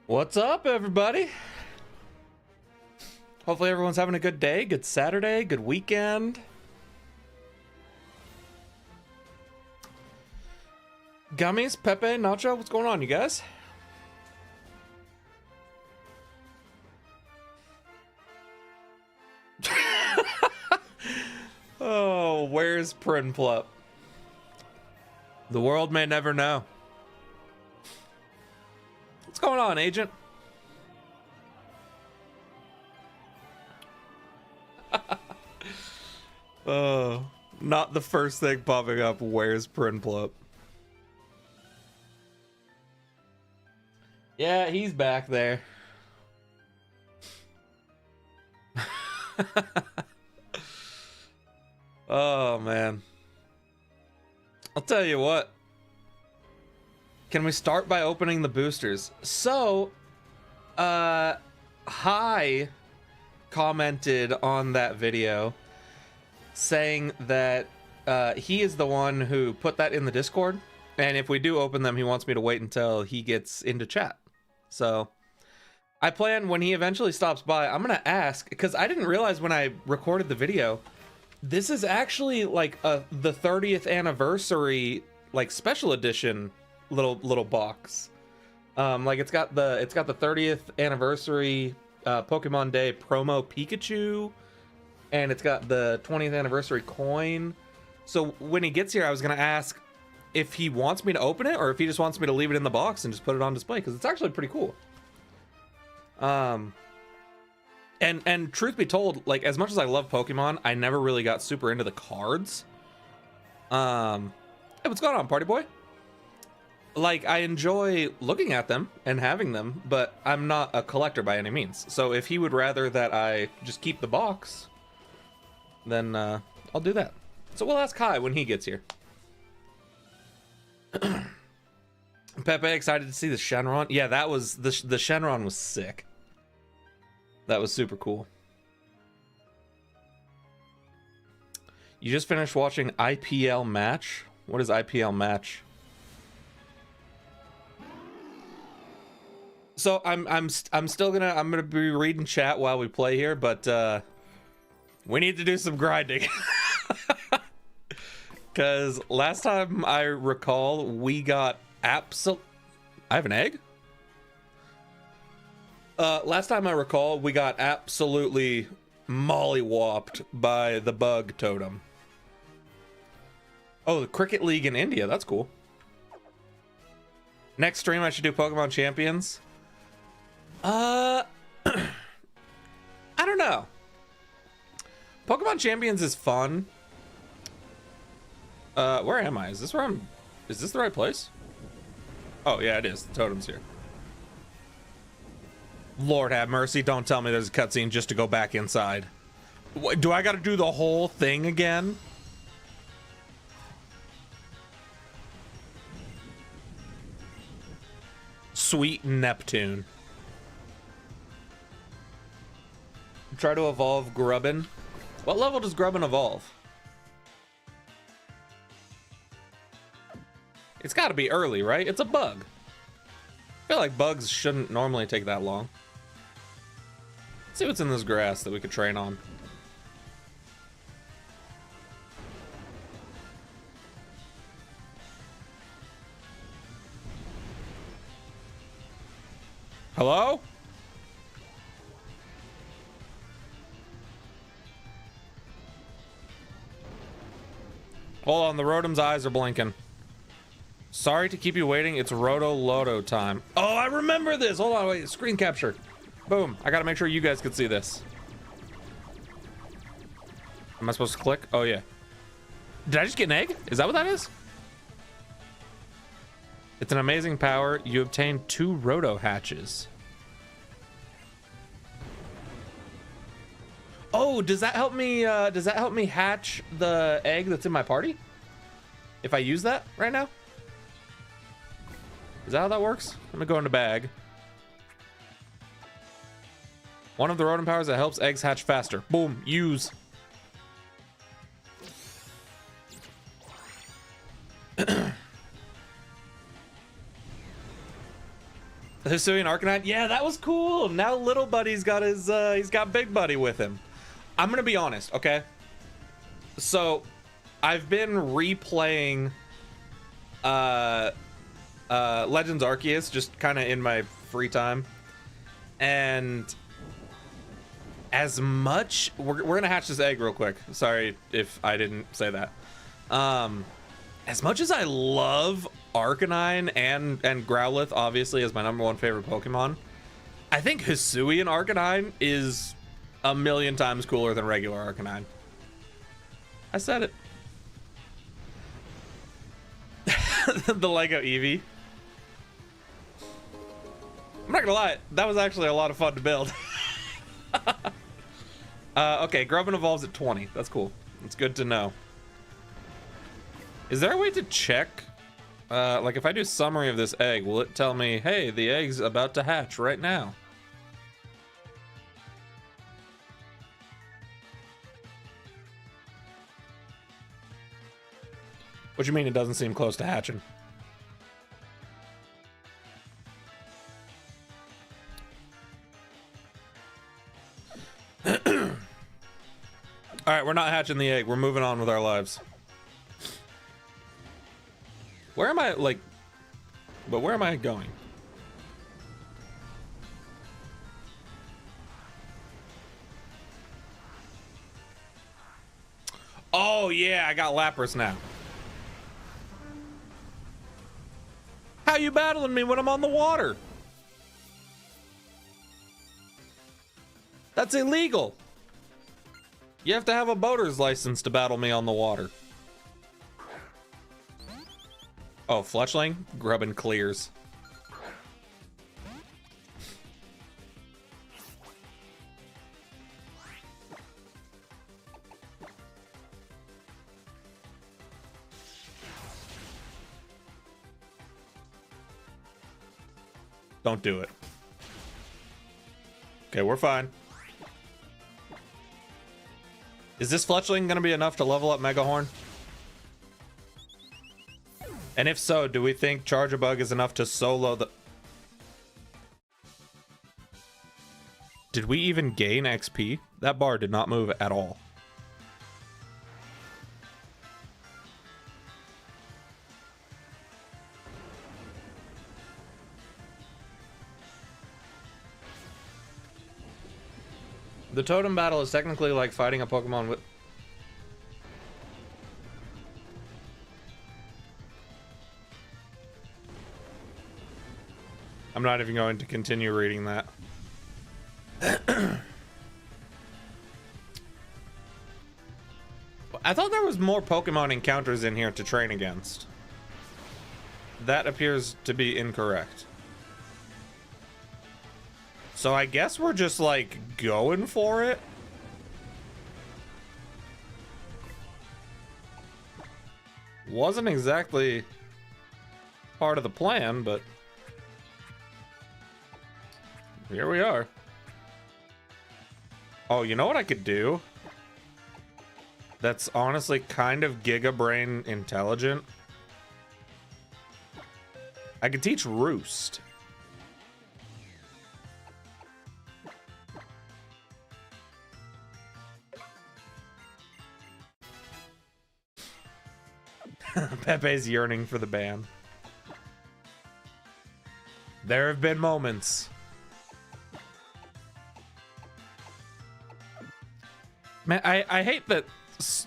What's up, everybody? Hopefully everyone's having a good day, good Saturday, good weekend. Gummies, Pepe, Nacho, what's going on, you guys? Oh, where's Prinplup? The world may never know. What's going on, Agent? Oh, not the first thing popping up. Where's Prinplup? Yeah, he's back there. Oh, man. I'll tell you what. Can we start by opening the boosters? So, Hi commented on that video saying that he is the one who put that in the Discord, and if we do open them, he wants me to wait until he gets into chat. So I plan when he eventually stops by, I'm gonna ask, because I didn't realize when I recorded the video, this is actually like the 30th anniversary like special edition little box. Like it's got the 30th anniversary Pokemon Day promo Pikachu, and it's got the 20th anniversary coin. So when he gets here, I was gonna ask if he wants me to open it or if he just wants me to leave it in the box and just put it on display, because it's actually pretty cool. And truth be told, like, as much as I love Pokemon, I never really got super into the cards. Hey, what's going on, party boy? Like, I enjoy looking at them and having them, but I'm not a collector by any means. So if he would rather that I just keep the box, then I'll do that. So we'll ask Kai when he gets here. Pepe, excited to see the Shenron. Yeah, that was the Shenron was sick. That was super cool. You just finished watching IPL match? What is IPL match? So I'm still gonna be reading chat while we play here, but we need to do some grinding. Cause last time I recall, we got I have an egg? Last time I recall, we got absolutely mollywopped by the bug totem. Oh, the Cricket League in India. That's cool. Next stream, I should do Pokemon Champions. I don't know. Pokemon Champions is fun. Where am I? Is this where I'm... Is this the right place? Oh, yeah, it is. The totem's here. Lord have mercy, don't tell me there's a cutscene just to go back inside. What, do I gotta do the whole thing again? Sweet Neptune. Try to evolve Grubbin. What level does Grubbin evolve? It's gotta be early, right? It's a bug. I feel like bugs shouldn't normally take that long. Let's see what's in this grass that we could train on. Hello? Hold on, the Rotom's eyes are blinking. Sorry to keep you waiting, it's Roto Loto time. Oh, I remember this! Hold on, wait, screen capture. Boom, I gotta make sure you guys can see this. Am I supposed to click? Oh, yeah. Did I just get an egg? Is that what that is? It's an amazing power. You obtain 2 Roto hatches. Oh, does that help me hatch the egg that's in my party? If I use that right now? Is that how that works? I'm gonna go into bag. One of the Rotom powers that helps eggs hatch faster. Boom, use. Hisuian Arcanine, yeah, that was cool. Now little buddy's got his he's got big buddy with him. I'm gonna be honest, okay? So I've been replaying Legends Arceus just kind of in my free time, and as much we're gonna hatch this egg real quick. Sorry if I didn't say that. As much as I love Arcanine and Growlithe, obviously, as my #1 favorite Pokemon, I think Hisuian Arcanine is a million times cooler than regular Arcanine. I said it. The Lego Eevee. I'm not gonna lie, that was actually a lot of fun to build. Okay, Grubbin evolves at 20. That's cool. It's good to know. Is there a way to check? Like if I do summary of this egg, will it tell me, hey, the egg's about to hatch right now? What do you mean it doesn't seem close to hatching? All right, we're not hatching the egg. We're moving on with our lives. Where am I, like, but where am I going? Oh, yeah, I got Lapras now. How you battling me when I'm on the water? That's illegal. You have to have a boater's license to battle me on the water. Oh, Fletchling? Grubbin clears. Don't do it. Okay, we're fine. Is this Fletchling gonna be enough to level up Megahorn? And if so, do we think Charge-a-Bug is enough to solo the... Did we even gain XP? That bar did not move at all. The Totem battle is technically like fighting a Pokemon with... I'm not even going to continue reading that. I thought there was more Pokemon encounters in here to train against. That appears to be incorrect. So I guess we're just like going for it. Wasn't exactly part of the plan, but here we are. Oh, you know what I could do? That's honestly kind of Giga Brain intelligent. I could teach Roost. Pepe's yearning for the ban. There have been moments. Man, I hate that,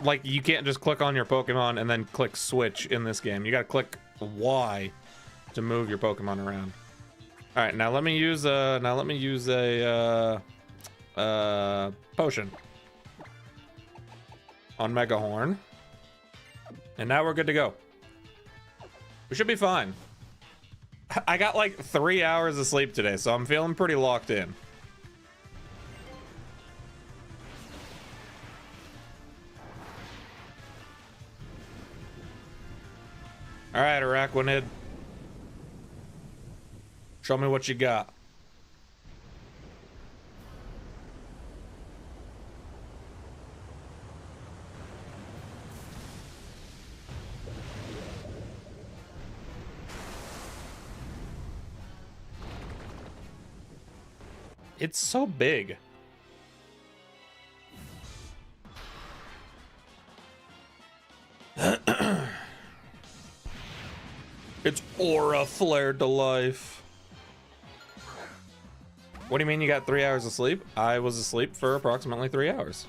like, you can't just click on your Pokemon and then click switch in this game. You gotta click Y to move your Pokemon around. All right, now let me use a potion on Megahorn. And now we're good to go. We should be fine. I got like 3 hours of sleep today, so I'm feeling pretty locked in. All right, Araquanid. Show me what you got. It's so big. Its aura flared to life. What do you mean you got 3 hours of sleep? I was asleep for approximately 3 hours.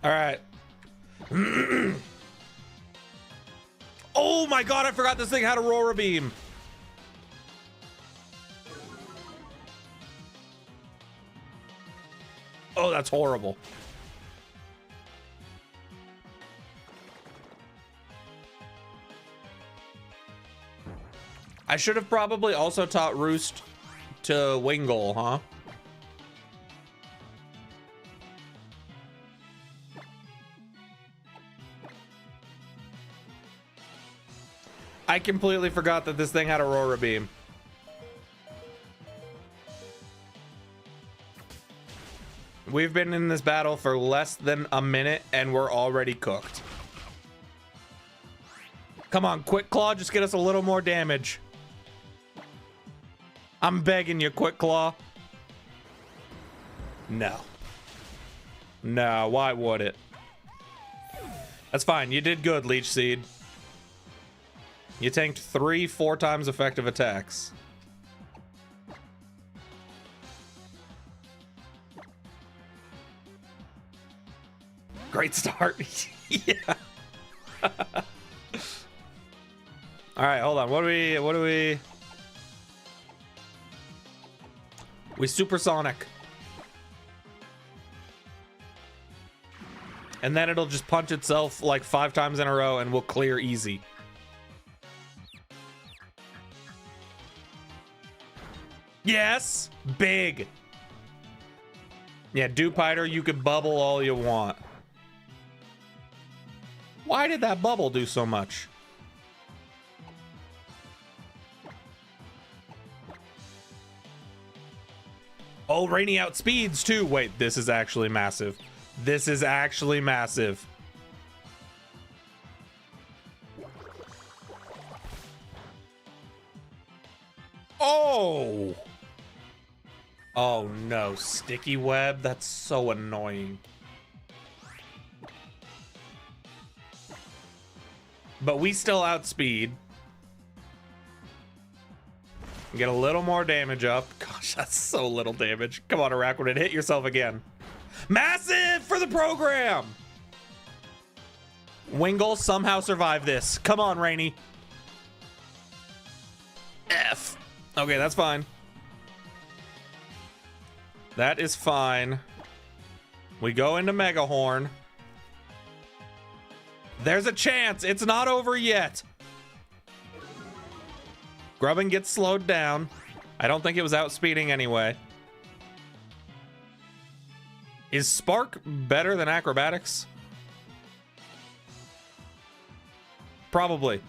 All right. Oh my god, I forgot this thing had Aurora Beam. Oh, that's horrible. I should have probably also taught Roost to Wingull, huh? I completely forgot that this thing had Aurora Beam. We've been in this battle for less than a minute and we're already cooked. Come on, Quick Claw, just get us a little more damage. I'm begging you, Quick Claw. No. No, why would it? That's fine, you did good, Leech Seed. You tanked 3-4 times effective attacks. Great start. Yeah. All right, hold on. What do we supersonic. And then it'll just punch itself like 5 times in a row and we'll clear easy. Yes, big. Yeah, Dewpider, you can bubble all you want. Why did that bubble do so much? Oh, Rainy outspeeds too. Wait, this is actually massive. This is actually massive. Oh! Oh no, sticky web. That's so annoying. But we still outspeed. Get a little more damage up. Gosh, that's so little damage. Come on, Araquanid, hit yourself again. Massive for the program! Wingull somehow survived this. Come on, Rainy. F. Okay, that's fine. That is fine. We go into Mega Horn. There's a chance. It's not over yet. Grubbin gets slowed down. I don't think it was outspeeding anyway. Is Spark better than Acrobatics? Probably.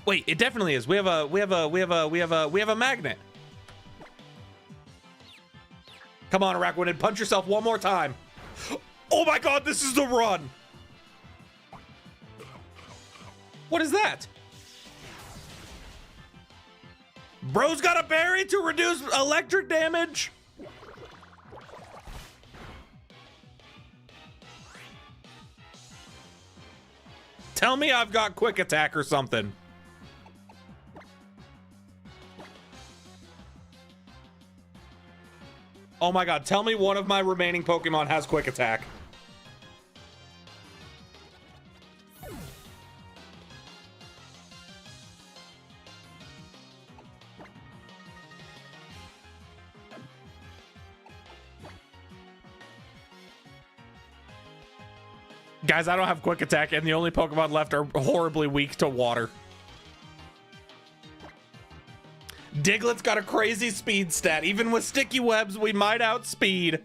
Wait, it definitely is. We have a magnet. Come on, Araquanid, punch yourself one more time. Oh my god, this is the run. What is that? Bro's got a berry to reduce electric damage. Tell me I've got quick attack or something. Oh my god, tell me one of my remaining Pokemon has quick attack. Guys, I don't have quick attack, and the only Pokemon left are horribly weak to water. Diglett's got a crazy speed stat. Even with sticky webs, we might outspeed.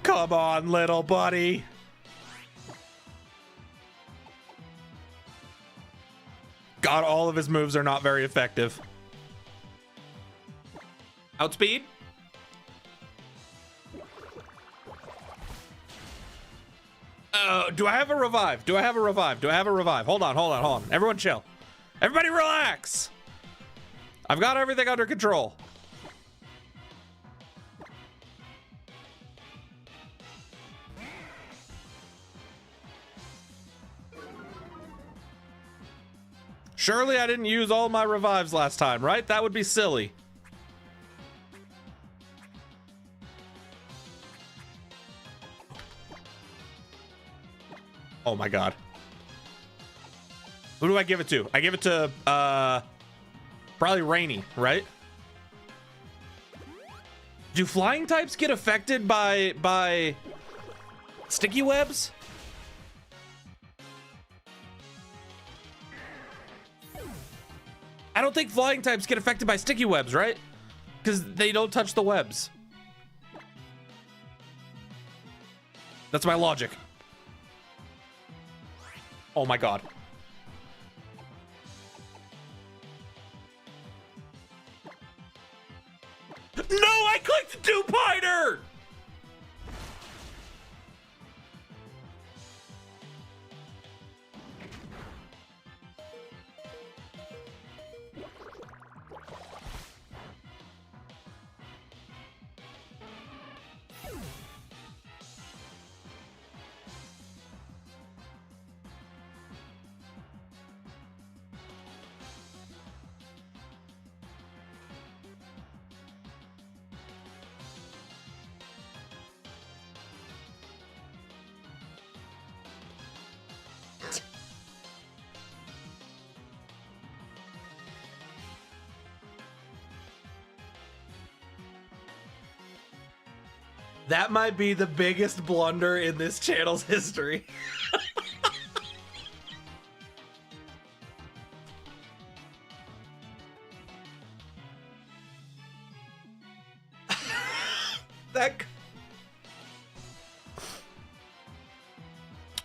Come on, little buddy. God, all of his moves are not very effective. Outspeed? Do I have a revive? Do I have a revive? Do I have a revive? Hold on, hold on, hold on. Everyone chill. Everybody relax. I've got everything under control. Surely I didn't use all my revives last time, right? That would be silly. Oh my god. Who do I give it to? I give it to, probably Rainy, right? Do flying types get affected by sticky webs? I don't think flying types get affected by sticky webs, right? Because they don't touch the webs. That's my logic. Oh my god. No, I clicked two-piner! That might be the biggest blunder in this channel's history.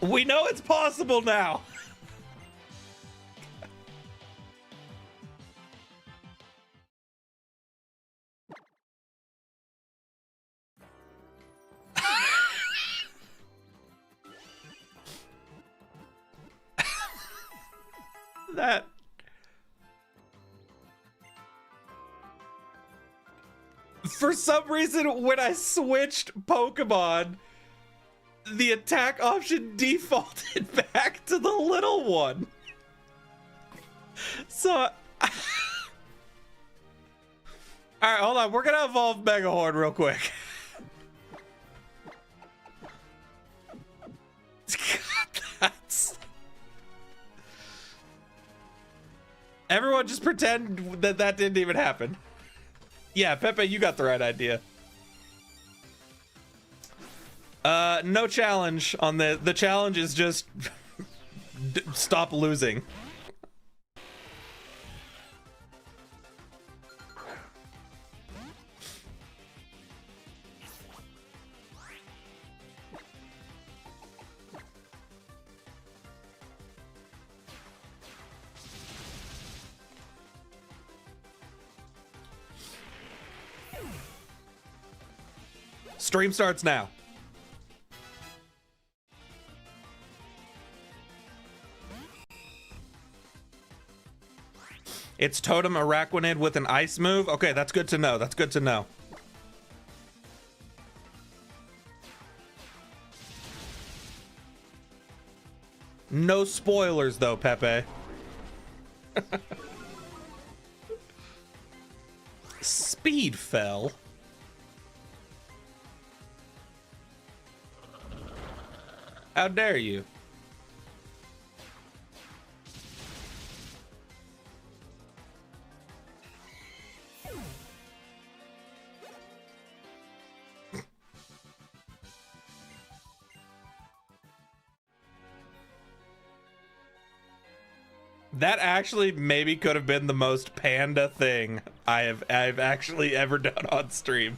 We know it's possible now. That for some reason when I switched Pokemon, the attack option defaulted back to the little one. So all right, hold on, we're gonna evolve Megahorn real quick. That's... Everyone just pretend that that didn't even happen. Yeah, Pepe, you got the right idea. No challenge on the challenge is just stop losing. Stream starts now. It's Totem Araquanid with an ice move. Okay, that's good to know. That's good to know. No spoilers though, Pepe. Speed fell. How dare you? That actually maybe could have been the most panda thing I've actually ever done on stream.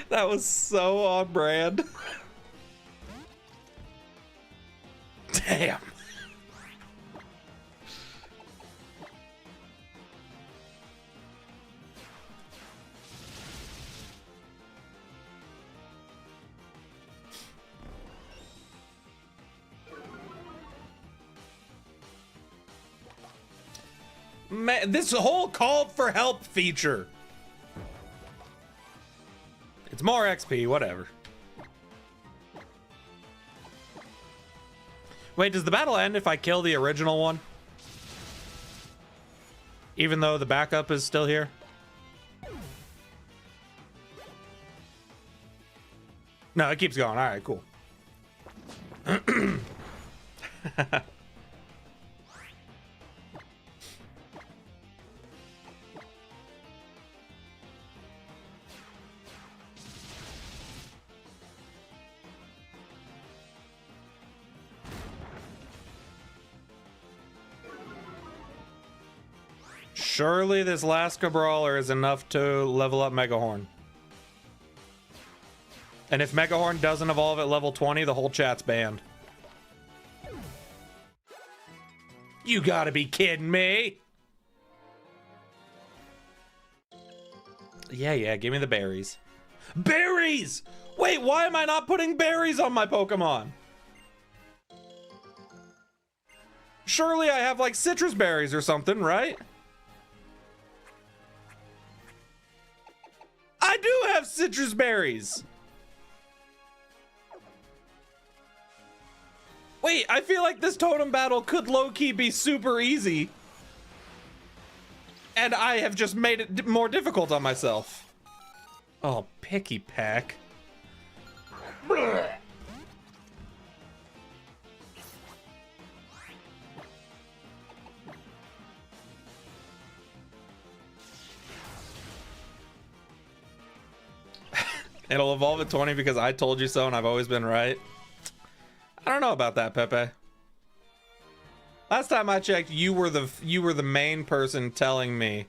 That was so on brand. Damn. Man, this whole called for help feature. It's more XP, whatever. Wait, does the battle end if I kill the original one? Even though the backup is still here? No, it keeps going. All right, cool. Surely this Laska Brawler is enough to level up Megahorn. And if Megahorn doesn't evolve at level 20, the whole chat's banned. You gotta be kidding me! Yeah, give me the berries. Berries! Wait, why am I not putting berries on my Pokemon? Surely I have like citrus berries or something, right? I do have citrus berries! Wait, I feel like this totem battle could low-key be super easy. And I have just made it more difficult on myself. Oh, picky pack. It'll evolve at 20 because I told you so and I've always been right. I don't know about that, Pepe. Last time I checked, you were the main person telling me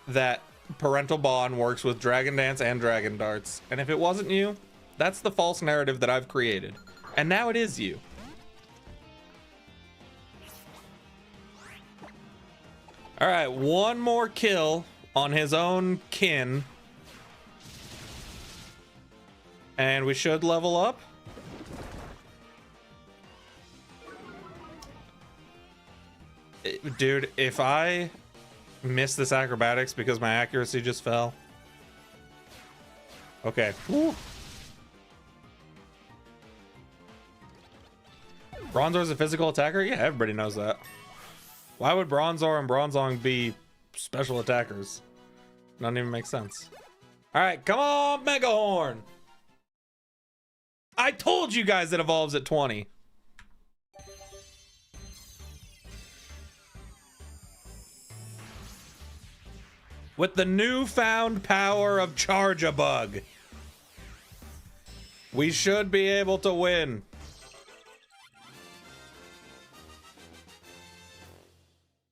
that parental bond works with Dragon Dance and Dragon Darts. And if it wasn't you, that's the false narrative that I've created. And now it is you. All right, one more kill on his own kin. And we should level up. Dude, if I miss this acrobatics because my accuracy just fell. Okay. Woo. Bronzor's a physical attacker? Yeah, everybody knows that. Why would Bronzor and Bronzong be special attackers? Doesn't even make sense. All right, come on, Megahorn. I told you guys it evolves at 20. With the newfound power of Charge-a-Bug, we should be able to win.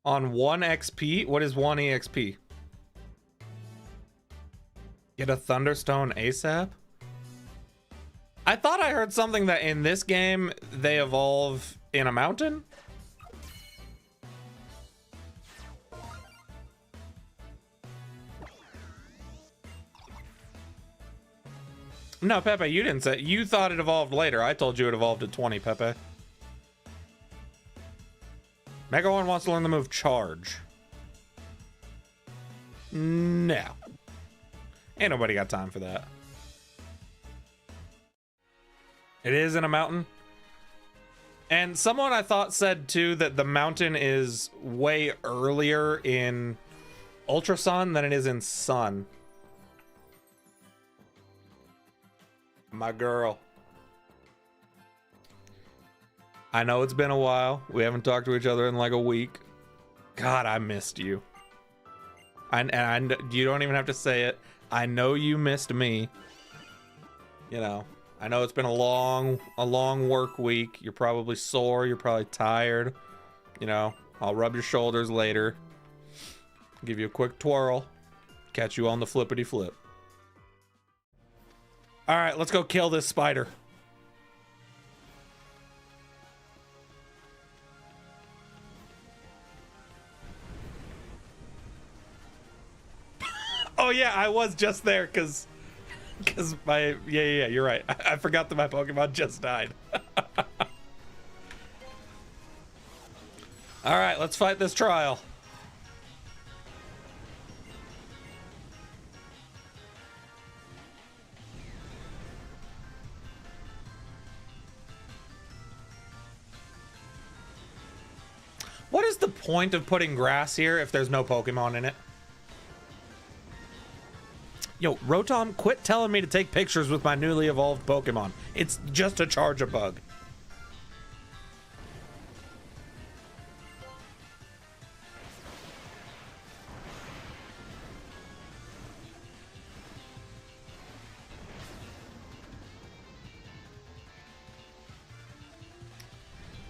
On 1 XP? What is 1 EXP? Get a Thunderstone ASAP? I thought I heard something that in this game they evolve in a mountain. No, Pepe, you didn't say. You thought it evolved later. I told you it evolved at 20, Pepe. Megahorn wants to learn the move Charge. No. Ain't nobody got time for that. It is in a mountain. And someone I thought said too that the mountain is way earlier in Ultra Sun than it is in Sun. My girl. I know it's been a while. We haven't talked to each other in like a week. God, I missed you. And you don't even have to say it. I know you missed me. You know, I know it's been a long work week. You're probably sore. You're probably tired. You know, I'll rub your shoulders later. Give you a quick twirl. Catch you on the flippity flip. All right, let's go kill this spider. Oh yeah, I was just there because my yeah, you're right. I forgot that my Pokemon just died. All right, let's fight this trial. the point of putting grass here if there's no Pokemon in it? Yo, Rotom, quit telling me to take pictures with my newly evolved Pokemon. It's just a charge a bug.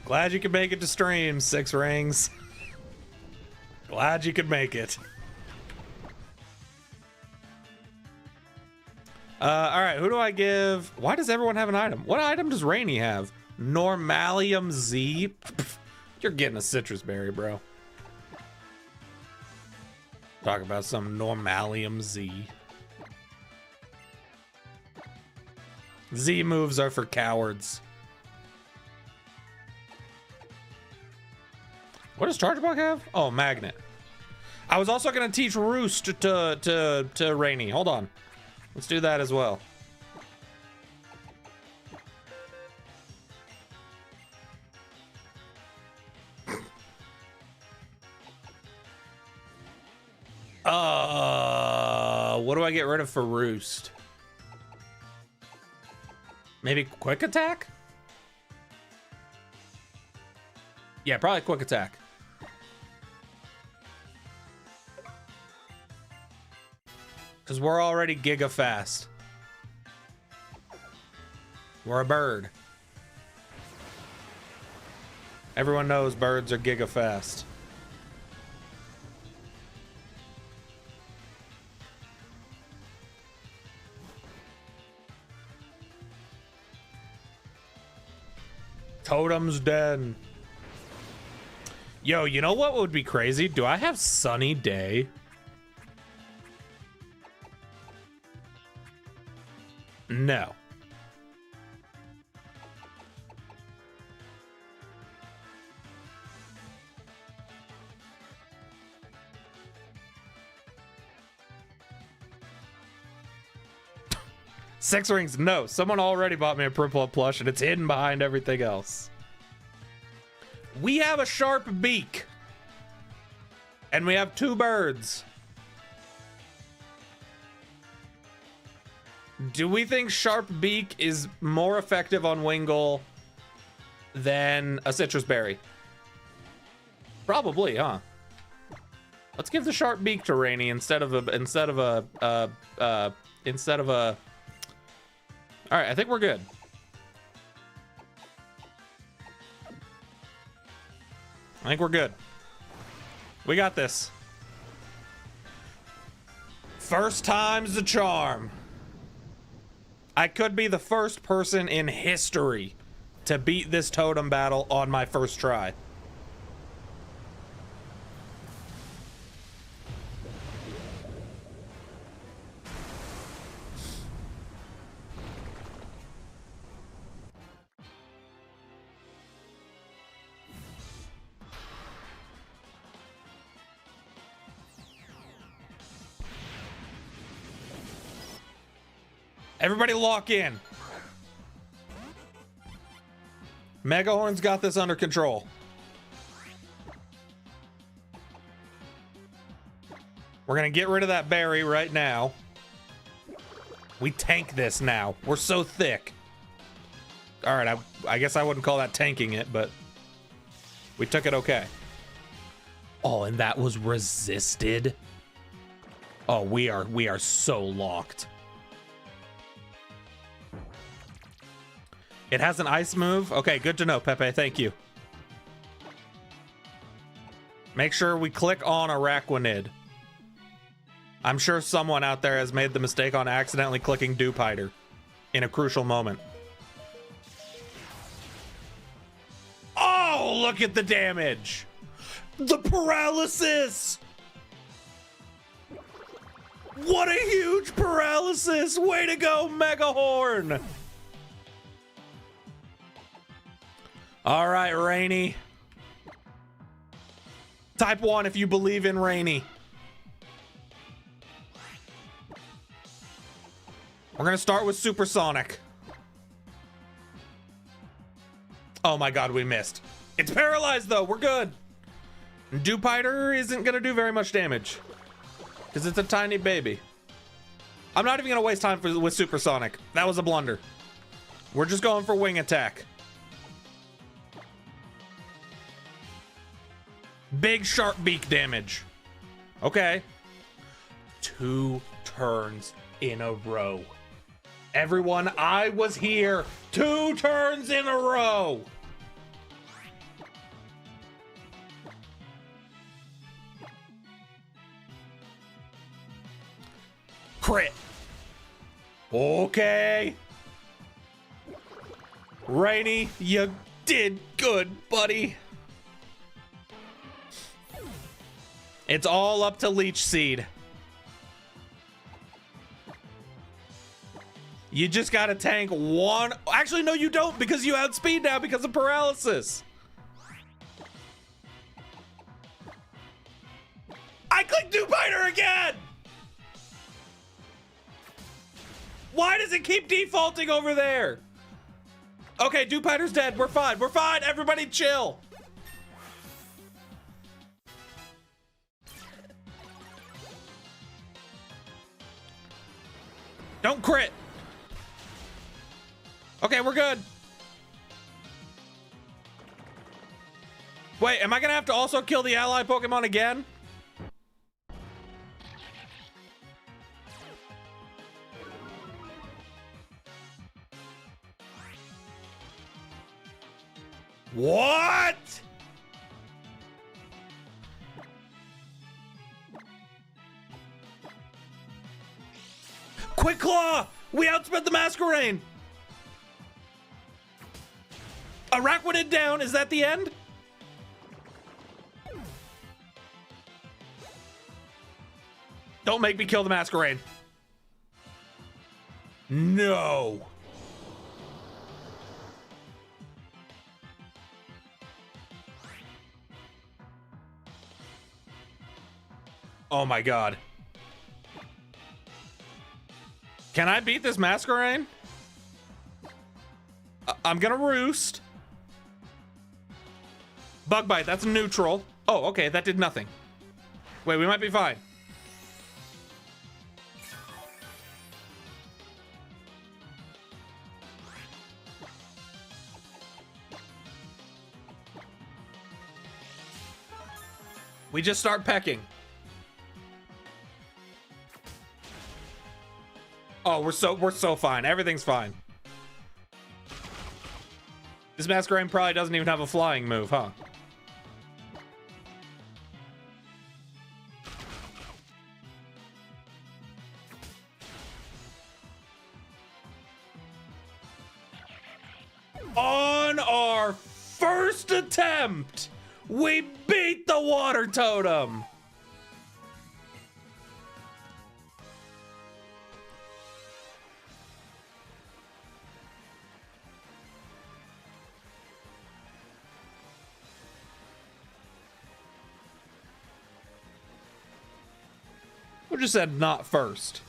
Glad you could make it to stream, Six Rings. Glad you could make it. All right, who do I give? Why does everyone have an item? What item does Rainy have? Normalium Z? You're getting a citrus berry, bro. Talk about some Normalium Z. Z moves are for cowards. What does Chargebug have? Oh, Magnet. I was also gonna teach Roost to Rainy. Hold on. Let's do that as well. What do I get rid of for Roost? Maybe Quick Attack? Yeah, probably Quick Attack. Because we're already giga fast. We're a bird. Everyone knows birds are giga fast. Totem's Den. Yo, you know what would be crazy? Do I have Sunny Day? No. Six Rings, no. Someone already bought me a Prinplup plush and it's hidden behind everything else. We have a sharp beak. And we have two birds. Do we think Sharp Beak is more effective on Wingull than a Citrus Berry? Probably, huh? Let's give the Sharp Beak to Rainy instead of a. All right, I think we're good. I think we're good. We got this. First time's the charm. I could be the first person in history to beat this totem battle on my first try. Everybody lock in. Megahorn's got this under control. We're gonna get rid of that berry right now. We tank this now. We're so thick. All right, I guess I wouldn't call that tanking it, but we took it okay. Oh, and that was resisted. Oh, we are so locked. It has an ice move? Okay, good to know, Pepe. Thank you. Make sure we click on Araquanid. I'm sure someone out there has made the mistake on accidentally clicking Dewpider in a crucial moment. Oh, look at the damage! The paralysis! What a huge paralysis! Way to go, Megahorn! All right, Rainy. Type 1 if you believe in Rainy. We're gonna start with Supersonic. Oh my god, we missed. It's paralyzed though, we're good. Dewpider isn't gonna do very much damage because it's a tiny baby. I'm not even gonna waste time with Supersonic. That was a blunder. We're just going for wing attack. Big sharp beak damage. Okay. 2 turns in a row. Everyone, I was here. 2 turns in a row. Crit. Okay. Rainy, you did good, buddy. It's all up to Leech Seed. You just gotta tank 1. Actually, no, you don't, because you outspeed now because of paralysis. I clicked Dewpider again! Why does it keep defaulting over there? Okay, Dewpider's dead. We're fine. We're fine. Everybody chill. Don't crit. Okay, we're good. Wait, am I gonna have to also kill the ally Pokemon again? What? Quick Claw! We outspent the Masquerain! Araquanid down, is that the end? Don't make me kill the Masquerain. No. Oh my god. Can I beat this Masquerain? I'm gonna roost. Bug Bite, that's neutral. Oh, okay, that did nothing. Wait, we might be fine. We just start pecking. Oh, we're so fine. Everything's fine. This Masquerain probably doesn't even have a flying move, huh? On our first attempt, we beat the Water Totem. Who just said not first?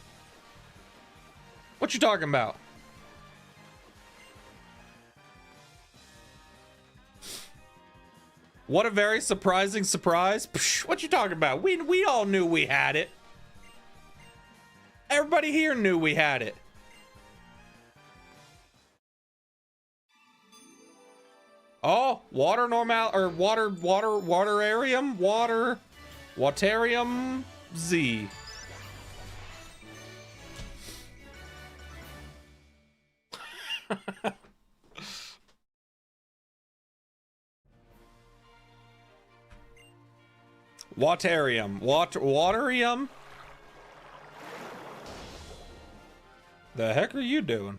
What you talking about? What a very surprising surprise. Psh, what you talking about? We all knew we had it. Everybody here knew we had it. Oh, water normal or waterarium Z. Waterium? The heck are you doing?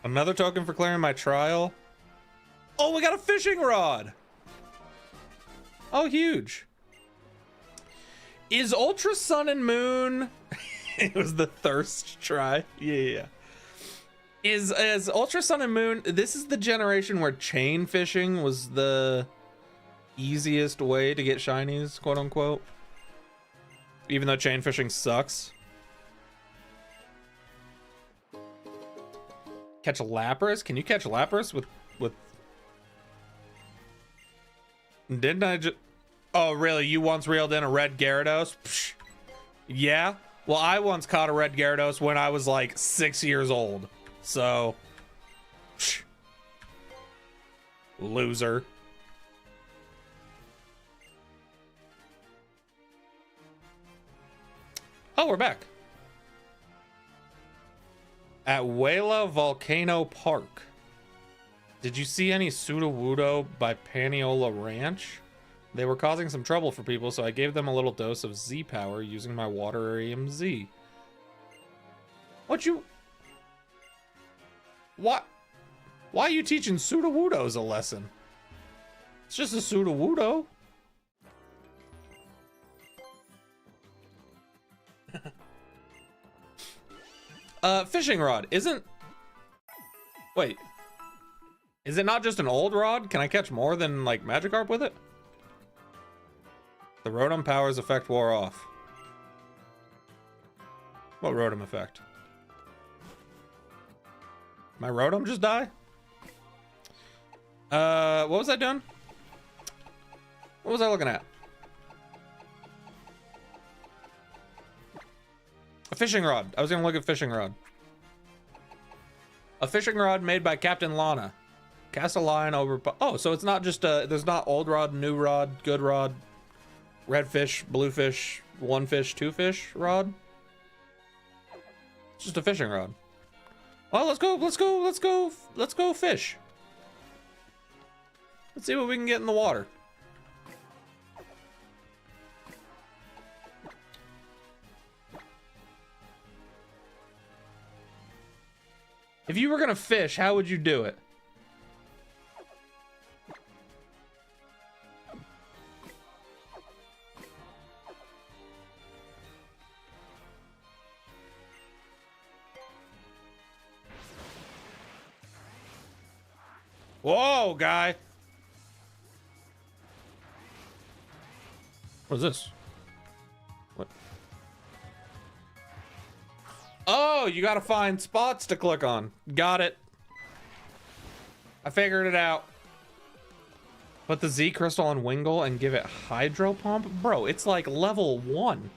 Another token for clearing my trial? Oh, we got a fishing rod! Oh, huge. Is Ultra Sun and Moon... It was the thirst try. Yeah. Is Ultra Sun and Moon... This is the generation where chain fishing was the easiest way to get shinies, quote unquote. Even though chain fishing sucks. Catch a Lapras? Can you catch Lapras with... Didn't I just... Oh, really? You once reeled in a red Gyarados? Psh. Yeah? Well, I once caught a red Gyarados when I was like 6 years old. So... Psh. Loser. Oh, we're back. At Wela Volcano Park. Did you see any Sudowoodo by Paniola Ranch? They were causing some trouble for people, so I gave them a little dose of Z power using my Waterarium Z. What you... What? Why are you teaching Sudowoodos a lesson? It's just a Sudowoodo. Fishing rod isn't... Wait. Is it not just an old rod? Can I catch more than, like, Magikarp with it? The Rotom powers effect wore off. What Rotom effect? My Rotom just die? What was I doing? What was I looking at? A fishing rod. I was gonna look at fishing rod. A fishing rod made by Captain Lana. Cast a line over... Oh, so it's not just there's not old rod, new rod, good rod, red fish, blue fish, one fish, two fish rod. It's just a fishing rod. Well, let's go fish. Let's see what we can get in the water. If you were gonna fish, how would you do it? Whoa, guy. What is this? What? Oh, you gotta find spots to click on. Got it. I figured it out. Put the Z crystal on Wingull and give it Hydro Pump? Bro, it's like level 1.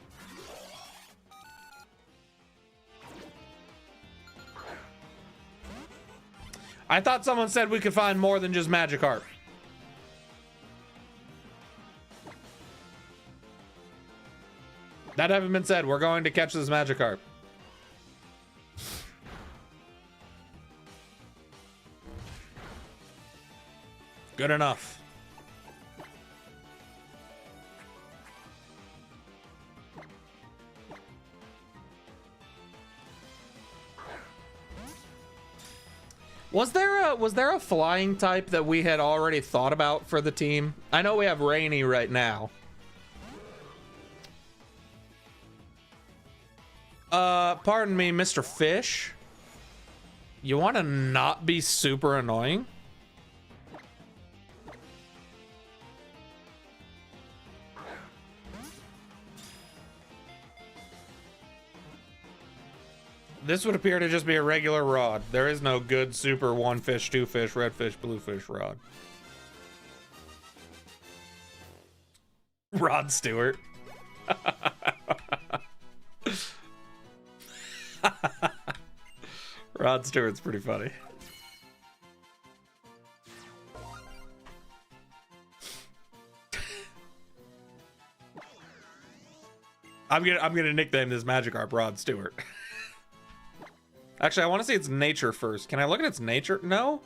I thought someone said we could find more than just Magikarp. That having been said, we're going to catch this Magikarp. Good enough. Was there a flying type that we had already thought about for the team? I know we have Rainy right now. Pardon me, Mr. Fish. You want to not be super annoying? This would appear to just be a regular rod. There is no good super one fish, two fish, red fish, blue fish rod. Rod Stewart. Rod Stewart's pretty funny. I'm gonna nickname this Magikarp Rod Stewart. Actually, I want to see its nature first. Can I look at its nature? No?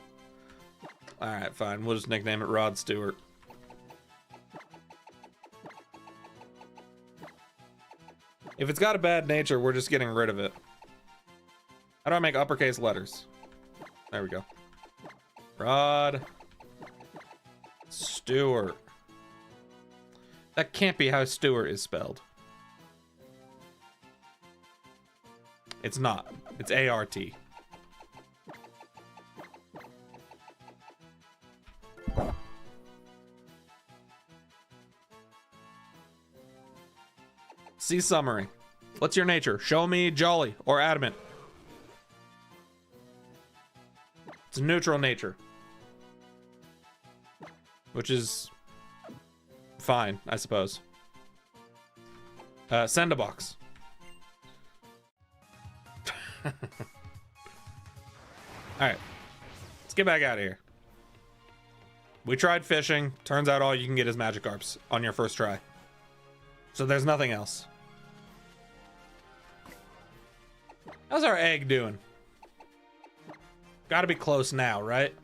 Alright, fine. We'll just nickname it Rod Stewart. If it's got a bad nature, we're just getting rid of it. How do I make uppercase letters? There we go. Rod Stewart. That can't be how Stewart is spelled. It's not. It's A-R-T. See summary. What's your nature? Show me jolly or adamant. It's neutral nature. Which is fine, I suppose. Send a box. All right, let's get back out of here. We tried fishing. Turns out all you can get is Magikarps on your first try. So there's nothing else. How's our egg doing? Gotta be close now, right?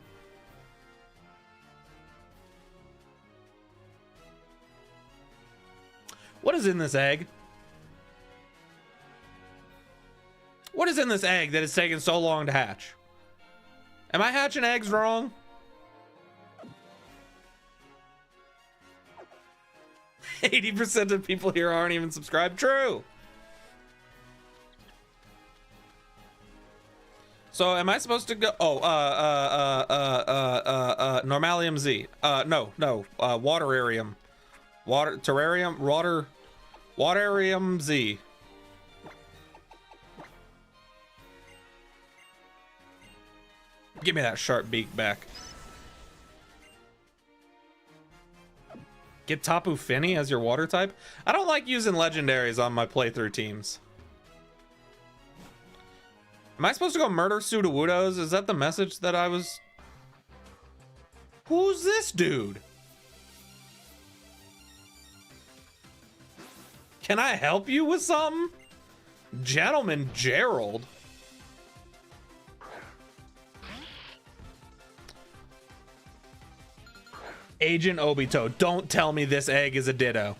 What is in this egg? What is in this egg that is taking so long to hatch? Am I hatching eggs wrong? %, of people here aren't even subscribed. True. So am I supposed to go? Oh, Normalium Z. No, Waterarium. Waterarium Z. Give me that sharp beak back. Get Tapu Fini as your water type? I don't like using legendaries on my playthrough teams. Am I supposed to go murder Sudowoodos? Is that the message that I was... Who's this dude? Can I help you with something? Gentleman Gerald. Agent Obito, don't tell me this egg is a Ditto.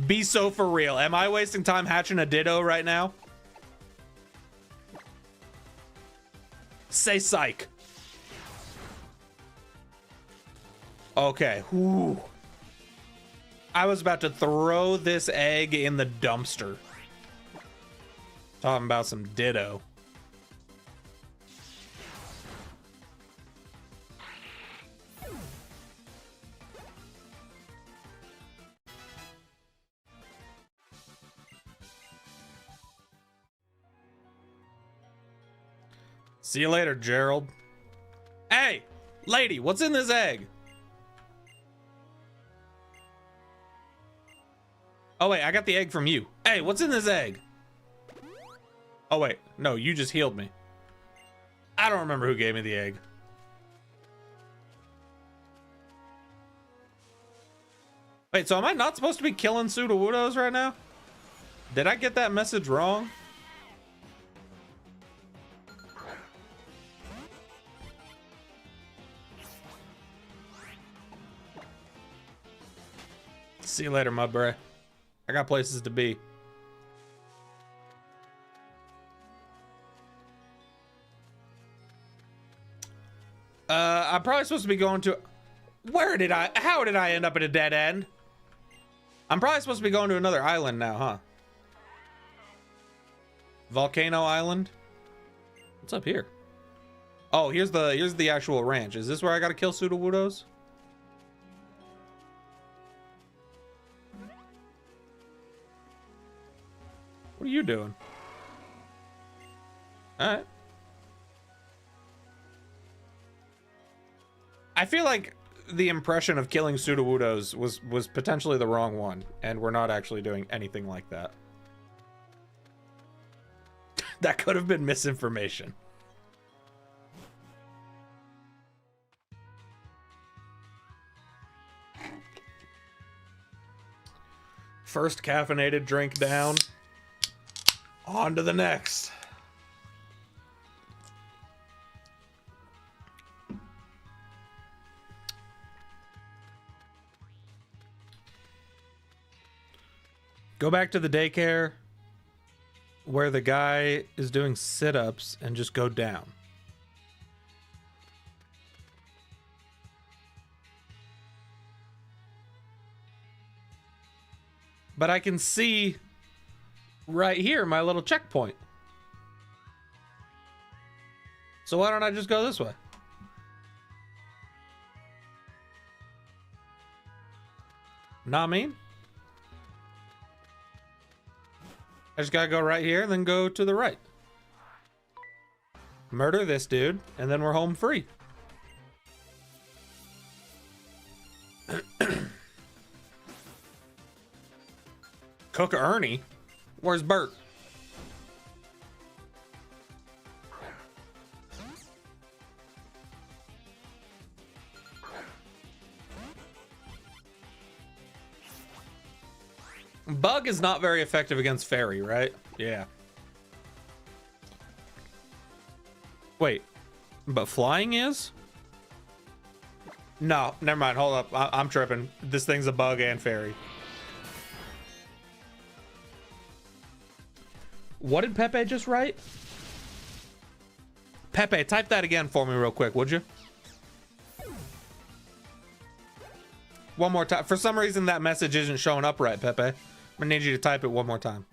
Be so for real. Am I wasting time hatching a Ditto right now? Say psych. Okay. Whew. I was about to throw this egg in the dumpster. Talking about some Ditto. See you later, Gerald. Hey, lady, what's in this egg? Oh, wait, I got the egg from you. Hey, what's in this egg? Oh, wait, no, you just healed me. I don't remember who gave me the egg. Wait, so am I not supposed to be killing Sudowoodos right now? Did I get that message wrong? See you later, my bruh. I got places to be. I'm probably supposed to be going to... How did I end up at a dead end? I'm probably supposed to be going to another island now, huh? Volcano Island? What's up here? Oh, here's the actual ranch. Is this where I gotta kill Sudowoodos? What are you doing? Alright. I feel like the impression of killing Sudowoodos was potentially the wrong one, and we're not actually doing anything like that. That could have been misinformation. First caffeinated drink down. On to the next. Go back to the daycare where the guy is doing sit-ups and just go down. But I can see right here my little checkpoint. So why don't I just go this way? Not mean? I just gotta go right here and then go to the right. Murder this dude, and then we're home free. Cook Ernie? Where's Bert? Bug is not very effective against Fairy, right? Yeah. Wait, but flying is? No, never mind. Hold up. I'm tripping. This thing's a bug and Fairy. What did Pepe just write? Pepe, type that again for me real quick, would you? One more time. For some reason, that message isn't showing up right, Pepe. I'm gonna need you to type it one more time.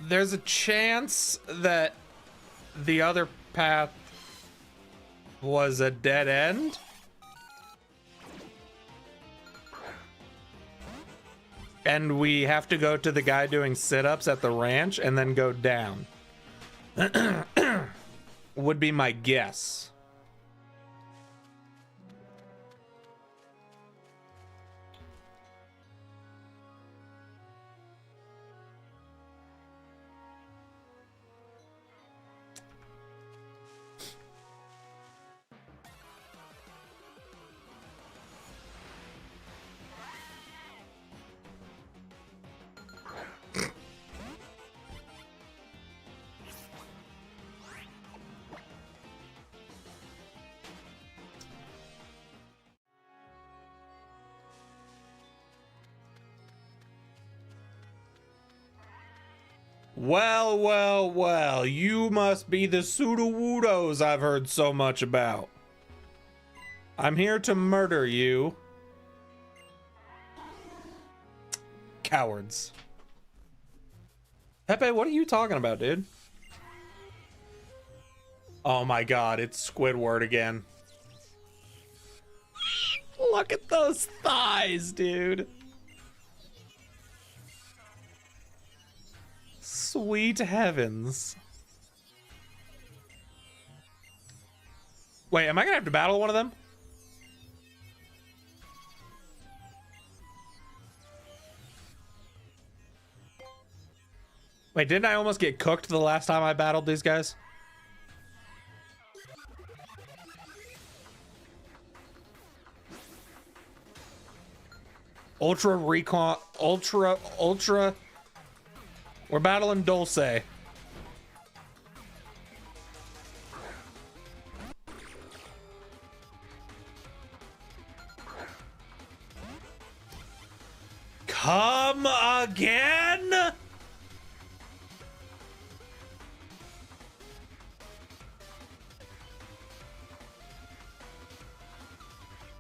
There's a chance that the other path was a dead end. And we have to go to the guy doing sit-ups at the ranch and then go down. Would be my guess. Well, well, well, you must be the Sudowoodos I've heard so much about. I'm here to murder you. Cowards. Pepe, what are you talking about, dude? Oh my god, it's Squidward again. Look at those thighs, dude. Sweet heavens. Wait, am I gonna have to battle one of them? Wait, didn't I almost get cooked the last time I battled these guys? Ultra recon, ultra. We're battling Dulce. Come again?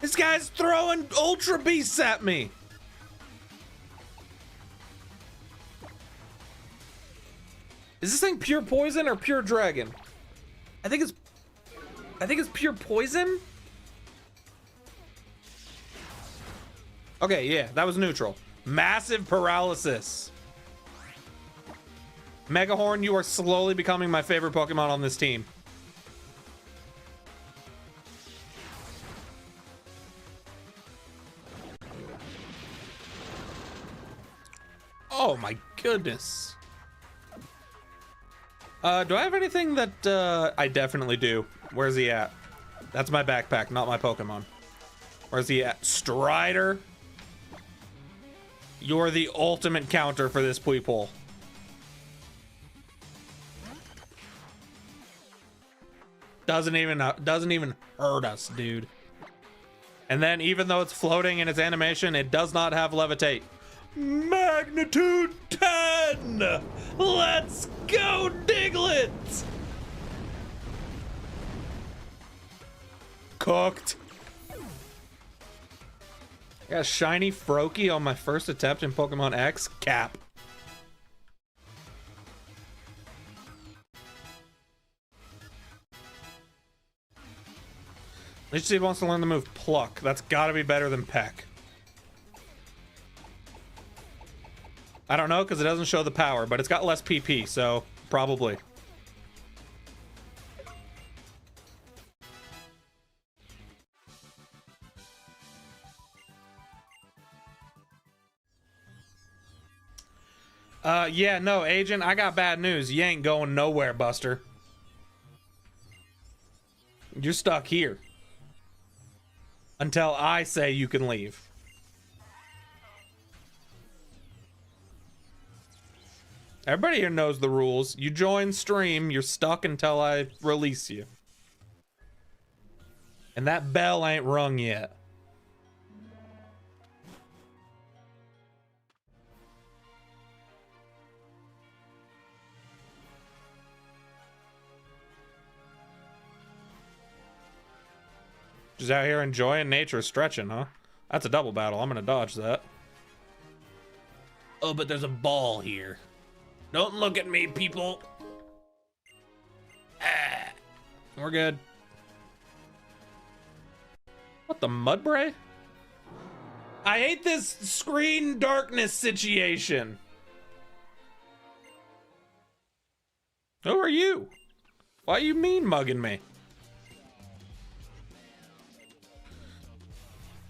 This guy's throwing Ultra Beasts at me. Is this thing pure poison or pure dragon? I think it's pure poison. Okay, yeah, that was neutral. Massive paralysis. Megahorn, you are slowly becoming my favorite Pokemon on this team. Oh my goodness. Do I have anything that, I definitely do. Where's he at? That's my backpack, not my Pokemon. Where's he at? Strider. You're the ultimate counter for this Pweeple. Doesn't even hurt us, dude. And then even though it's floating in its animation, it does not have levitate. Magnitude 10! Let's go, Diglett! Cooked. I got a shiny Froakie on my first attempt in Pokemon X. Cap. Let's see if he wants to learn the move Pluck. That's gotta be better than Peck. I don't know because it doesn't show the power, but it's got less PP, so probably. Yeah, no, Agent, I got bad news. You ain't going nowhere, Buster. You're stuck here. Until I say you can leave. Everybody here knows the rules. You join stream, you're stuck until I release you. And that bell ain't rung yet. Just out here enjoying nature, stretching, huh? That's a double battle. I'm gonna dodge that. Oh, but there's a ball here. Don't look at me, people. Ah, we're good. What the Mudbray? I hate this screen darkness situation. Who are you? Why you mean mugging me?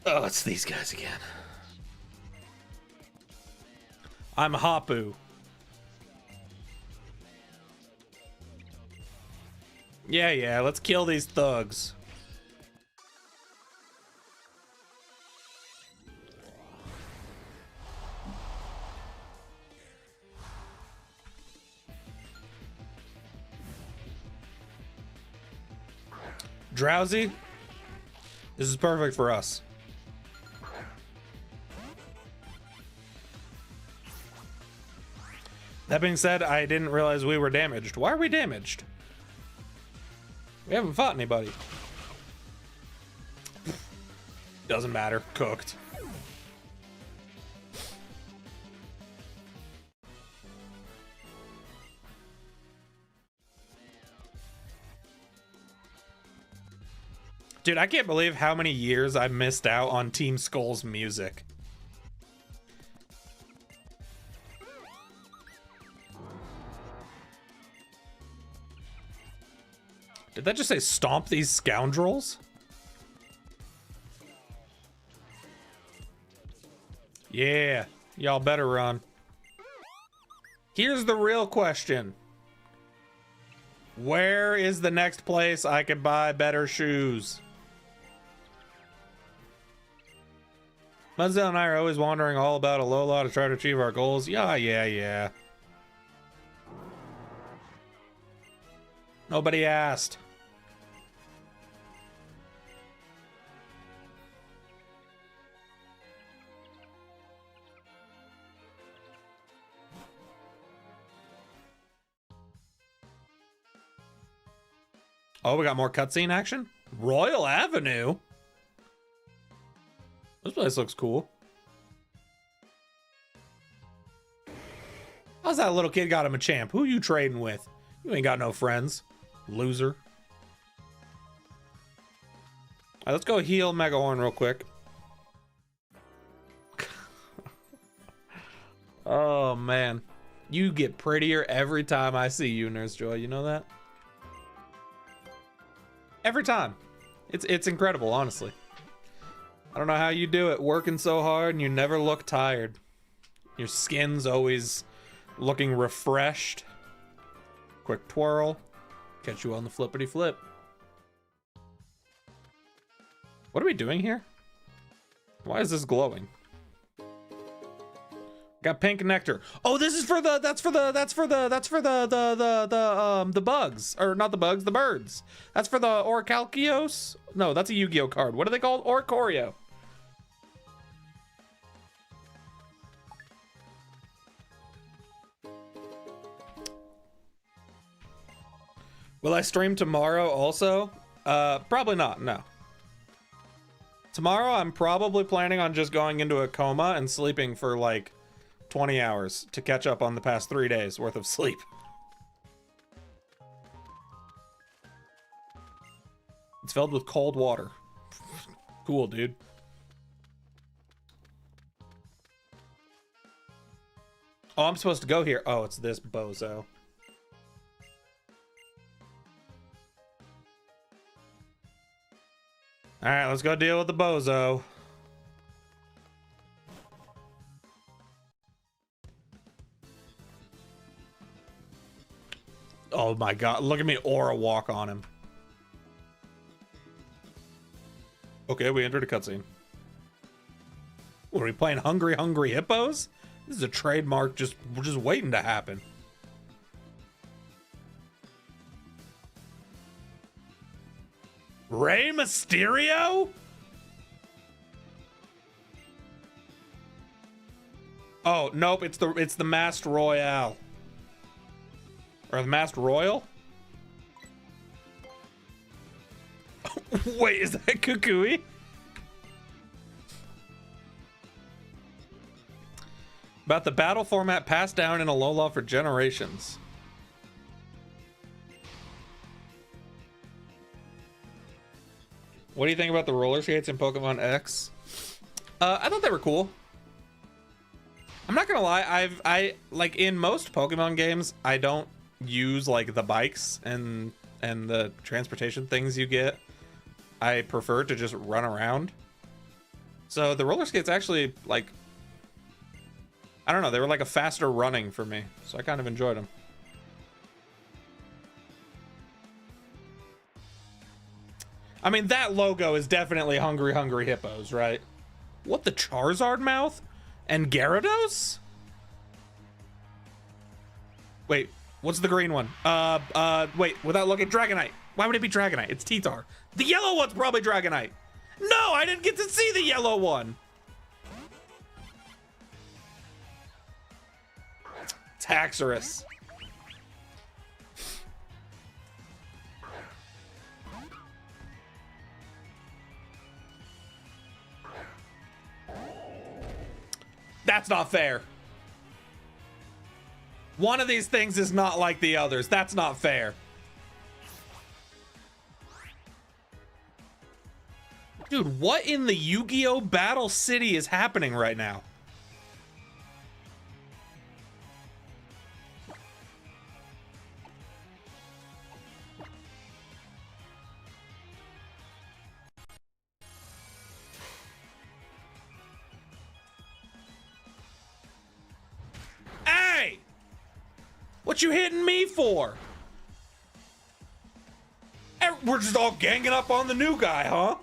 Oh, it's these guys again. I'm Hapu. Yeah, let's kill these thugs. Drowsy? This is perfect for us. That being said, I didn't realize we were damaged. Why are we damaged? We haven't fought anybody. Doesn't matter. Cooked. Dude, I can't believe how many years I missed out on Team Skull's music. Did that just say stomp these scoundrels? Yeah, y'all better run. Here's the real question. Where is the next place I could buy better shoes? Mudsdale and I are always wandering all about Alola to try to achieve our goals. Yeah. Nobody asked. Oh, we got more cutscene action? Royal Avenue? This place looks cool. How's that little kid got him a champ? Who you trading with? You ain't got no friends. Loser. Alright, let's go heal Mega Horn real quick. Oh, man. You get prettier every time I see you, Nurse Joy. You know that? Every time. It's incredible, honestly. I don't know how you do it, working so hard and you never look tired. Your skin's always looking refreshed. Quick twirl. Catch you on the flippity flip. What are we doing here? Why is this glowing? Got pink nectar. Oh, this is for the, that's for the bugs. Or not the bugs, the birds. That's for the Orichalcos. No, that's a Yu-Gi-Oh card. What are they called? Oricorio. Will I stream tomorrow also? Probably not, no. Tomorrow, I'm probably planning on just going into a coma and sleeping for like 20 hours to catch up on the past 3 days worth of sleep. It's filled with cold water. Cool, dude. Oh, I'm supposed to go here. Oh, it's this bozo. All right, let's go deal with the bozo. Oh my god, look at me aura walk on him. Okay, we entered a cutscene. What, are we playing Hungry Hungry Hippos? This is a trademark just waiting to happen. Rey Mysterio? Oh, nope, it's the Masked Royale. Or the Masked Royal? Wait, is that Kukui? About the battle format passed down in Alola for generations. What do you think about the roller skates in Pokemon X? I thought they were cool. I'm not gonna lie, I like in most Pokemon games, I don't use like the bikes and the transportation things you get. I prefer to just run around. So the roller skates actually, like, I don't know, they were like a faster running for me, so I kind of enjoyed them. I mean, that logo is definitely Hungry Hungry Hippos, right? What, the Charizard mouth? And Gyarados? Wait, what's the green one? Wait, without looking, Dragonite. Why would it be Dragonite? It's T-Tar. The yellow one's probably Dragonite. No, I didn't get to see the yellow one. Taxorus. That's not fair. One of these things is not like the others. That's not fair. Dude, what in the Yu-Gi-Oh! Battle City is happening right now? Hey! What you hitting me for? We're just all ganging up on the new guy, huh?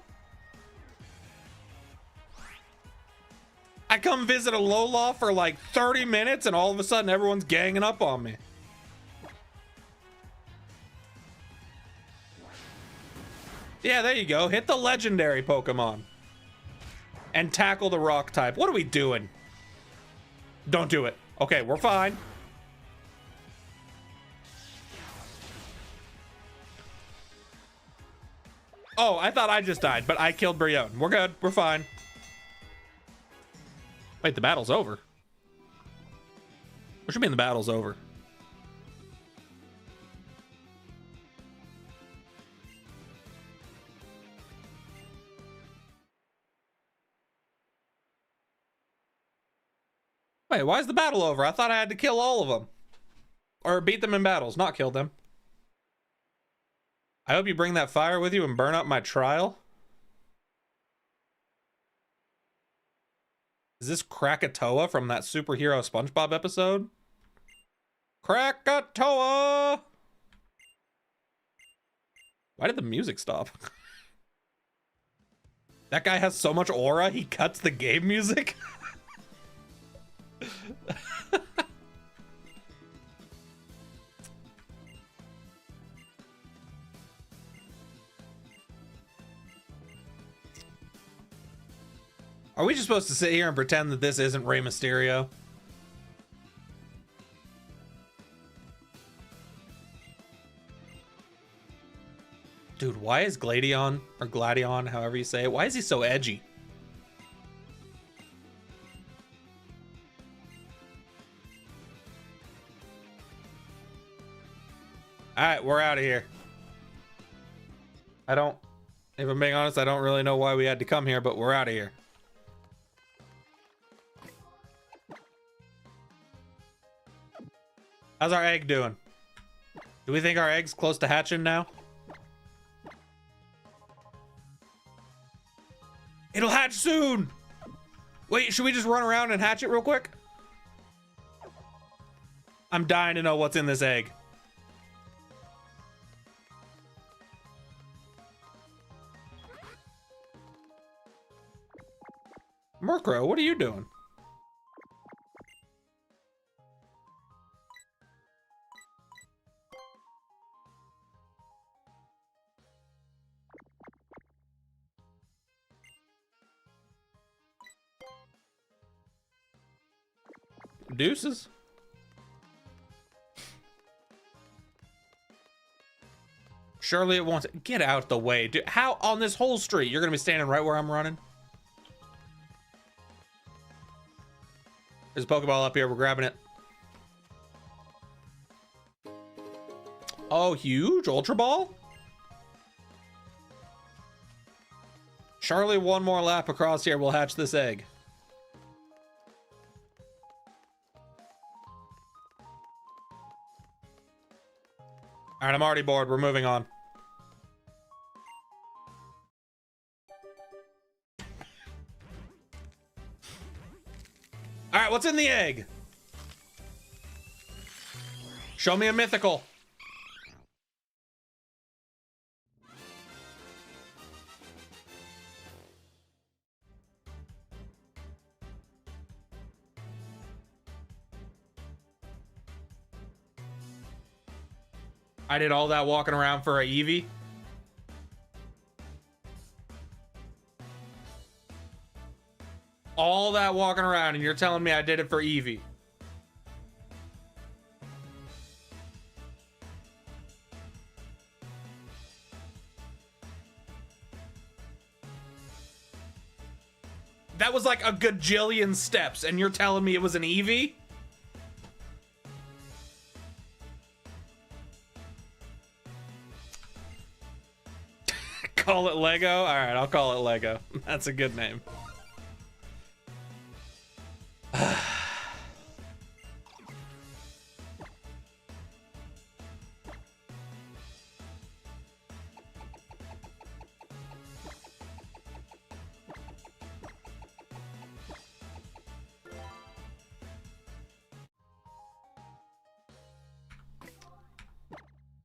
I come visit Alola for like 30 minutes and all of a sudden everyone's ganging up on me. Yeah, there you go. Hit the legendary Pokemon. And tackle the rock type. What are we doing? Don't do it. Okay, we're fine. Oh, I thought I just died, but I killed Brion. We're good. We're fine. Wait, the battle's over. What should mean the battle's over? Wait, why is the battle over? I thought I had to kill all of them. Or beat them in battles, not kill them. I hope you bring that fire with you and burn up my trial. Is this Krakatoa from that superhero SpongeBob episode? Krakatoa! Why did the music stop? That guy has so much aura, he cuts the game music? Are we just supposed to sit here and pretend that this isn't Rey Mysterio? Dude, why is Gladion, or Gladion, however you say it, why is he so edgy? Alright, we're out of here. If I'm being honest, I don't really know why we had to come here, but we're out of here. How's our egg doing? Do we think our egg's close to hatching now? It'll hatch soon! Wait, should we just run around and hatch it real quick? I'm dying to know what's in this egg. Murkrow, what are you doing? Deuces. Surely it won't. Get out the way. Dude, how on this whole street you're gonna be standing right where I'm running? There's a Pokeball up here. We're grabbing it. Oh, huge Ultra Ball. Surely one more lap across here will hatch this egg. All right, I'm already bored. We're moving on. All right, what's in the egg? Show me a mythical. I did all that walking around for a Eevee. All that walking around and you're telling me I did it for Eevee. That was like a gajillion steps and you're telling me it was an Eevee? Call it Lego? All right, I'll call it Lego. That's a good name.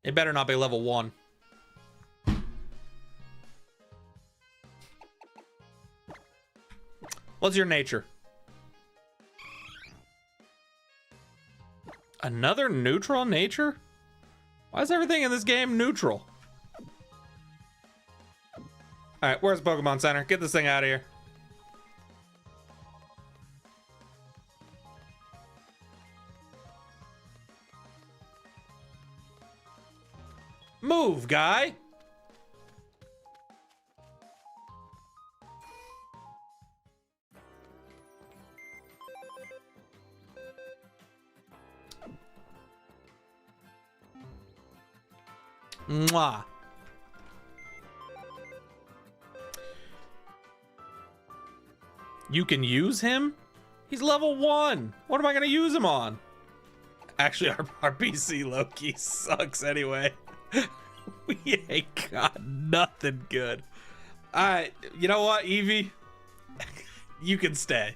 It better not be level 1. What's your nature? Another neutral nature? Why is everything in this game neutral? Alright, where's Pokemon Center? Get this thing out of here. Move, guy! Mwah. You can use him? He's level 1. What am I gonna use him on? Actually, our PC low-key sucks anyway. We ain't got nothing good. Alright, you know what, Eevee? You can stay.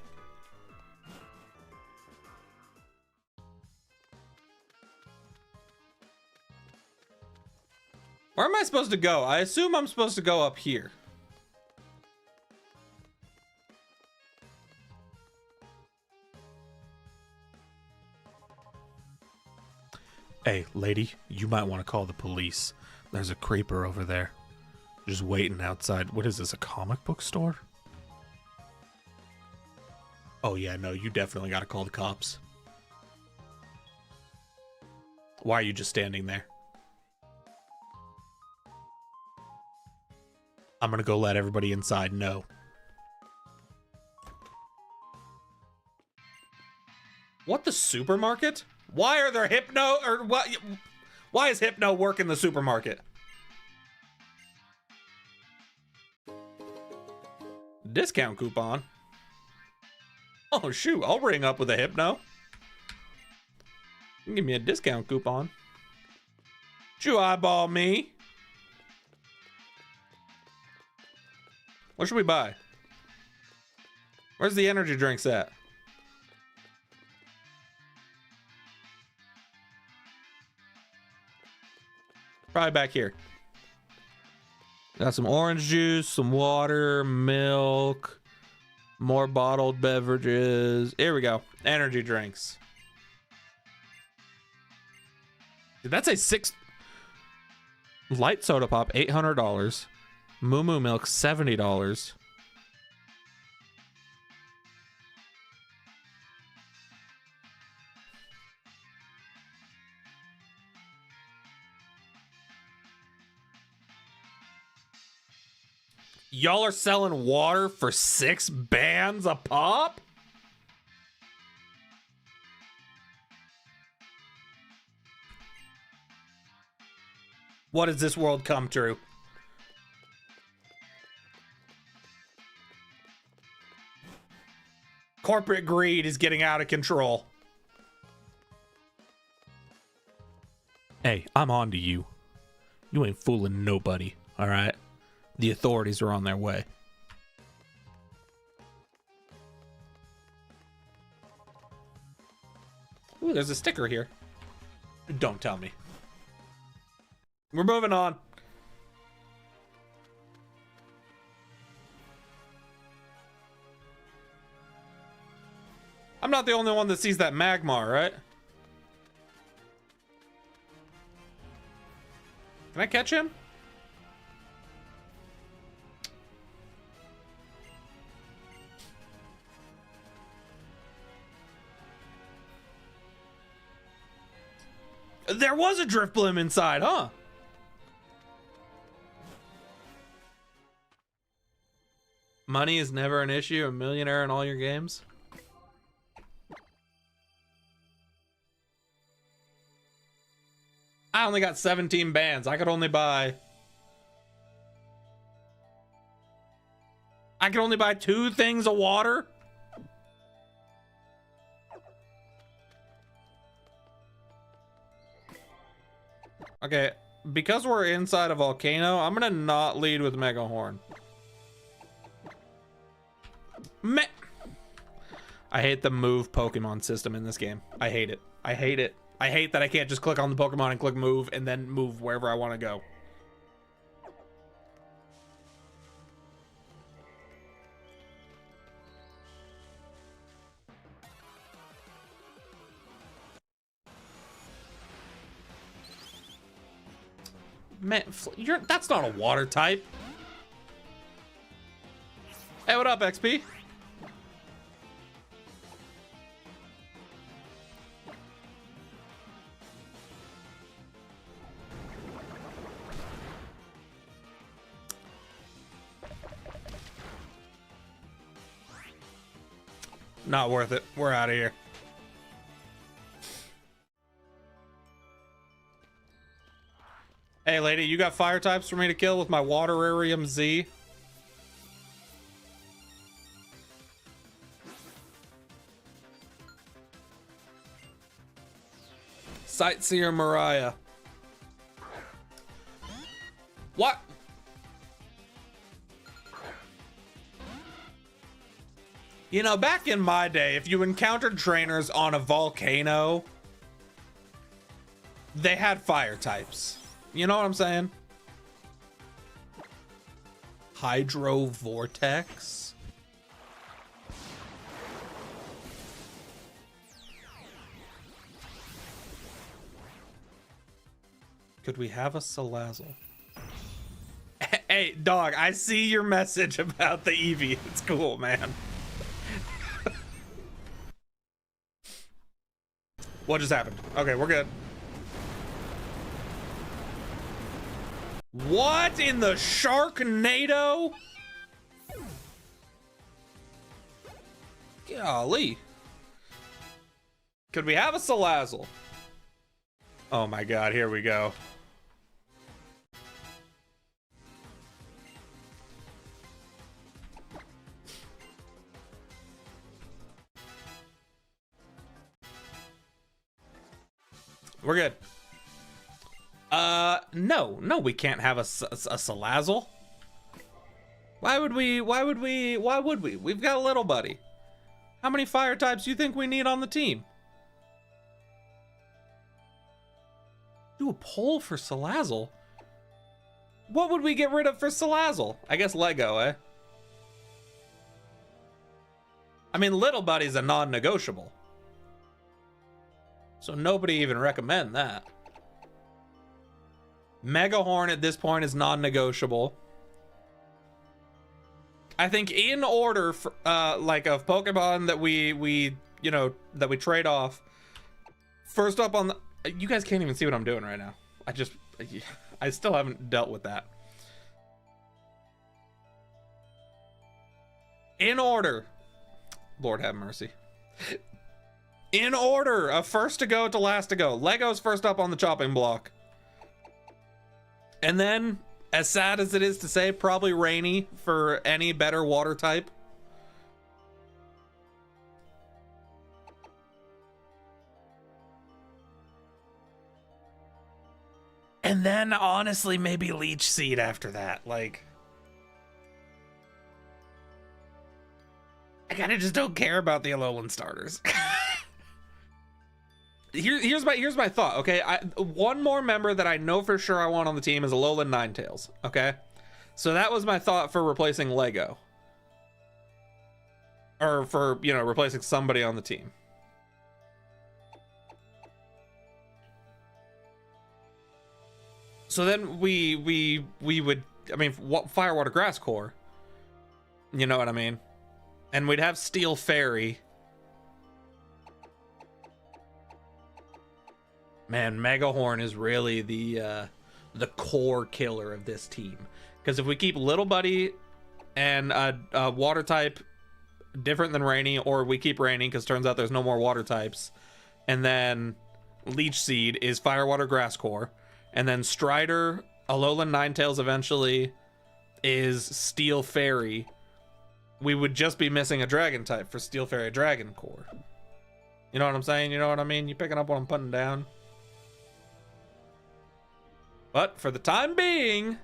Where am I supposed to go? I assume I'm supposed to go up here. Hey, lady, you might want to call the police. There's a creeper over there. Just waiting outside. What is this, a comic book store? Oh yeah, no, you definitely gotta call the cops. Why are you just standing there? I'm gonna go let everybody inside know. What, the supermarket? Why are there Hypno, or what? Why is Hypno work in the supermarket? Discount coupon? Oh shoot, I'll ring up with a Hypno. Give me a discount coupon. You eyeball me. What should we buy? Where's the energy drinks at? Probably back here. Got some orange juice, some water, milk, more bottled beverages. Here we go. Energy drinks. Did that say 6? Light soda pop, $800. Moo Moo milk, $70. Y'all are selling water for 6 bands a pop? What has this world come to? Corporate greed is getting out of control. Hey, I'm on to you. You ain't fooling nobody, all right? The authorities are on their way. Ooh, there's a sticker here. Don't tell me. We're moving on. I'm not the only one that sees that Magmar, right? Can I catch him? There was a Drifblim inside, huh? Money is never an issue. A millionaire in all your games. I only got 17 bands. I could only buy 2 things of water. Okay, because we're inside a volcano, I'm gonna not lead with Mega Horn. I hate the move Pokemon system in this game. I hate it. I hate it. I hate that I can't just click on the Pokemon and click move and then move wherever I want to go. Man, that's not a water type. Hey, what up, XP? Not worth it. We're out of here. Hey, lady, you got fire types for me to kill with my Waterarium Z? Sightseer Mariah. What? You know, back in my day, if you encountered trainers on a volcano, they had fire types. You know what I'm saying? Hydro Vortex. Could we have a Salazzle? Hey, dog, I see your message about the Eevee. It's cool, man. What just happened? Okay, we're good. What in the Sharknado? Golly. Could we have a Salazzle? Oh my god, here we go. We're good. No, we can't have a Salazzle. Why would we? We've got a little buddy. How many fire types do you think we need on the team? Do a poll for Salazzle? What would we get rid of for Salazzle? I guess Lego, eh? I mean, little buddy's a non-negotiable. So nobody even recommend that. Mega Horn at this point is non-negotiable. I think in order for, like of Pokemon that we you know, that we trade off. First up on the, you guys can't even see what I'm doing right now. I still haven't dealt with that. In order, Lord have mercy. In order of first to go to last to go. Lego's first up on the chopping block. And then, as sad as it is to say, probably Rainy for any better water type. And then, honestly, maybe Leech Seed after that. Like, I kind of just don't care about the Alolan starters. Here's my thought, okay? One more member that I know for sure I want on the team is Alolan Ninetales, okay? So that was my thought for replacing Lego. Or for, you know, replacing somebody on the team. So then we would, I mean, Fire, Water, Grass core. You know what I mean? And we'd have Steel Fairy. Man, Mega Horn is really the core killer of this team. Because if we keep Little Buddy and a water type different than Rainy, or we keep Rainy because turns out there's no more water types, and then Leech Seed is Fire, Water, Grass core, and then Strider, Alolan Ninetales eventually is Steel Fairy, we would just be missing a Dragon type for Steel Fairy Dragon core. You know what I'm saying? You know what I mean? You picking up what I'm putting down? But for the time being,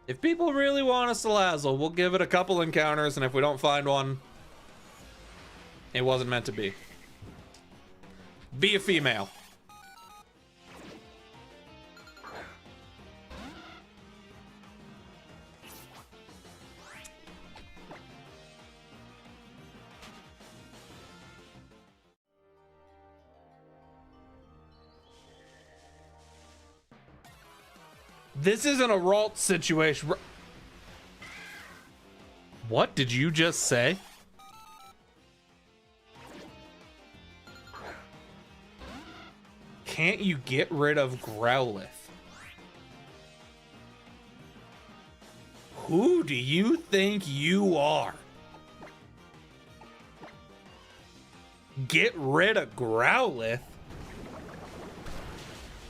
if people really want a Salazzle, we'll give it a couple encounters, and if we don't find one, it wasn't meant to be. Be a female. This isn't a Ralt situation. What did you just say? Can't you get rid of Growlithe? Who do you think you are? Get rid of Growlithe?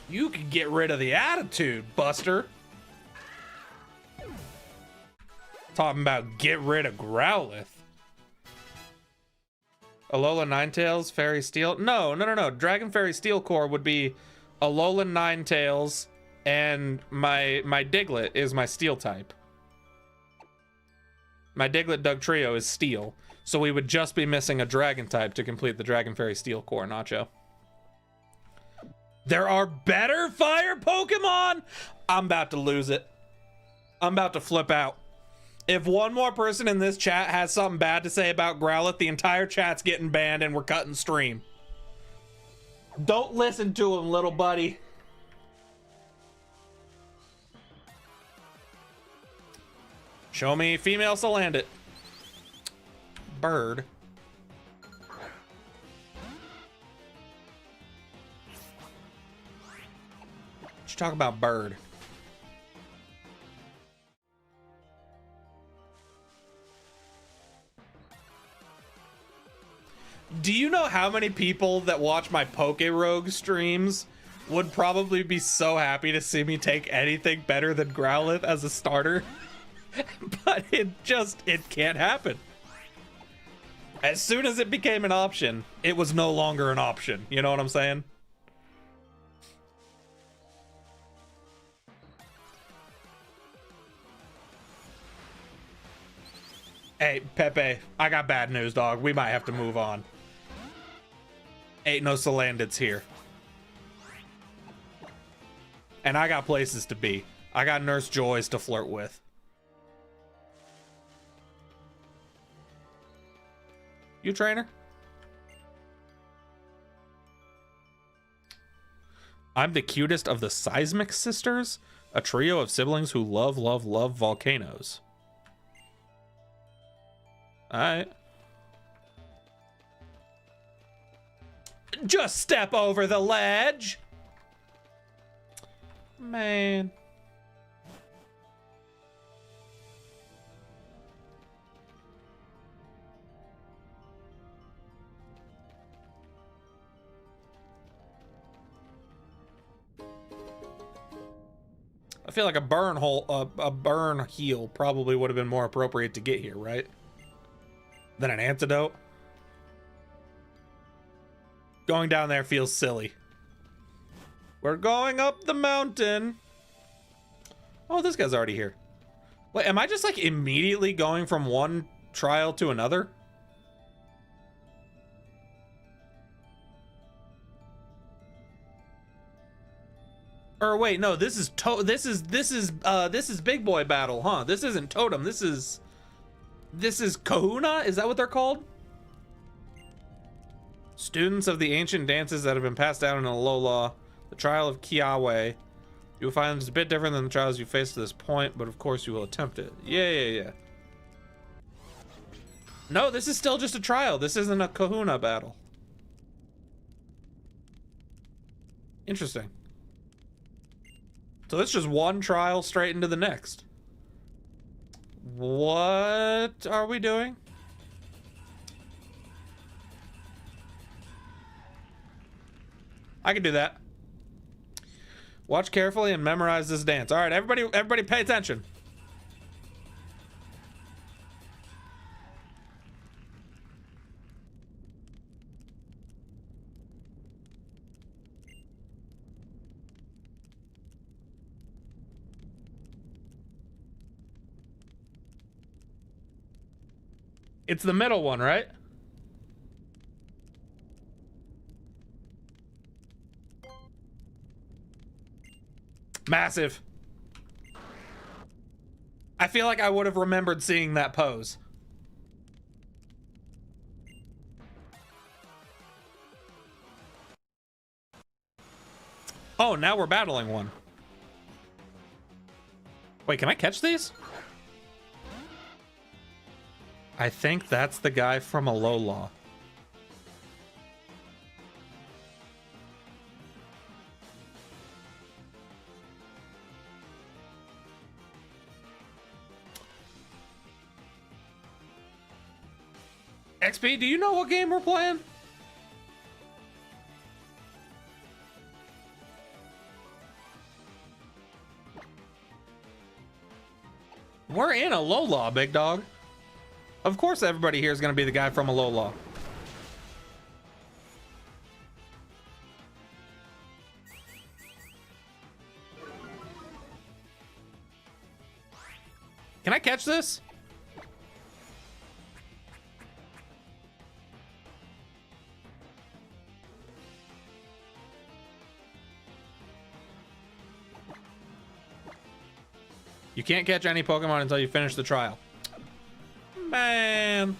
You can get rid of the attitude, Buster. Talking about get rid of Growlithe. Alolan Ninetales, Fairy Steel. No. Dragon Fairy Steel core would be Alolan Ninetales, and my Diglett is my Steel type. My Diglett Dugtrio is Steel, so we would just be missing a Dragon type to complete the Dragon Fairy Steel core, Nacho. There are better fire Pokemon? I'm about to lose it. I'm about to flip out. If one more person in this chat has something bad to say about Growlithe, the entire chat's getting banned and we're cutting stream. Don't listen to him, little buddy. Show me female Salandit. Bird. you talk about bird? Do you know how many people that watch my PokeRogue streams would probably be so happy to see me take anything better than Growlithe as a starter? But it can't happen. As soon as it became an option, it was no longer an option. You know what I'm saying? Hey, Pepe, I got bad news, dog. We might have to move on. Ain't no Salandits here. And I got places to be. I got Nurse Joys to flirt with. You trainer? I'm the cutest of the Seismic Sisters, a trio of siblings who love volcanoes. Alright. Just step over the ledge. Man. I feel like a burn heal probably would have been more appropriate to get here, right? Than an antidote. Going down there feels silly. We're going up the mountain. Oh, this guy's already here. Wait, am I just like immediately going from one trial to another? Or wait, no, this is Big Boy Battle, huh? This isn't Totem. This is Kahuna? Is that what they're called? Students of the ancient dances that have been passed down in Alola, the trial of Kiawe. You will find it's a bit different than the trials you faced to this point, but of course you will attempt it. Yeah. No, this is still just a trial. This isn't a Kahuna battle. Interesting. So it's just one trial straight into the next. What are we doing? I can do that. Watch carefully and memorize this dance. All right, everybody pay attention. It's the middle one, right? Massive. I feel like I would have remembered seeing that pose. Oh, now we're battling one. Wait, can I catch these? I think that's the guy from Alola. XP, do you know what game we're playing? We're in Alola, big dog. Of course everybody here is going to be the guy from Alola. Can I catch this? You can't catch any Pokemon until you finish the trial. Man.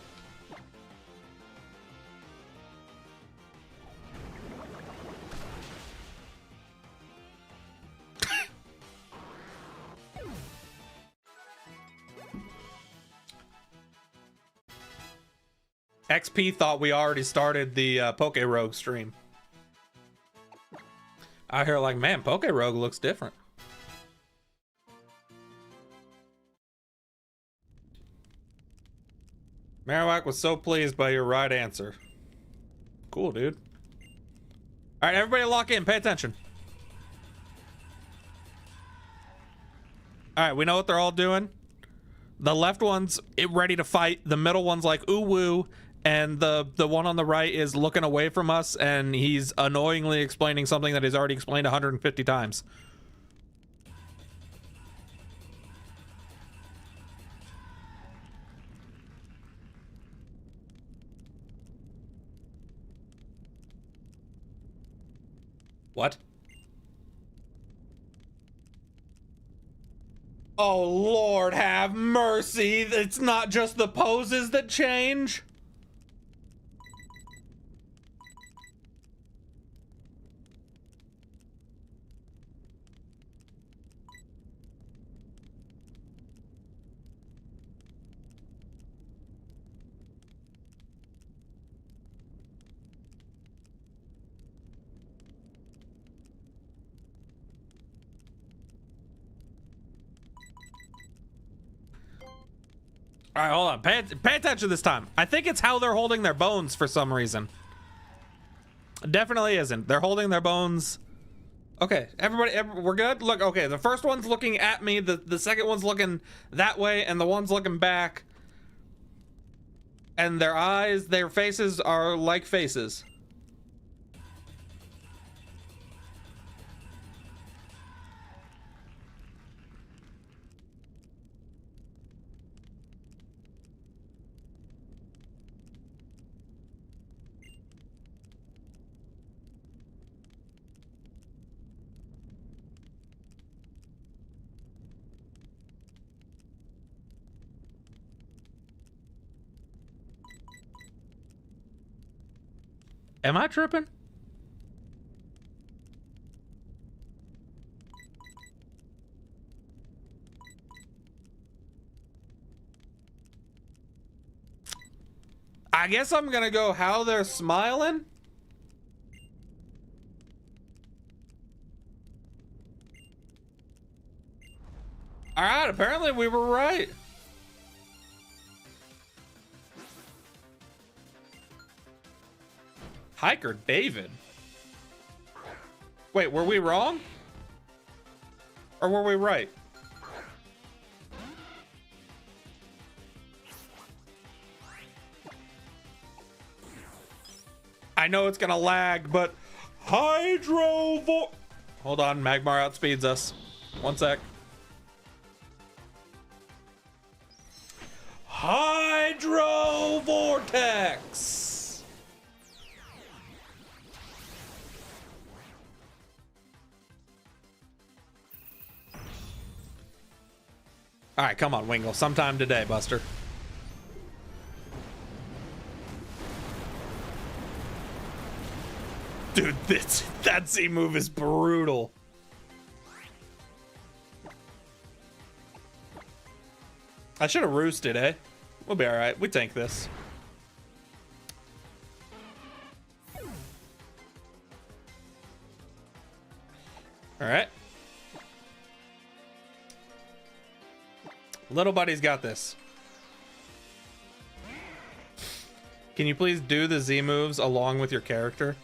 XP thought we already started the PokeRogue stream. I hear like, man, PokeRogue looks different. Marowak was so pleased by your right answer. Cool, dude. All right, everybody lock in. Pay attention. All right, we know what they're all doing. The left one's ready to fight. The middle one's like, ooh, woo. And the one on the right is looking away from us, and he's annoyingly explaining something that he's already explained 150 times. What? Oh, Lord, have mercy. It's not just the poses that change. All right, hold on. Pay attention this time. I think it's how they're holding their bones for some reason. Definitely isn't. They're holding their bones. Okay, everybody, we're good? Look, okay, the first one's looking at me, the second one's looking that way, and the one's looking back. And their eyes, their faces are like faces. Am I tripping? I guess I'm gonna go how they're smiling. All right, apparently we were right. Hiker David. Wait, were we wrong? Or were we right? I know it's gonna lag, but Hold on, Magmar outspeeds us. One sec. Hydro Vortex. All right, come on, Wingle. Sometime today, Buster. Dude, that Z move is brutal. I should have roosted, eh? We'll be all right. We tank this. All right. Little buddy's got this. Can you please do the Z moves along with your character?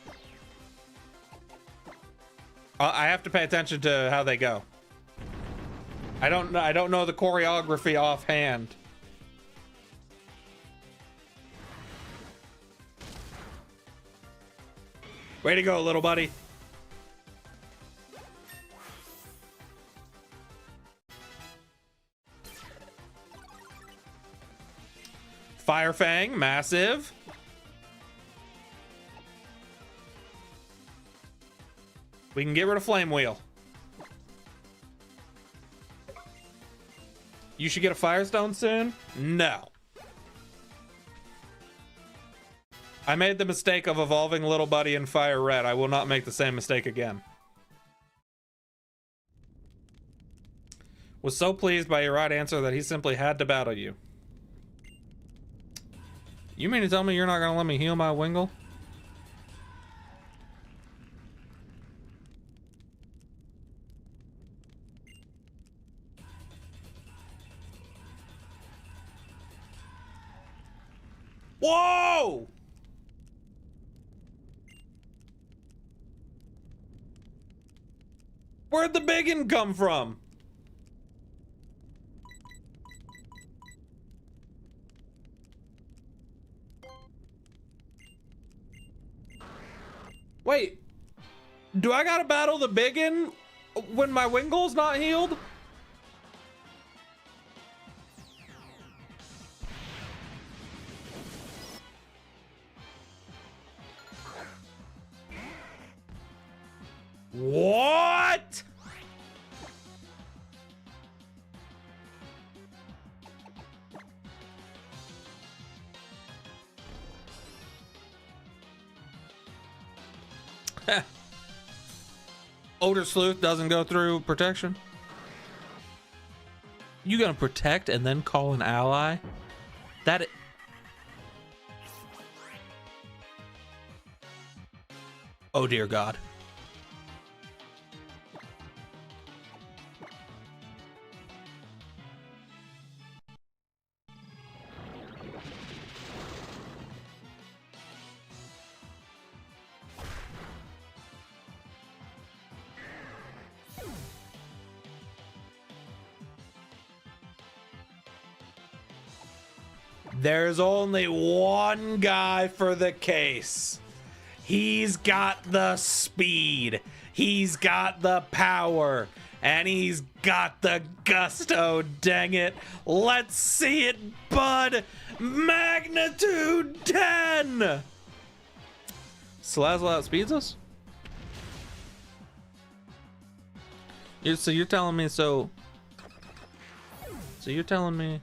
I have to pay attention to how they go. I don't know the choreography offhand. Way to go, little buddy. Fire Fang, massive. We can get rid of Flame Wheel. You should get a Firestone soon? No. I made the mistake of evolving Little Buddy in Fire Red. I will not make the same mistake again. Was so pleased by your right answer that he simply had to battle you. You mean to tell me you're not gonna let me heal my Wingle? Whoa! Where'd the biggin come from? Wait, do I gotta battle the biggin when my Wingle's not healed? What? Odor Sleuth doesn't go through protection. You gonna protect and then call an ally? Oh dear God. There's only one guy for the case. He's got the speed, he's got the power, and he's got the gusto, dang it. Let's see it, bud. Magnitude 10! Salazzle outspeeds us? So you're telling me, so you're telling me,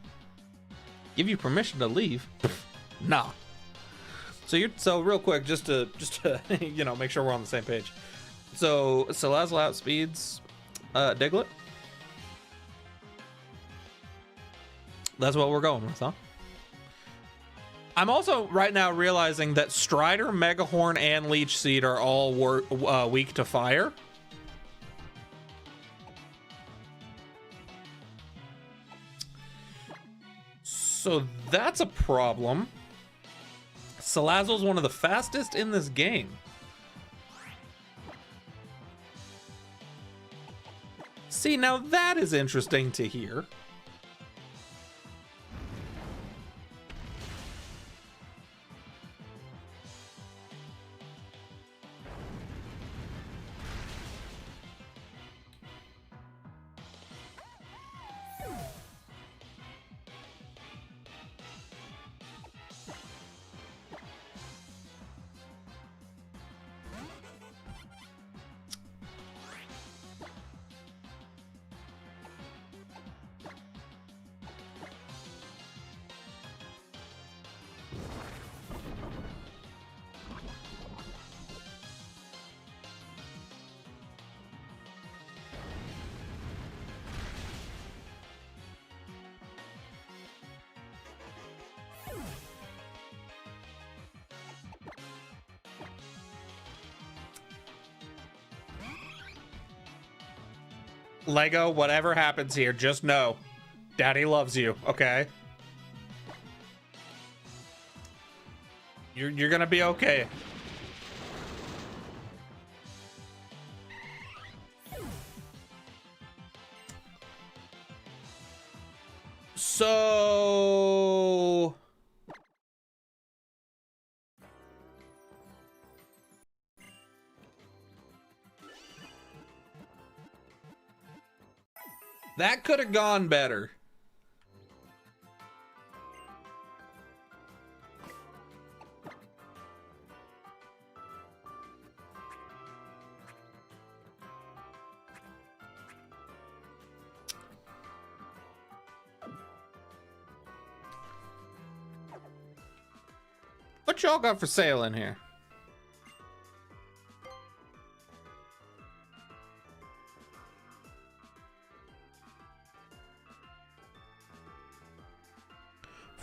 give you permission to leave? Nah. So real quick, just to you know, make sure we're on the same page. So Salazzle outspeeds Diglett. That's what we're going with, huh? I'm also right now realizing that Strider, Megahorn, and Leech Seed are all weak to fire. So that's a problem. Salazzle's one of the fastest in this game. See, now that is interesting to hear. Lego, whatever happens here, just know Daddy loves you, okay? You're gonna be okay. So that could have gone better. What y'all got for sale in here?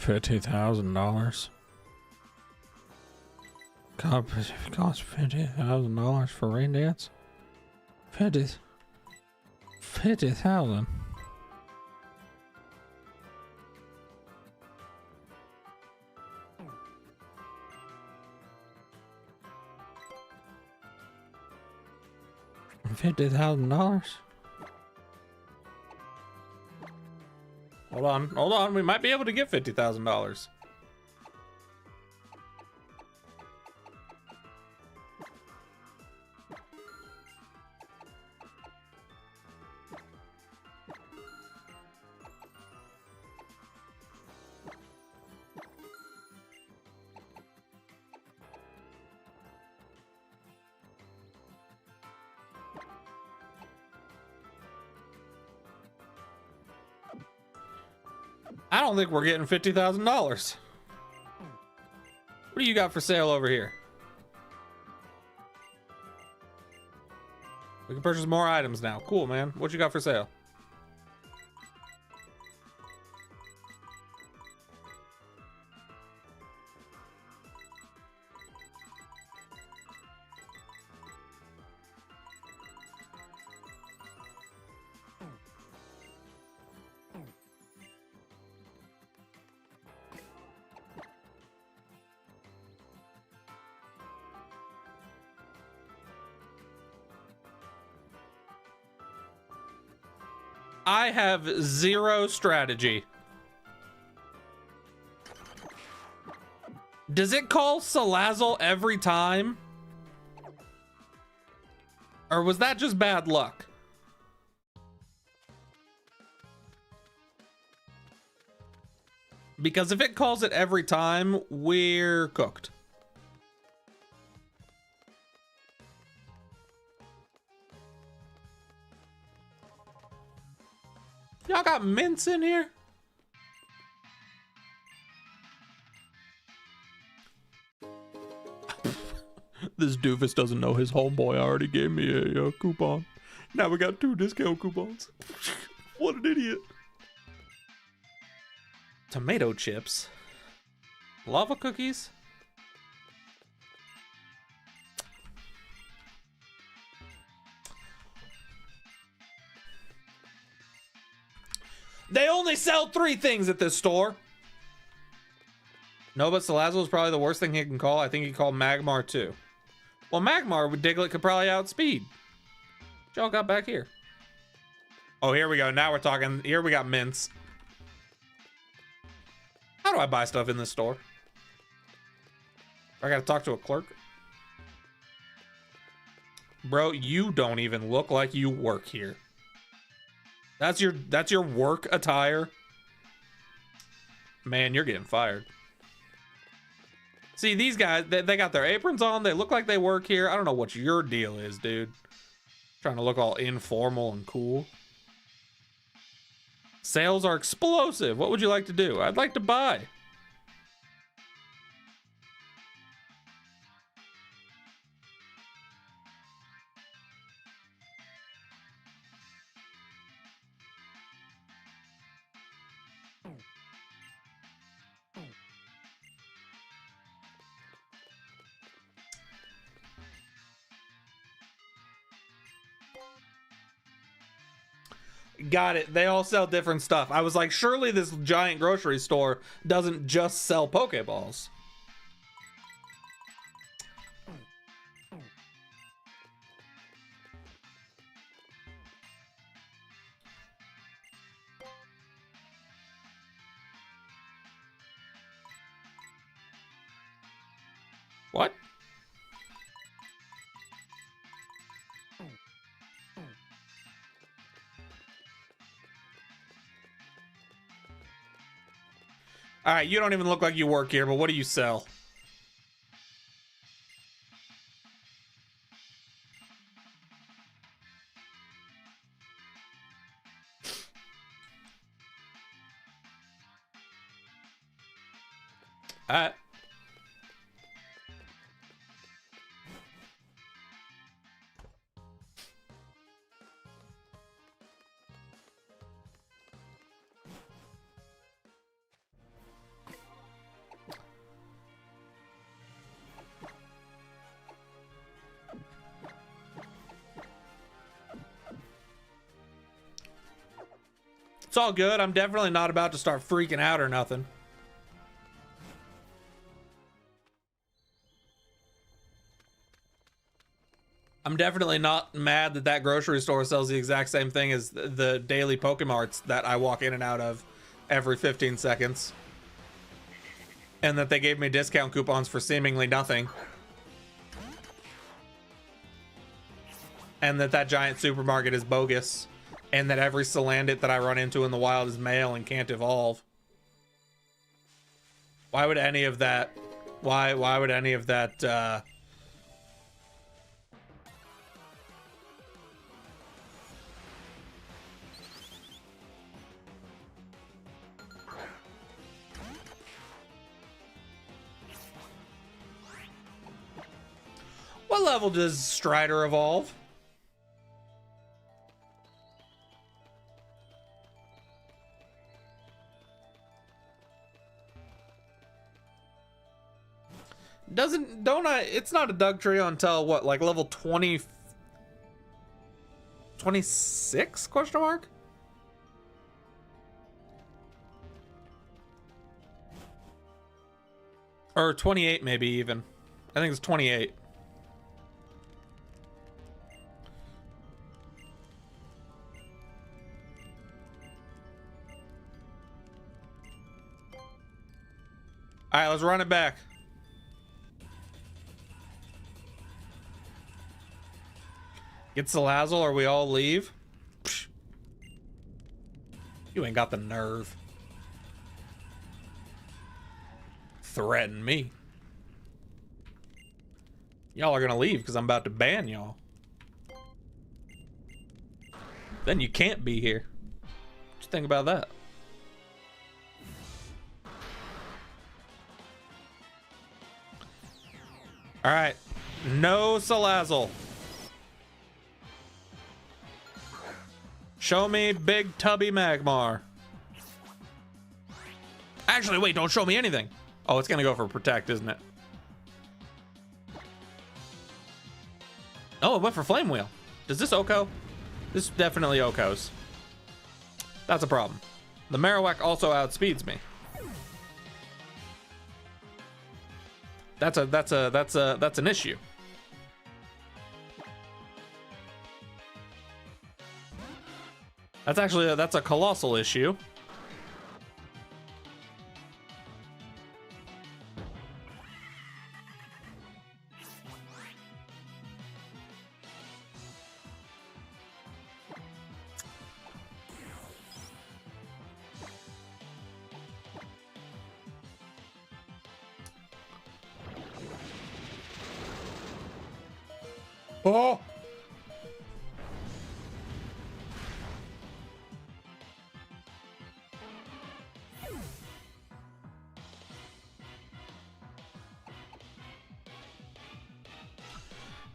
$50,000. Cost $50,000 for rain dance. 50,000. $50,000. Hold on. We might be able to get $50,000. I don't think we're getting $50,000. What do you got for sale over here? We can purchase more items now. Cool, man. What you got for sale? I have zero strategy. Does it call Salazzle every time? Or was that just bad luck? Because if it calls it every time, we're cooked. Y'all got mints in here? This doofus doesn't know his homeboy already gave me a coupon. Now we got 2 discount coupons. What an idiot. Tomato chips. Lava cookies. They only sell 3 things at this store. No, but Salazzle is probably the worst thing he can call. I think he called Magmar too. Well, Magmar with Diglett could probably outspeed. What y'all got back here? Oh, here we go. Now we're talking. Here we got mints. How do I buy stuff in this store? I gotta talk to a clerk. Bro, you don't even look like you work here. That's your work attire? Man, you're getting fired. See, these guys, they got their aprons on. They look like they work here. I don't know what your deal is, dude. Trying to look all informal and cool. Sales are explosive. What would you like to do? I'd like to buy. Got it. They all sell different stuff. I was like, surely this giant grocery store doesn't just sell Pokeballs. What? All right, you don't even look like you work here, but what do you sell? It's all good. I'm definitely not about to start freaking out or nothing. I'm definitely not mad that that grocery store sells the exact same thing as the daily Pokemarts that I walk in and out of every 15 seconds. And that they gave me discount coupons for seemingly nothing. And that giant supermarket is bogus. And that every Salandit that I run into in the wild is male and can't evolve. Why would any of that... Why would any of that, What level does Strider evolve? It's not a Dugtrio until what, like level 20, 26 question mark? Or 28 maybe even. I think it's 28. All right, let's run it back. Get Salazzle or we all leave? Psh. You ain't got the nerve. Threaten me. Y'all are gonna leave because I'm about to ban y'all. Then you can't be here. Just think about that. All right, no Salazzle. Show me big tubby Magmar. Actually, wait, don't show me anything. Oh, it's gonna go for Protect, isn't it? Oh, it went for Flame Wheel. Does this Oko? This definitely Okos. That's a problem. The Marowak also outspeeds me. That's an issue. That's a colossal issue. Oh!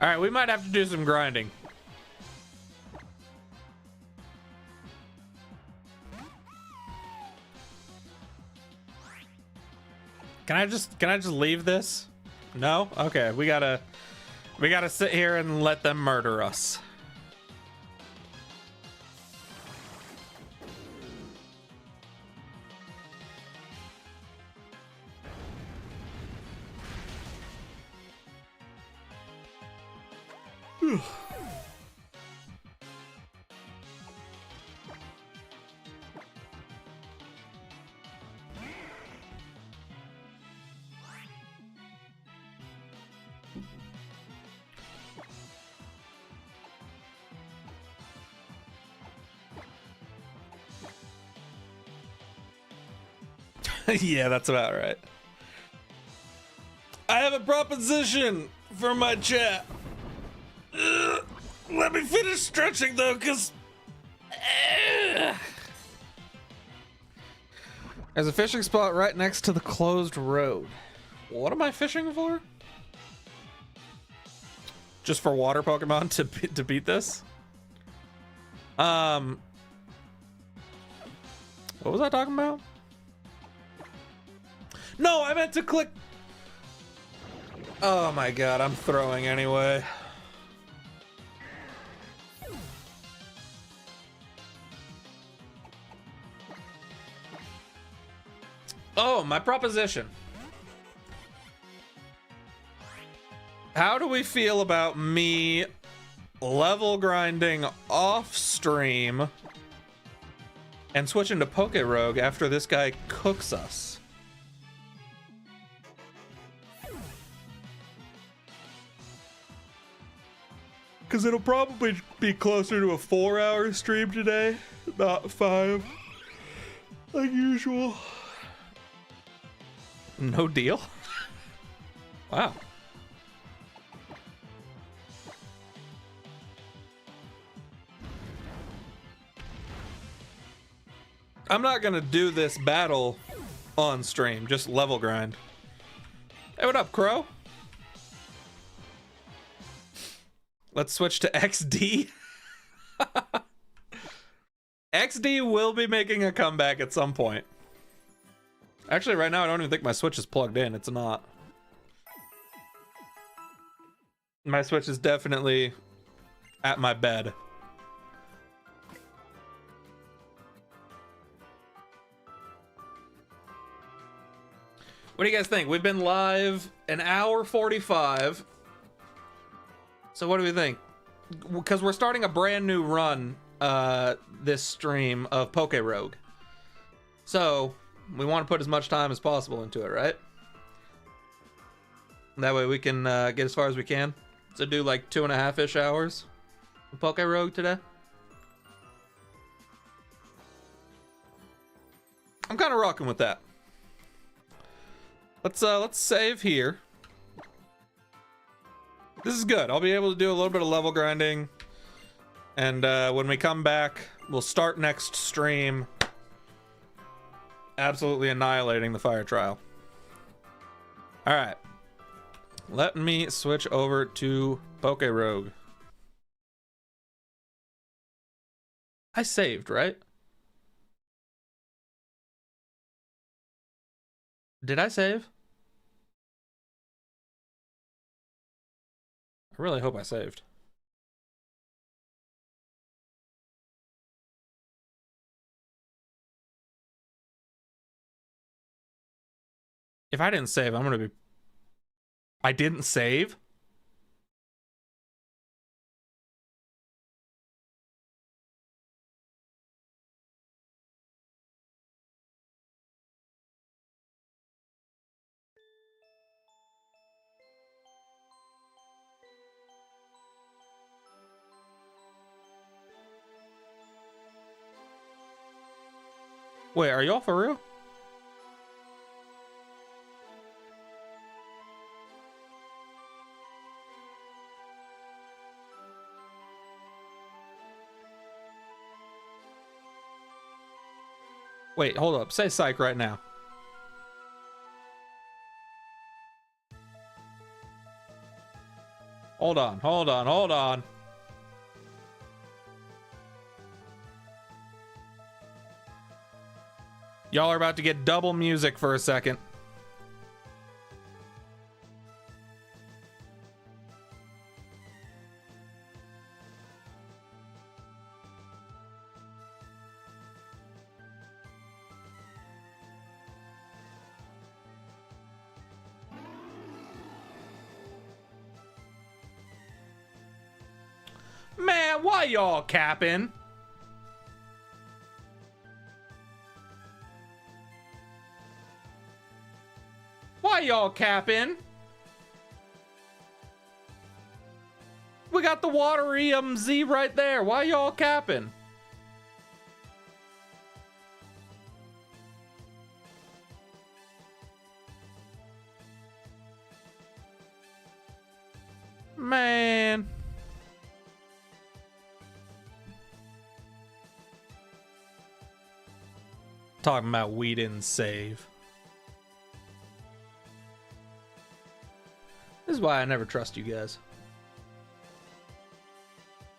All right, we might have to do some grinding. Can I just leave this? No? Okay, we gotta sit here and let them murder us. Yeah, that's about right. I have a proposition for my chat. Let me finish stretching though, because there's a fishing spot right next to the closed road. What am I fishing for? Just for water Pokemon to beat this? What was I talking about? No, I meant to click. Oh my god, I'm throwing anyway. Oh, my proposition. How do we feel about me level grinding off stream and switching to PokeRogue after this guy cooks us. Because it'll probably be closer to a 4-hour stream today, not 5, like usual. No deal? Wow. I'm not gonna do this battle on stream, just level grind. Hey, what up, Crow? Let's switch to XD. XD will be making a comeback at some point. Actually, right now, I don't even think my Switch is plugged in. It's not. My Switch is definitely at my bed. What do you guys think? We've been live an hour 45. So what do we think? Because we're starting a brand new run this stream of PokeRogue. So we want to put as much time as possible into it, right? That way we can get as far as we can. So do like 2.5-ish hours of PokeRogue today. I'm kind of rocking with that. Let's save here. This is good. I'll be able to do a little bit of level grinding. And when we come back, we'll start next stream absolutely annihilating the fire trial. All right. Let me switch over to PokeRogue. I saved, right? Did I save? I really hope I saved. If I didn't save, I'm gonna be... I didn't save? Wait, are y'all for real? Wait, hold up. Say psych right now. Hold on, hold on, hold on. Y'all are about to get double music for a second. Man, why y'all capping? Why y'all capping? We got the watery Z right there. Why y'all capping? Man. Talking about we didn't save. This is why I never trust you guys.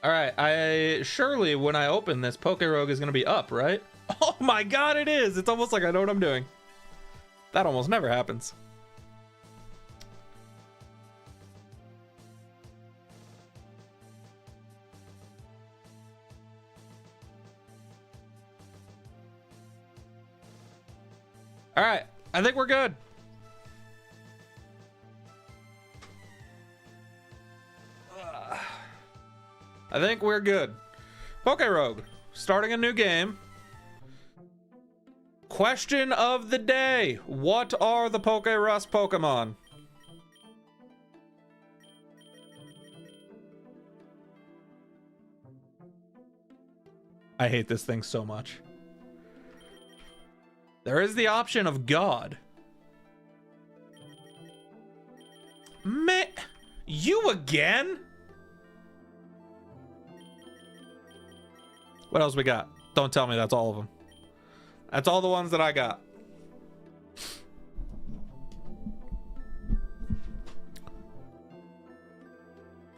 All right, surely when I open this, PokeRogue is gonna be up, right? Oh my god, it is! It's almost like I know what I'm doing. That almost never happens. All right, I think we're good. I think we're good. PokeRogue, starting a new game. Question of the day. What are the PokeRust Pokemon? I hate this thing so much. There is the option of God. Man, you again? What else we got? Don't tell me that's all of them. That's all the ones that I got.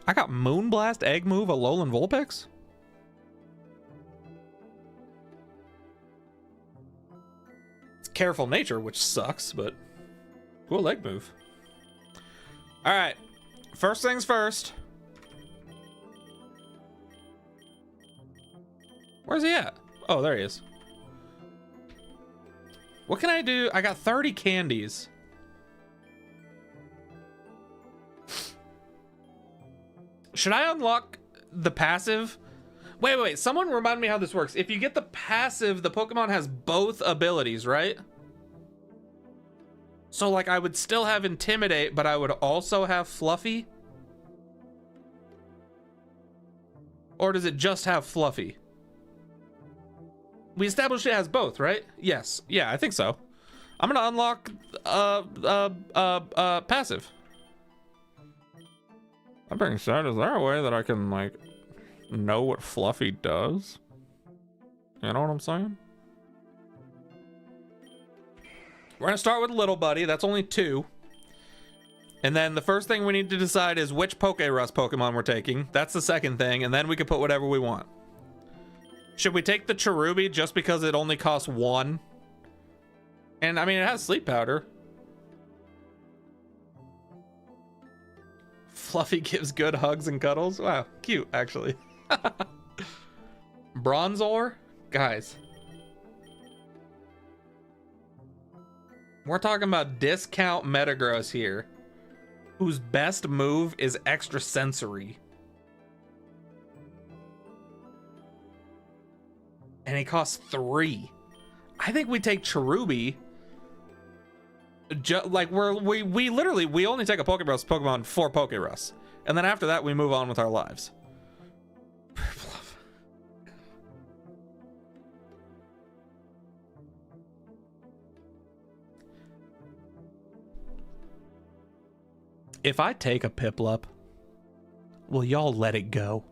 I got Moonblast, Egg Move, Alolan Vulpix? It's Careful Nature, which sucks, but cool Egg Move. Alright, first things first. Where's he at? Oh, there he is. What can I do? I got 30 candies. Should I unlock the passive? Wait. Someone remind me how this works. If you get the passive, the Pokemon has both abilities, right? So, like, I would still have Intimidate, but I would also have Fluffy? Or does it just have Fluffy? We established it has both, right? Yes. Yeah, I think so. I'm gonna unlock passive. That being said, is there a way that I can, like, know what Fluffy does? You know what I'm saying? We're gonna start with Little Buddy. That's only 2. And then the first thing we need to decide is which PokeRust Pokemon we're taking. That's the second thing, and then we can put whatever we want. Should we take the Cherubi just because it only costs 1? And I mean, it has Sleep Powder. Fluffy gives good hugs and cuddles. Wow, cute, actually. Bronzor? Guys. We're talking about discount Metagross here, whose best move is Extrasensory. And he costs 3. I think we take Cherubi. Like, we literally only take a Pokemon for PokeRust. And then after that, we move on with our lives. If I take a Piplup, will y'all let it go?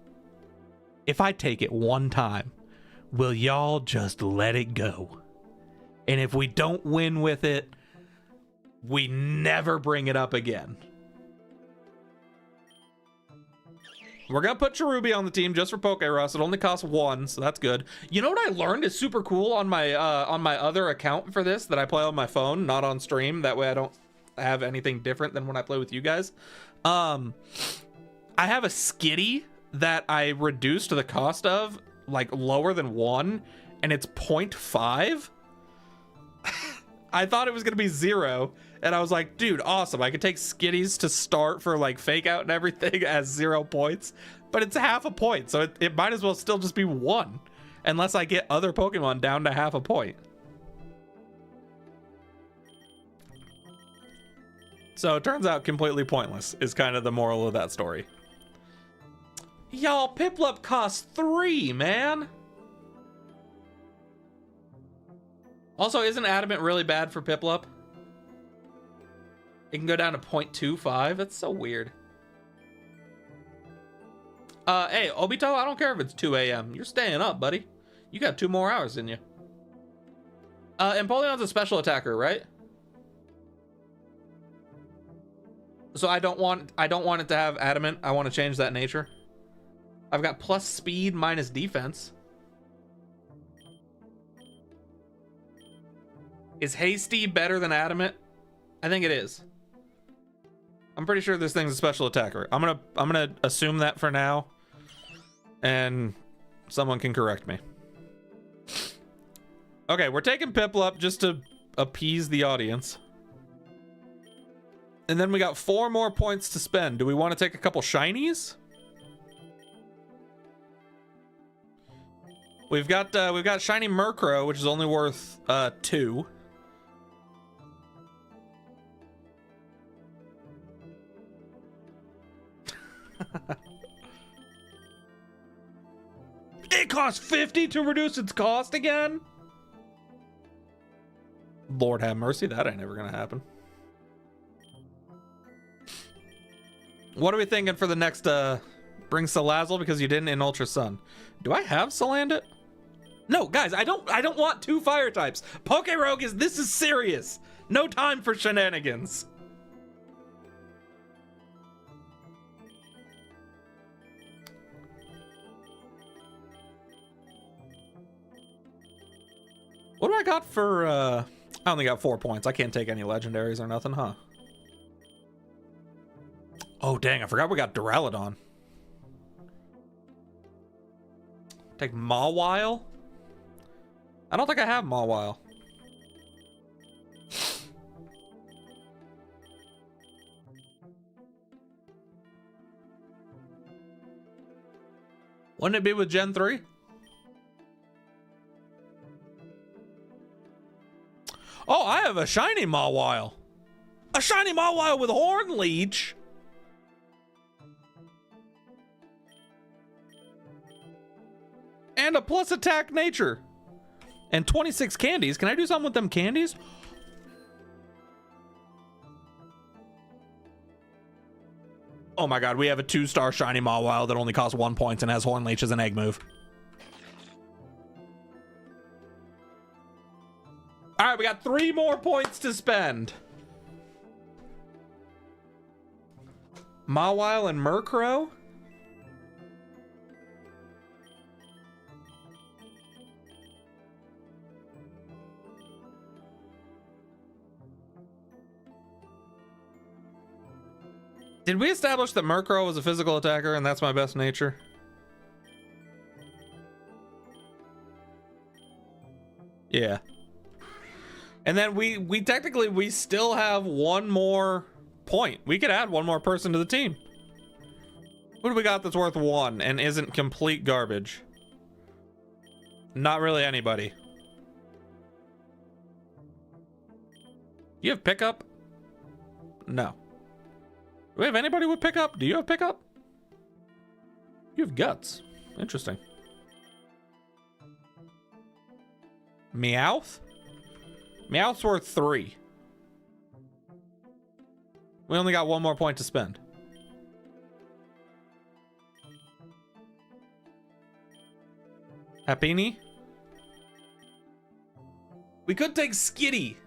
If I take it one time, will y'all just let it go? And if we don't win with it, we never bring it up again. We're gonna put Cherubi on the team just for PokeRust. It only costs 1, so that's good. You know what I learned is super cool on my other account for this that I play on my phone, not on stream. That way I don't have anything different than when I play with you guys. I have a Skitty that I reduced the cost of, like, lower than 1, and it's 0.5. I thought it was gonna be 0, and I was like, dude, awesome. I could take Skitties to start for, like, fake out and everything as 0 points, but it's half a point, so it might as well still just be 1, unless I get other Pokemon down to half a point. So it turns out completely pointless is kind of the moral of that story. Y'all, Piplup costs 3, man. Also, isn't Adamant really bad for Piplup? It can go down to 0.25. That's so weird. Hey, Obito, I don't care if it's 2 a.m. You're staying up, buddy. You got 2 more hours in you. Empoleon's a special attacker, right? So I don't want it to have Adamant. I want to change that nature. I've got plus speed minus defense. Is Hasty better than Adamant? I think it is. I'm pretty sure this thing's a special attacker. I'm gonna assume that for now, and someone can correct me. Okay, we're taking Piplup just to appease the audience. And then we got 4 more points to spend. Do we want to take a couple shinies? We've got shiny Murkrow, which is only worth 2. It costs 50 to reduce its cost again? Lord have mercy, that ain't never gonna happen. What are we thinking for the next bring Salazzle because you didn't in Ultra Sun? Do I have Salandit? No, guys, I don't want 2 fire types. PokeRogue this is serious. No time for shenanigans. What do I got for, I only got 4 points. I can't take any legendaries or nothing, huh? Oh, dang, I forgot we got Duraludon. Take Mawile? I don't think I have Mawile. Wouldn't it be with Gen 3? Oh, I have a shiny Mawile. A shiny Mawile with Horn Leech. And a plus attack nature. And 26 candies. Can I do something with them candies? Oh my god, we have a 2-star shiny Mawile that only costs 1 point and has Horn Leech as an egg move. All right, we got 3 more points to spend. Mawile and Murkrow. Did we establish that Murkrow was a physical attacker and that's my best nature? Yeah. And then we technically, we still have 1 more point. We could add 1 more person to the team. Who do we got that's worth 1 and isn't complete garbage? Not really anybody. You have pickup? No. Do we have anybody with pickup? Do you have pickup? You have guts. Interesting. Meowth? Meowth's worth 3. We only got 1 more point to spend. Happiny? We could take Skitty.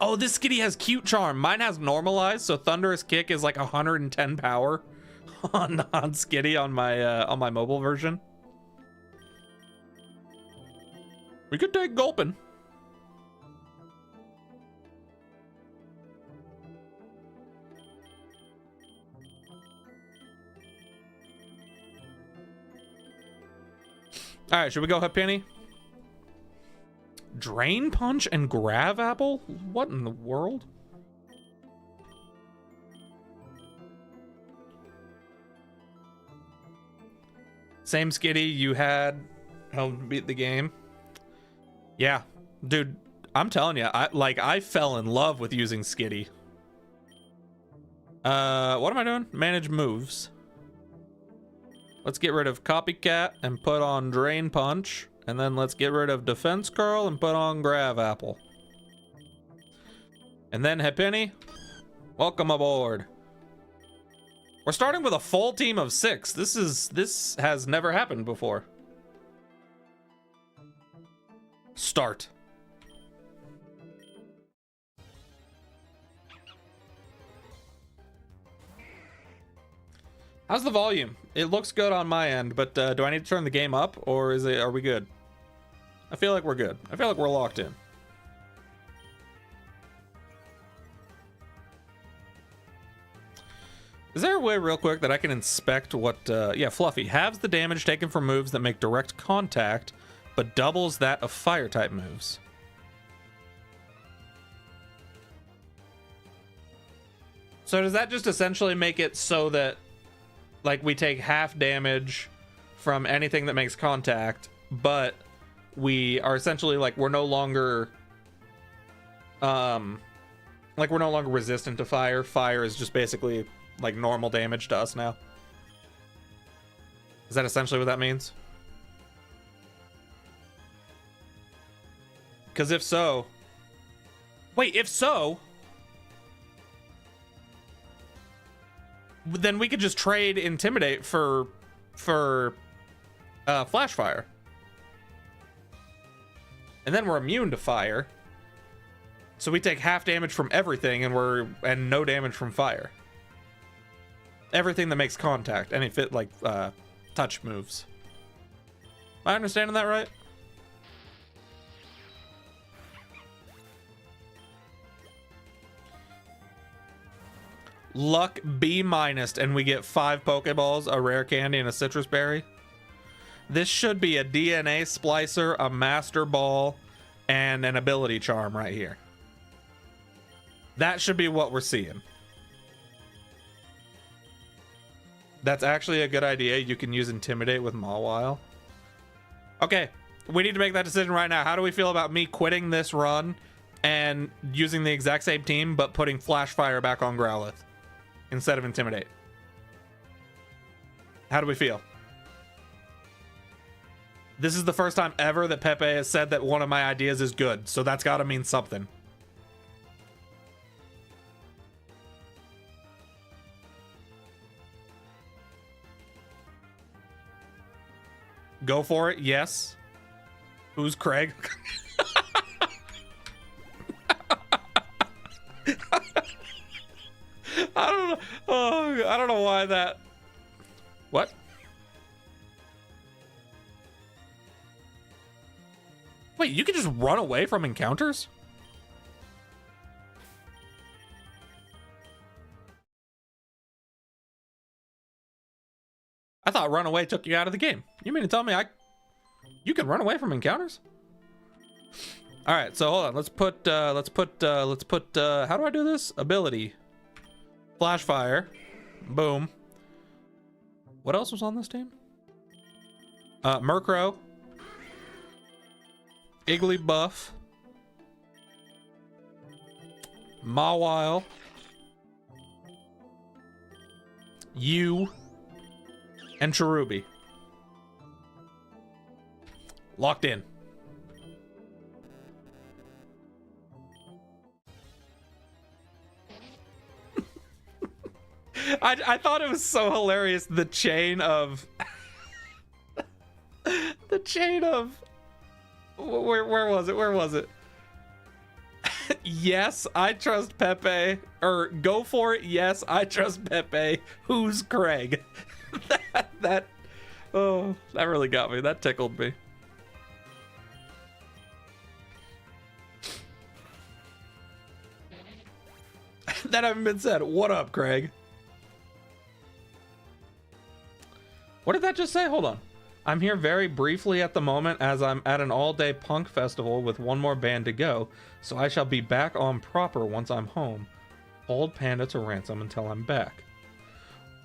Oh, this Skitty has cute charm. Mine has normalized, so Thunderous Kick is like 110 power on Skitty on my mobile version. We could take Gulpin. All right, should we go Happiny? Drain Punch and Grav Apple? What in the world? Same Skitty you had helped beat the game. Yeah, dude, I'm telling you, I fell in love with using Skitty. What am I doing? Manage moves. Let's get rid of Copycat and put on Drain Punch. And then let's get rid of Defense Curl and put on Grav Apple. And then Happiny, welcome aboard. We're starting with a full team of 6. This has never happened before. Start. How's the volume? It looks good on my end, but do I need to turn the game up, or are we good? I feel like we're good. I feel like we're locked in. Is there a way real quick that I can inspect what, yeah, Fluffy halves the damage taken from moves that make direct contact, but doubles that of fire type moves. So does that just essentially make it so that, like, we take half damage from anything that makes contact, but we are essentially like we're no longer resistant to fire. Fire is just basically like normal damage to us now. Is that essentially what that means? Because if so, wait, if so, then we could just trade Intimidate for Flash Fire. And then we're immune to fire. So we take half damage from everything and no damage from fire. Everything that makes contact, any fit like touch moves. Am I understanding that right? Luck B-, and we get 5 Pokeballs, a rare candy, and a citrus berry. This should be a DNA Splicer, a Master Ball, and an Ability Charm right here. That should be what we're seeing. That's actually a good idea. You can use Intimidate with Mawile. Okay, we need to make that decision right now. How do we feel about me quitting this run and using the exact same team, but putting Flash Fire back on Growlithe instead of Intimidate? How do we feel? This is the first time ever that Pepe has said that one of my ideas is good, so that's got to mean something. Go for it, yes. Who's Craig? I don't know. Oh, I don't know why that. What? Wait, you can just run away from encounters? I thought run away took you out of the game. You mean to tell me you can run away from encounters? All right, so hold on. Let's put how do I do this? Ability. Flash Fire. Boom. What else was on this team? Murkrow. Igglybuff. Mawile. You. And Cherubi. Locked in. I thought it was so hilarious, the chain of where was it? Yes, I trust Pepe. Or go for it. Yes, I trust Pepe. Who's Craig? that really got me. That tickled me. That haven't been said. What up, Craig? What did that just say? Hold on. I'm here very briefly at the moment as I'm at an all-day punk festival with one more band to go, so I shall be back on proper once I'm home. Hold Panda to ransom until I'm back.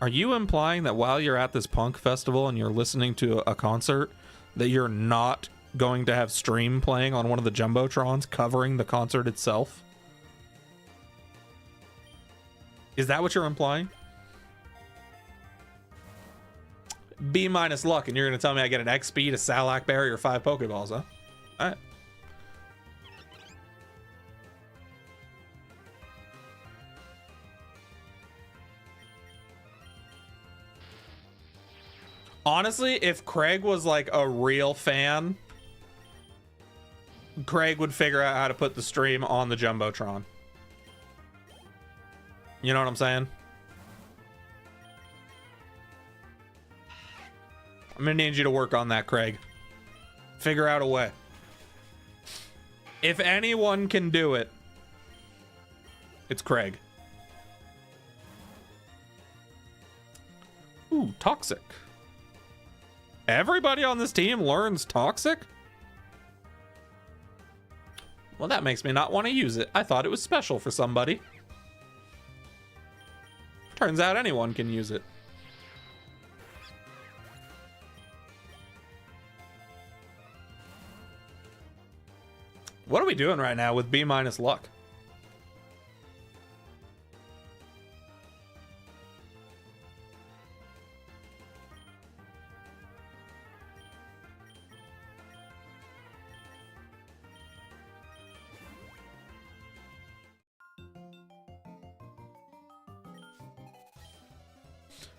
Are you implying that while you're at this punk festival and you're listening to a concert, that you're not going to have stream playing on one of the Jumbotrons covering the concert itself? Is that what you're implying? B- luck, and you're going to tell me I get an XP to Salac Berry or 5 Pokeballs, huh? All right. Honestly, if Craig was like a real fan, Craig would figure out how to put the stream on the Jumbotron. You know what I'm saying? I'm gonna need you to work on that, Craig. Figure out a way. If anyone can do it, it's Craig. Ooh, Toxic. Everybody on this team learns Toxic? Well, that makes me not want to use it. I thought it was special for somebody. Turns out anyone can use it. What are we doing right now with B minus luck?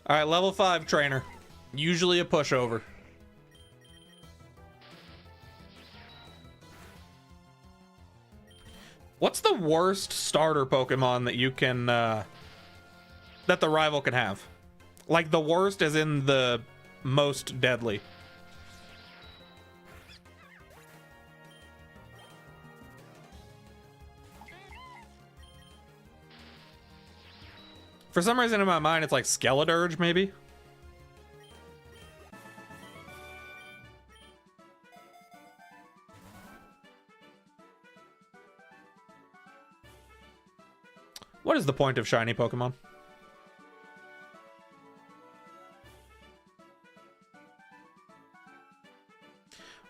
All right, level 5 trainer. Usually a pushover. What's the worst starter Pokemon that you can, that the rival can have? Like the worst as in the most deadly. For some reason in my mind, it's like Skeledirge, maybe? What is the point of shiny Pokemon?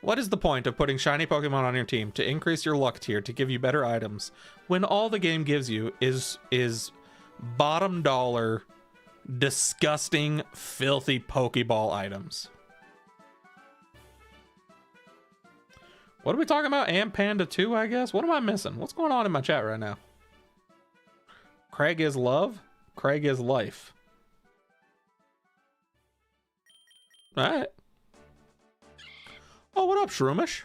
What is the point of putting shiny Pokemon on your team to increase your luck tier to give you better items when all the game gives you is bottom dollar, disgusting, filthy Pokeball items? What are we talking about? Am Panda 2, I guess? What am I missing? What's going on in my chat right now? Craig is love? Craig is life. Alright. Oh, what up, Shroomish?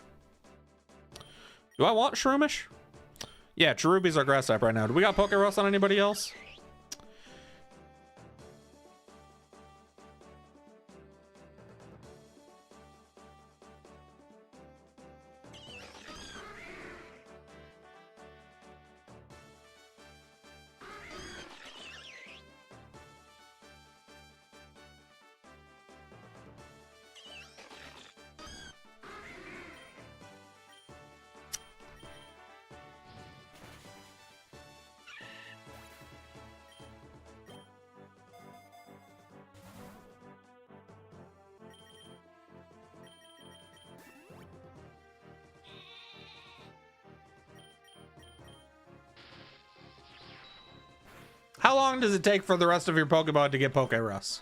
Do I want Shroomish? Yeah, Cherubi's our grass type right now. Do we got PokeRogue on anybody else? How long does it take for the rest of your Pokemon to get PokeRogue?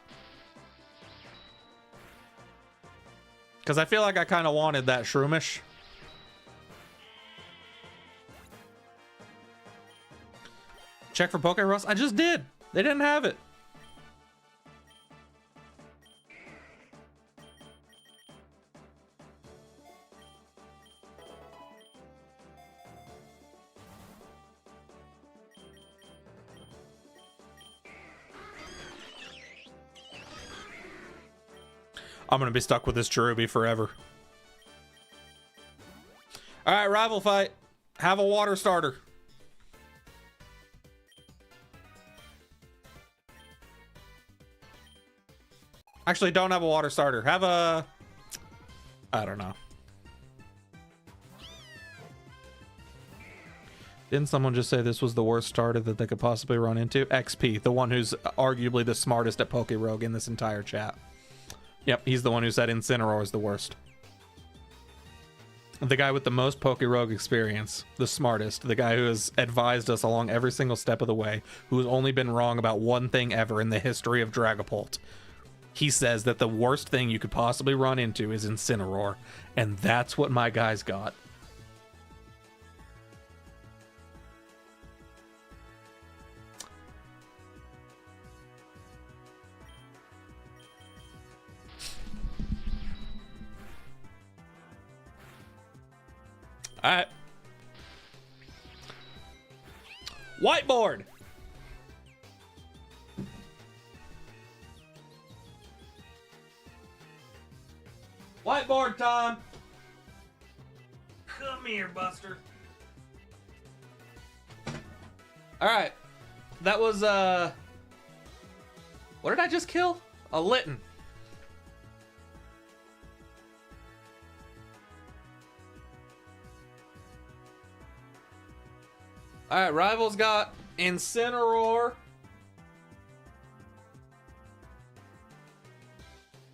Because I feel like I kind of wanted that Shroomish. Check for PokeRogue? I just did. They didn't have it. I'm gonna be stuck with this Cherubi forever. All right, rival fight. Have a water starter. Actually, don't have a water starter. Have a... I don't know. Didn't someone just say this was the worst starter that they could possibly run into? XP, the one who's arguably the smartest at PokeRogue in this entire chat. Yep, he's the one who said Incineroar is the worst. The guy with the most PokeRogue experience, the smartest, the guy who has advised us along every single step of the way, who has only been wrong about one thing ever in the history of Dragapult. He says that the worst thing you could possibly run into is Incineroar, and that's what my guy's got. All right. Whiteboard. Whiteboard time. Come here, Buster. All right. That was, what did I just kill? A Litten. All right, Rival's got Incineroar.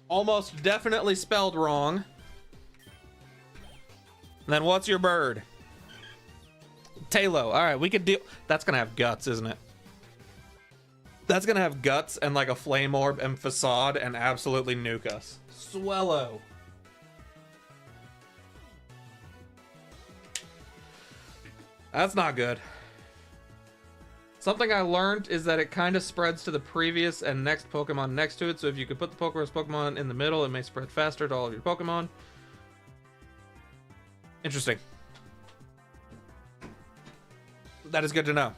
Almost definitely spelled wrong. And then what's your bird? Talo. All right, we could deal. That's gonna have guts, isn't it? That's gonna have guts and like a flame orb and facade and absolutely nuke us. Swellow. That's not good. Something I learned is that it kind of spreads to the previous and next Pokemon next to it. So if you could put the Pokerose Pokemon in the middle, it may spread faster to all of your Pokemon. Interesting. That is good to know.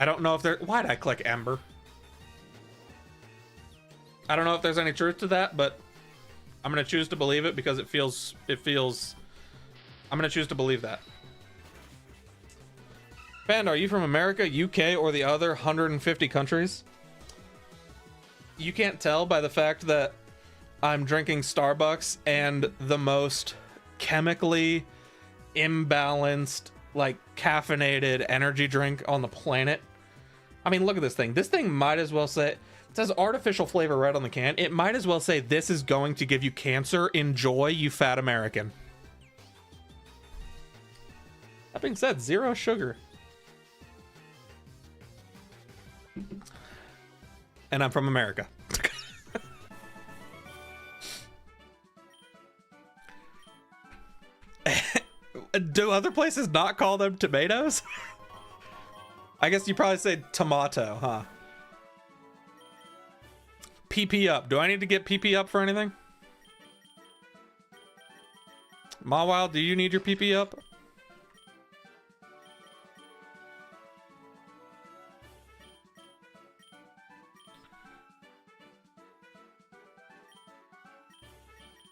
I don't know if there... Why'd I click Ember? I don't know if there's any truth to that, but I'm going to choose to believe it because it feels... I'm going to choose to believe that. Ben, are you from America, UK, or the other 150 countries? You can't tell by the fact that I'm drinking Starbucks and the most chemically imbalanced, like, caffeinated energy drink on the planet. I mean, look at this thing. This thing might as well say... It says artificial flavor right on the can. It might as well say, this is going to give you cancer. Enjoy, you fat American. That being said, 0 sugar. And I'm from America. Do other places not call them tomatoes? I guess you probably say tomato, huh? PP up. Do I need to get PP up for anything? Mawile, do you need your PP up?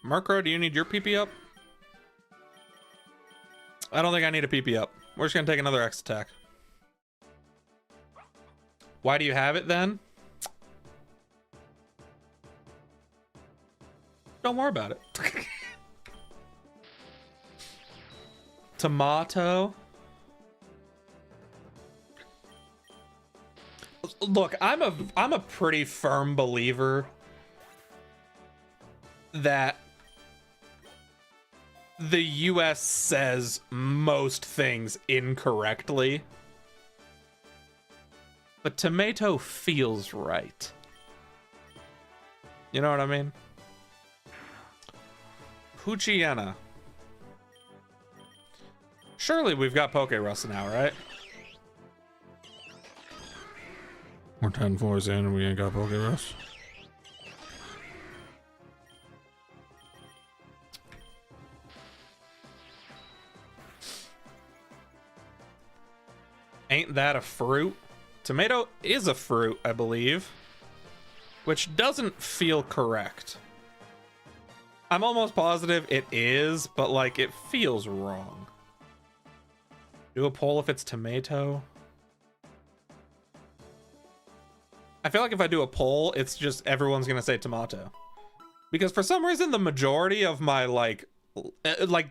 Murkrow, do you need your PP up? I don't think I need a PP up. We're just gonna take another X attack. Why do you have it then? Don't worry about it. Tomato. Look, I'm a pretty firm believer that the US says most things incorrectly, but tomato feels right. You know what I mean? Poochyena. Surely we've got PokeRogue now, right? We're 10 floors in and we ain't got PokeRogue. Ain't that a fruit? Tomato is a fruit, I believe, which doesn't feel correct. I'm almost positive it is, but like it feels wrong. Do a poll if it's tomato. I feel like if I do a poll, it's just everyone's gonna say tomato. Because for some reason, the majority of my like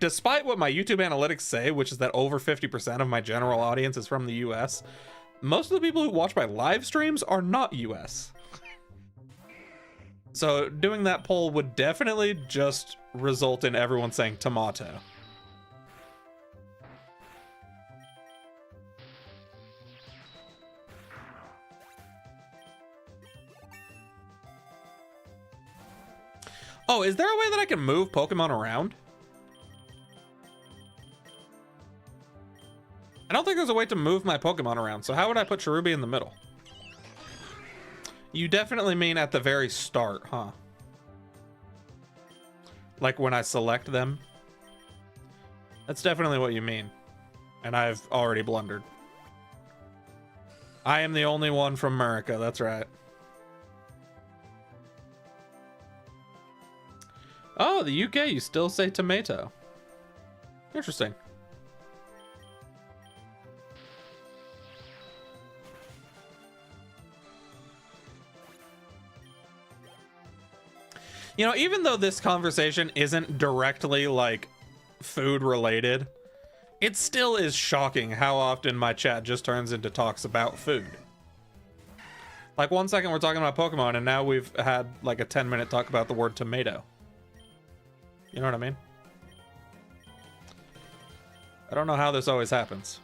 despite what my YouTube analytics say, which is that over 50% of my general audience is from the US, most of the people who watch my live streams are not US. So doing that poll would definitely just result in everyone saying tomato. Oh, is there a way that I can move Pokemon around? I don't think there's a way to move my Pokemon around, so how would I put Cherubi in the middle? You definitely mean at the very start, huh? Like when I select them? That's definitely what you mean. And I've already blundered. I am the only one from America, that's right. Oh, the UK, you still say tomato. Interesting. You know, even though this conversation isn't directly, like, food related, it still is shocking how often my chat just turns into talks about food. Like, 1 second we're talking about Pokemon, and now we've had, like, a 10-minute talk about the word tomato. You know what I mean? I don't know how this always happens.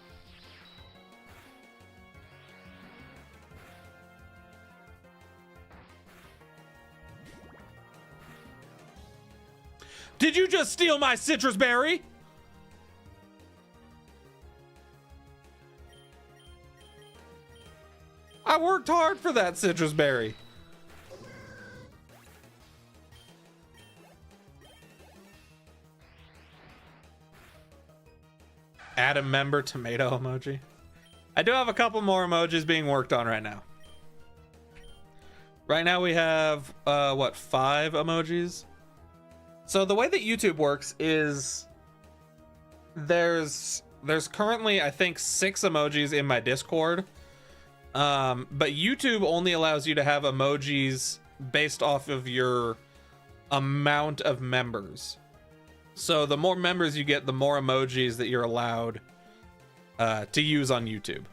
Did you just steal my citrus berry? I worked hard for that citrus berry. Add a member tomato emoji. I do have a couple more emojis being worked on right now. Right now we have, what, 5 emojis? So the way that YouTube works is there's currently, I think, 6 emojis in my Discord. But YouTube only allows you to have emojis based off of your amount of members. So the more members you get, the more emojis that you're allowed to use on YouTube.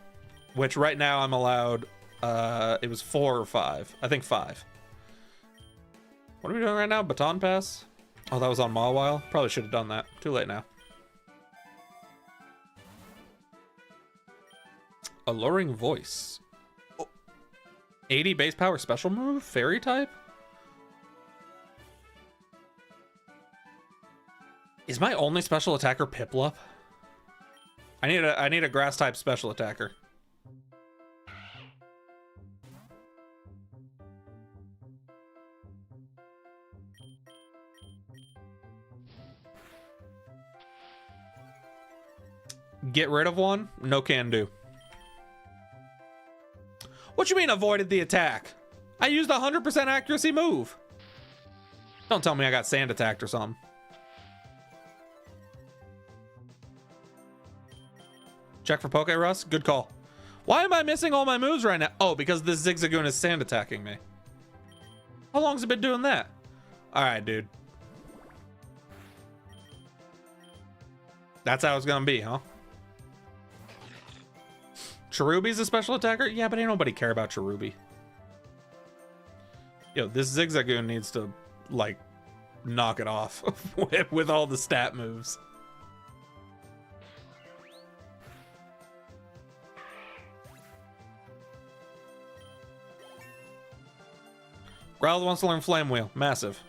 Which right now I'm allowed, it was 4 or 5. I think 5. What are we doing right now? Baton pass? Oh, that was on Mawile? Probably should have done that. Too late now. Alluring voice. 80 base power special move? Fairy type? Is my only special attacker Piplup? I need a grass type special attacker. Get rid of one? No can do. What you mean avoided the attack? I used a 100% accuracy move. Don't tell me I got sand attacked or something. Check for PokeRogue. Good call. Why am I missing all my moves right now? Oh, because this Zigzagoon is sand attacking me. How long's it been doing that? All right, dude. That's how it's gonna be, huh? Cherubi's a special attacker? Yeah, but ain't nobody care about Cherubi. Yo, this Zigzagoon needs to, like, knock it off with all the stat moves. Growlithe wants to learn Flame Wheel. Massive.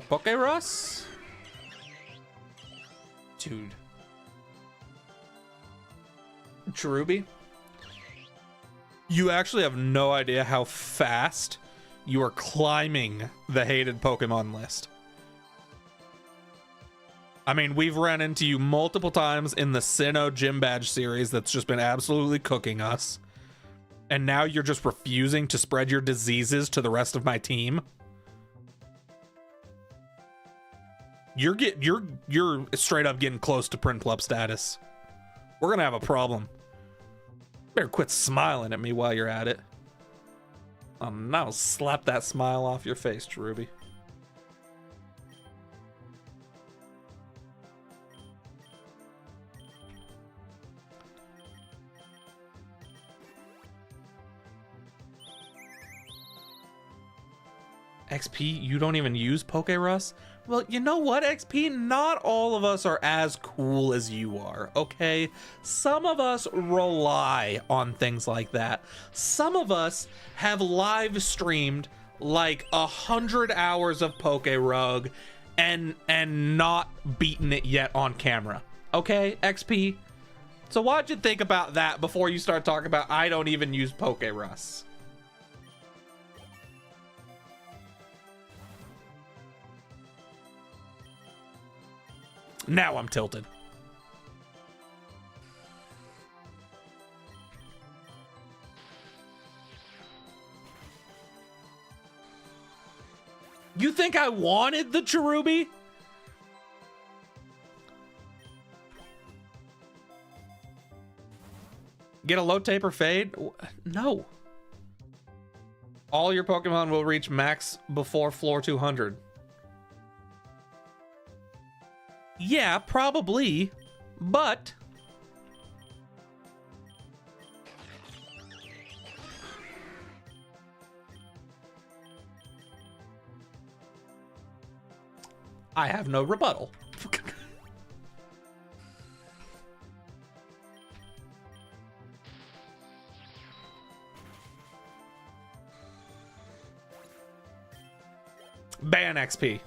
PokeRogue? Dude. Cherubi? You actually have no idea how fast you are climbing the hated Pokemon list. I mean, we've ran into you multiple times in the Sinnoh Gym Badge series that's just been absolutely cooking us. And now you're just refusing to spread your diseases to the rest of my team. You're straight up getting close to Prinplup status. We're gonna have a problem. Better quit smiling at me while you're at it. Now slap that smile off your face, Cherubi. XP, you don't even use PokeRogue? Well, you know what, XP? Not all of us are as cool as you are, okay? Some of us rely on things like that. Some of us have live streamed like 100 hours of PokeRogue and not beaten it yet on camera, okay, XP? So why'd you think about that before you start talking about I don't even use PokeRogue? Now I'm tilted. You think I wanted the Cherubi? Get a low taper fade? No. All your Pokemon will reach max before floor 200. Yeah, probably, but I have no rebuttal. Ban XP.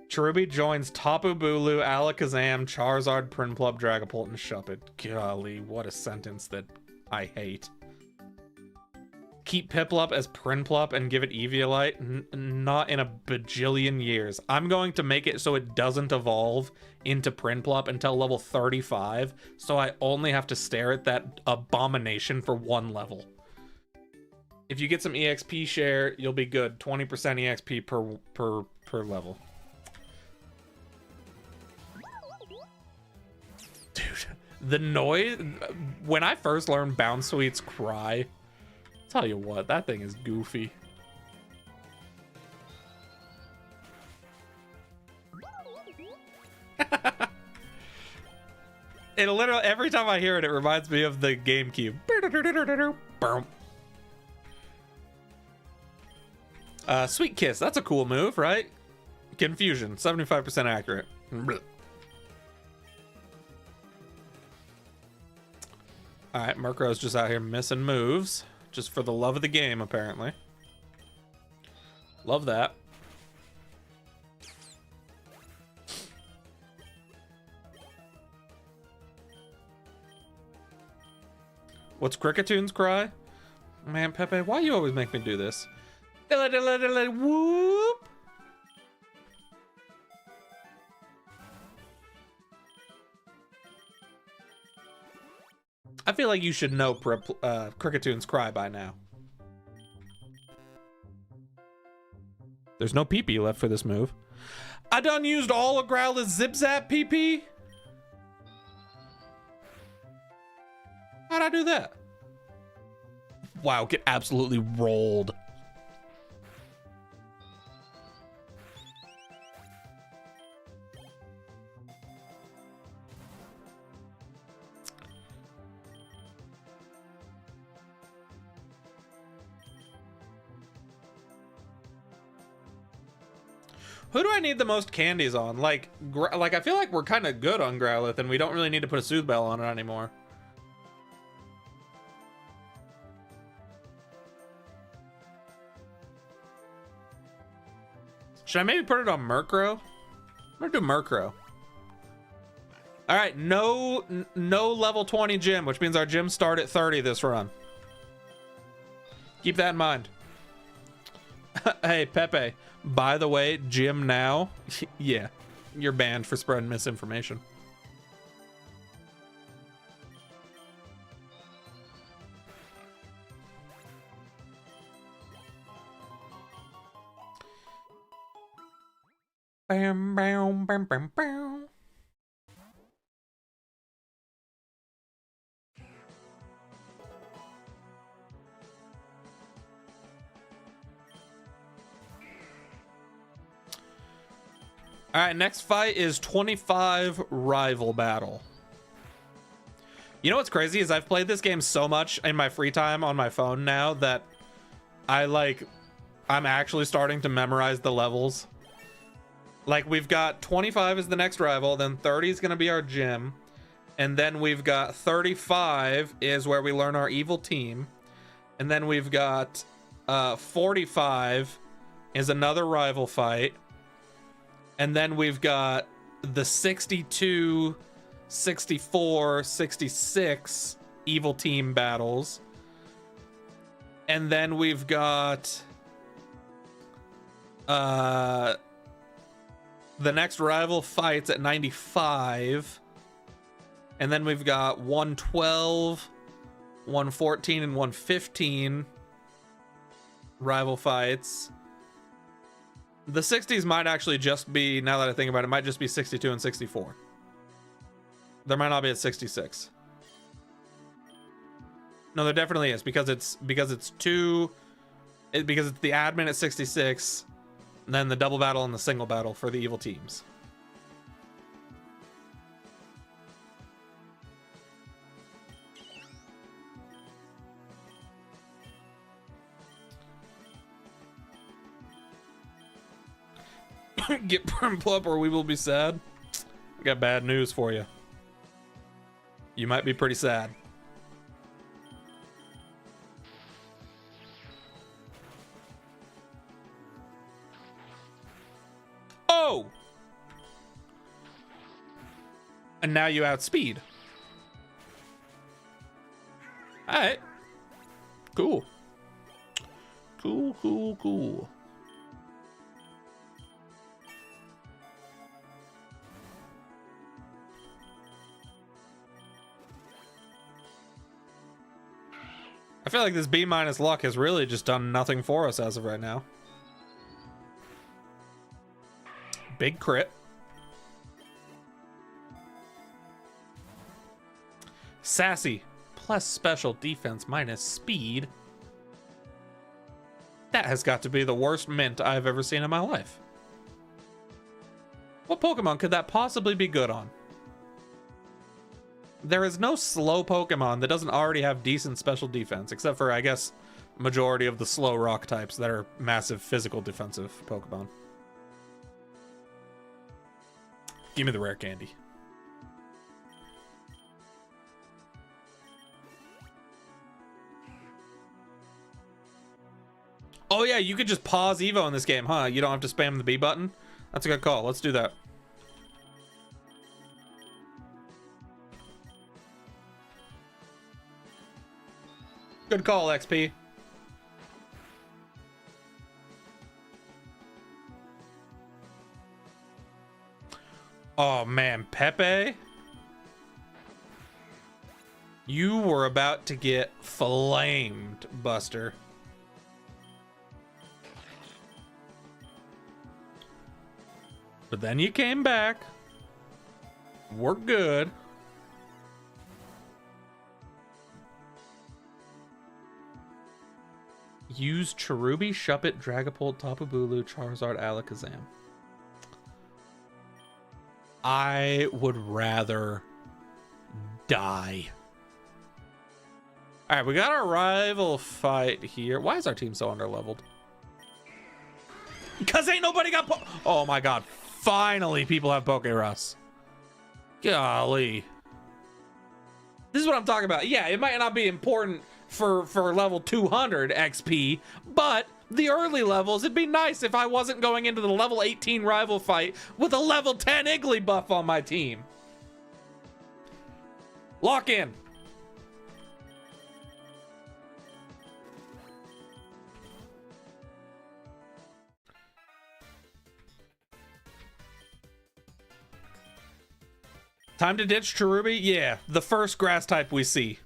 Cherubi joins Tapu Bulu, Alakazam, Charizard, Prinplup, Dragapult, and Shuppet. Golly, what a sentence that I hate. Keep Piplup as Prinplup and give it Eviolite? Not in a bajillion years. I'm going to make it so it doesn't evolve into Prinplup until level 35, so I only have to stare at that abomination for one level. If you get some EXP share, you'll be good. 20% EXP per level. Dude, the noise when I first learned Bounsweet's cry, tell you what, that thing is goofy. It literally, every time I hear it, it reminds me of the GameCube. Sweet Kiss, that's a cool move, right? Confusion, 75% accurate. Alright, Murkrow's just out here missing moves. Just for the love of the game, apparently. Love that. What's Cricketoon's cry? Man, Pepe, why you always make me do this? Whoop! I feel like you should know Cricketoon's cry by now. There's no PP left for this move. I done used all of Growlithe's Zip Zap PP? How'd I do that? Wow, get absolutely rolled. Who do I need the most candies on? Like I feel like we're kind of good on Growlithe, and we don't really need to put a Soothe Bell on it anymore. Should I maybe put it on Murkrow? I'm gonna do Murkrow. All right, no level 20 gym, which means our gyms start at 30 this run. Keep that in mind. Hey, Pepe, by the way, gym now. Yeah, you're banned for spreading misinformation. Bam, bam, bam, bam, bam. All right, next fight is 25 rival battle. You know what's crazy is I've played this game so much in my free time on my phone now that I'm actually starting to memorize the levels. Like, we've got 25 as the next rival, then 30 is going to be our gym, and then we've got 35 is where we learn our evil team, and then we've got 45 is another rival fight. And then we've got the 62, 64, 66 evil team battles. And then we've got the next rival fights at 95. And then we've got 112, 114, and 115 rival fights. The 60s might actually just be, now that I think about it, might just be 62 and 64. There might not be at 66. No, there definitely is, because it's because it's the admin at 66, and then the double battle and the single battle for the evil teams. Get Plup or we will be sad. I got bad news for you. You might be pretty sad. Oh! And now you outspeed. Alright. Cool. Cool. I feel like this B- luck has really just done nothing for us as of right now. Big crit. Sassy plus special defense minus speed. That has got to be the worst mint I've ever seen in my life. What Pokemon could that possibly be good on? There is no slow Pokemon that doesn't already have decent special defense, except for, I guess, majority of the slow rock types that are massive physical defensive Pokemon. Give me the rare candy. Oh yeah, you could just pause Evo in this game, huh? You don't have to spam the B button? That's a good call. Let's do that. Good call, XP. Oh man, Pepe. You were about to get flamed, Buster. But then you came back. We're good. Use Cherubi, Shuppet, Dragapult, Tapu Bulu, Charizard, Alakazam. I would rather die. All right, we got our rival fight here. Why is our team so underleveled? Because ain't nobody got oh my god. Finally, people have PokeRogue. Golly. This is what I'm talking about. Yeah, it might not be important for level 200 XP, but the early levels, it'd be nice if I wasn't going into the level 18 rival fight with a level 10 Igglybuff on my team. Lock in. Time to ditch Cherubi? Yeah, the first grass type we see.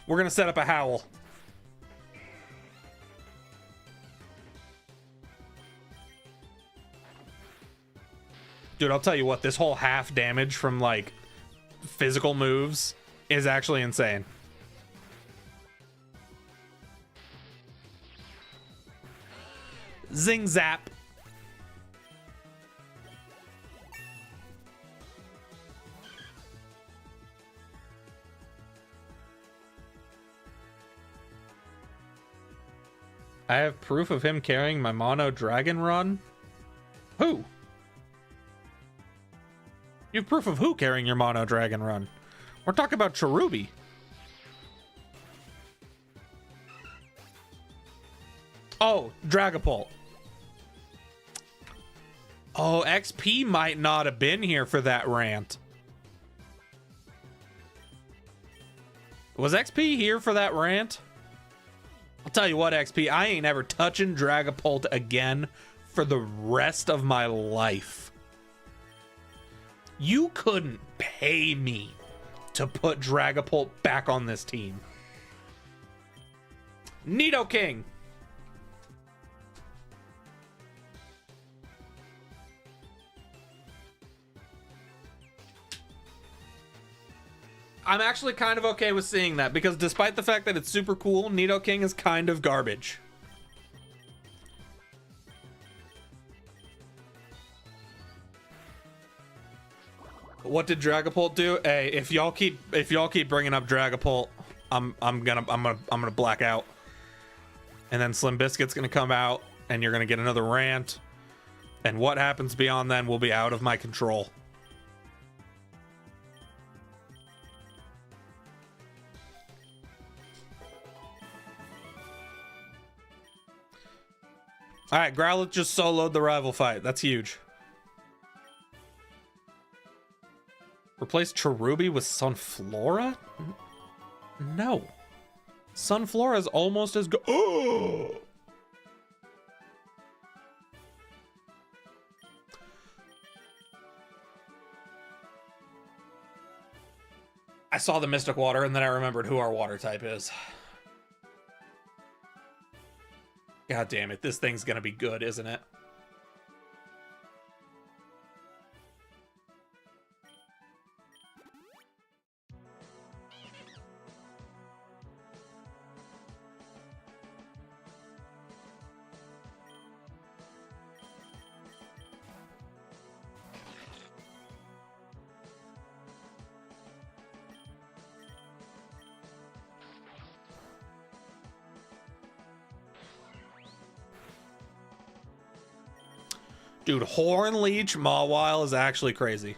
We're gonna set up a Howl. Dude, I'll tell you what, this whole half damage from like physical moves is actually insane. Zing zap. I have proof of him carrying my mono dragon run. Who? You have proof of who carrying your mono dragon run? We're talking about Cherubi. Oh, Dragapult. Oh, XP might not have been here for that rant. Was XP here for that rant? I'll tell you what, XP, I ain't ever touching Dragapult again for the rest of my life. You couldn't pay me to put Dragapult back on this team. Nidoking. I'm actually kind of okay with seeing that, because despite the fact that it's super cool, Nidoking is kind of garbage. What did Dragapult do? Hey, if y'all keep bringing up Dragapult, I'm gonna black out. And then Slim Biscuit's gonna come out, and you're gonna get another rant. And what happens beyond then will be out of my control. All right, Growlithe just soloed the rival fight. That's huge. Replace Cherubi with Sunflora? No. Sunflora is almost as good. Oh! I saw the Mystic Water and then I remembered who our water type is. God damn it, this thing's gonna be good, isn't it? Dude, Horn Leech Mawile is actually crazy.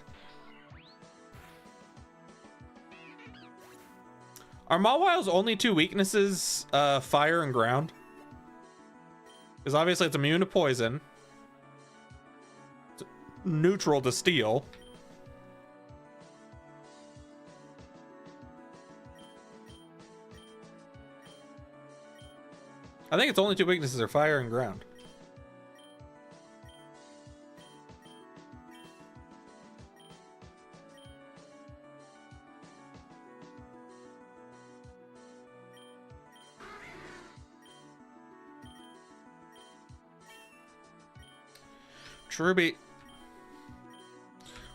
Are Mawile's only two weaknesses fire and ground? Because obviously it's immune to poison. It's neutral to steel. I think its only two weaknesses are fire and ground. Cherubi.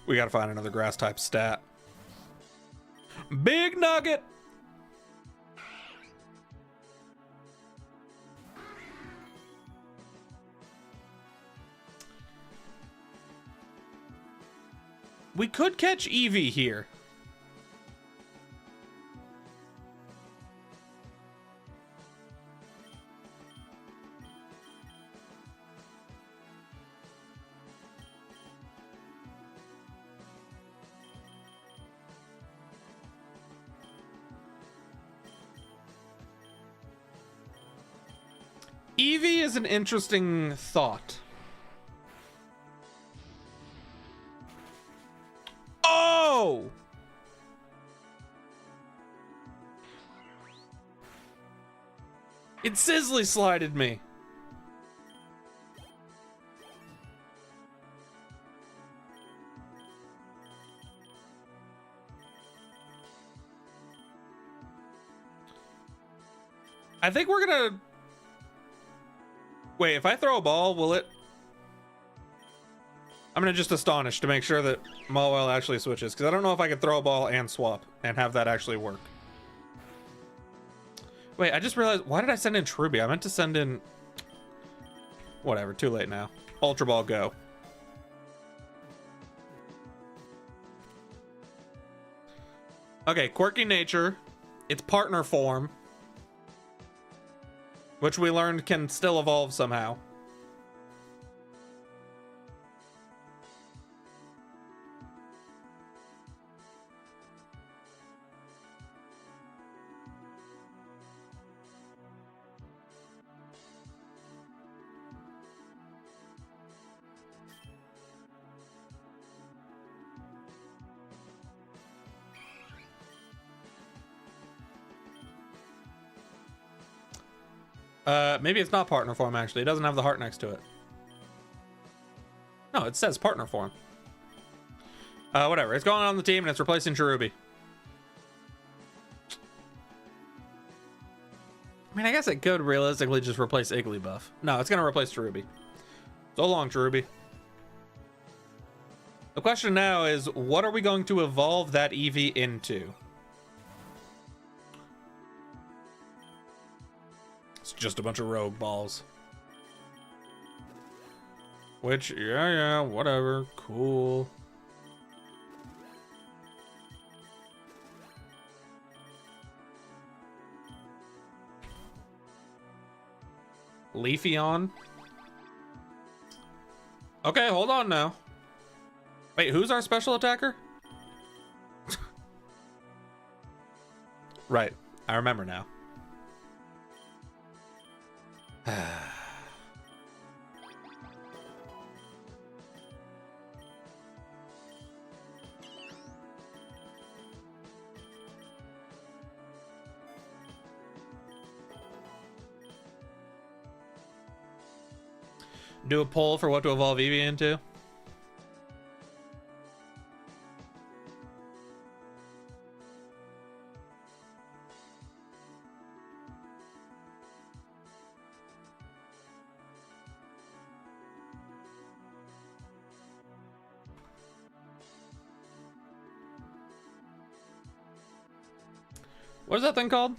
We gotta find another grass type stat. Big Nugget. We could catch Eevee here. Eevee is an interesting thought. Oh! It Sizzly slided me. I think we're gonna... Wait, if I throw a ball, will it... I'm gonna just astonish to make sure that Mawile actually switches, because I don't know if I could throw a ball and swap and have that actually work. Wait, I just realized, why did I send in Cherubi? I meant to send in... Whatever, too late now. Ultra Ball, go. Okay, Quirky Nature. Its partner form, which we learned can still evolve somehow. Maybe it's not partner form, actually. It doesn't have the heart next to it. No, it says partner form. Whatever. It's going on the team and it's replacing Cherubi. I mean, I guess it could realistically just replace Igglybuff. No, it's going to replace Cherubi. So long, Cherubi. The question now is, what are we going to evolve that Eevee into? It's just a bunch of rogue balls. Which, yeah, whatever. Cool. Leafeon. Okay, hold on now. Wait, who's our special attacker? Right, I remember now. Do a poll for what to evolve Eevee into. What is that thing called?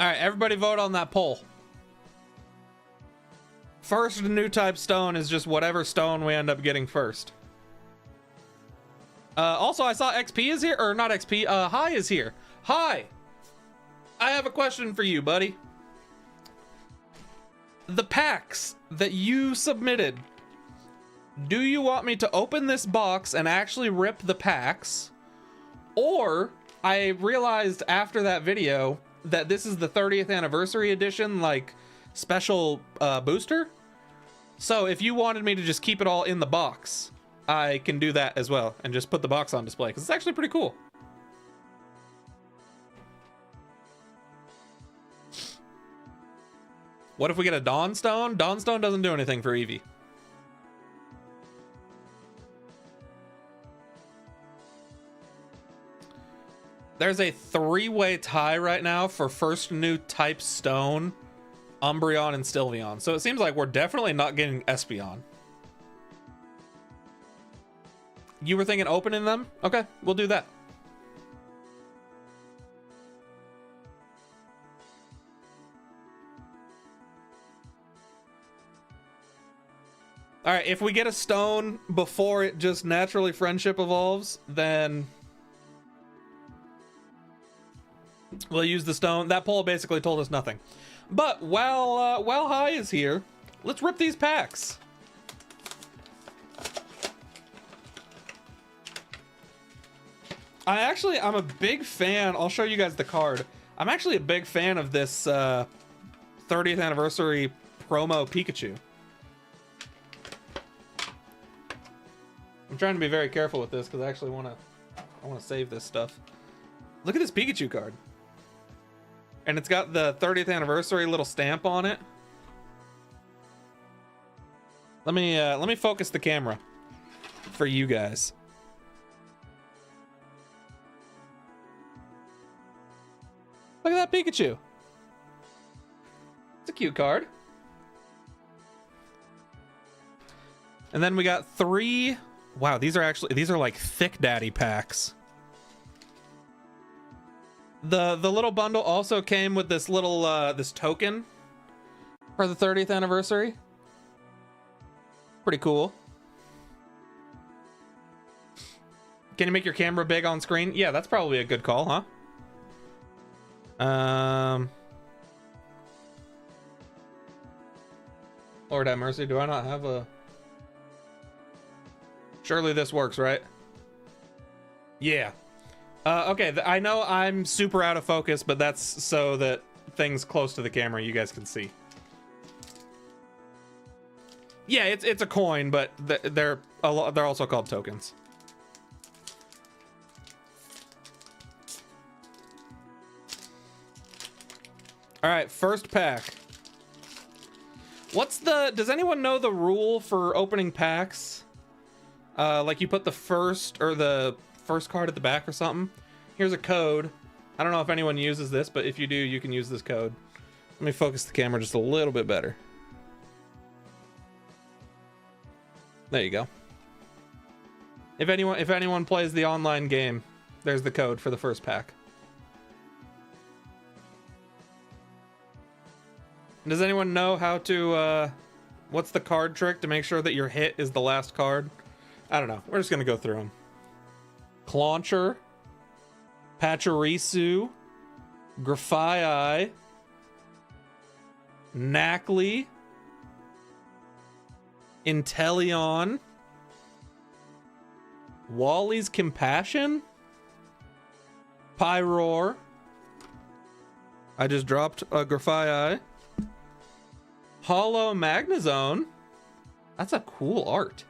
All right, everybody vote on that poll. First new type stone is just whatever stone we end up getting first. Also, I saw XP is here, or not XP, Hi is here. Hi! I have a question for you, buddy. The packs that you submitted, do you want me to open this box and actually rip the packs? Or, I realized after that video that this is the 30th anniversary edition, like, special booster. So if you wanted me to just keep it all in the box, I can do that as well and just put the box on display, because it's actually pretty cool. What if we get a Dawnstone? Dawnstone doesn't do anything for Eevee. There's a 3-way tie right now for first new type stone, Umbreon and Sylveon. So it seems like we're definitely not getting Espeon. You were thinking opening them? Okay, we'll do that. All right, if we get a stone before it just naturally friendship evolves, then we'll use the stone. That poll basically told us nothing. But while Hi is here, let's rip these packs. I'm a big fan. I'll show you guys the card. I'm actually a big fan of this 30th anniversary promo Pikachu. I'm trying to be very careful with this because I actually want to save this stuff. Look at this Pikachu card. And it's got the 30th anniversary little stamp on it. Let me focus the camera for you guys. Look at that Pikachu. It's a cute card. And then we got 3. Wow, these are like thick daddy packs. The little bundle also came with this little this token for the 30th anniversary. Pretty cool. Can you make your camera big on screen? Yeah, that's probably a good call, huh? Lord have mercy, do I not have a... Surely this works, right? Yeah. Okay, I know I'm super out of focus, but that's so that things close to the camera you guys can see. Yeah, it's a coin, but they're also called tokens. All right, first pack. Does anyone know the rule for opening packs? Like you put the first card at the back or something. Here's a code. I don't know if anyone uses this, but if you do, you can use this code. Let me focus the camera just a little bit better. There you go. If anyone plays the online game, there's the code for the first pack. Does anyone know how to, what's the card trick to make sure that your hit is the last card? I don't know. We're just gonna go through them. Clauncher, Pachirisu, Grafaiai, Knackley, Inteleon, Wally's Compassion, Pyroar. I just dropped a Grafaiai. Hollow Magnezone. That's a cool art.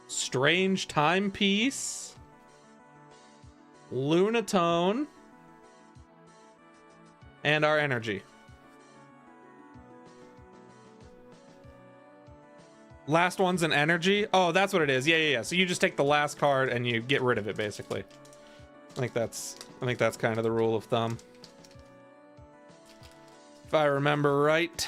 Strange Timepiece. Lunatone. And our energy. Last one's an energy. Oh, that's what it is. Yeah. So you just take the last card and you get rid of it, basically. I think that's kind of the rule of thumb. If I remember right.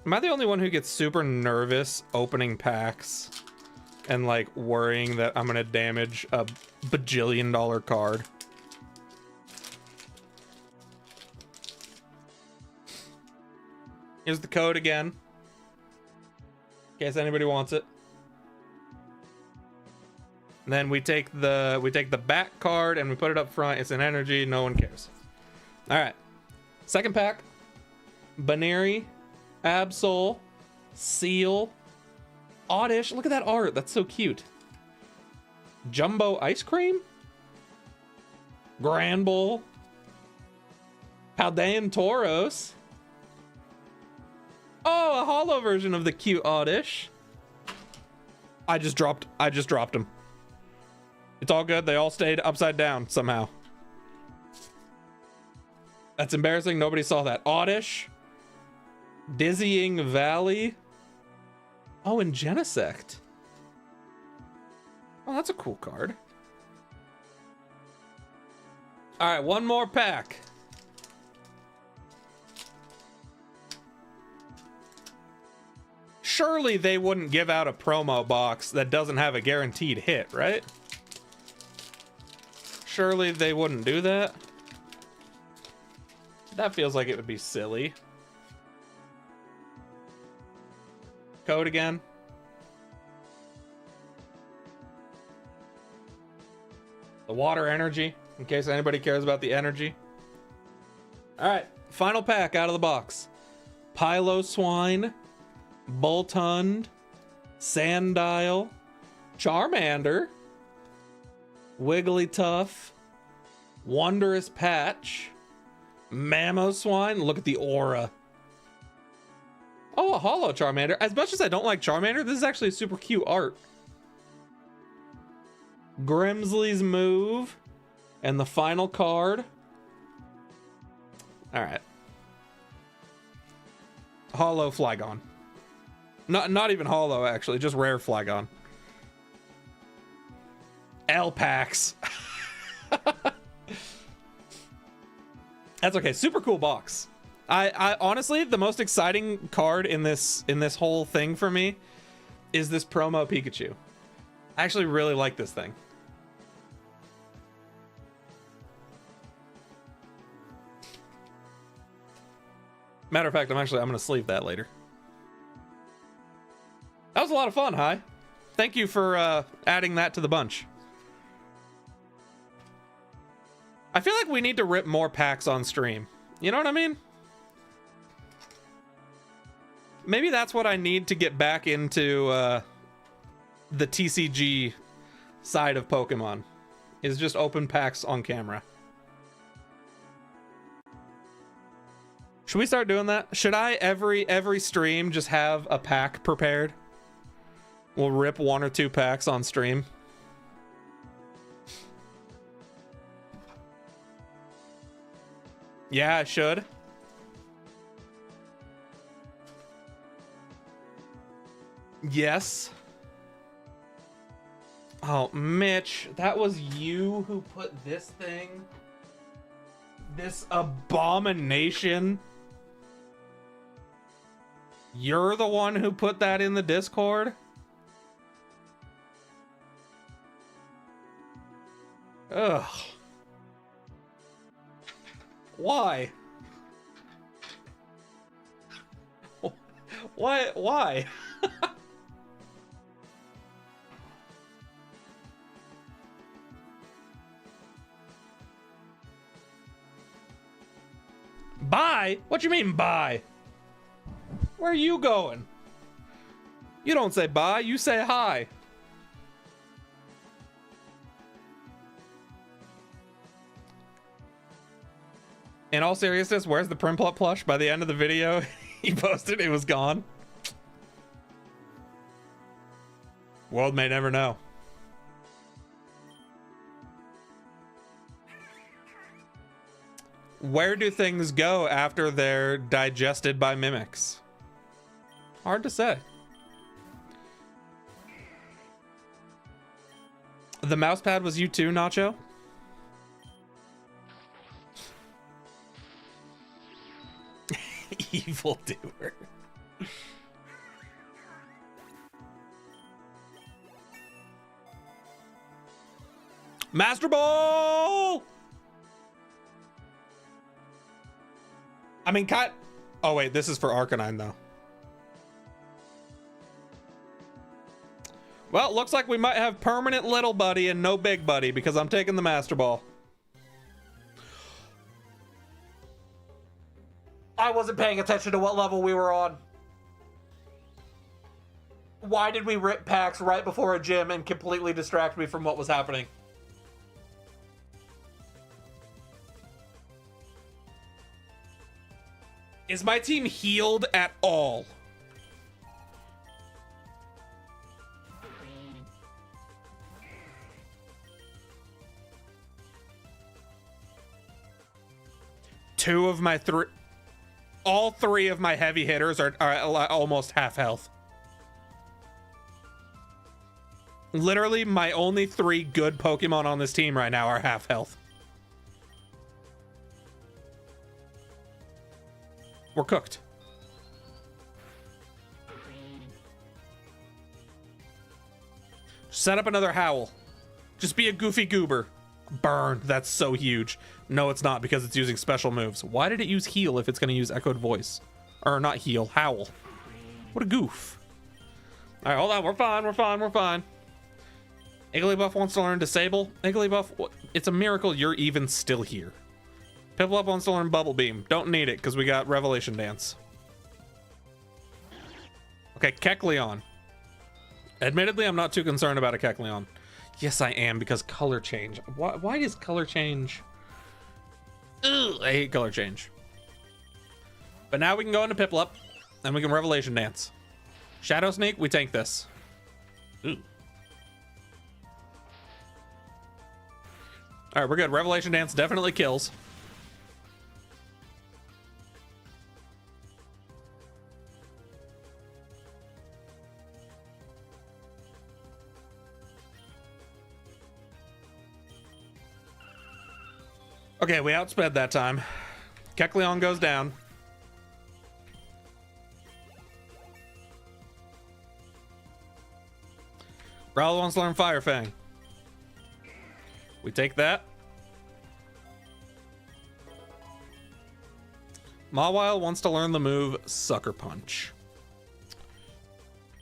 Am I the only one who gets super nervous opening packs and like worrying that I'm gonna damage a bajillion-dollar card? Here's the code again, in case anybody wants it. And then we take the back card and we put it up front. It's an energy. No one cares. All right. Second pack. Baneri, Absol, Seal, Oddish. Look at that art. That's so cute. Jumbo Ice Cream, Granbull, Paldean Tauros. Oh, a hollow version of the cute Oddish. I just dropped him. It's all good. They all stayed upside down somehow. That's embarrassing. Nobody saw that. Oddish. Dizzying Valley. Oh, and Genesect. Oh, that's a cool card. All right, one more pack. Surely they wouldn't give out a promo box that doesn't have a guaranteed hit, right? Surely they wouldn't do that. That feels like it would be silly. Code again. The water energy, in case anybody cares about the energy. All right, final pack out of the box. Piloswine, Boltund, Sandile, Charmander, Wigglytuff, Wondrous Patch, Mamoswine. Look at the aura. Oh, a hollow Charmander. As much as I don't like Charmander, this is actually a super cute art. Grimsley's Move, and the final card. All right. Hollow Flygon. Not even hollow, actually, just rare Flygon. L-Packs. That's okay. Super cool box. I honestly, the most exciting card in this whole thing for me is this promo Pikachu. I actually really like this thing. Matter of fact, I'm gonna sleeve that later. That was a lot of fun, Hi. Thank you for adding that to the bunch. I feel like we need to rip more packs on stream. You know what I mean? Maybe that's what I need to get back into the TCG side of Pokemon, is just open packs on camera. Should we start doing that? Should I every stream just have a pack prepared? We'll rip 1 or 2 packs on stream. Yeah, I should. Yes. Oh, Mitch, that was you who put this thing, this abomination. You're the one who put that in the Discord? Ugh. Why? Why? Why? Bye? What you mean bye? Where are you going? You don't say bye, you say hi. In all seriousness, where's the Primplot plush? By the end of the video, he posted it was gone. World may never know. Where do things go after they're digested by mimics? Hard to say. The mouse pad was you too, Nacho? Evil doer. Master Ball! I mean, cut. Oh, wait, this is for Arcanine, though. Well, looks like we might have permanent little buddy and no big buddy because I'm taking the Master Ball. I wasn't paying attention to what level we were on. Why did we rip packs right before a gym and completely distract me from what was happening? Is my team healed at all? Two of my three... All three of my heavy hitters are almost half health. Literally, my only three good Pokemon on this team right now are half health. We're cooked. Set up another Howl. Just be a goofy goober. Burn. That's so huge. No, it's not because it's using special moves. Why did it use heal if it's going to use echoed voice? Or not heal, howl. What a goof. All right, hold on. We're fine. We're fine. We're fine. Igglybuff wants to learn Disable. Igglybuff, it's a miracle you're even still here. Piplup wants to learn Bubble Beam. Don't need it because we got Revelation Dance. Okay, Kecleon. Admittedly, I'm not too concerned about a Kecleon. Yes, I am, because color change. Why does color change? Ugh, I hate color change. But now we can go into Piplup, and we can Revelation Dance. Shadow Sneak, we tank this. Ooh. All right, we're good. Revelation Dance definitely kills. Okay, we outsped that time. Kecleon goes down. Rowell wants to learn Fire Fang. We take that. Mawile wants to learn the move Sucker Punch.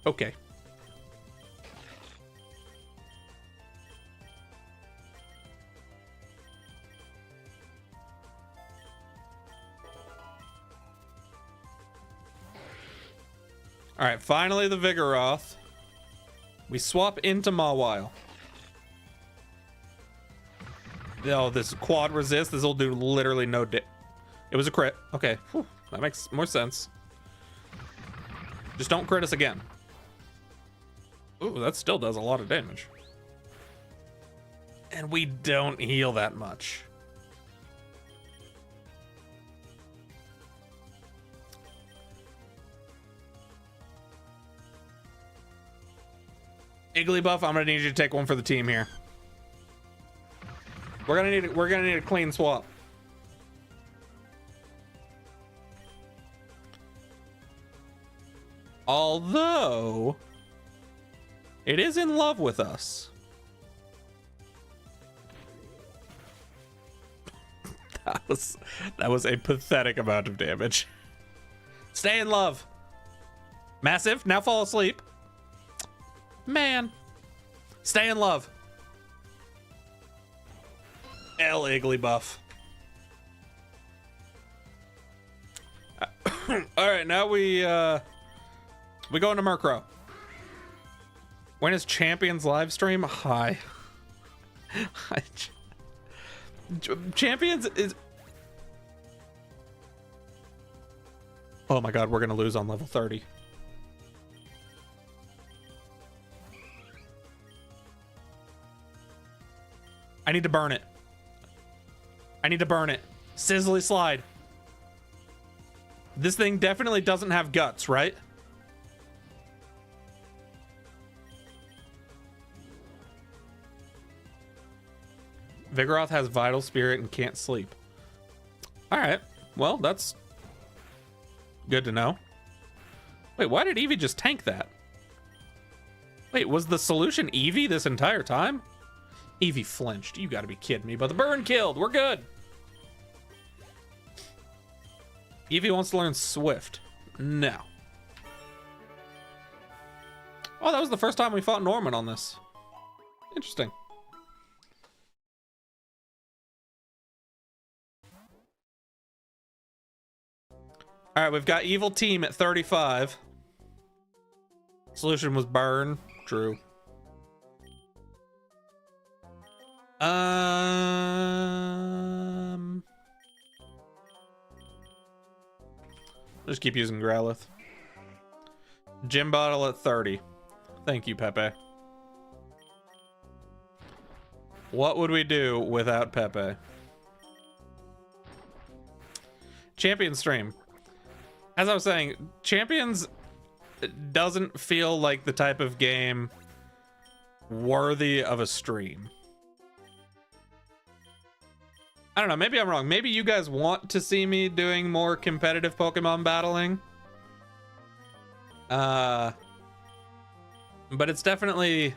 Okay. All right, finally the Vigoroth. We swap into Mawile. Oh, this quad resist. This will do literally no damage. It was a crit. Okay, whew, that makes more sense. Just don't crit us again. Ooh, that still does a lot of damage. And we don't heal that much. Igglybuff, I'm gonna need you to take one for the team here. We're gonna need a clean swap. Although it is in love with us. That was a pathetic amount of damage. Stay in love. Massive, now fall asleep. Man. Stay in love. L Igglybuff. All right, now we go into Murkrow. When is Champions live stream? Hi. Champions is... Oh my god, we're gonna lose on level 30. I need to burn it. I need to burn it. Sizzly slide. This thing definitely doesn't have guts, right? Vigoroth has Vital Spirit and can't sleep. Alright, well, that's good to know. Wait, why did Eevee just tank that? Wait, was the solution Eevee this entire time? Eevee flinched. You gotta be kidding me, but the burn killed. We're good. Eevee wants to learn Swift. No. Oh, that was the first time we fought Norman on this. Interesting. All right, we've got Evil Team at 35. Solution was burn. True. Just keep using Growlithe. Gym Bottle at 30. Thank you, Pepe. What would we do without Pepe? Champion stream. As I was saying, Champions doesn't feel like the type of game worthy of a stream. I don't know, maybe I'm wrong. Maybe you guys want to see me doing more competitive Pokemon battling. But it's definitely...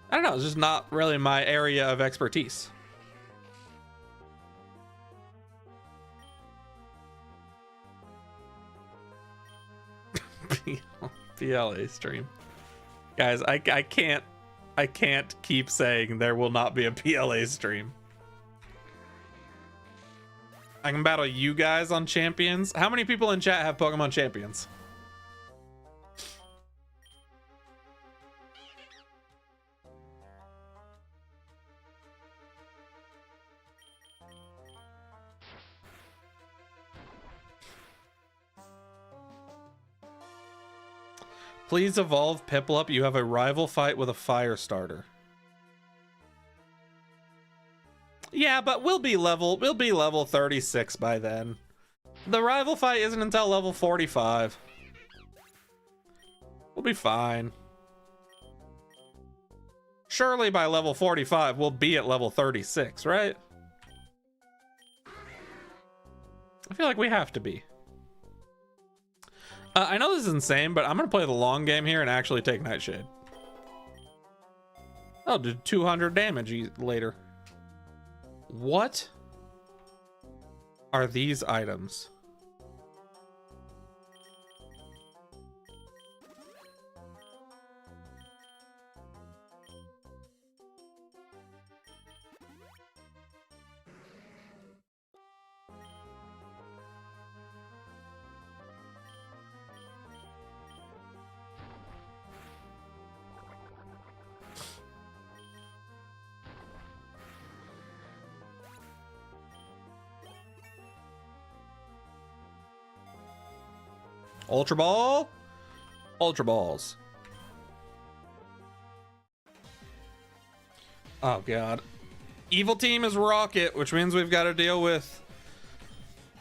I don't know, it's just not really my area of expertise. PLA stream. Guys, I can't keep saying there will not be a PLA stream. I can battle you guys on Champions. How many people in chat have Pokemon Champions? Please evolve Piplup. You have a rival fight with a fire starter. Yeah, but we'll be level 36 by then. The rival fight isn't until level 45. We'll be fine. Surely by level 45 we'll be at level 36, right? I feel like we have to be. I know this is insane, but I'm gonna play the long game here and actually take Nightshade. I'll do 200 damage later. What are these items? Ultra Ball? Ultra Balls. Oh, God. Evil Team is Rocket, which means we've got to deal with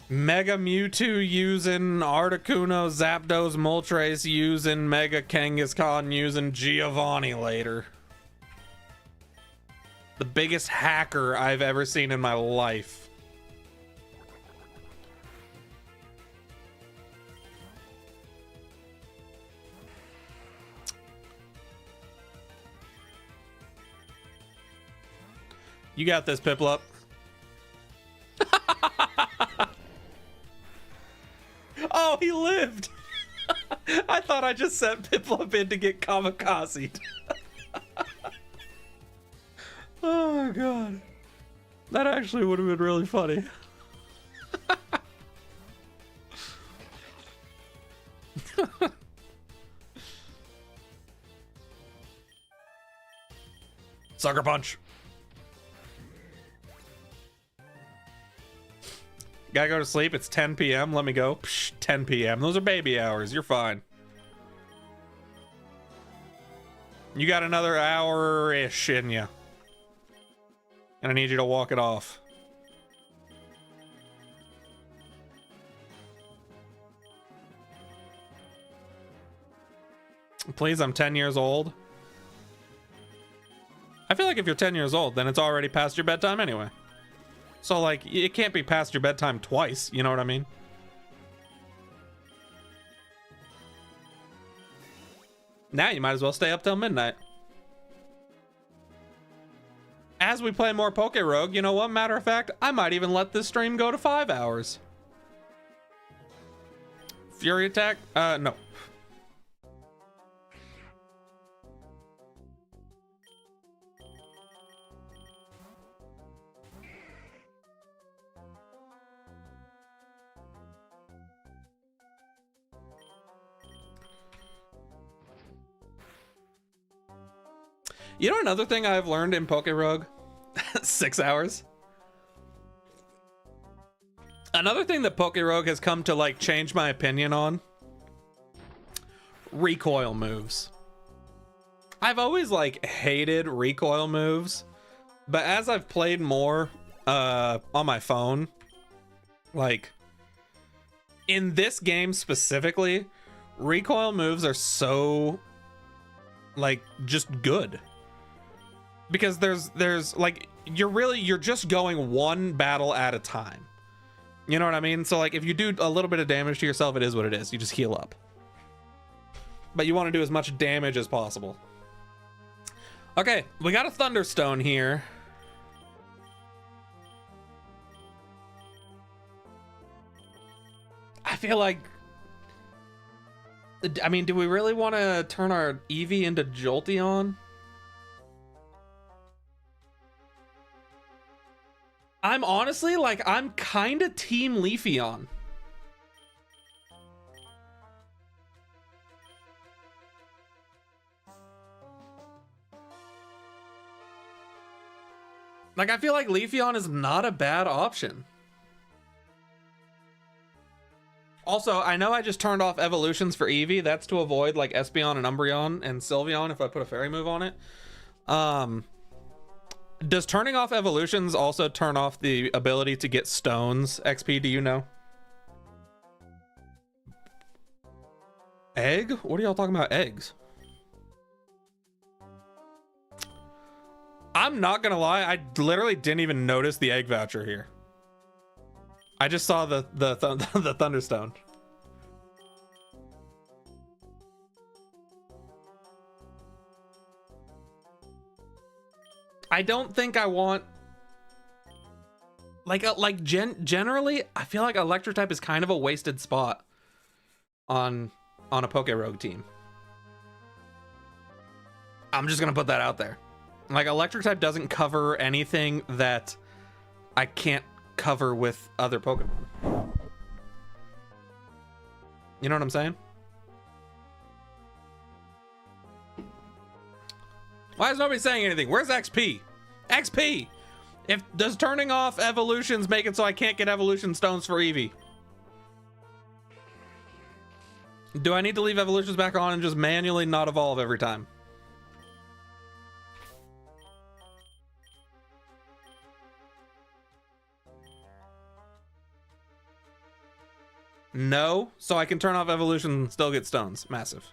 Mega Mewtwo using Articuno, Zapdos, Moltres using Mega Kangaskhan using Giovanni later. The biggest hacker I've ever seen in my life. You got this, Piplup. he lived. I thought I just sent Piplup in to get kamikazed. Oh my god. That actually would have been really funny. Sucker punch. Gotta go to sleep. It's 10 p.m. Let me go. Psh, 10 p.m. Those are baby hours. You're fine. You got another hour-ish in you. And I need you to walk it off. Please, I'm 10 years old. I feel like if you're 10 years old, then it's already past your bedtime anyway. So, like, it can't be past your bedtime twice, you know what I mean? Now you might as well stay up till midnight. As we play more PokeRogue, you know what? Matter of fact, I might even let this stream go to 5 hours. Fury attack? No. You know another thing I've learned in PokeRogue? 6 hours. Another thing that PokeRogue has come to like change my opinion on. Recoil moves. I've always like hated recoil moves, but as I've played more on my phone, like in this game specifically, recoil moves are so like just good. Because there's like you're just going one battle at a time. You know what I mean? So like if you do a little bit of damage to yourself, it is what it is. You just heal up. But you want to do as much damage as possible. Okay, we got a Thunderstone here. I feel like, I mean, do we really want to turn our Eevee into Jolteon? I'm honestly, like, I'm kind of Team Leafeon. Like, I feel like Leafeon is not a bad option. Also, I know I just turned off evolutions for Eevee. That's to avoid, like, Espeon and Umbreon and Sylveon if I put a fairy move on it. Does turning off evolutions also turn off the ability to get stones XP? Do you know? Egg? What are y'all talking about? Eggs? I'm not gonna lie, I literally didn't even notice the egg voucher here. I just saw the Thunderstone. I don't think I want generally I feel like electric type is kind of a wasted spot on a PokeRogue team. I'm just gonna put that out there. Like, electric type doesn't cover anything that I can't cover with other Pokemon. You know what I'm saying? Why is nobody saying anything? Where's XP? XP! Does turning off evolutions make it so I can't get evolution stones for Eevee? Do I need to leave evolutions back on and just manually not evolve every time? No, so I can turn off evolution and still get stones. Massive.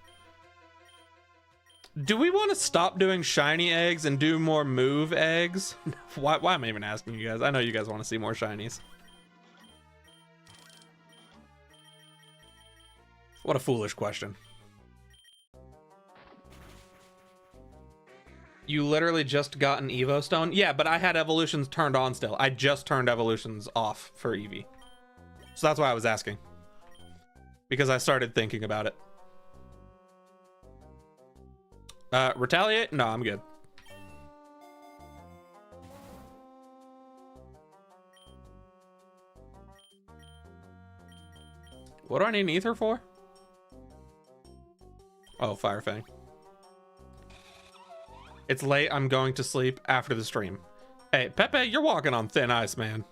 Do we want to stop doing shiny eggs and do more move eggs? Why am I even asking you guys? I know you guys want to see more shinies. What a foolish question. You literally just got an Evo Stone? Yeah, but I had evolutions turned on still. I just turned evolutions off for Eevee. So that's why I was asking. because I started thinking about it. Retaliate? No, I'm good. What do I need an ether for? Oh, Fire Fang. It's late. I'm going to sleep after the stream. Hey, Pepe, you're walking on thin ice, man.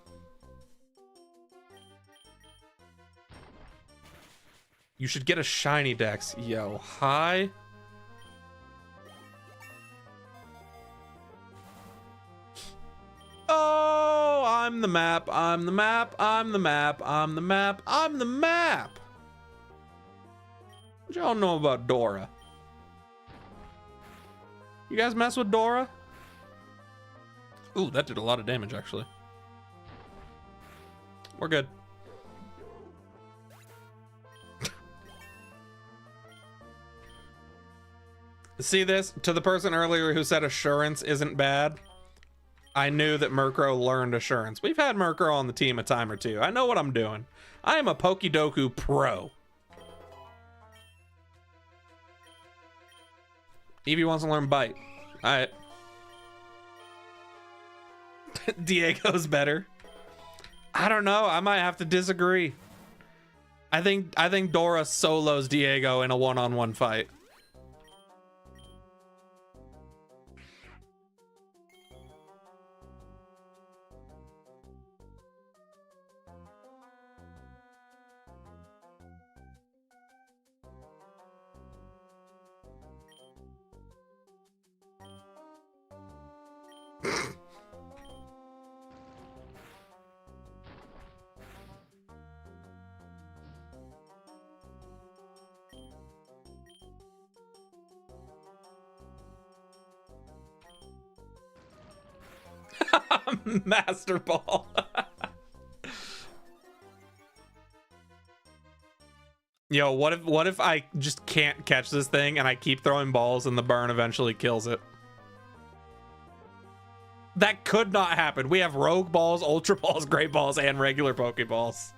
You should get a shiny Dex. Yo, hi. Oh, I'm the map. I'm the map. I'm the map. I'm the map. I'm the map. What y'all know about Dora? You guys mess with Dora? Ooh, that did a lot of damage, actually. We're good. See this? To the person earlier who said assurance isn't bad, I knew that Murkrow learned assurance. We've had Murkrow on the team a time or two. I know what I'm doing. I am a Pokedoku pro. Eevee wants to learn Bite. Alright. Diego's better. I don't know. I might have to disagree. I think Dora solos Diego in a one-on-one fight. Master Ball. Yo, what if I just can't catch this thing and I keep throwing balls and the burn eventually kills it? That could not happen. We have rogue balls, ultra balls, great balls, and regular Pokeballs.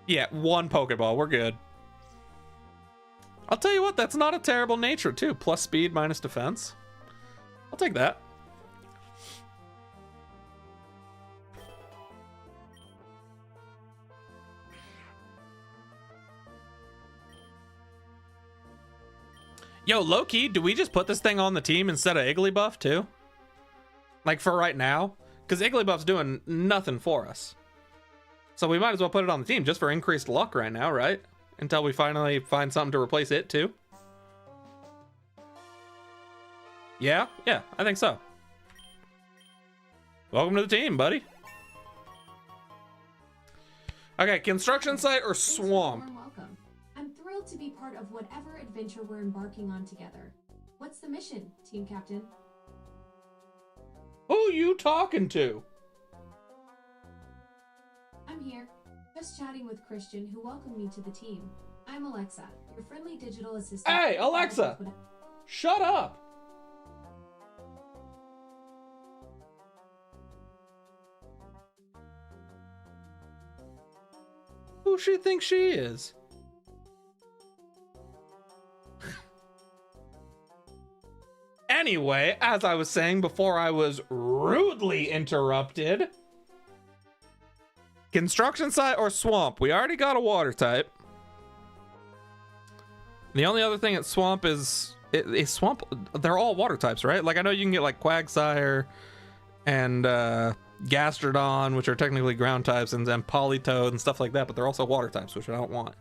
Yeah, one Pokeball. We're good. I'll tell you what, that's not a terrible nature too. Plus speed, minus defense. I'll take that. Yo, low-key, do we just put this thing on the team instead of Igglybuff too? Like for right now? Because Igglybuff's doing nothing for us. So we might as well put it on the team just for increased luck right now, right? Until we finally find something to replace it too. Yeah, I think so. Welcome to the team, buddy. Okay, construction site or swamp? Welcome. I'm thrilled to be part of whatever adventure we're embarking on together. What's the mission, Team Captain? Who you talking to? I'm here, just chatting with Christian, who welcomed me to the team. I'm Alexa, your friendly digital assistant. Hey, Alexa! Shut up! Who she thinks she is? Anyway, as I was saying before I was rudely interrupted. Construction site or swamp? We already got a water type. The only other thing at swamp is swamp. They're all water types, right? Like I know you can get like Quagsire and Gastrodon, which are technically ground types, and then Politoed and stuff like that, but they're also water types, which I don't want.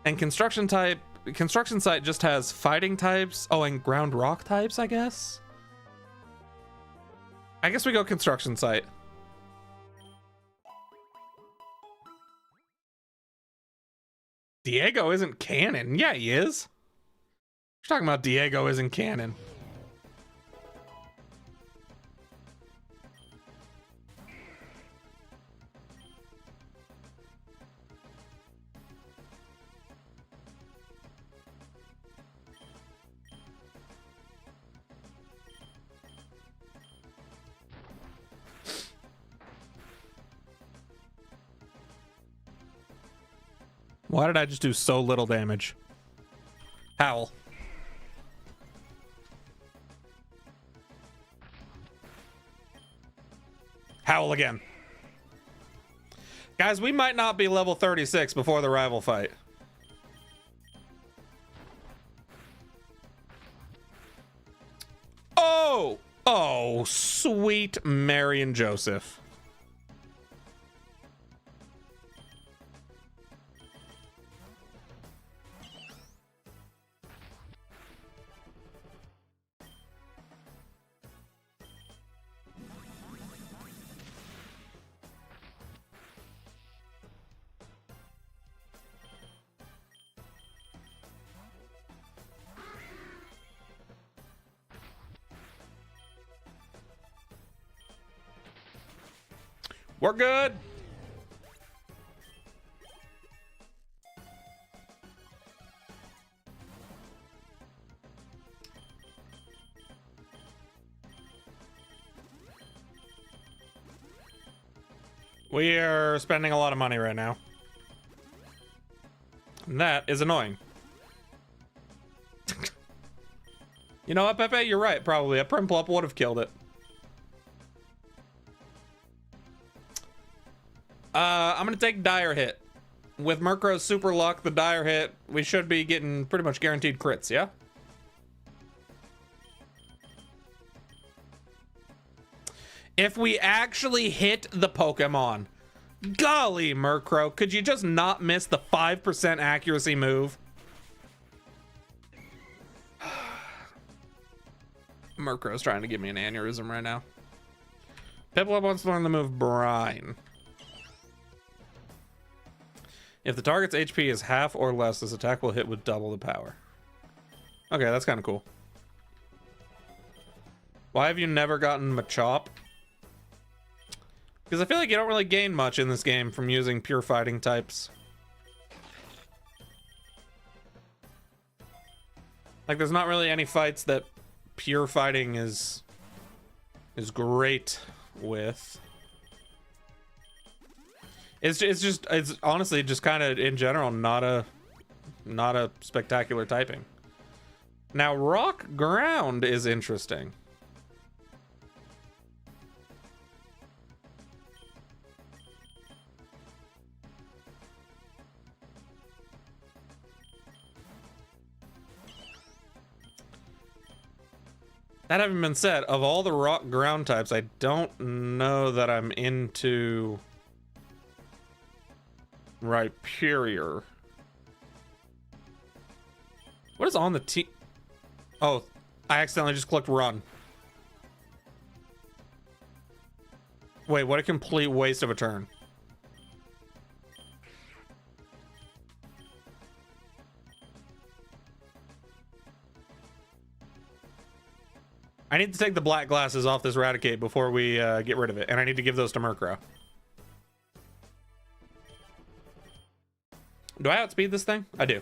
And construction site just has fighting types. Oh, and ground rock types, I guess. I guess we go construction site. Diego isn't canon. Yeah, he is. You're talking about Diego isn't canon. Why did I just do so little damage? Howl. Howl again. Guys, we might not be level 36 before the rival fight. Oh! Oh, sweet Mary and Joseph. We're good. We are spending a lot of money right now. And that is annoying. You know what, Pepe? You're right, probably. A Primplup would have killed it. I'm gonna take Dire Hit. With Murkrow's super luck, the Dire Hit, we should be getting pretty much guaranteed crits, yeah? If we actually hit the Pokemon. Golly, Murkrow, could you just not miss the 5% accuracy move? Murkrow's trying to give me an aneurysm right now. Piplup wants to learn the move Brine. If the target's HP is half or less, this attack will hit with double the power. Okay, that's kind of cool. Why have you never gotten Machop? Because I feel like you don't really gain much in this game from using pure fighting types. Like, there's not really any fights that pure fighting is great with. It's honestly just kind of in general not a spectacular typing. Now rock ground is interesting. That having been said, of all the rock ground types, I don't know that I'm into Rhyperior. What is on the T? Oh, I accidentally just clicked run. Wait, what a complete waste of a turn. I need to take the black glasses off this Raticate before we get rid of it, and I need to give those to Murkrow. Do I outspeed this thing? I do.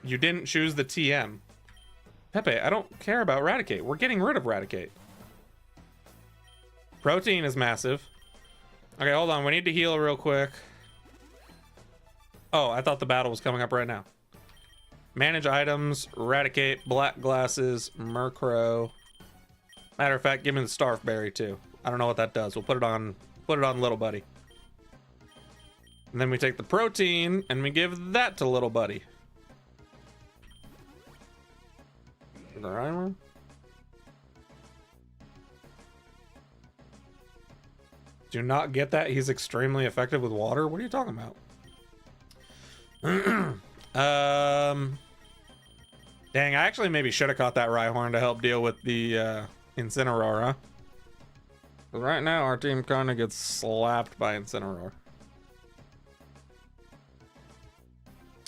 You didn't choose the TM. Pepe, I don't care about Raticate. We're getting rid of Raticate. Protein is massive. Okay, hold on. We need to heal real quick. Oh, I thought the battle was coming up right now. Manage items, Raticate, black glasses, Murkrow. Matter of fact, give me the Starf Berry too. I don't know what that does. We'll put it on little buddy. And then we take the protein and we give that to little buddy. Grimer. Do not get that. He's extremely effective with water. What are you talking about? Dang, I actually maybe should have caught that Rhyhorn to help deal with the Incineroar, huh? But right now, our team kind of gets slapped by Incineroar.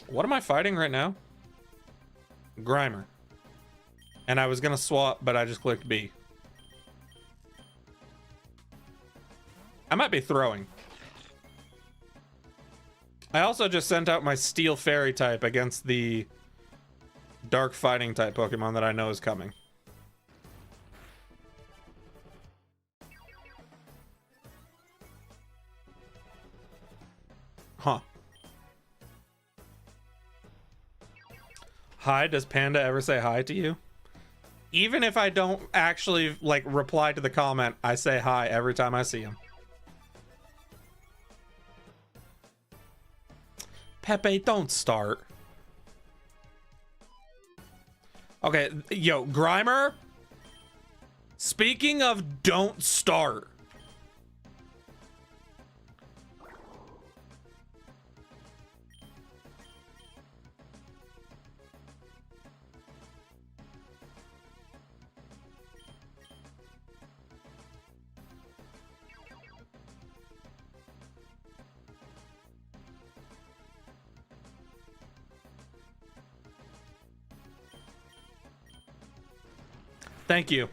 What am I fighting right now? Grimer. And I was gonna swap, but I just clicked B. I might be throwing. I also just sent out my Steel Fairy type against the Dark Fighting type Pokemon that I know is coming. Huh. Hi, does Panda ever say hi to you? Even if I don't actually, like, reply to the comment, I say hi every time I see him. Pepe, don't start. Okay, yo, Grimer. Speaking of don't start. Thank you.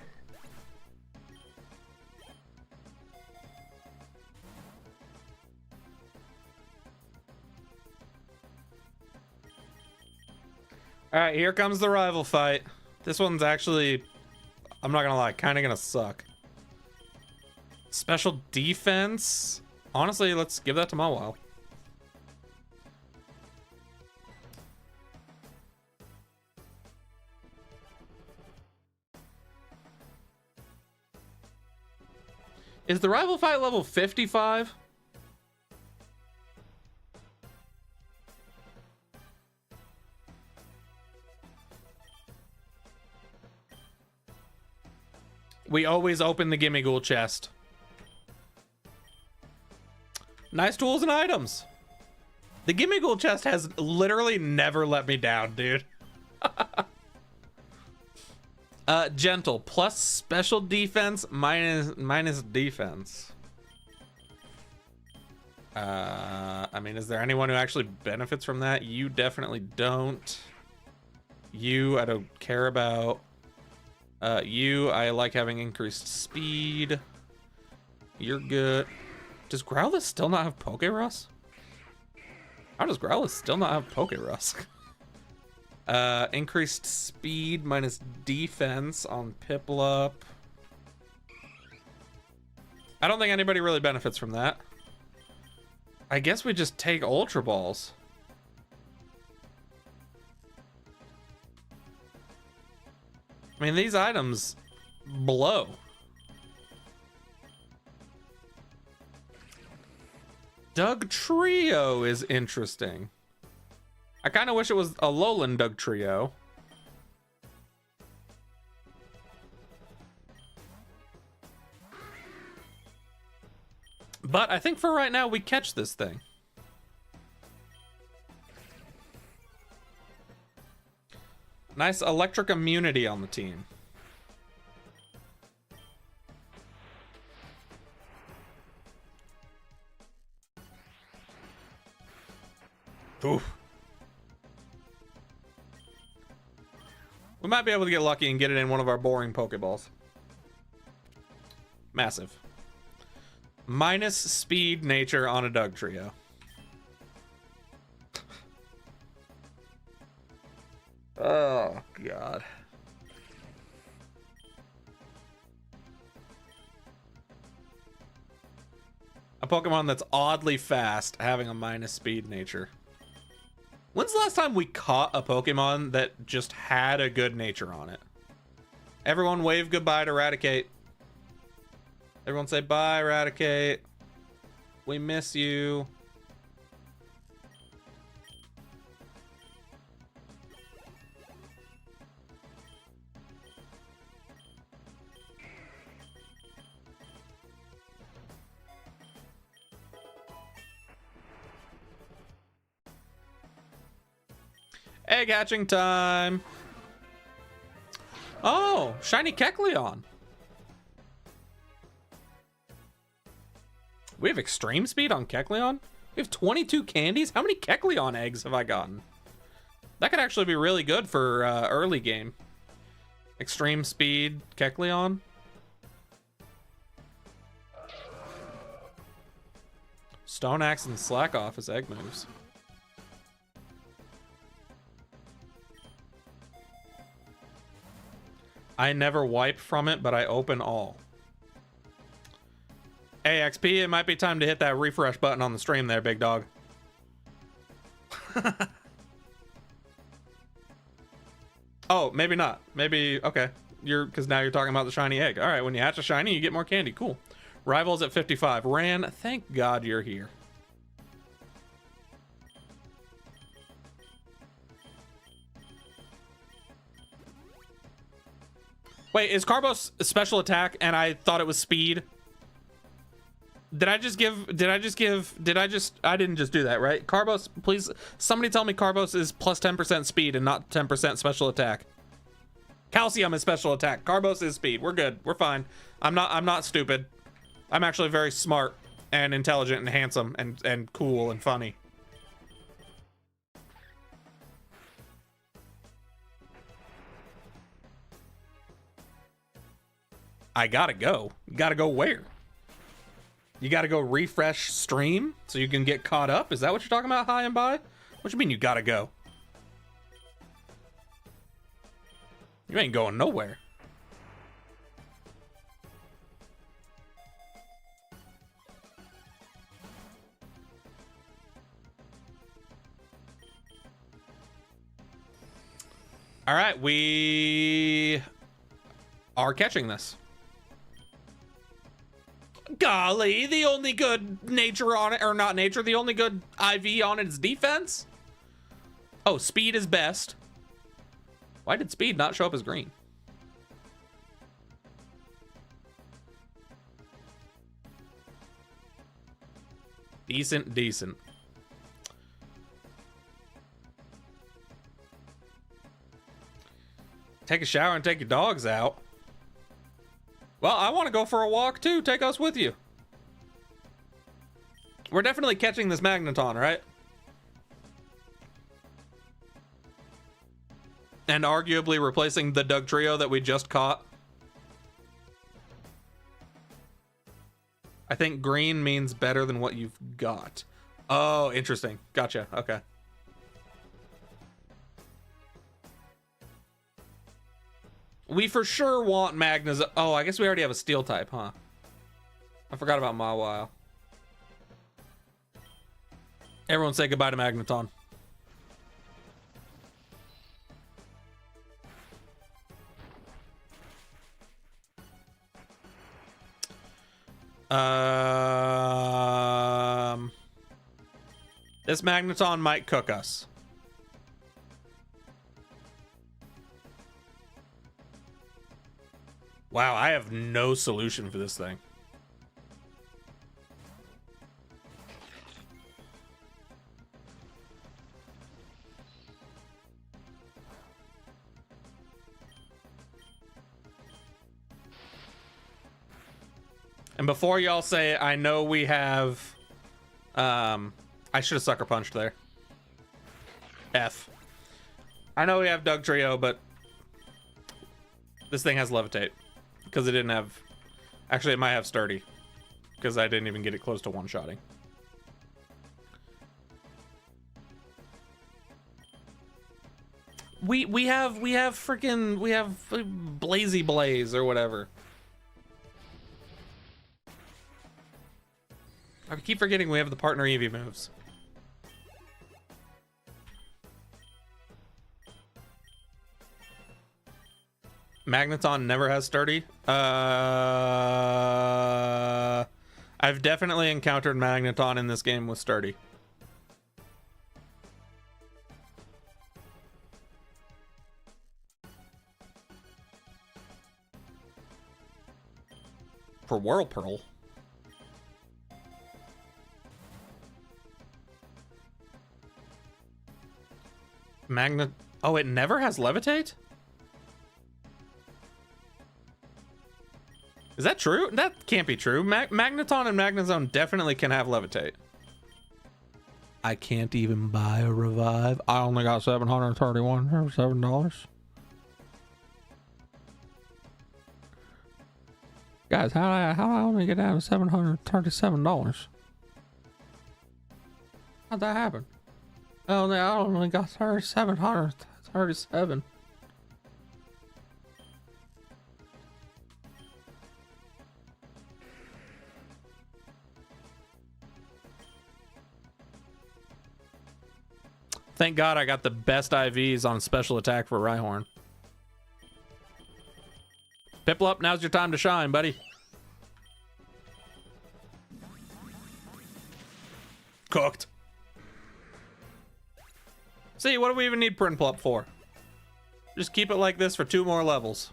All right, here comes the rival fight. This one's actually, I'm not gonna lie, kind of gonna suck. Special defense. Honestly, let's give that to Mawile. Is the rival fight level 55? We always open the Gimme Ghoul chest. Nice tools and items. The Gimme Ghoul chest has literally never let me down, dude. Gentle plus special defense minus defense. I mean, is there anyone who actually benefits from that? You definitely don't. You, I don't care about. You, I like having increased speed. You're good. Does Growlithe still not have PokeRogue? How does Growlithe still not have PokeRogue? Increased speed minus defense on Piplup. I don't think anybody really benefits from that. I guess we just take Ultra Balls. I mean, these items blow. Doug Trio is interesting. I kind of wish it was a Alolan Doug Trio. But I think for right now, we catch this thing. Nice electric immunity on the team. Oof. We might be able to get lucky and get it in one of our boring Pokeballs. Massive. Minus speed nature on a Doug Trio. Oh, God. A Pokemon that's oddly fast having a minus speed nature. When's the last time we caught a Pokemon that just had a good nature on it? Everyone wave goodbye to Eradicate. Everyone say bye, Eradicate. We miss you. Egg hatching time. Oh, shiny Kecleon. We have extreme speed on Kecleon? We have 22 candies? How many Kecleon eggs have I gotten? That could actually be really good for early game. Extreme speed Kecleon. Stone Axe and Slack Off as egg moves. I never wipe from it, but I open all. Hey, XP, it might be time to hit that refresh button on the stream there, big dog. Oh, maybe not. Maybe, okay. Because now you're talking about the shiny egg. All right, when you hatch a shiny, you get more candy. Cool. Rivals at 55. Ran, thank God you're here. Wait, is Carbos a special attack and I thought it was speed? I didn't just do that, right? Carbos, please, somebody tell me Carbos is plus 10% speed and not 10% special attack. Calcium is special attack. Carbos is speed. We're good. We're fine. I'm not stupid. I'm actually very smart and intelligent and handsome and cool and funny. I gotta go. You gotta go where? You gotta go refresh stream so you can get caught up? Is that what you're talking about, high and by? What you mean you gotta go? You ain't going nowhere. All right, we are catching this. Golly, the only good nature on it, or not nature, the only good IV on it is defense? Oh, speed is best. Why did speed not show up as green? Decent. Take a shower and take your dogs out. Well, I want to go for a walk too. Take us with you. We're definitely catching this Magneton, right? And arguably replacing the Doug Trio that we just caught. I think green means better than what you've got. Oh, interesting. Gotcha. Okay. We for sure want Magnas. Oh, I guess we already have a steel type, huh? I forgot about Mawile. Everyone say goodbye to Magneton. This Magneton might cook us. Wow, I have no solution for this thing. And before y'all say, I know we have... I should have sucker punched there. F. I know we have Doug Trio, but... this thing has Levitate. Because it didn't have... actually, it might have Sturdy. Because I didn't even get it close to one-shotting. We have Blazy Blaze or whatever. I keep forgetting we have the partner Eevee moves. Magneton never has Sturdy. I've definitely encountered Magneton in this game with Sturdy. For Whirlpearl. Oh, it never has Levitate? Is that true? That can't be true. Magneton and Magnezone definitely can have Levitate. I can't even buy a revive. I only got 731 for $7. Guys, how do I only get down to $737? How'd that happen? Oh, I only got 737. Thank God I got the best IVs on special attack for Rhyhorn. Piplup, now's your time to shine, buddy. Cooked. See, what do we even need Prinplup for? Just keep it like this for 2 more levels.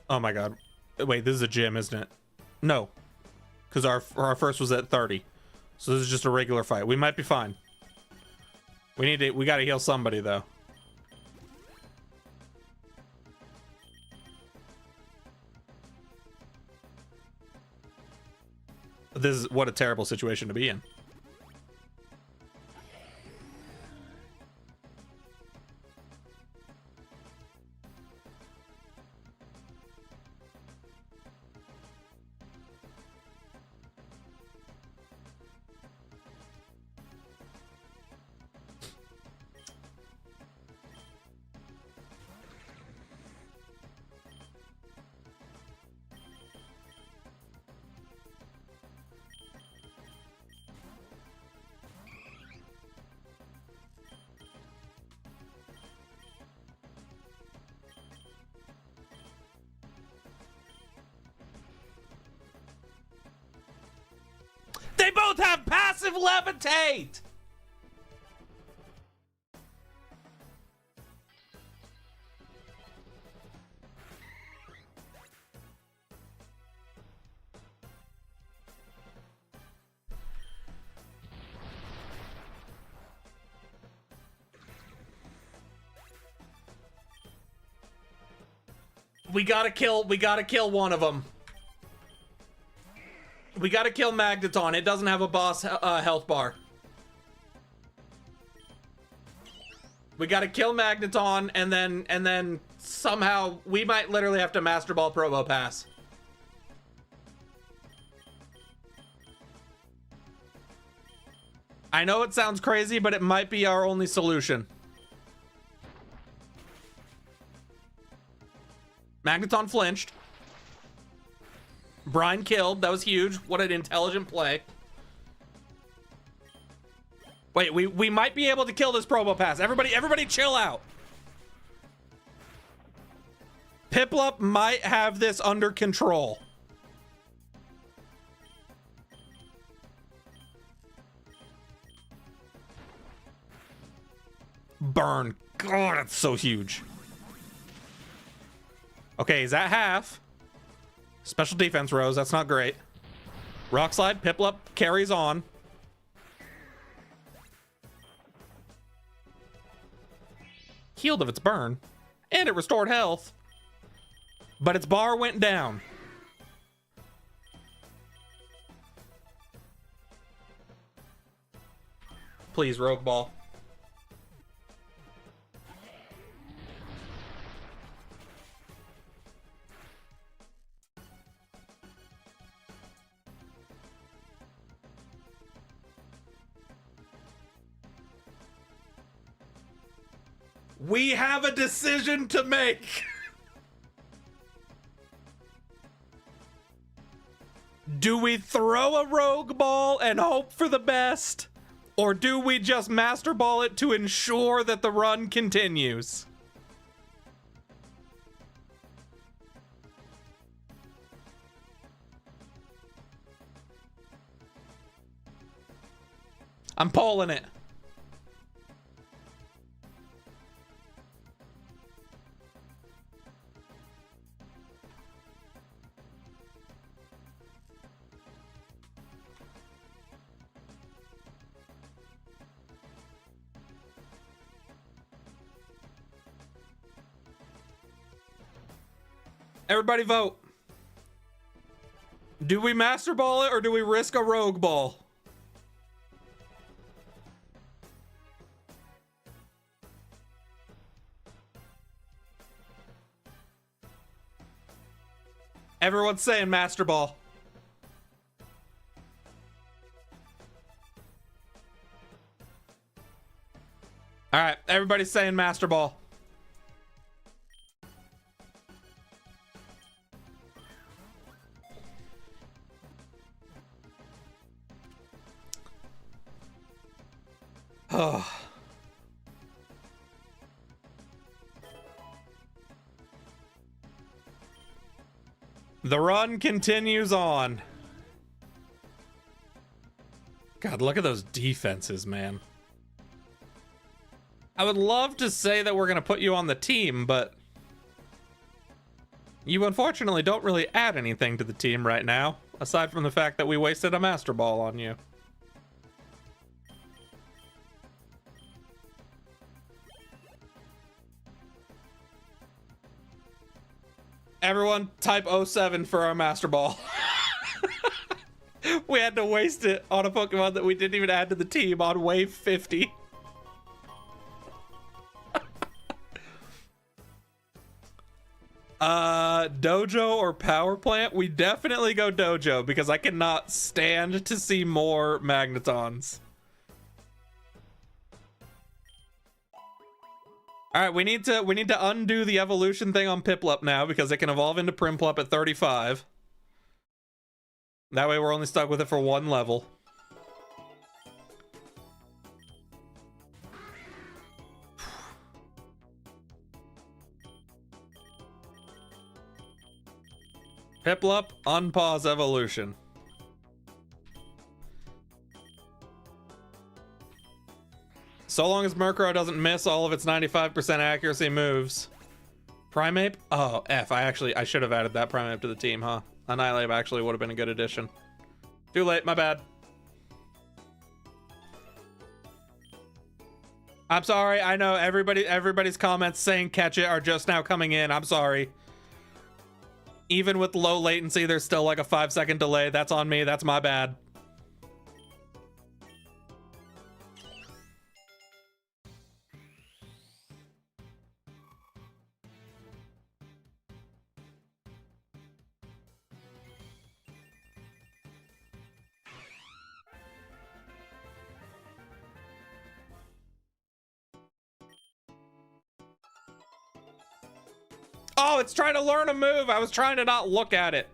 Oh my God. Wait, this is a gym, isn't it? No. Because our first was at 30. So this is just a regular fight. We might be fine. We gotta heal somebody though. This is what a terrible situation to be in. They both have passive levitate! We gotta kill one of them. We gotta kill Magneton. It doesn't have a boss health bar. We gotta kill Magneton, and then somehow we might literally have to Master Ball Probopass. I know it sounds crazy, but it might be our only solution. Magneton flinched. Brine killed. That was huge. What an intelligent play. Wait, we might be able to kill this Probopass. Everybody chill out. Piplup might have this under control. Burn. God, that's so huge. Okay, is that half? Special defense rose, that's not great. Rock slide, Piplup carries on. Healed of its burn. And it restored health. But its bar went down. Please, Rogue Ball. We have a decision to make. Do we throw a Rogue Ball and hope for the best? Or do we just Master Ball it to ensure that the run continues? I'm polling it. Everybody vote. Do we Master Ball it or do we risk a Rogue Ball? Everyone's saying Master Ball. All right, everybody's saying Master Ball. The run continues on. God, look at those defenses, man. I would love to say that we're going to put you on the team, but you unfortunately don't really add anything to the team right now, aside from the fact that we wasted a Master Ball on you. Everyone, type 07 for our Master Ball. We had to waste it on a Pokemon that we didn't even add to the team on wave 50. Dojo or Power Plant? We definitely go Dojo because I cannot stand to see more Magnetons. All right, we need to undo the evolution thing on Piplup now because it can evolve into Primplup at 35. That way we're only stuck with it for one level. Piplup, unpause evolution. So long as Murkrow doesn't miss all of its 95% accuracy moves. Primeape? Oh, F. I should have added that Primeape to the team, huh? Annihilate actually would have been a good addition. Too late, my bad. I'm sorry, I know everybody's comments saying catch it are just now coming in. I'm sorry. Even with low latency, there's still like a 5-second delay. That's on me, that's my bad. Oh, it's trying to learn a move. I was trying to not look at it.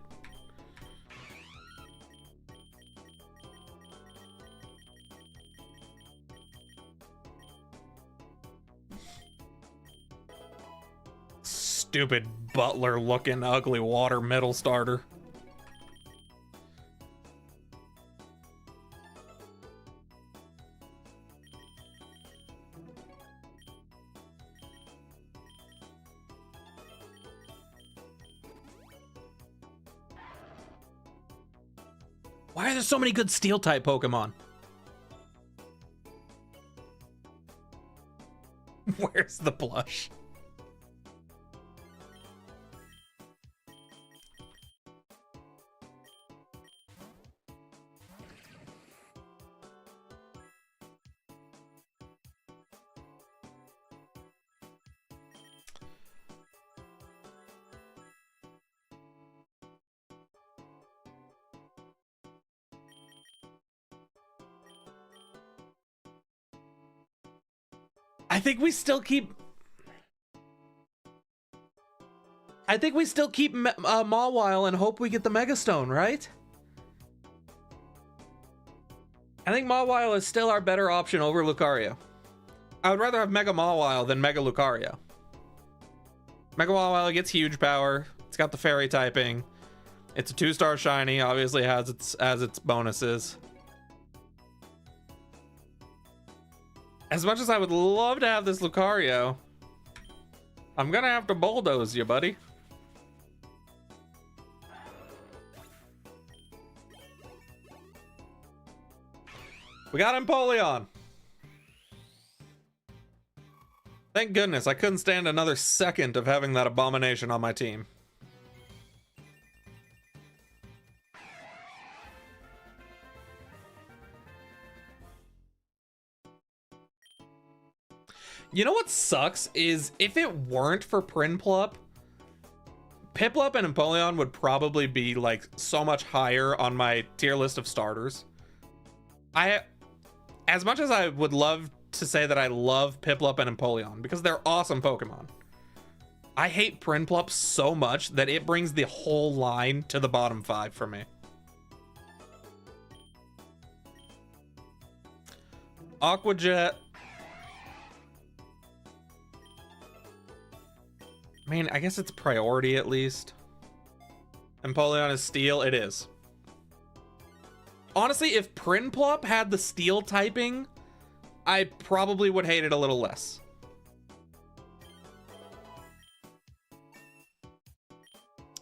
Stupid butler looking ugly water metal starter. Why are there so many good Steel-type Pokemon? Where's the blush? I think we still keep Mawile and hope we get the Mega Stone, right? I think Mawile is still our better option over Lucario. I would rather have Mega Mawile than Mega Lucario. Mega Mawile gets huge power. It's got the fairy typing. It's a 2-star shiny, obviously has its bonuses. As much as I would love to have this Lucario, I'm gonna have to bulldoze you, buddy. We got Empoleon. Thank goodness, I couldn't stand another second of having that abomination on my team. You know what sucks is if it weren't for Prinplup, Piplup and Empoleon would probably be like so much higher on my tier list of starters. As much as I would love to say that I love Piplup and Empoleon because they're awesome Pokemon, I hate Prinplup so much that it brings the whole line to the bottom 5 for me. Aqua Jet, I mean, I guess it's priority at least. Empoleon is steel. It is. Honestly, if Prinplup had the steel typing, I probably would hate it a little less.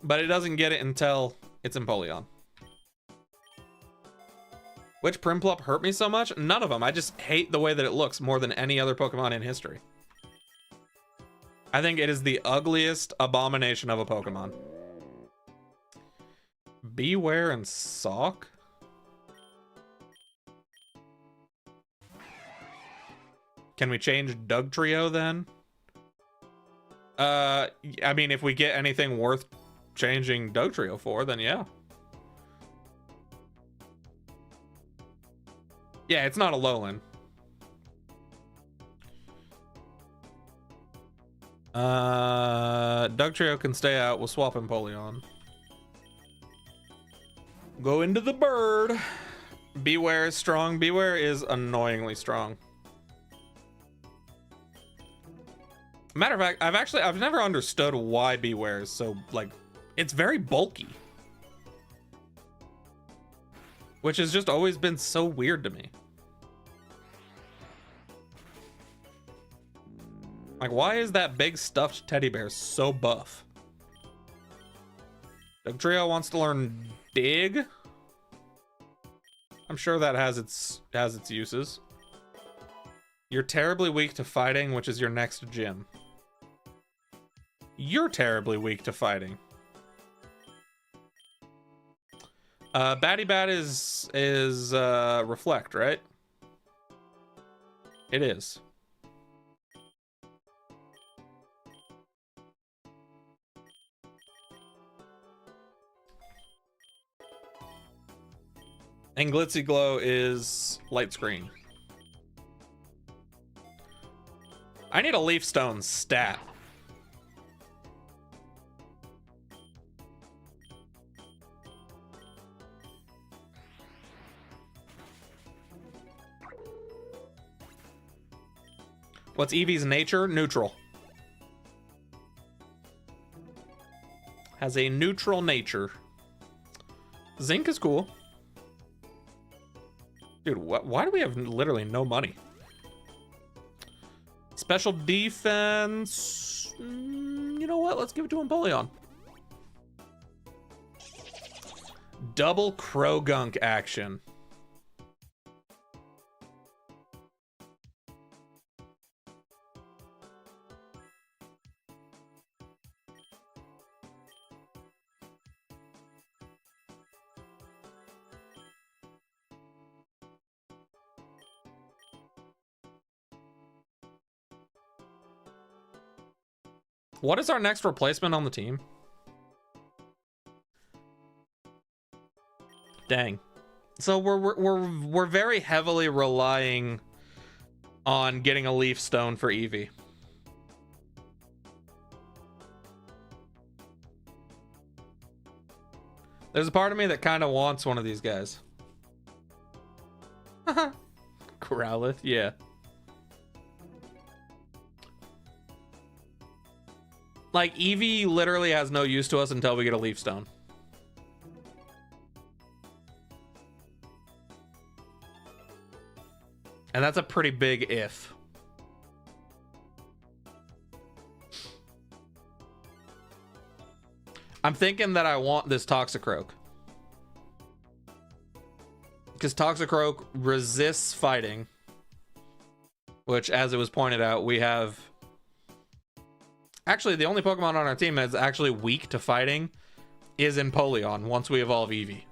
But it doesn't get it until it's Empoleon. Which Prinplup hurt me so much? None of them. I just hate the way that it looks more than any other Pokemon in history. I think it is the ugliest abomination of a Pokemon. Beware and Sock? Can we change Dugtrio then? I mean, if we get anything worth changing Dugtrio for, then yeah. Yeah, it's not a Alolan. Dugtrio can stay out. We'll swap Empoleon. Go into the bird. Beware is strong. Beware is annoyingly strong. Matter of fact, I've never understood why Beware is so, like, it's very bulky. Which has just always been so weird to me. Like, why is that big stuffed teddy bear so buff? Dugtrio wants to learn Dig. I'm sure that has its uses. You're terribly weak to fighting, which is your next gym. You're terribly weak to fighting. Batty Bat is Reflect, right? It is. And Glitzy Glow is Light Screen. I need a Leaf Stone stat. What's Eevee's nature? Neutral. Has a neutral nature. Zinc is cool. Dude, why do we have literally no money? Special defense. You know what? Let's give it to Empoleon. Double Croagunk action. What is our next replacement on the team? Dang. So we're very heavily relying on getting a Leaf Stone for Eevee. There's a part of me that kind of wants one of these guys. Growlithe, yeah. Like, Eevee literally has no use to us until we get a Leaf Stone. And that's a pretty big if. I'm thinking that I want this Toxicroak. Because Toxicroak resists fighting. Which, as it was pointed out, we have... Actually, the only Pokemon on our team that's actually weak to fighting is Empoleon once we evolve Eevee.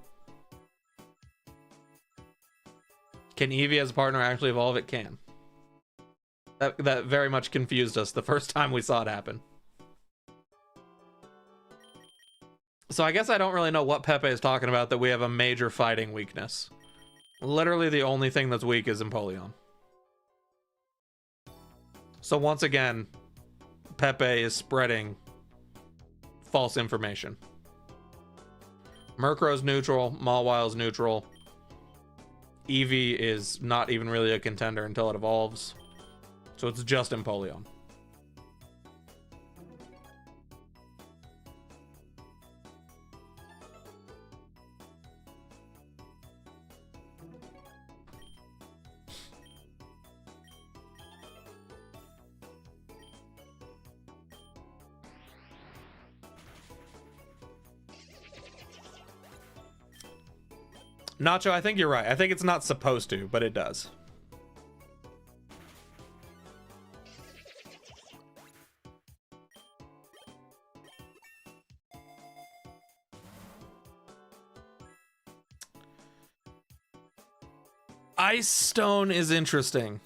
Can Eevee as a partner actually evolve? It can. That very much confused us the first time we saw it happen. So I guess I don't really know what Pepe is talking about that we have a major fighting weakness. Literally the only thing that's weak is Empoleon. So once again, Pepe is spreading false information. Murkrow's neutral, Mawwile's neutral. Eevee is not even really a contender until it evolves. So it's just Empoleon. Nacho, I think you're right. I think it's not supposed to, but it does. Ice Stone is interesting.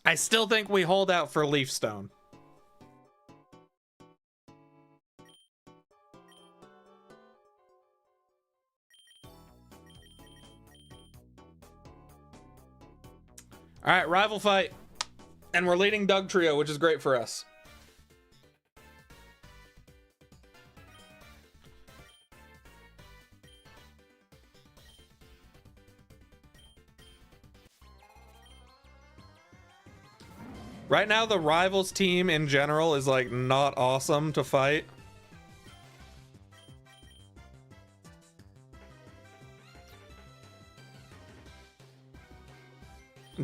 I still think we hold out for Leaf Stone. All right, rival fight. And we're leading Doug Trio, which is great for us. Right now, the rivals team in general is like not awesome to fight.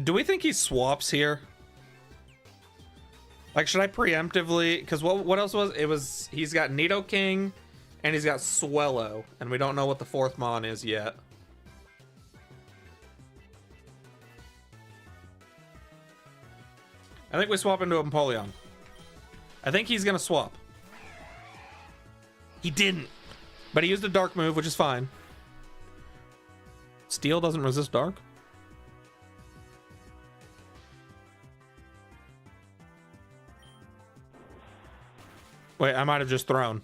Do we think he swaps here? Like, should I preemptively? Because what else was it? He's got Nidoking and he's got Swellow, and we don't know what the fourth Mon is yet. I think we swap into a Empoleon. I think he's gonna swap. He didn't, but he used a dark move, which is fine. Steel doesn't resist dark. Wait, I might have just thrown.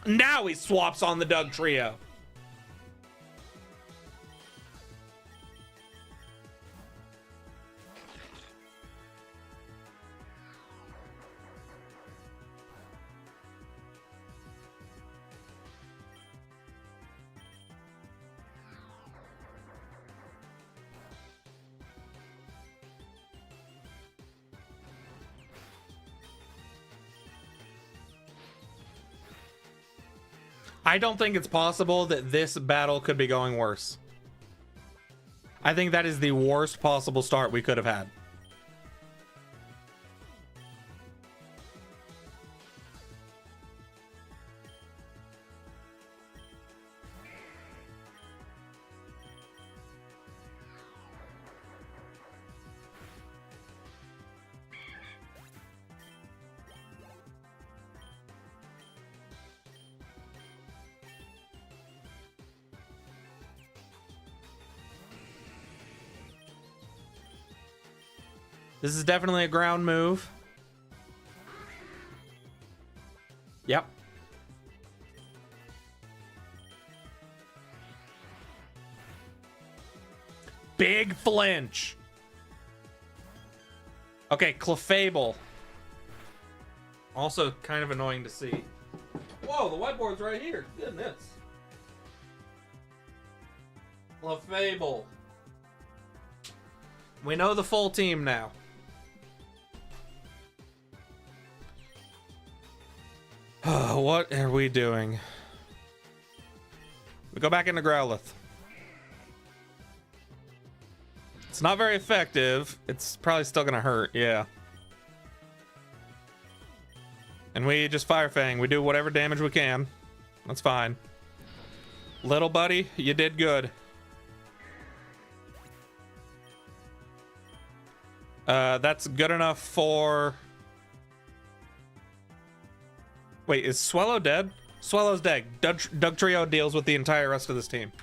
Now he swaps on the Doug Trio. I don't think it's possible that this battle could be going worse. I think that is the worst possible start we could have had. This is definitely a ground move. Yep. Big flinch. Okay, Clefable. Also kind of annoying to see. Whoa, the whiteboard's right here. Goodness. Clefable. We know the full team now. What are we doing? We go back into Growlithe. It's not very effective. It's probably still gonna hurt, yeah. And we just Fire Fang. We do whatever damage we can. That's fine. Little buddy, you did good. That's good enough for... Wait, is Swellow dead? Swellow's dead. Doug Trio deals with the entire rest of this team.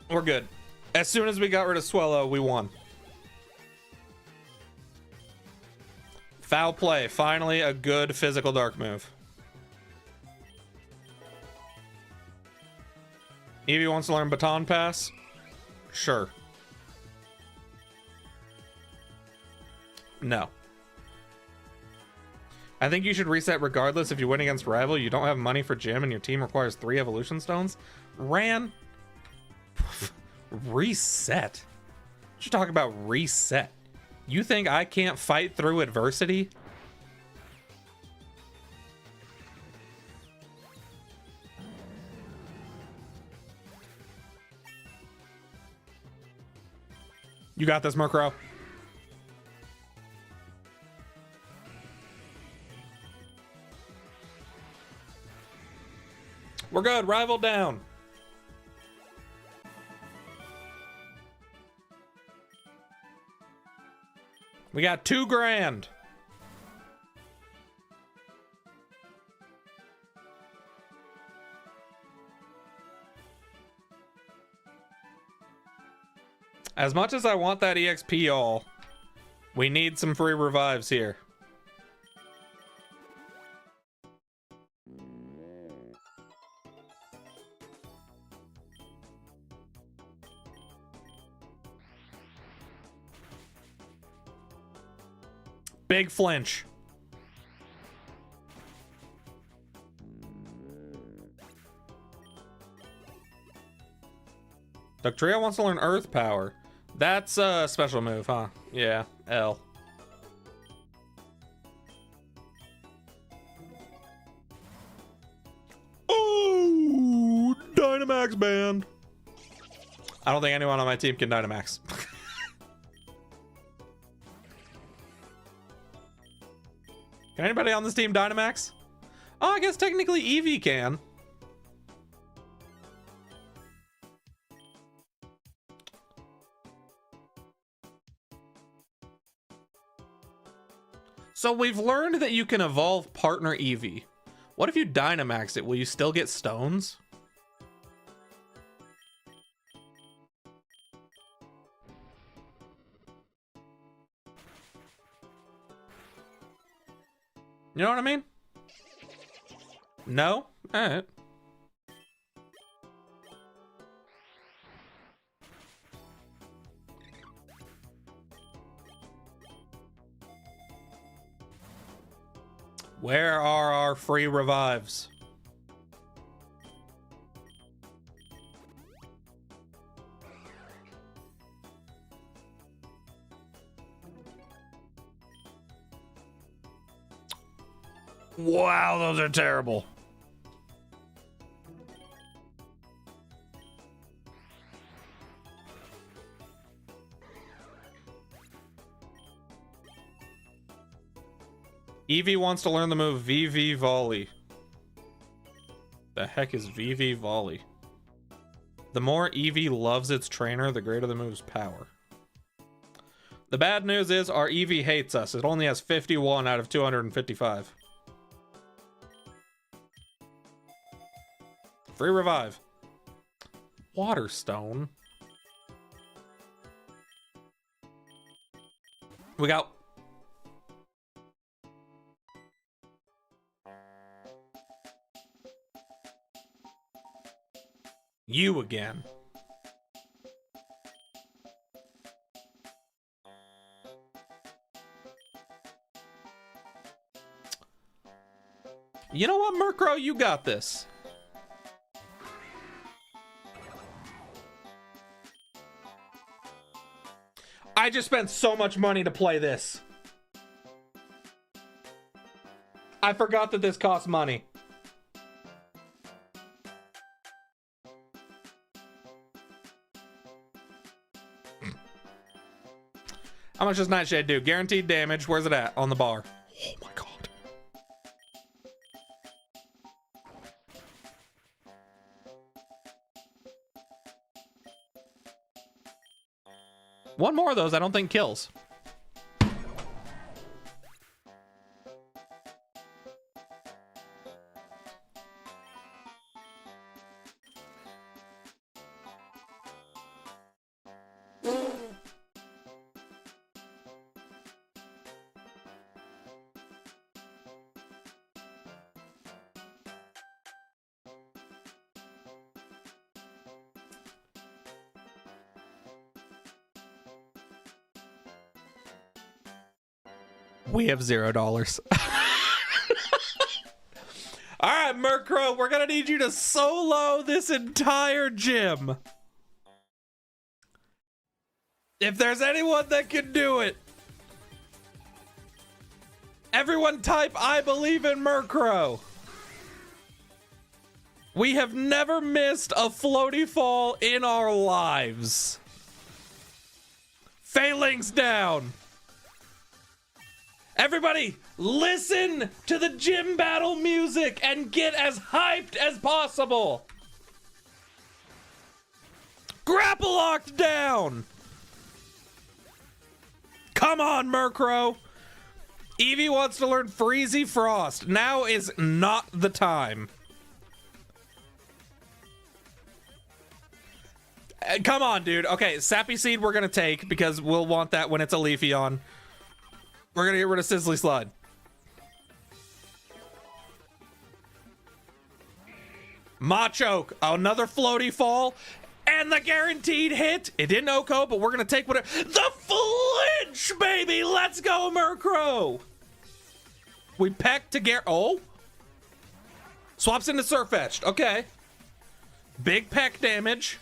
We're good. As soon as we got rid of Swellow, we won. Foul play. Finally, a good physical dark move. Eevee wants to learn Baton Pass? Sure. No. I think you should reset regardless. If you win against rival, you don't have money for gym and your team requires 3 evolution stones. Ran. Reset. You talk about reset. You think I can't fight through adversity? You got this, Murkrow. We're good. Rival down. We got $2 grand. As much as I want that EXP all, we need some free revives here. Big flinch. Dugtrio wants to learn Earth Power. That's a special move, huh? Yeah, L. Oh, Dynamax banned. I don't think anyone on my team can Dynamax. Can anybody on this team Dynamax? Oh, I guess technically Eevee can. So we've learned that you can evolve partner Eevee. What if you Dynamax it? Will you still get stones? You know what I mean? No? Alright. Where are our free revives? Wow, those are terrible. Eevee wants to learn the move VV Volley. The heck is VV Volley? The more Eevee loves its trainer, the greater the move's power. The bad news is our Eevee hates us. It only has 51 out of 255. Free revive. Waterstone. We got... You again. You know what, Murkrow? You got this. I just spent so much money to play this. I forgot that this costs money. How much does Nightshade do? Guaranteed damage. Where's it at? On the bar. Oh my god. One more of those I don't think kills. We have $0. All right, Murkrow, we're gonna need you to solo this entire gym. If there's anyone that can do it, everyone type I believe in Murkrow. We have never missed a floaty fall in our lives. Failings down. Everybody, listen to the gym battle music and get as hyped as possible. Grapple locked down. Come on, Murkrow. Eevee wants to learn Freezy Frost. Now is not the time. Come on, dude. Okay, Sappy Seed we're gonna take because we'll want that when it's a Leafeon. We're gonna get rid of Sizzly Slide. Machoke, another floaty fall, and the guaranteed hit. It didn't Oko, but we're gonna take whatever. The flinch, baby! Let's go, Murkrow! We peck to oh! Swaps into Surfetched. Okay. Big peck damage.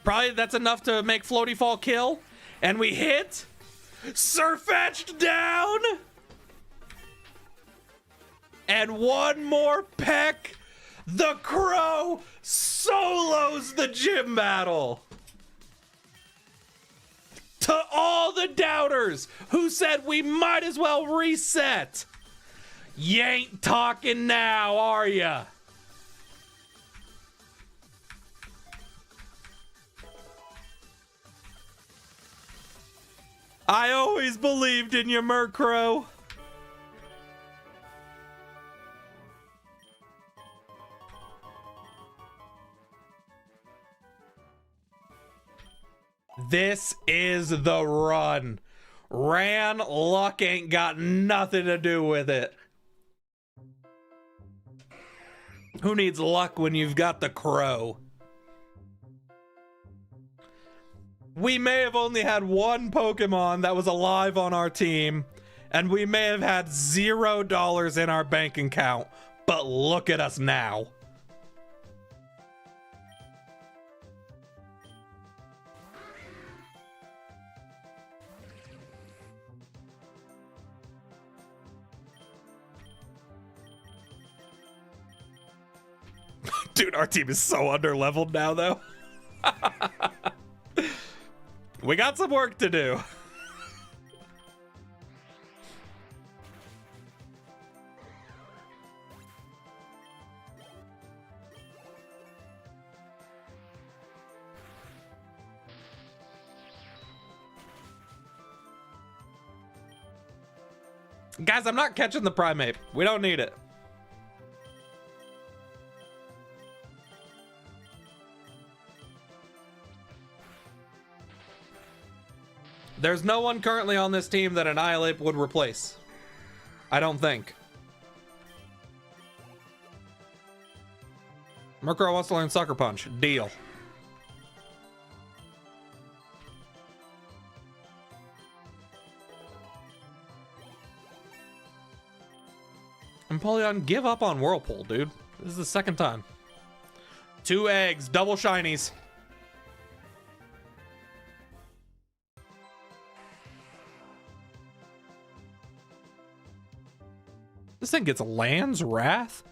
Probably that's enough to make floaty fall kill. And we hit. Surfetched down. And one more peck. The Crow solos the gym battle. To all the doubters who said we might as well reset. You ain't talking now, are ya? I always believed in you, Murkrow. This is the run. Ran, luck ain't got nothing to do with it. Who needs luck when you've got the Crow? We may have only had one Pokemon that was alive on our team, and we may have had $0 in our bank account, but look at us now. Dude, our team is so under-leveled now, though. We got some work to do. Guys, I'm not catching the Primate. We don't need it. There's no one currently on this team that Annihilate would replace. I don't think. Murkrow wants to learn Sucker Punch. Deal. Empoleon, give up on Whirlpool, dude. This is the second time. 2 eggs, double shinies. This thing gets Land's Wrath?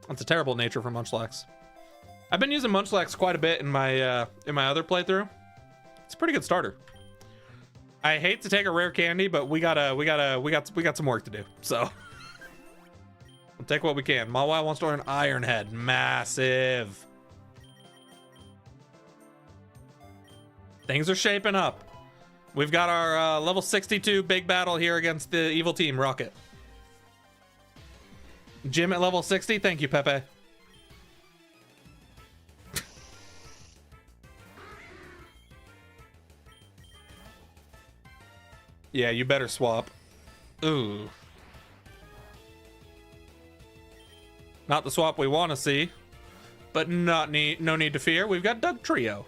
That's a terrible nature for Munchlax. I've been using Munchlax quite a bit in my other playthrough. It's a pretty good starter. I hate to take a rare candy, but we got some work to do. So we'll take what we can. Mawile wants to learn Iron Head. Massive. Things are shaping up. We've got our level 62 big battle here against the evil team, Rocket. Jim at level 60. Thank you, Pepe. Yeah, you better swap. Ooh. Not the swap we want to see, but no need to fear. We've got Doug Trio.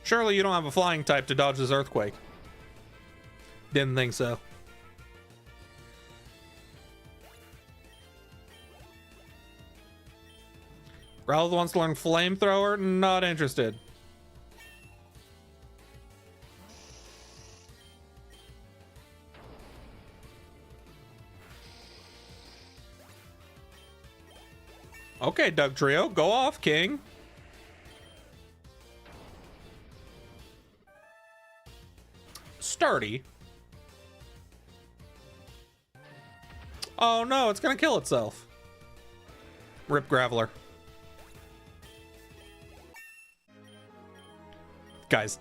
Surely you don't have a flying type to dodge this earthquake. Didn't think so. Growlithe wants to learn Flamethrower. Not interested. Okay, Dugtrio, go off, King. Sturdy. Oh no, it's gonna kill itself. Rip Graveler. Guys,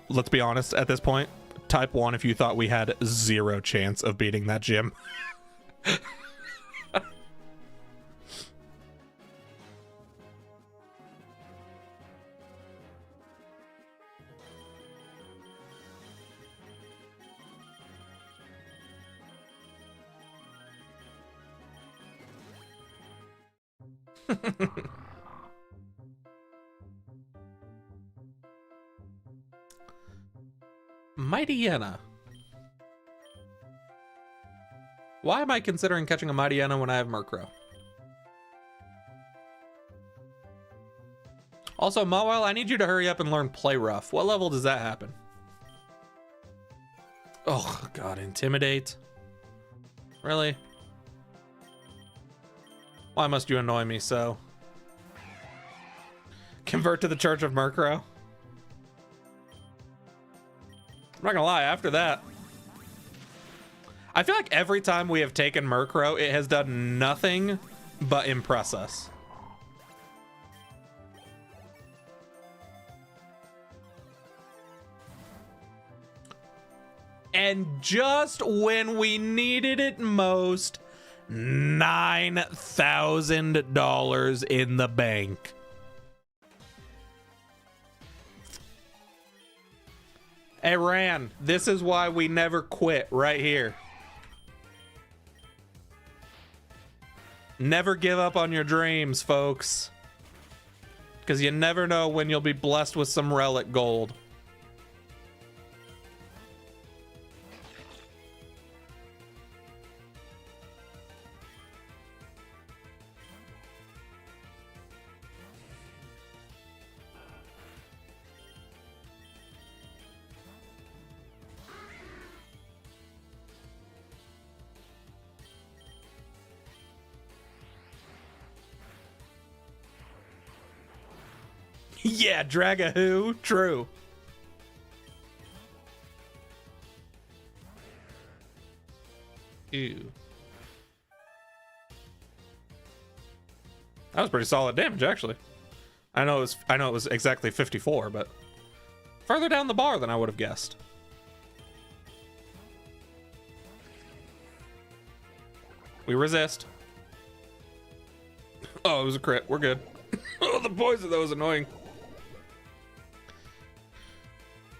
let's be honest at this point. Type 1 if you thought we had 0 chance of beating that gym. Mightyena. Why am I considering catching a Mightyena when I have Murkrow? Also, Mawile, I need you to hurry up and learn Play Rough. What level does that happen? Oh, God, Intimidate. Really? Why must you annoy me so? Convert to the Church of Murkrow? I'm not gonna lie, after that, I feel like every time we have taken Murkrow, it has done nothing but impress us. And just when we needed it most, $9,000 in the bank. Hey, Ran, this is why we never quit right here. Never give up on your dreams, folks. Because you never know when you'll be blessed with some relic gold. Yeah, Dragahoo, true. Ew. That was pretty solid damage, actually. I know it was exactly 54, but further down the bar than I would have guessed. We resist. Oh, it was a crit. We're good. Oh, the poison, that was annoying.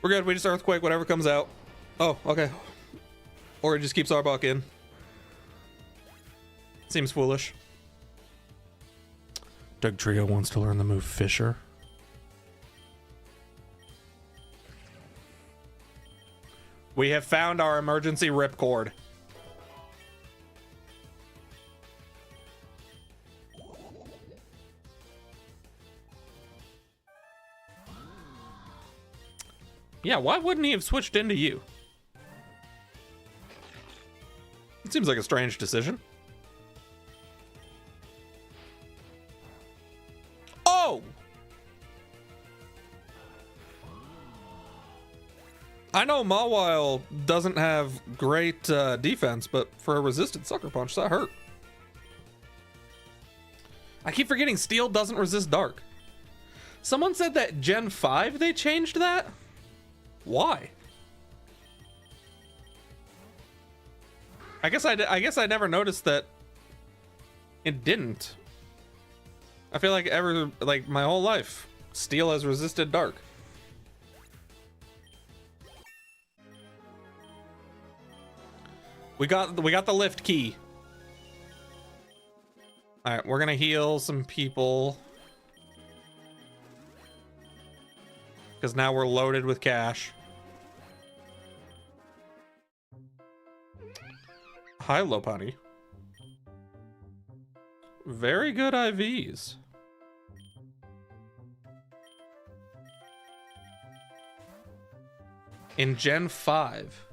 We're good. We just Earthquake whatever comes out. Oh, okay. Or it just keeps Arbok in. Seems foolish. Dugtrio wants to learn the move Fisher. We have found our emergency ripcord. Yeah, why wouldn't he have switched into you? It seems like a strange decision. Oh! I know Mawile doesn't have great defense, but for a resisted Sucker Punch, that hurt. I keep forgetting Steel doesn't resist Dark. Someone said that Gen 5 they changed that? Why? I guess I never noticed that it didn't. I feel like my whole life, Steel has resisted Dark. We got the lift key. All right, we're gonna heal some people because now we're loaded with cash. Hi, Lopunny. Very good IVs. In Gen 5.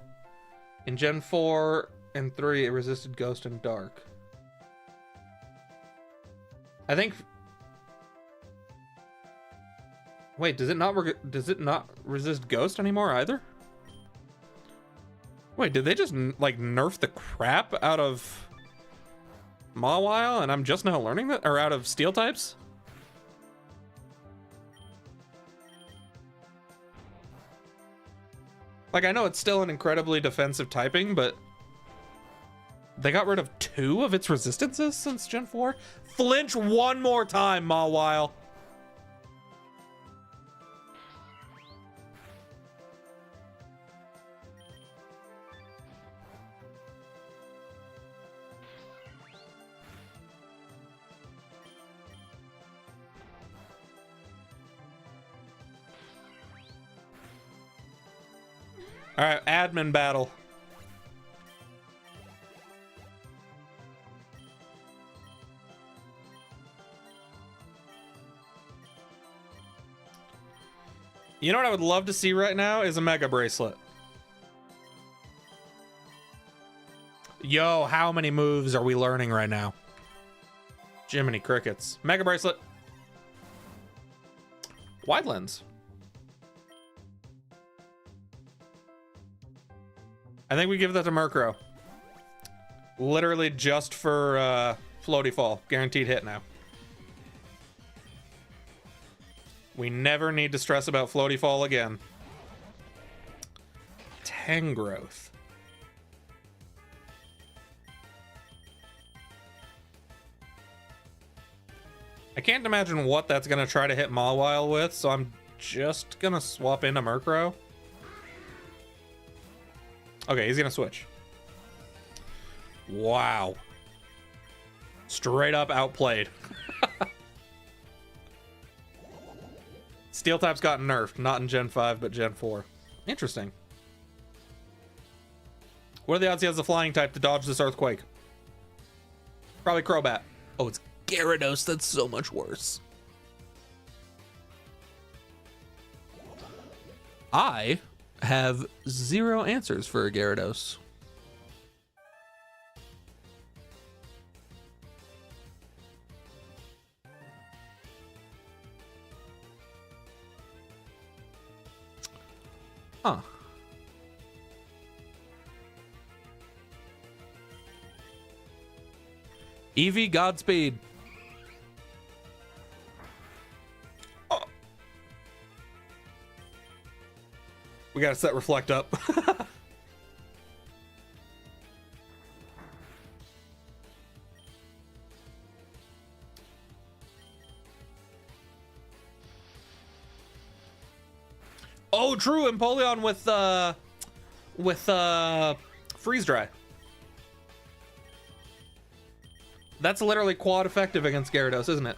In Gen 4 and 3, it resisted Ghost and Dark. I think... Wait, does it not resist Ghost anymore either? Wait, did they just like nerf the crap out of Mawile and I'm just now learning that? Or out of Steel types? Like, I know it's still an incredibly defensive typing, but they got rid of 2 of its resistances since Gen 4? Flinch one more time, Mawile. All right, admin battle. You know what I would love to see right now is a Mega Bracelet. Yo, how many moves are we learning right now? Jiminy Crickets. Mega Bracelet. Wide Lens. I think we give that to Murkrow. Literally just for Floaty Fall. Guaranteed hit now. We never need to stress about Floaty Fall again. Tangrowth. I can't imagine what that's going to try to hit Mawile with, so I'm just going to swap into Murkrow. Okay, he's gonna switch. Wow. Straight up outplayed. Steel type's gotten nerfed, not in Gen 5, but Gen 4. Interesting. What are the odds he has the flying type to dodge this earthquake? Probably Crobat. Oh, it's Gyarados. That's so much worse. I have 0 answers for a Gyarados. Huh. Eevee, Godspeed. Oh. We gotta set Reflect up. Oh, true. Empoleon with Freeze Dry. That's literally quad effective against Gyarados, isn't it?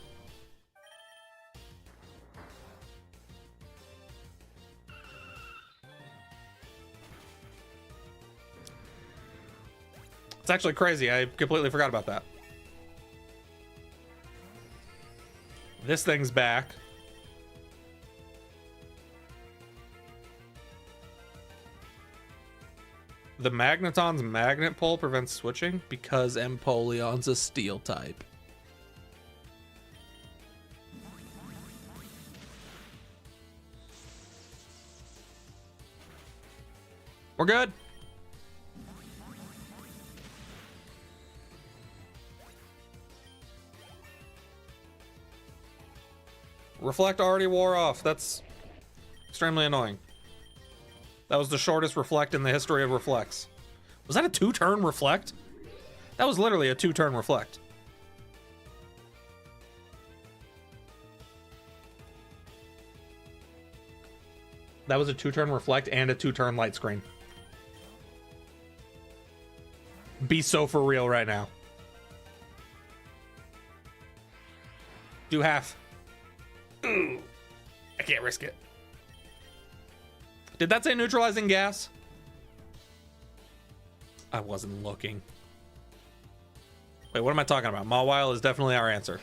It's actually crazy. I completely forgot about that. This thing's back. The Magneton's Magnet Pull prevents switching because Empoleon's a Steel type. We're good. Reflect already wore off. That's extremely annoying. That was the shortest Reflect in the history of Reflects. Was that a 2-turn Reflect? That was literally a 2-turn Reflect. That was a 2-turn Reflect and a 2-turn Light Screen. Be so for real right now. Do half. Ooh, I can't risk it. Did that say neutralizing gas? I wasn't looking. Wait, what am I talking about? Mawile is definitely our answer.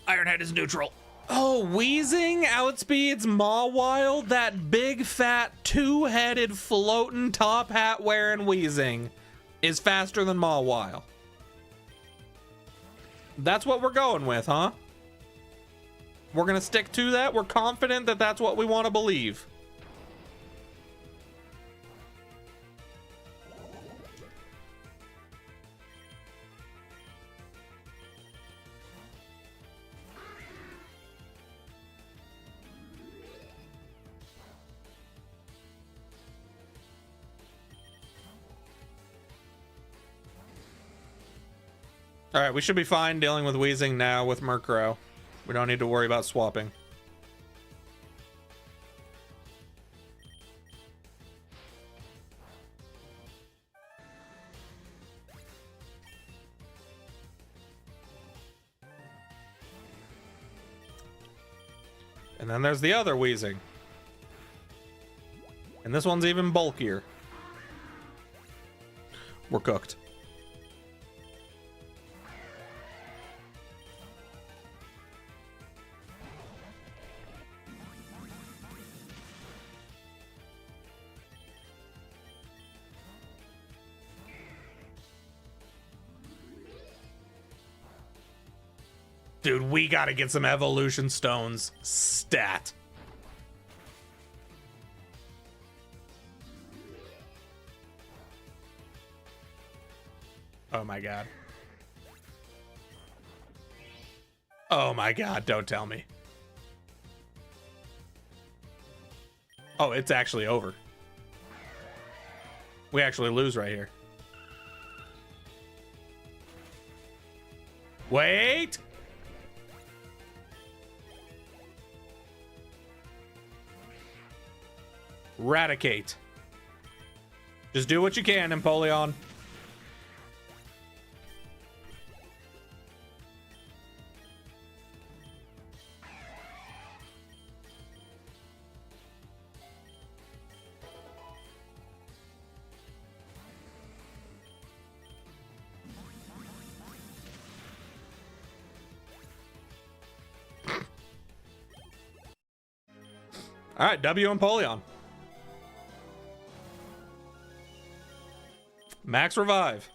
Ironhead is neutral. Oh, Wheezing outspeeds Mawile, that big fat two-headed floating top hat wearing Wheezing is faster than Mawile. That's what we're going with, huh? We're gonna stick to that. We're confident that that's what we want to believe. All right, we should be fine dealing with Wheezing now with Murkrow. We don't need to worry about swapping. And then there's the other Wheezing. And this one's even bulkier. We're cooked. Dude, we gotta get some evolution stones. Stat. Oh my god. Oh my god, don't tell me. Oh, it's actually over. We actually lose right here. Wait! Eradicate. Just do what you can, Empoleon. All right, W Empoleon. Max revive.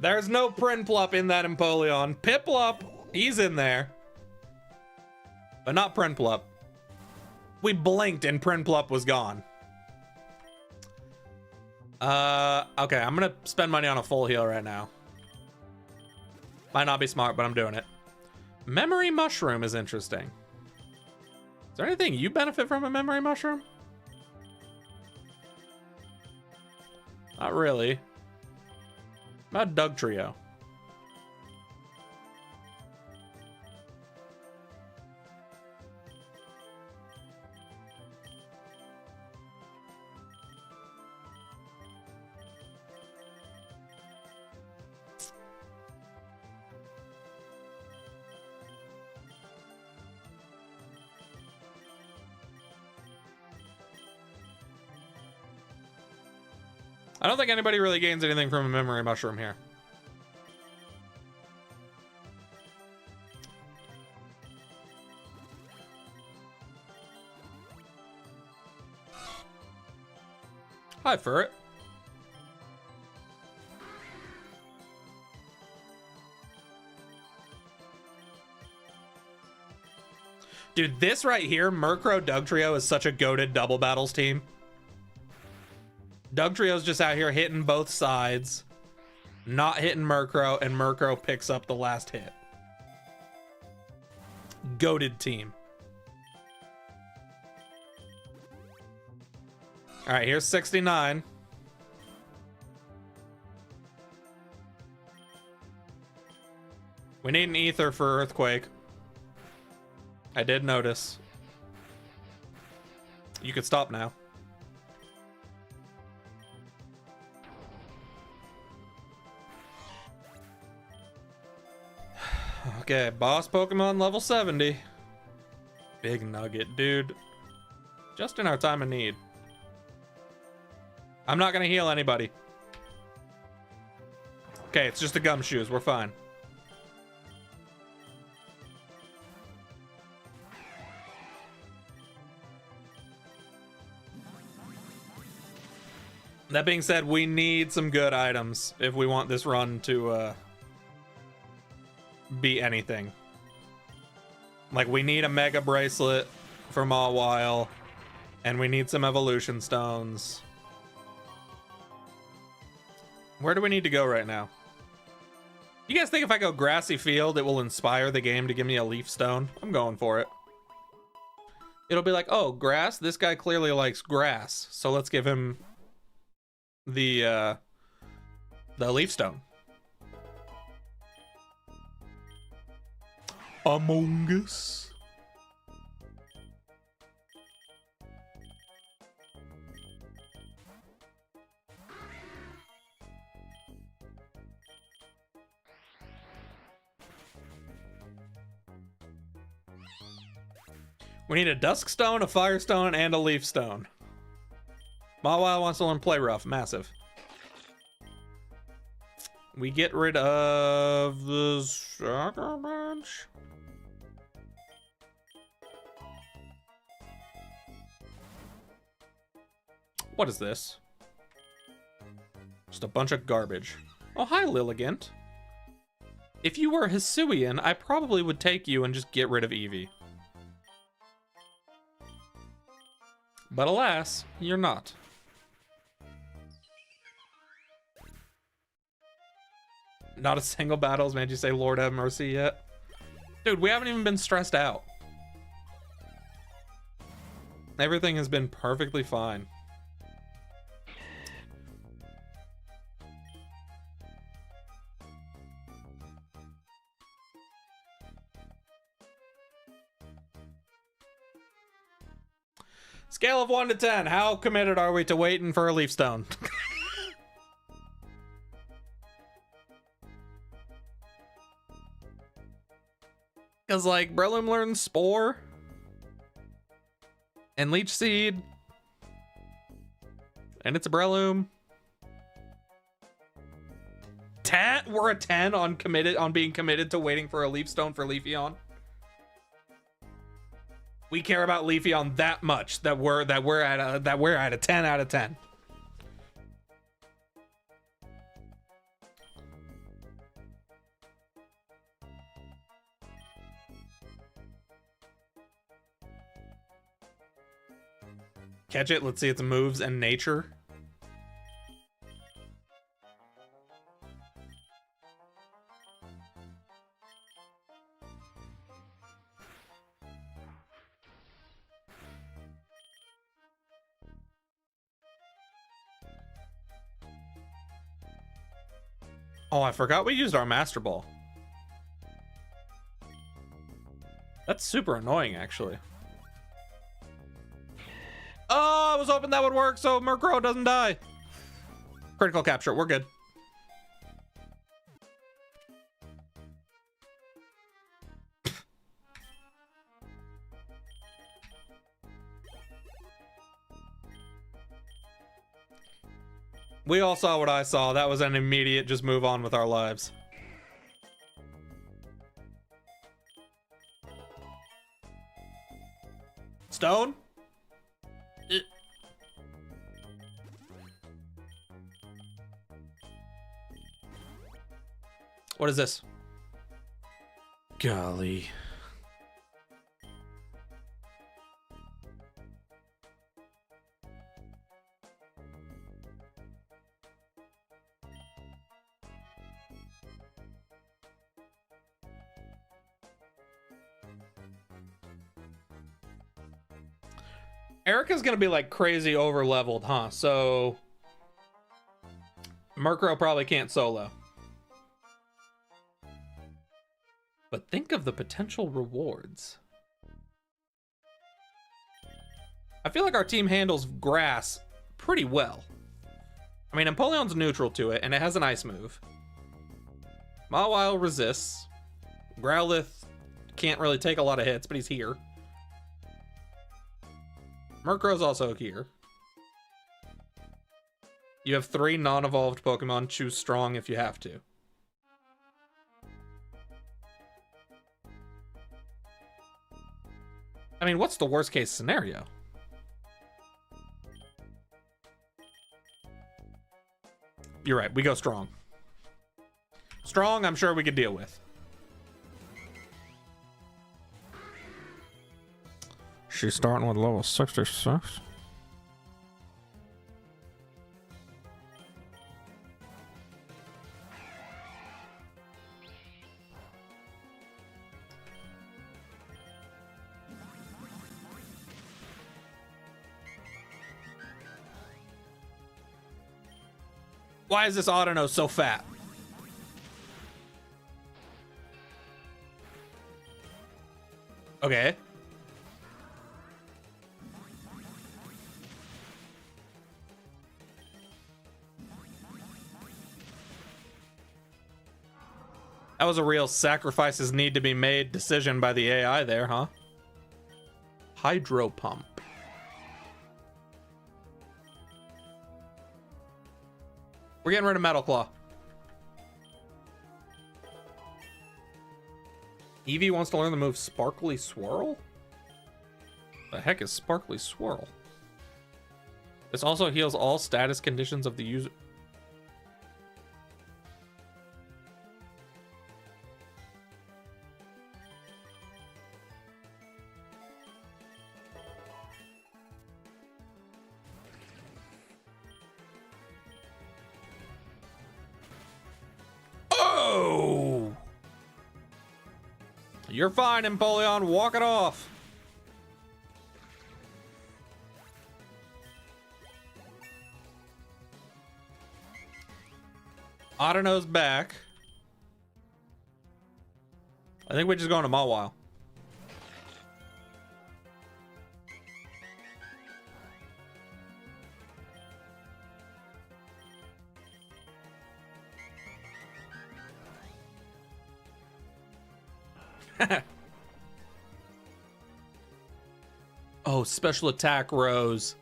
There's no Prinplup in that Empoleon. Piplup, he's in there. But not Prinplup. We blinked and Prinplup was gone. Okay, I'm gonna spend money on a full heal right now. Might not be smart, but I'm doing it. Memory Mushroom is interesting. Is there anything you benefit from a Memory Mushroom? Not really. Not Doug Trio. I don't think anybody really gains anything from a Memory Mushroom here. Hi, Furret. Dude, this right here, Murkrow Dugtrio, is such a goated double battles team. Dugtrio's just out here hitting both sides, not hitting Murkrow, and Murkrow picks up the last hit. Goated team. All right, here's 69. We need an ether for Earthquake. I did notice. You could stop now. Okay, boss Pokemon level 70. Big nugget, dude. Just in our time of need. I'm not gonna heal anybody. Okay, it's just the gumshoes. We're fine. That being said, we need some good items if we want this run to be anything. Like, we need a Mega Bracelet for Mawile, and we need some Evolution Stones. Where do we need to go right now? You guys think if I go Grassy Field, it will inspire the game to give me a Leaf Stone? I'm going for it. It'll be like, oh, grass? This guy clearly likes grass, so let's give him the Leaf Stone. Among Us. We need a Dusk Stone, a Fire Stone, and a Leaf Stone. Mawile wants to learn Play Rough. Massive. We get rid of the Sucker Punch. What is this? Just a bunch of garbage. Oh, hi, Lilligant. If you were Hisuian, I probably would take you and just get rid of Eevee. But alas, you're not. Not a single battle has made you say Lord have mercy yet? Dude, we haven't even been stressed out. Everything has been perfectly fine. Scale of 1 to 10, how committed are we to waiting for a Leaf Stone? Because, like, Breloom learns Spore and Leech Seed, and it's a Breloom. 10? We're a 10 on being committed to waiting for a Leaf Stone for Leafeon. We care about Leafeon that much that we're at a 10 out of 10. Catch it. Let's see its moves and nature. Oh, I forgot we used our Master Ball. That's super annoying, actually. Oh, I was hoping that would work so Murkrow doesn't die. Critical capture, we're good. We all saw what I saw. That was an immediate just move on with our lives. Stone? What is this? Golly. Erica's gonna be like crazy over leveled, huh? So Murkrow probably can't solo. But think of the potential rewards. I feel like our team handles grass pretty well. I mean, Empoleon's neutral to it, and it has an ice move. Mawile resists. Growlithe can't really take a lot of hits, but he's here. Murkrow's also here. You have 3 non-evolved Pokemon. Choose strong if you have to. I mean, what's the worst case scenario? You're right, we go strong. Strong, I'm sure we could deal with. She's starting with level 66. Why is this Audino so fat? Okay. That was a real sacrifices need to be made decision by the AI there, huh? Hydro Pump. We're getting rid of Metal Claw. Eevee wants to learn the move Sparkly Swirl? The heck is Sparkly Swirl? This also heals all status conditions of the user. Oh! You're fine, Empoleon. Walk it off. Audino's back. I think we're just going to Mawile. Oh, special attack Rose.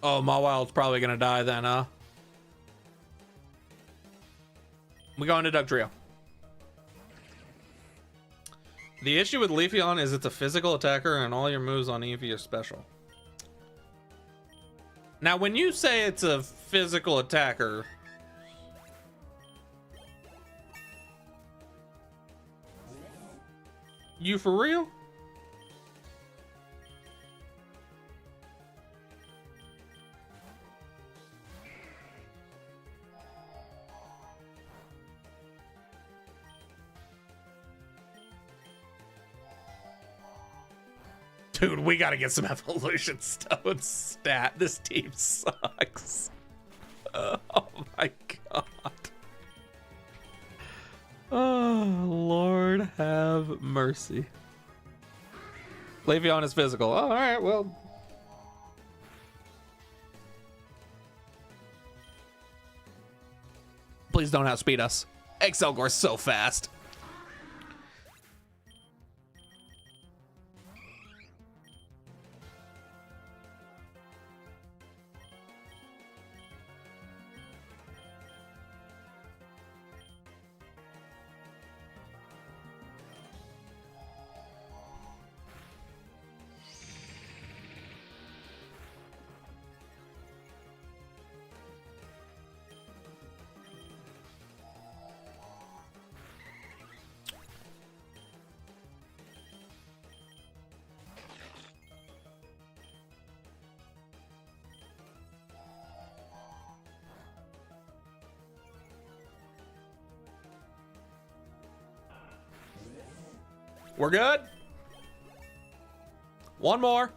Oh, Mawile's probably gonna die then, huh? We go into Dugtrio. The issue with Leafeon is it's a physical attacker and all your moves on Eevee are special. Now, when you say it's a physical attacker, you for real? Dude, we gotta get some evolution stone stat. This team sucks. Oh my god. Oh, Lord have mercy. Leafeon is physical. Oh, all right, well. Please don't outspeed us. Excelgor's so fast. We're good. One more.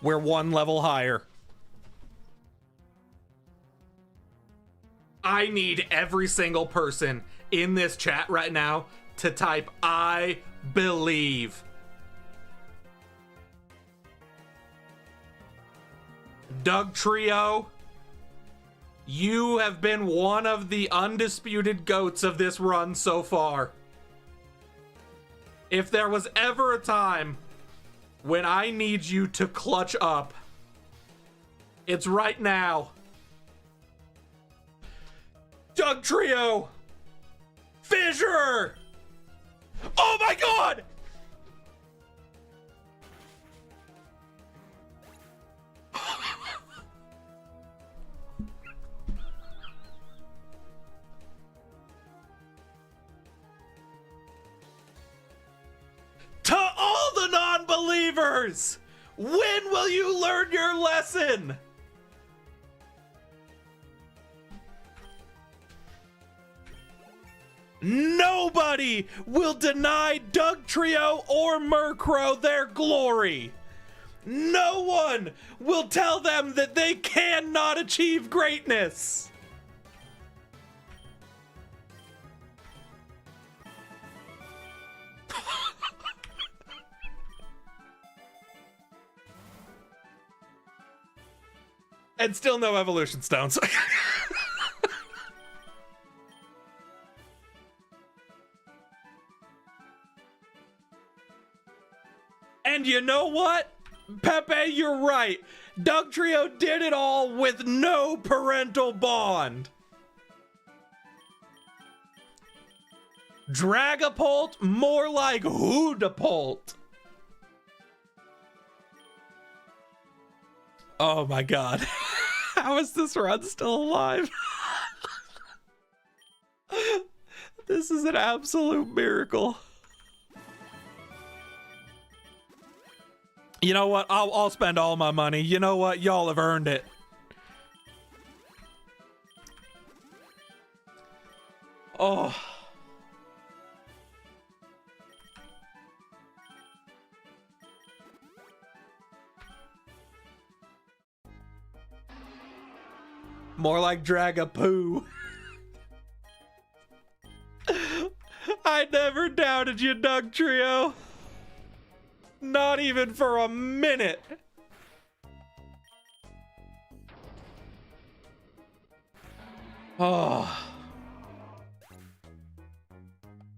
We're one level higher. I need every single person in this chat right now to type I believe. Doug Trio, you have been one of the undisputed GOATs of this run so far. If there was ever a time when I need you to clutch up, it's right now. Doug Trio! Fissure! Oh my god! To all the non-believers, when will you learn your lesson? Nobody will deny Doug Trio or Murkrow their glory. No one will tell them that they cannot achieve greatness. And still no evolution stones. And you know what? Pepe, you're right. Doug Trio did it all with no parental bond. Dragapult, more like Hoodapult. Oh my god. How is this run still alive? This is an absolute miracle. You know what? I'll spend all my money. You know what? Y'all have earned it. Oh. More like Dragapoo. I never doubted you, Doug Trio. Not even for a minute. Oh.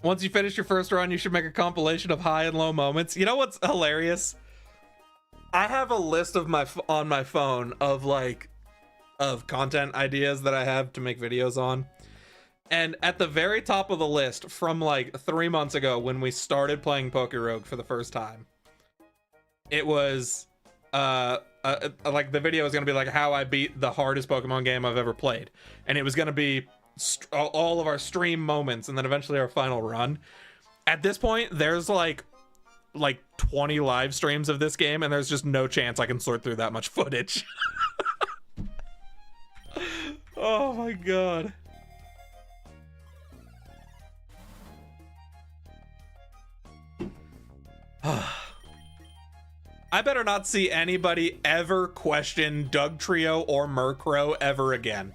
Once you finish your first run, you should make a compilation of high and low moments. You know what's hilarious? I have a list of on my phone of content ideas that I have to make videos on. And at the very top of the list from like 3 months ago when we started playing PokeRogue for the first time, it was like the video was gonna be like how I beat the hardest Pokemon game I've ever played, and it was gonna be all of our stream moments and then eventually our final run. At this point, there's like 20 live streams of this game, and there's just no chance I can sort through that much footage. Oh my god. I better not see anybody ever question Doug Trio or Murkrow ever again.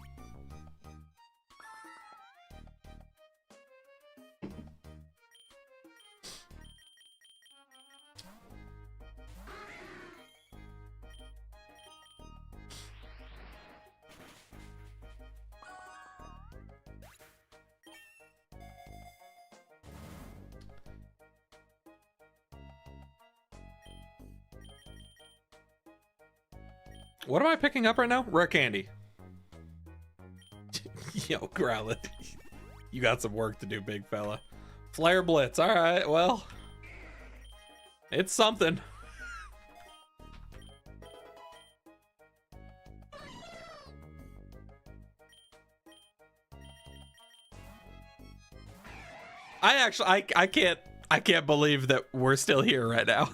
What am I picking up right now? Rare candy. Yo, Growlithe. You got some work to do, big fella. Flare Blitz. All right, well. It's something. I can't believe that we're still here right now.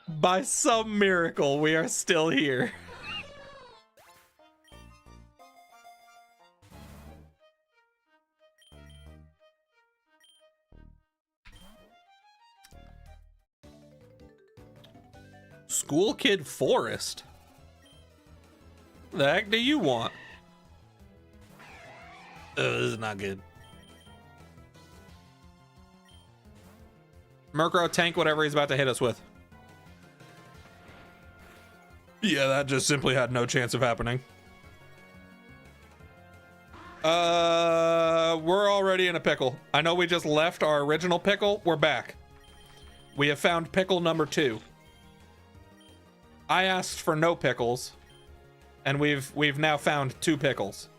By some miracle, we are still here. School Kid Forest. The heck do you want? This is not good. Murkrow, tank whatever he's about to hit us with. Yeah, that just simply had no chance of happening. We're already in a pickle. I know we just left our original pickle. We're back. We have found pickle number 2. I asked for no pickles, and we've now found 2 pickles.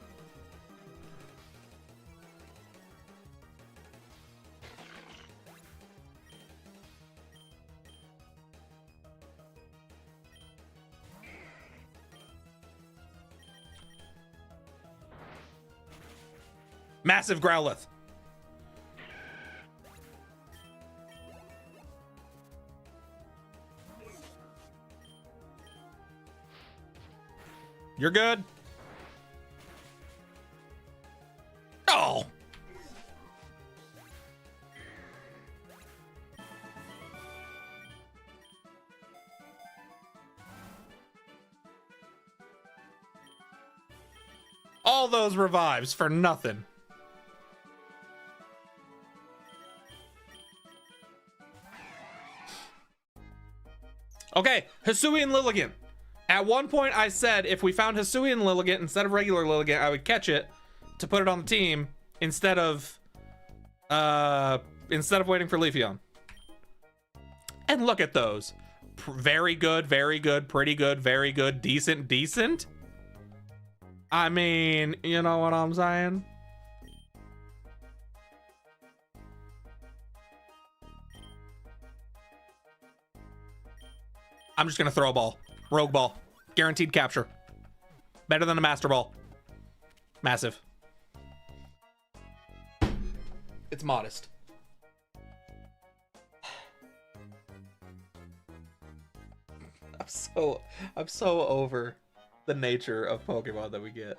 Massive Growlithe. You're good. Oh. All those revives for nothing. Okay, Hisuian Lilligant. At one point I said if we found Hisuian Lilligant instead of regular Lilligant, I would catch it to put it on the team instead of waiting for Leafeon. And look at those. Very good, pretty good, very good, decent. I mean, you know what I'm saying? I'm just gonna throw a ball. Rogue ball. Guaranteed capture. Better than a master ball. Massive. It's modest. I'm so over the nature of Pokemon that we get.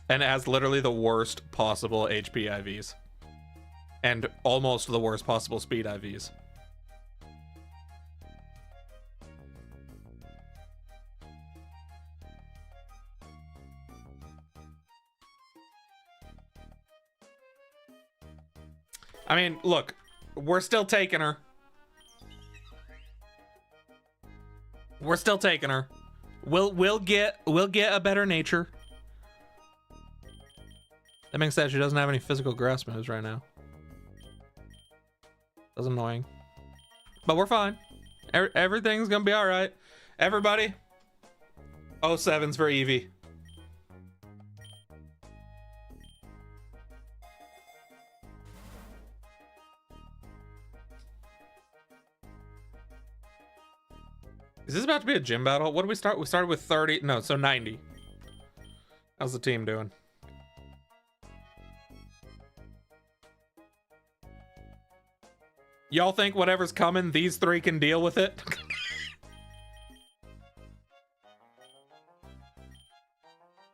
And it has literally the worst possible HP IVs. And almost the worst possible speed IVs. I mean, look, we're still taking her. We're still taking her. We'll get a better nature. That being said, she doesn't have any physical grass moves right now. That's annoying. But we're fine. Everything's gonna be alright. Everybody. 07's for Eevee. Is this about to be a gym battle? What did we start? We started with 30. No, so 90. How's the team doing? Y'all think whatever's coming, these 3 can deal with it?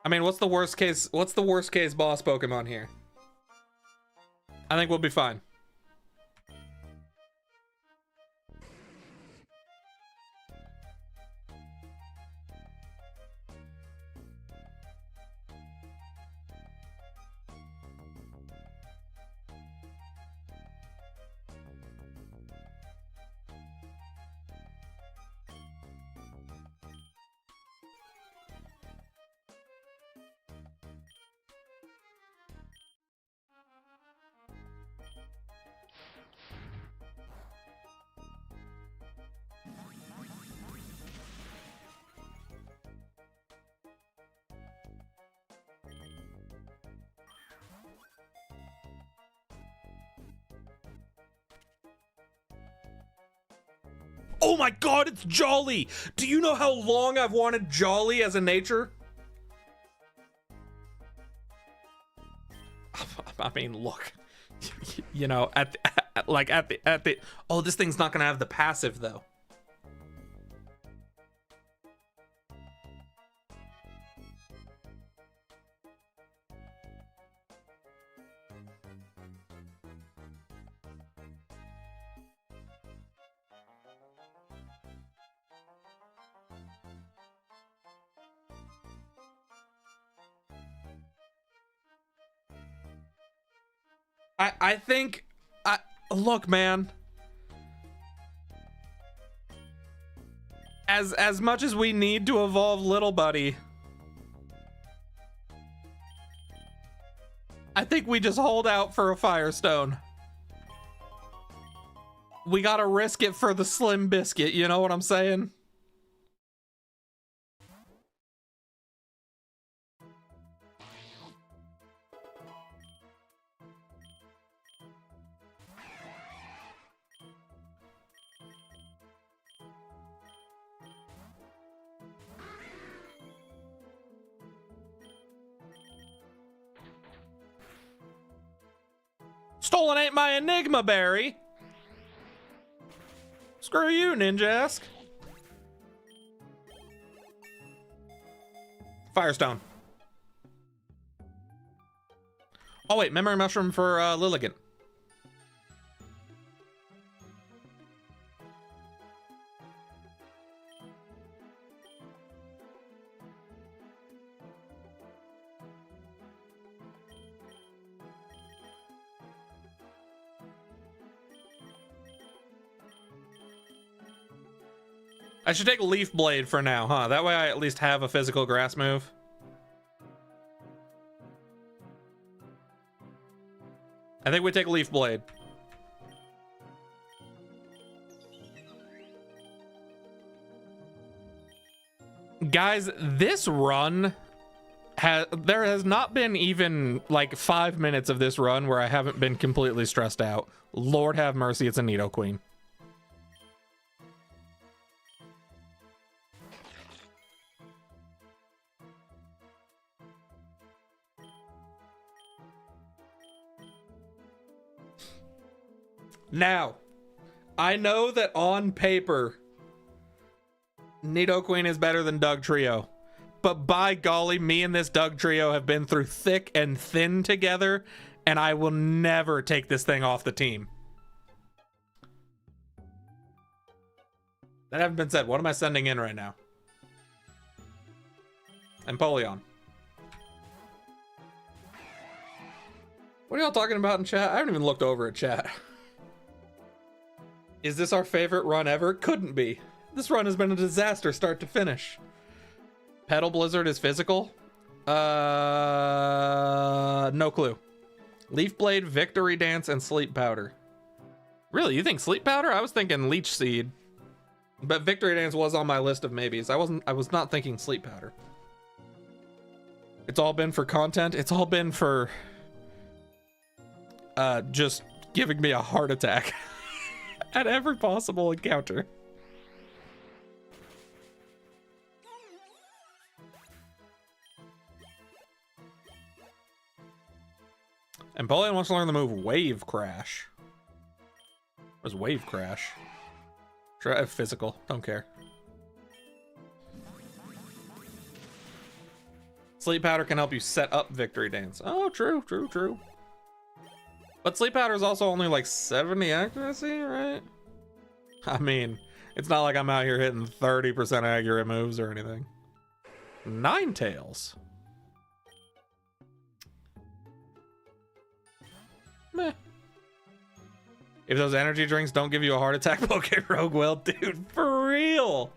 I mean, what's the worst case boss Pokemon here? I think we'll be fine. Oh my god, it's Jolly! Do you know how long I've wanted Jolly as a nature? I mean, look. You know, at the oh, this thing's not gonna have the passive though. I think, look, man. As much as we need to evolve Little Buddy, I think we just hold out for a Firestone. We gotta risk it for the Slim Biscuit, you know what I'm saying? Stolen ain't my Enigma Berry. Screw you, Ninjask. Firestone. Oh wait, Memory Mushroom for Lilligant. I should take Leaf Blade for now, huh? That way I at least have a physical grass move. I think we take Leaf Blade. Guys, this run there has not been even like 5 minutes of this run where I haven't been completely stressed out. Lord have mercy, it's a Nidoqueen. Now, I know that on paper, Nidoqueen is better than Dugtrio. But by golly, me and this Dugtrio have been through thick and thin together, and I will never take this thing off the team. That having been said, what am I sending in right now? Empoleon. What are y'all talking about in chat? I haven't even looked over at chat. Is this our favorite run ever? Couldn't be. This run has been a disaster start to finish. Petal Blizzard is physical? No clue. Leaf Blade, Victory Dance, and Sleep Powder. Really? You think Sleep Powder? I was thinking Leech Seed. But Victory Dance was on my list of maybes. I was not thinking Sleep Powder. It's all been for content. It's all been for just giving me a heart attack at every possible encounter. Empoleon wants to learn the move Wave Crash. What is Wave Crash? Try physical. Don't care. Sleep Powder can help you set up Victory Dance. Oh, true, true, true. But Sleep Powder is also only like 70 accuracy, right? I mean, it's not like I'm out here hitting 30% accurate moves or anything. Ninetales. Meh. If those energy drinks don't give you a heart attack, PokeRogue will. Dude, for real.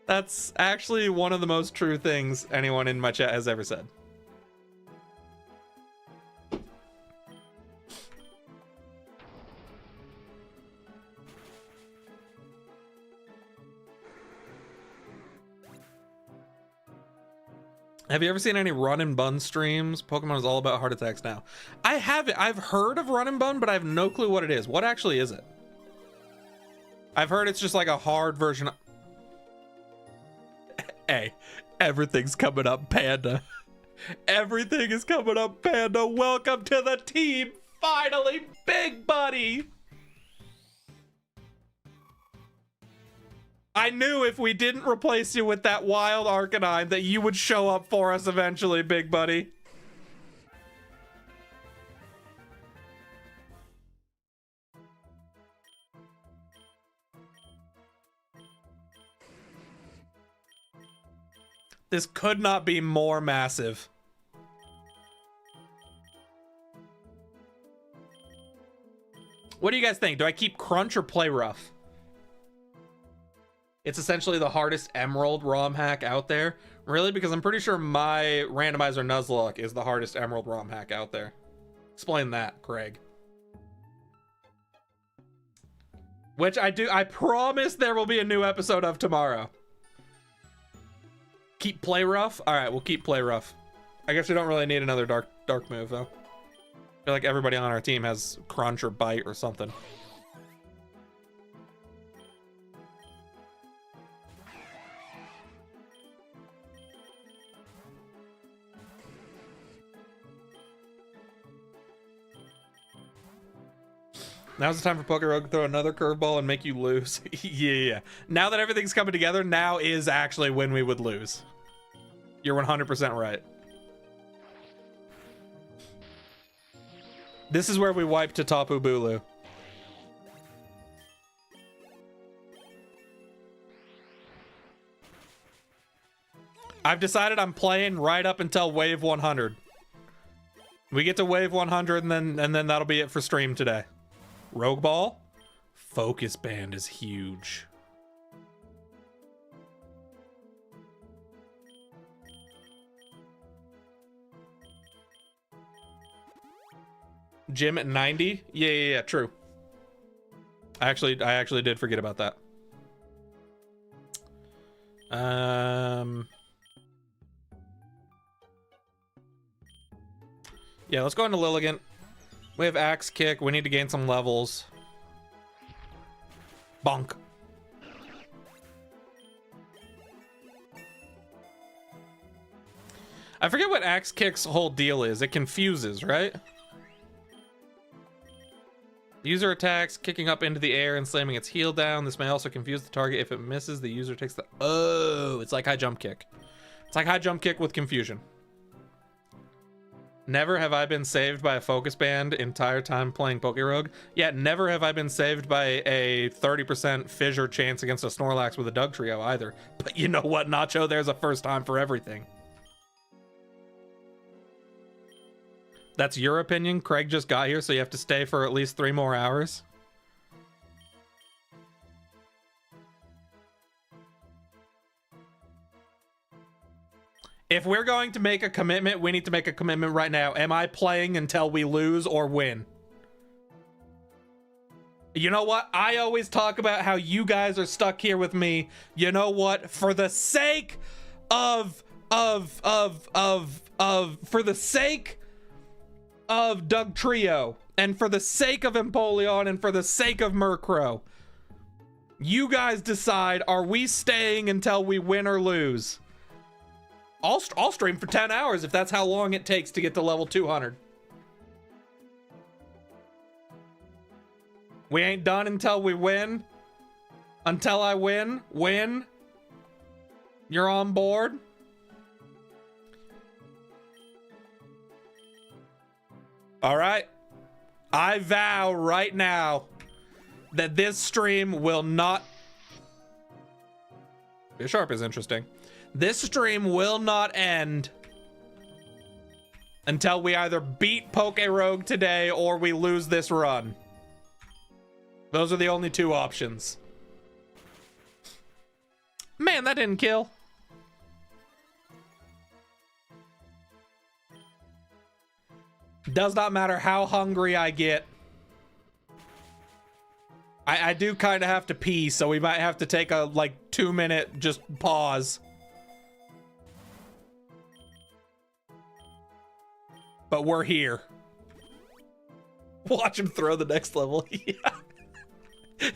That's actually one of the most true things anyone in my chat has ever said. Have you ever seen any Run and Bun streams? Pokemon is all about heart attacks now. I haven't. I've heard of Run and Bun, but I have no clue what it is. What actually is it? I've heard it's just like a hard version of... Hey, everything's coming up, Panda. Everything is coming up, Panda. Welcome to the team. Finally, big buddy. I knew if we didn't replace you with that wild Arcanine that you would show up for us eventually, big buddy. This could not be more massive. What do you guys think? Do I keep Crunch or play rough? It's essentially the hardest Emerald ROM hack out there. Really? Because I'm pretty sure my randomizer Nuzlocke is the hardest Emerald ROM hack out there. Explain that, Craig. Which I promise there will be a new episode of tomorrow. Keep play rough? Alright, we'll keep play rough. I guess we don't really need another dark move though. I feel like everybody on our team has Crunch or Bite or something. Now's the time for PokeRogue to throw another curveball and make you lose. Yeah. Now that everything's coming together, now is actually when we would lose. You're 100% right. This is where we wipe to Tapu Bulu. I've decided I'm playing right up until wave 100. We get to wave 100 and then that'll be it for stream today. Rogue Ball? Focus Band is huge. Gym at 90? Yeah, true. I actually did forget about that. Yeah, let's go into Lilligant. We have Axe Kick. We need to gain some levels. Bonk. I forget what Axe Kick's whole deal is. It confuses, right? The user attacks, kicking up into the air and slamming its heel down. This may also confuse the target. If it misses, the user takes the... Oh, it's like high jump kick. It's like high jump kick with confusion. Never have I been saved by a focus band entire time playing PokeRogue. Yeah, never have I been saved by a 30% fissure chance against a Snorlax with a Doug Trio either. But you know what, Nacho? There's a first time for everything. That's your opinion? Craig just got here, so you have to stay for at least 3 more hours? If we're going to make a commitment, we need to make a commitment right now. Am I playing until we lose or win? You know what? I always talk about how you guys are stuck here with me. You know what? For the sake of Doug Trio, and for the sake of Empoleon, and for the sake of Murkrow, you guys decide, are we staying until we win or lose? I'll stream for 10 hours if that's how long it takes to get to level 200. We ain't done until we win. Until I win. Win. You're on board. All right. I vow right now that this stream will not... Bisharp is interesting. This stream will not end until we either beat PokeRogue today or we lose this run. Those are the only 2 options. Man, that didn't kill. Does not matter how hungry I get. I do kind of have to pee, so we might have to take a 2-minute just pause. But we're here. Watch him throw the next level. Yeah.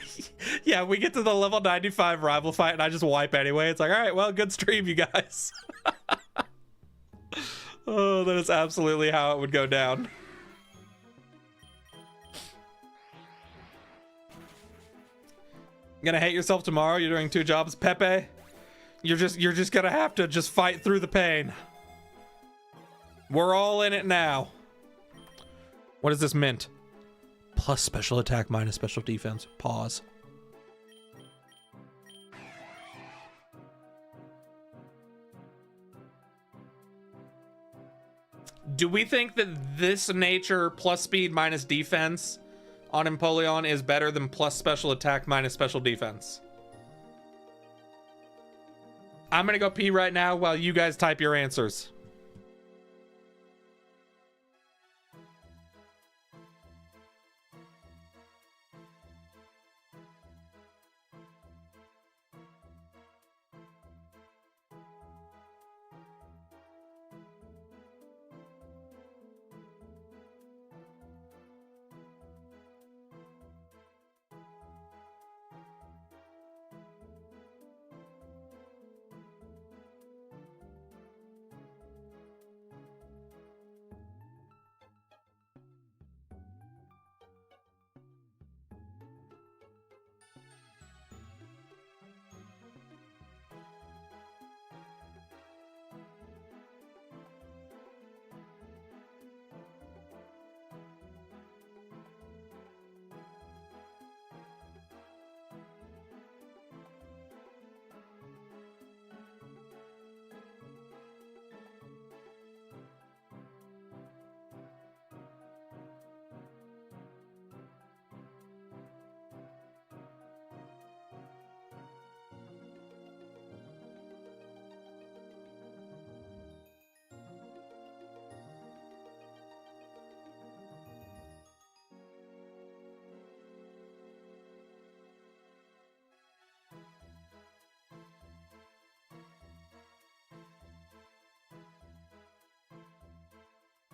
Yeah, we get to the level 95 rival fight and I just wipe anyway. It's like, all right, well, good stream, you guys. Oh, that is absolutely how it would go down. Gonna hate yourself tomorrow? You're doing 2 jobs, Pepe? You're just gonna have to just fight through the pain. We're all in it now. What is this mint? Plus special attack, minus special defense. Pause. Do we think that this nature plus speed minus defense on Empoleon is better than plus special attack minus special defense? I'm gonna go pee right now while you guys type your answers.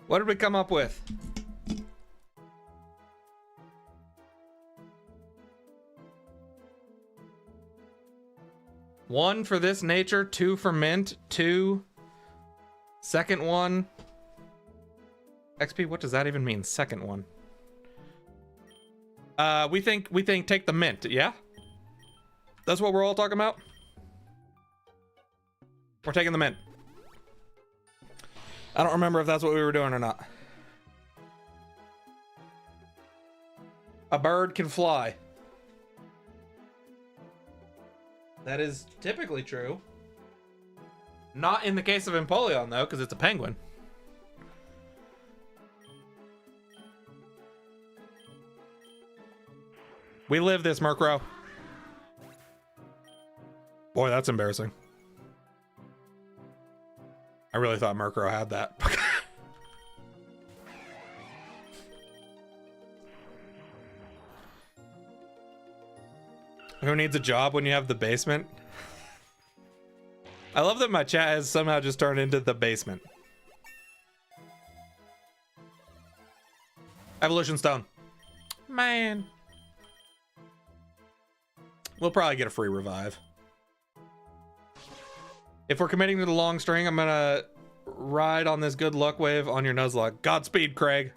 What did we come up with? One for this nature, 2 for mint, 2. Second one. XP, what does that even mean? Second one. We think take the mint, yeah? That's what we're all talking about? We're taking the mint. I don't remember if that's what we were doing or not. A bird can fly. That is typically true. Not in the case of Empoleon, though, because it's a penguin. We live this, Murkrow. Boy, that's embarrassing. I really thought Murkrow had that. Who needs a job when you have the basement? I love that my chat has somehow just turned into the basement. Evolution Stone. Man. We'll probably get a free revive. If we're committing to the long string, I'm gonna ride on this good luck wave on your Nuzlocke. Godspeed, Craig.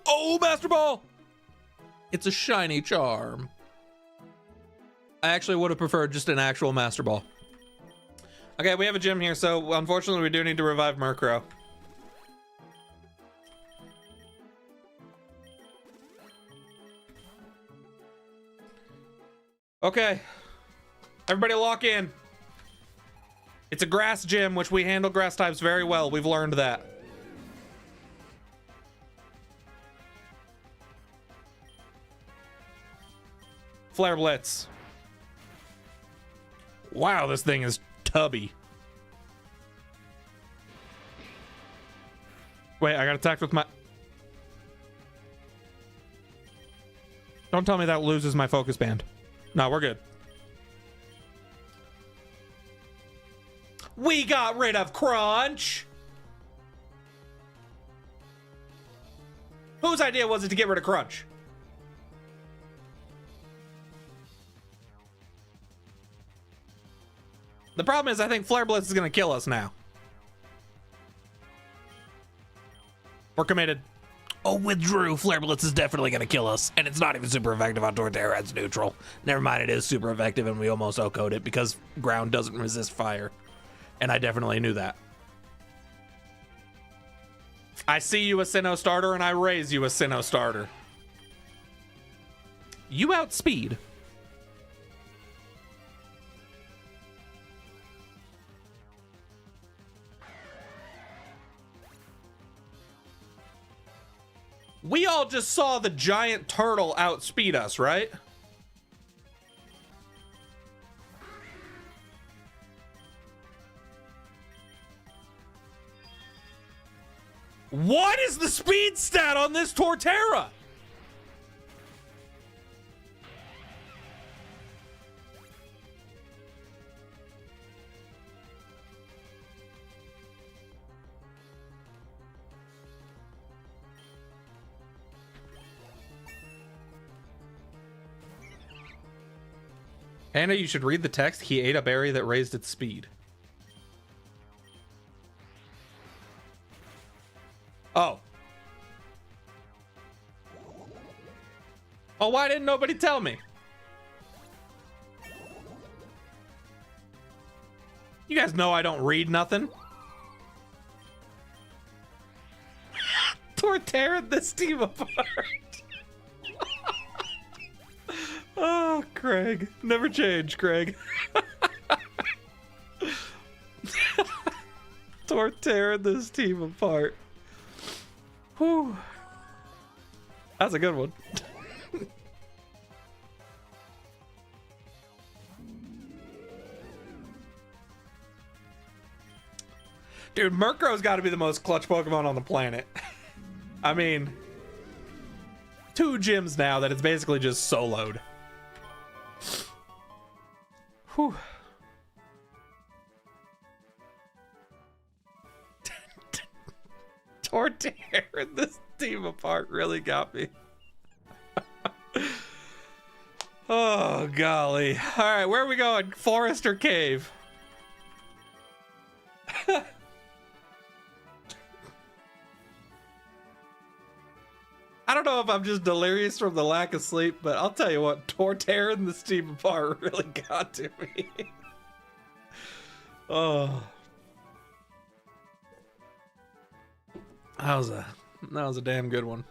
Oh, Master Ball! It's a shiny charm. I actually would have preferred just an actual Master Ball. Okay, we have a gym here, so unfortunately we do need to revive Murkrow. Okay. Everybody lock in. It's a grass gym, which we handle grass types very well. We've learned that. Flare Blitz. Wow, this thing is tubby. Wait, I got attacked with my... Don't tell me that loses my focus band. No, we're good. We got rid of Crunch! Whose idea was it to get rid of Crunch? The problem is I think Flare Blitz is going to kill us now. We're committed. Oh, withdrew. Flare Blitz is definitely going to kill us. And it's not even super effective on Torterra. It's neutral. Never mind, it is super effective and we almost OHKO'd it because ground doesn't resist fire. And I definitely knew that. I see you a Sinnoh starter and I raise you a Sinnoh starter. You outspeed. We all just saw the giant turtle outspeed us, right? What is the speed stat on this Torterra? Hannah, you should read the text. He ate a berry that raised its speed. Oh. Oh, why didn't nobody tell me? You guys know I don't read nothing. Torterra this team apart. Oh, Craig. Never change, Craig. Torterra this team apart. Whew. That's a good one. Dude, Murkrow's got to be the most clutch Pokemon on the planet. I mean, 2 gyms now that it's basically just soloed. Whew. Torterra this team apart really got me. Oh, golly. All right, where are we going? Forest or cave? I don't know if I'm just delirious from the lack of sleep, but I'll tell you what, Torterra and this team apart really got to me. Oh. That was a damn good one.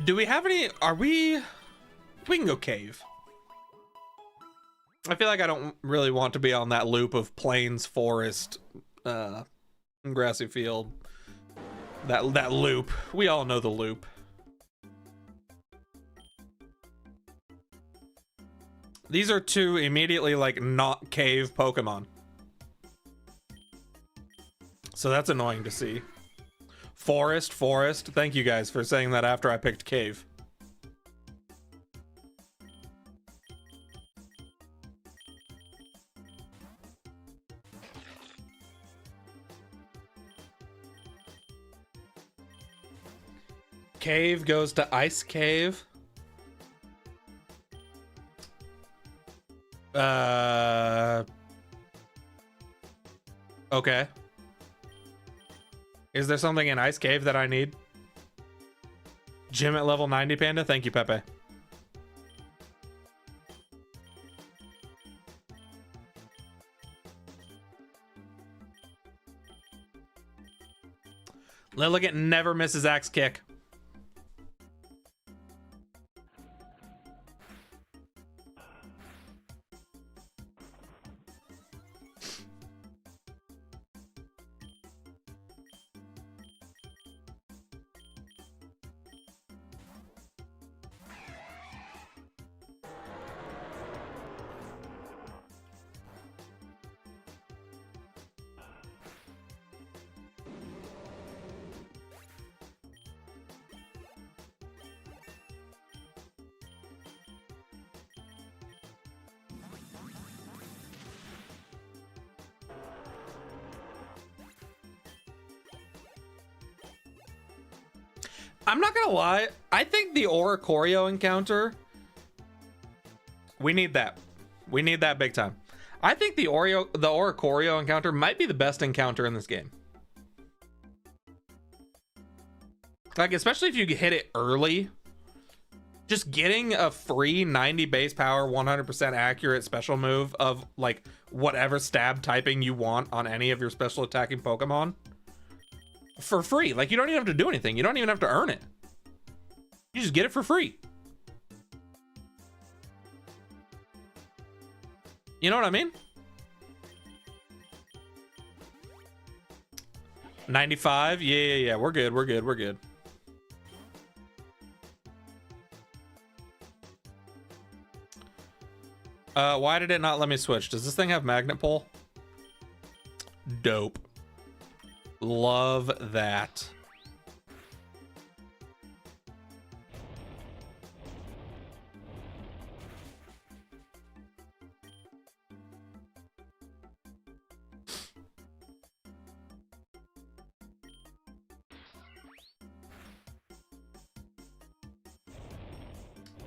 Do we have any? We can go cave. I feel like I don't really want to be on that loop of plains, forest, grassy field. That loop. We all know the loop. These are 2 immediately like not cave Pokemon. So that's annoying to see. Forest. Thank you guys for saying that after I picked cave. Cave goes to Ice Cave. Okay. Is there something in Ice Cave that I need? Gym at level 90, Panda? Thank you, Pepe. Lilligant never misses Axe Kick. I'm not gonna lie, I think the Oricorio encounter, we need that. We need that big time. I think the Oricorio encounter might be the best encounter in this game. Like, especially if you hit it early. Just getting a free 90 base power, 100% accurate special move of like whatever stab typing you want on any of your special attacking Pokemon for free. Like, you don't even have to do anything. You don't even have to earn it. You just get it for free. You know what I mean? 95. Yeah. We're good. Why did it not let me switch? Does this thing have magnet pull? Dope. Love that.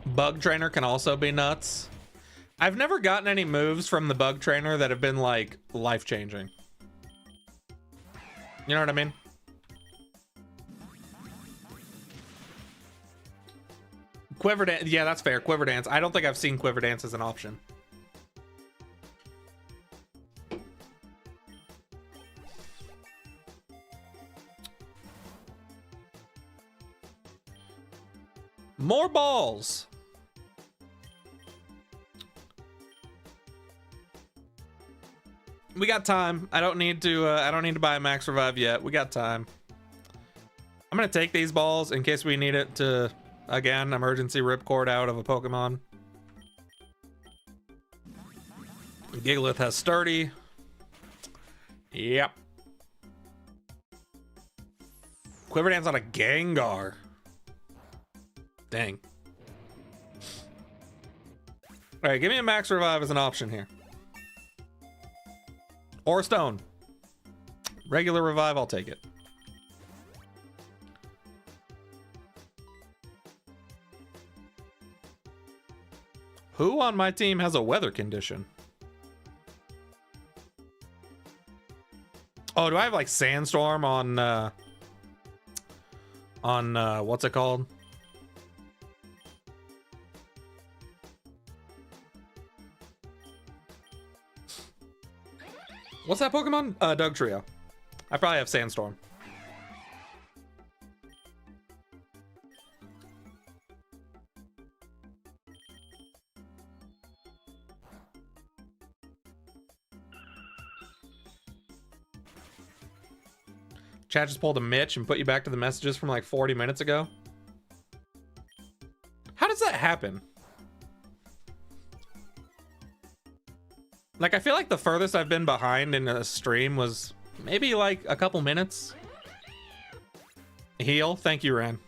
Bug trainer can also be nuts. I've never gotten any moves from the bug trainer that have been like life-changing. You know what I mean? Quiver Dance, yeah, that's fair. Quiver Dance. I don't think I've seen Quiver Dance as an option. More balls. We got time. I don't need to buy a max revive yet. We got time. I'm gonna take these balls in case we need it to, again, emergency ripcord out of a Pokemon. Gigalith has sturdy. Yep. Quiver Dance on a Gengar. Dang. All right, give me a max revive as an option here. Or a stone. Regular revive, I'll take it. Who on my team has a weather condition? Oh, do I have like sandstorm on what's it called? What's that Pokemon? Doug Trio. I probably have Sandstorm. Chat just pulled a Mitch and put you back to the messages from like 40 minutes ago. How does that happen? Like, I feel like the furthest I've been behind in a stream was maybe like a couple minutes. Heal. Thank you, Ren.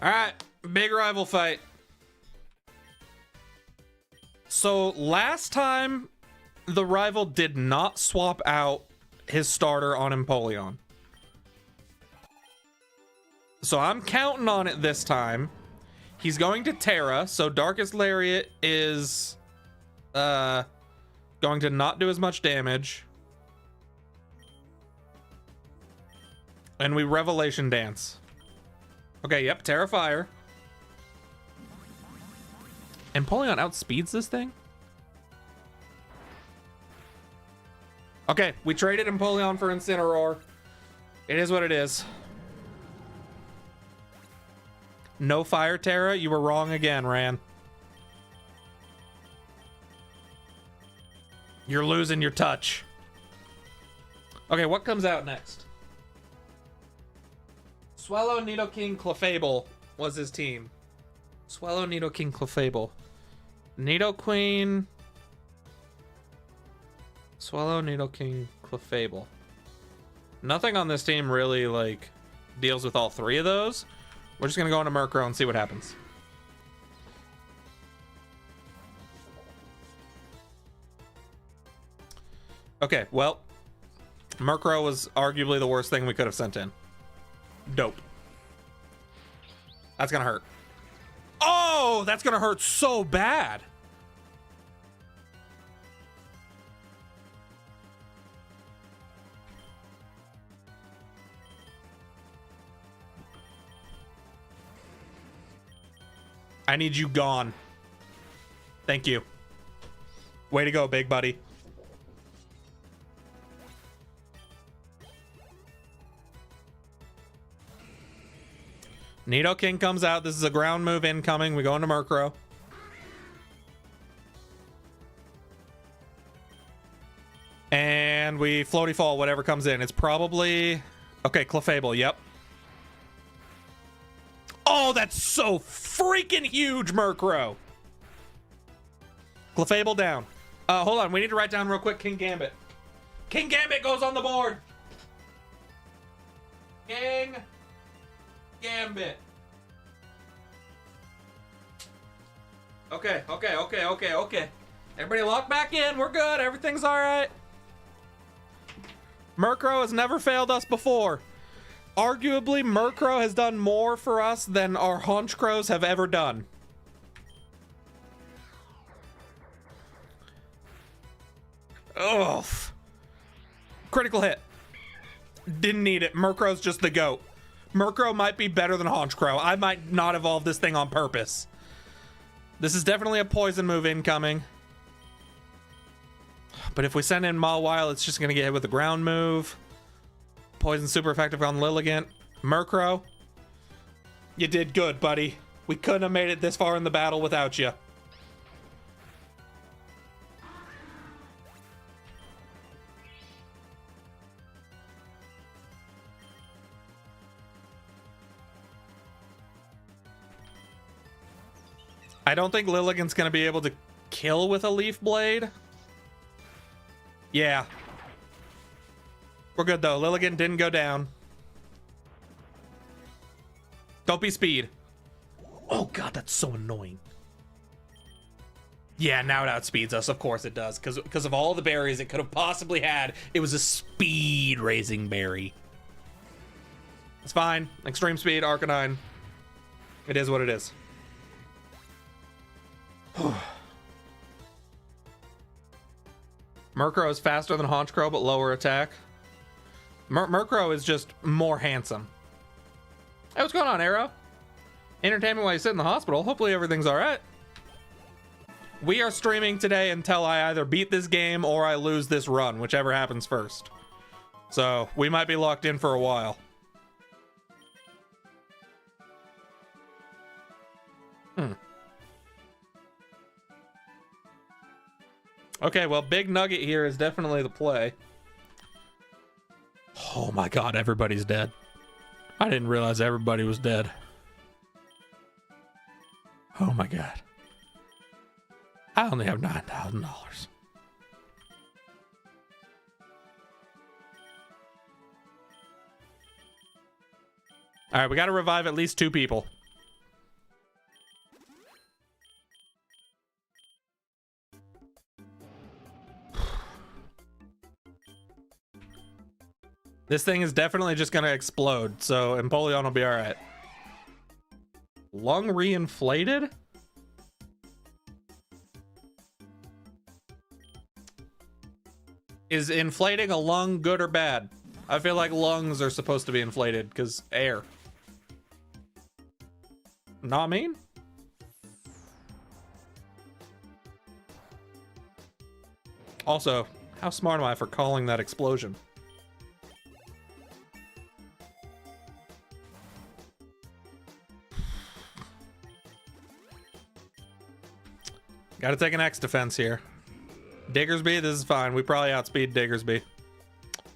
All right, big rival fight. So last time, the rival did not swap out his starter on Empoleon. So I'm counting on it this time. He's going to Terra, so Darkest Lariat is going to not do as much damage. And we Revelation Dance. Okay, yep, Terra Fire. Empoleon outspeeds this thing? Okay, we traded Empoleon for Incineroar. It is what it is. No Fire Terra? You were wrong again, Ran. You're losing your touch. Okay, what comes out next? Swallow, Nidoking, Clefable was his team. Swallow, Nidoking, Clefable. Nidoqueen. Swallow, Nidoking, Clefable. Nothing on this team really, like, deals with all three of those. We're just going to go into Murkrow and see what happens. Okay, well, Murkrow was arguably the worst thing we could have sent in. Dope. That's gonna hurt. Oh, that's gonna hurt so bad. I need you gone. Thank you. Way to go, big buddy. Nidoking comes out. This is a ground move incoming. We go into Murkrow. And we floaty fall whatever comes in. It's probably... Okay, Clefable, yep. Oh, that's so freaking huge, Murkrow. Clefable down. Hold on, we need to write down real quick King Gambit. King Gambit goes on the board. King Gambit. Okay. Everybody lock back in. We're good. Everything's all right. Murkrow has never failed us before. Arguably, Murkrow has done more for us than our Honchkrows have ever done. Ugh. Critical hit. Didn't need it. Murkrow's just the GOAT. Murkrow might be better than Honchkrow. I might not evolve this thing on purpose. This is definitely a poison move incoming. But if we send in Mawile, it's just going to get hit with a ground move. Poison super effective on Lilligant. Murkrow, you did good, buddy. We couldn't have made it this far in the battle without you. I don't think Lilligant's going to be able to kill with a Leaf Blade. Yeah. We're good, though. Lilligant didn't go down. Don't be speed. Oh, God, that's so annoying. Yeah, now it outspeeds us. Of course it does. Because of all the berries it could have possibly had, it was a speed-raising berry. It's fine. Extreme speed, Arcanine. It is what it is. Murkrow is faster than Honchkrow, but lower attack. Murkrow is just more handsome. Hey, what's going on, Arrow? Entertainment while you sit in the hospital. Hopefully everything's all right. We are streaming today until I either beat this game or I lose this run, whichever happens first. So we might be locked in for a while. Okay, well, Big Nugget here is definitely the play. Oh my God, everybody's dead. I didn't realize everybody was dead. Oh my God. I only have $9,000. All right, we got to revive at least 2 people. This thing is definitely just going to explode, so Empoleon will be all right. Lung reinflated? Is inflating a lung good or bad? I feel like lungs are supposed to be inflated because air. Not mean? Also, how smart am I for calling that explosion? Gotta take an X defense here. Diggersby, this is fine. We probably outspeed Diggersby.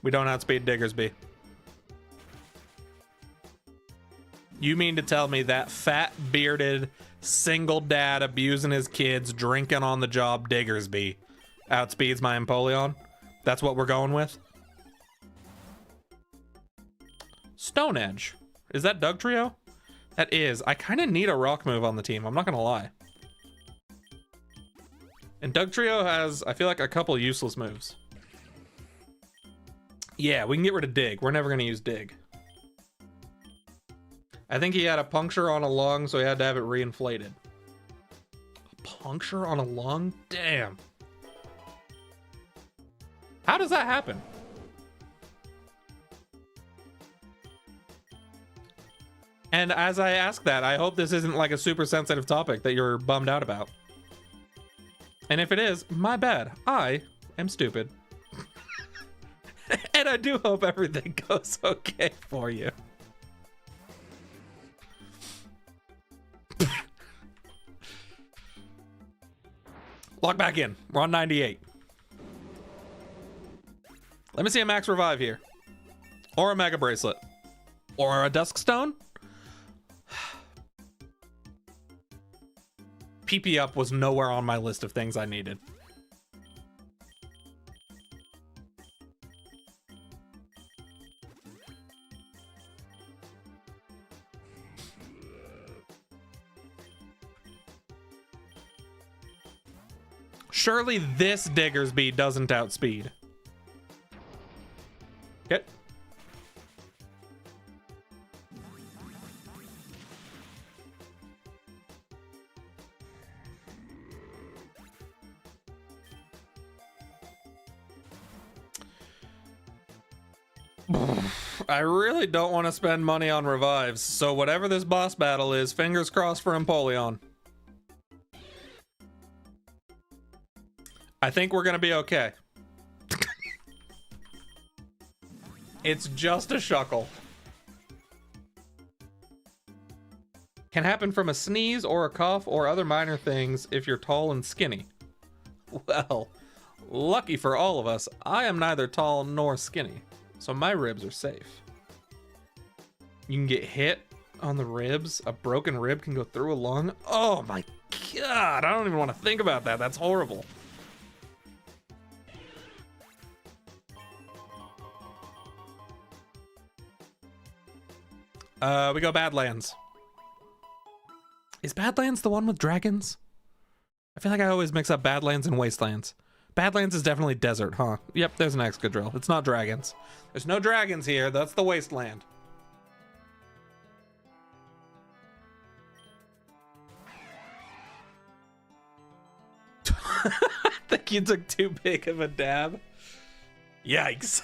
We don't outspeed Diggersby. You mean to tell me that fat, bearded, single dad abusing his kids, drinking on the job Diggersby outspeeds my Empoleon? That's what we're going with? Stone Edge. Is that Dugtrio? That is. I kind of need a rock move on the team. I'm not going to lie. And Dugtrio has, I feel like, a couple useless moves. Yeah, we can get rid of Dig. We're never going to use Dig. I think he had a puncture on a lung, so he had to have it reinflated. A puncture on a lung? Damn. How does that happen? And as I ask that, I hope this isn't like a super sensitive topic that you're bummed out about. And if it is, my bad. I am stupid. And I do hope everything goes okay for you. Log back in. We're on 98. Let me see a max revive here. Or a mega bracelet. Or a dusk stone. PP up was nowhere on my list of things I needed. Surely this Diggersby doesn't outspeed. Okay. I really don't want to spend money on revives, so whatever this boss battle is, fingers crossed for Empoleon. I think we're gonna be okay. It's just a shuckle. Can happen from a sneeze or a cough or other minor things if you're tall and skinny. Well, lucky for all of us, I am neither tall nor skinny, so my ribs are safe. You can get hit on the ribs. A broken rib can go through a lung. Oh my god, I don't even want to think about that. That's horrible. We go Badlands. Is Badlands the one with dragons? I feel like I always mix up Badlands and Wastelands. Badlands is definitely desert, huh? Yep, there's an Excadrill. It's not dragons. There's no dragons here. That's the Wasteland. I think you took too big of a dab. Yikes.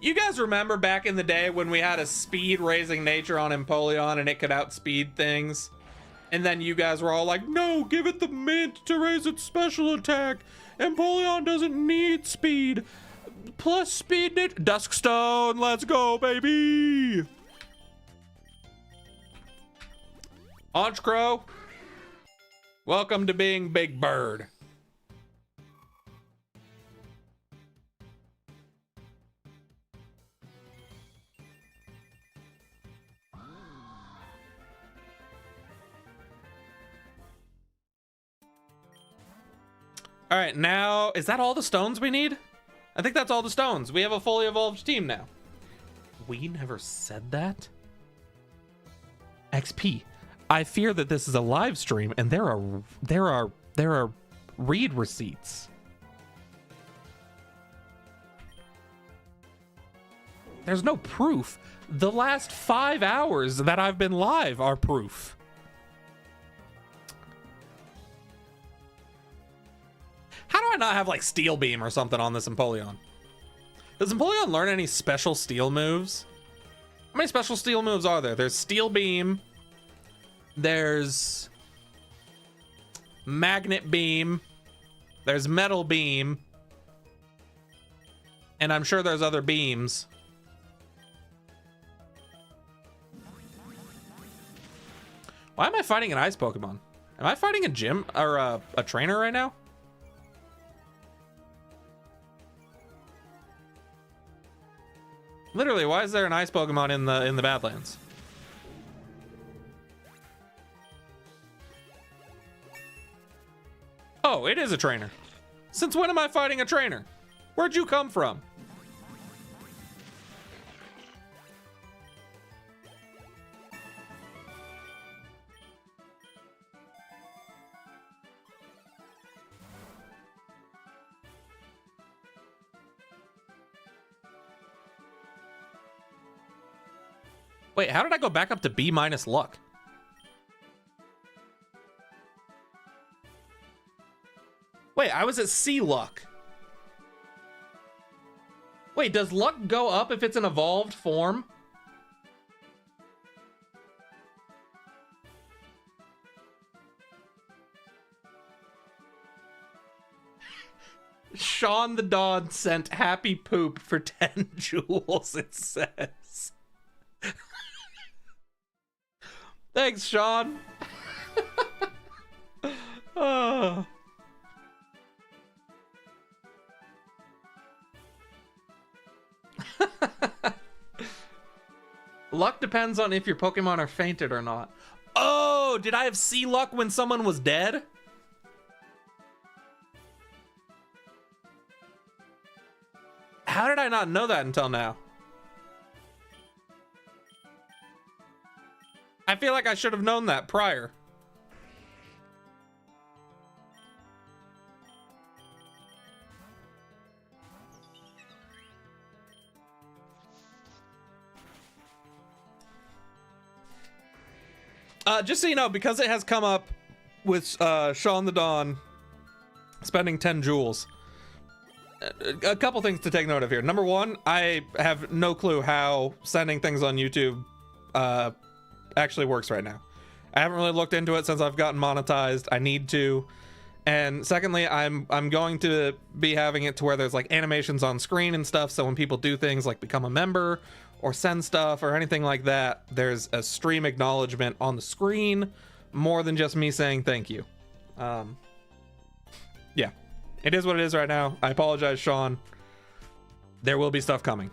You guys remember back in the day when we had a speed raising nature on Empoleon and it could outspeed things? And then you guys were all like, no, give it the mint to raise its special attack. Empoleon doesn't need speed. Plus speed Duskstone, let's go, baby. Honchcrow, welcome to being Big Bird. All right, now, is that all the stones we need? I think that's all the stones. We have a fully evolved team now. We never said that? XP. I fear that this is a live stream and there are read receipts. There's no proof. The last 5 hours that I've been live are proof. How do I not have like Steel Beam or something on this Empoleon? Does Empoleon learn any special steel moves? How many special steel moves are there? There's Steel Beam. There's Magnet Beam. There's Metal Beam. And I'm sure there's other beams. Why am I fighting an ice Pokemon? Am I fighting a gym or a trainer right now? Literally, why is there an ice Pokemon in the Badlands? Oh, it is a trainer. Since when am I fighting a trainer? Where'd you come from? Wait, how did I go back up to B minus luck? Wait, I was at C luck. Wait, does luck go up if it's an evolved form? Sean the Dawn sent happy poop for 10 jewels, it says. Thanks, Sean. Oh. Luck depends on if your Pokemon are fainted or not. Oh, did I have C luck when someone was dead? How did I not know that until now? I feel like I should have known that prior. Just so you know, because it has come up with Sean the Dawn spending 10 jewels, a couple things to take note of here. Number one, I have no clue how sending things on YouTube actually works right now. I haven't really looked into it since I've gotten monetized. I need to. And secondly, I'm going to be having it to where there's like animations on screen and stuff, so when people do things like become a member or send stuff or anything like that, there's a stream acknowledgement on the screen more than just me saying thank you. Yeah, it is what it is right now. I apologize, Sean. There will be stuff coming.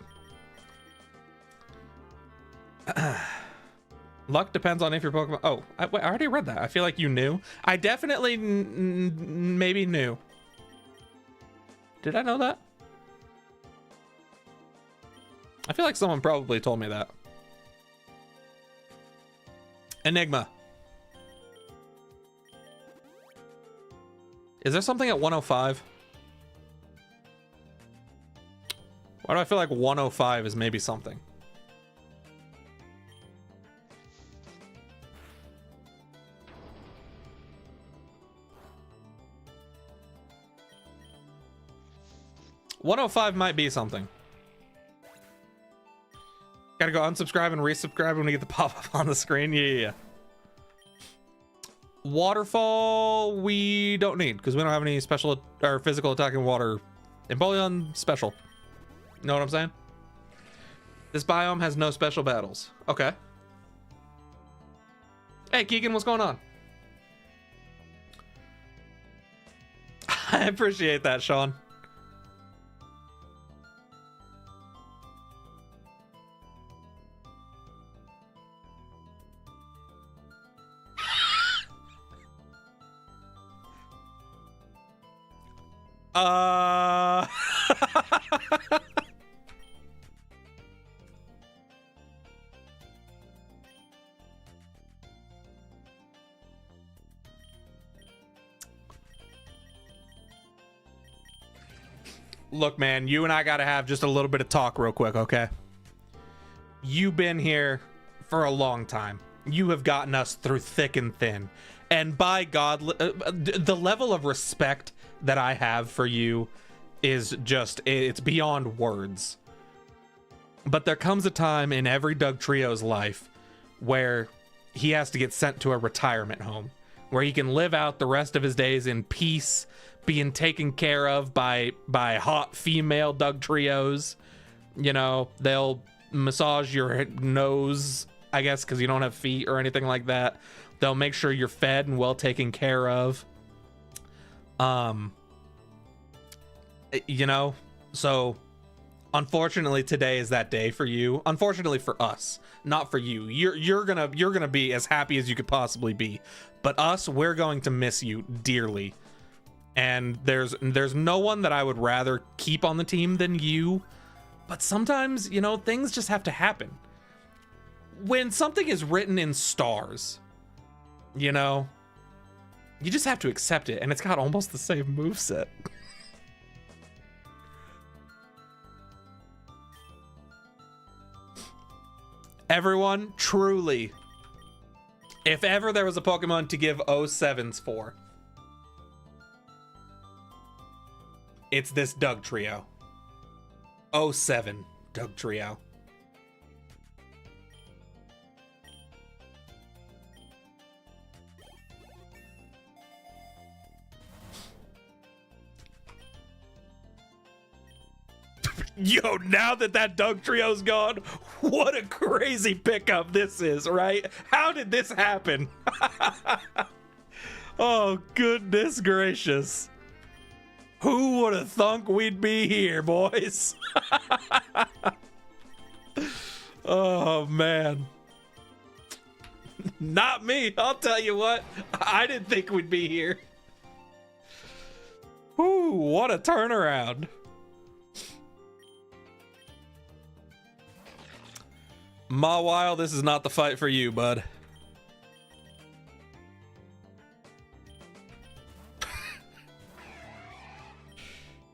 Luck depends on if your Pokemon... Oh, wait, I already read that. I feel like you knew. I definitely maybe knew. Did I know that? I feel like someone probably told me that. Enigma. Is there something at 105? Why do I feel like 105 is maybe something? $105 might be something. Gotta go unsubscribe and resubscribe when we get the pop-up on the screen. Yeah. Waterfall, we don't need, because we don't have any special or physical attacking water. Empoleon special. Know what I'm saying? This biome has no special battles. Okay. Hey, Keegan, what's going on? I appreciate that, Sean. Look, man, you and I gotta have just a little bit of talk real quick, okay? You've been here for a long time. You have gotten us through thick and thin. And by God, the level of respect that I have for you is just, it's beyond words. But there comes a time in every Dugtrio's life where he has to get sent to a retirement home, where he can live out the rest of his days in peace, being taken care of by hot female Dugtrios. You know, they'll massage your nose, I guess, because you don't have feet or anything like that. They'll make sure you're fed and well taken care of. You know, so unfortunately today is that day for you. Unfortunately for us, not for you. You're gonna be as happy as you could possibly be, but us, we're going to miss you dearly. And there's no one that I would rather keep on the team than you. But sometimes, you know, things just have to happen. When something is written in stars, you know, you just have to accept it. And it's got almost the same moveset. Everyone, truly, if ever there was a Pokemon to give 07s for, it's this Doug Trio. 07 Doug Trio. Yo, now that Doug Trio's gone, what a crazy pickup this is, right? How did this happen? Oh, goodness gracious. Who would have thunk we'd be here, boys? Oh, man. Not me, I'll tell you what. I didn't think we'd be here. Ooh, what a turnaround. Mawile, this is not the fight for you, bud.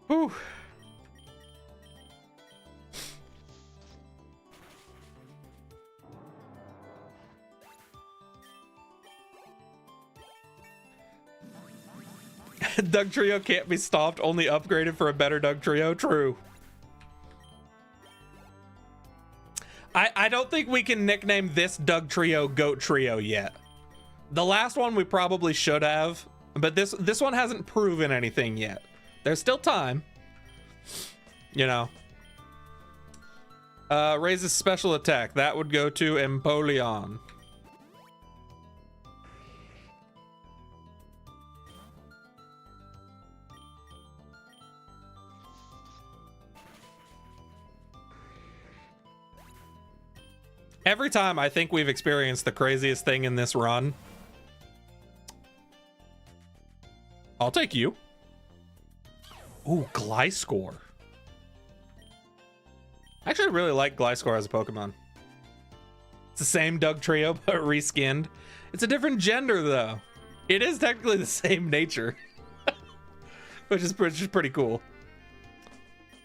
Whew. Doug Trio can't be stopped, only upgraded for a better Doug Trio. True. I don't think we can nickname this Doug Trio Goat Trio yet. The last one we probably should have, but this one hasn't proven anything yet. There's still time. You know. Raises special attack. That would go to Empoleon. Every time I think we've experienced the craziest thing in this run, I'll take you. Ooh, Gliscor. I actually really like Gliscor as a Pokemon. It's the same Doug Trio, but reskinned. It's a different gender, though. It is technically the same nature, which is pretty cool.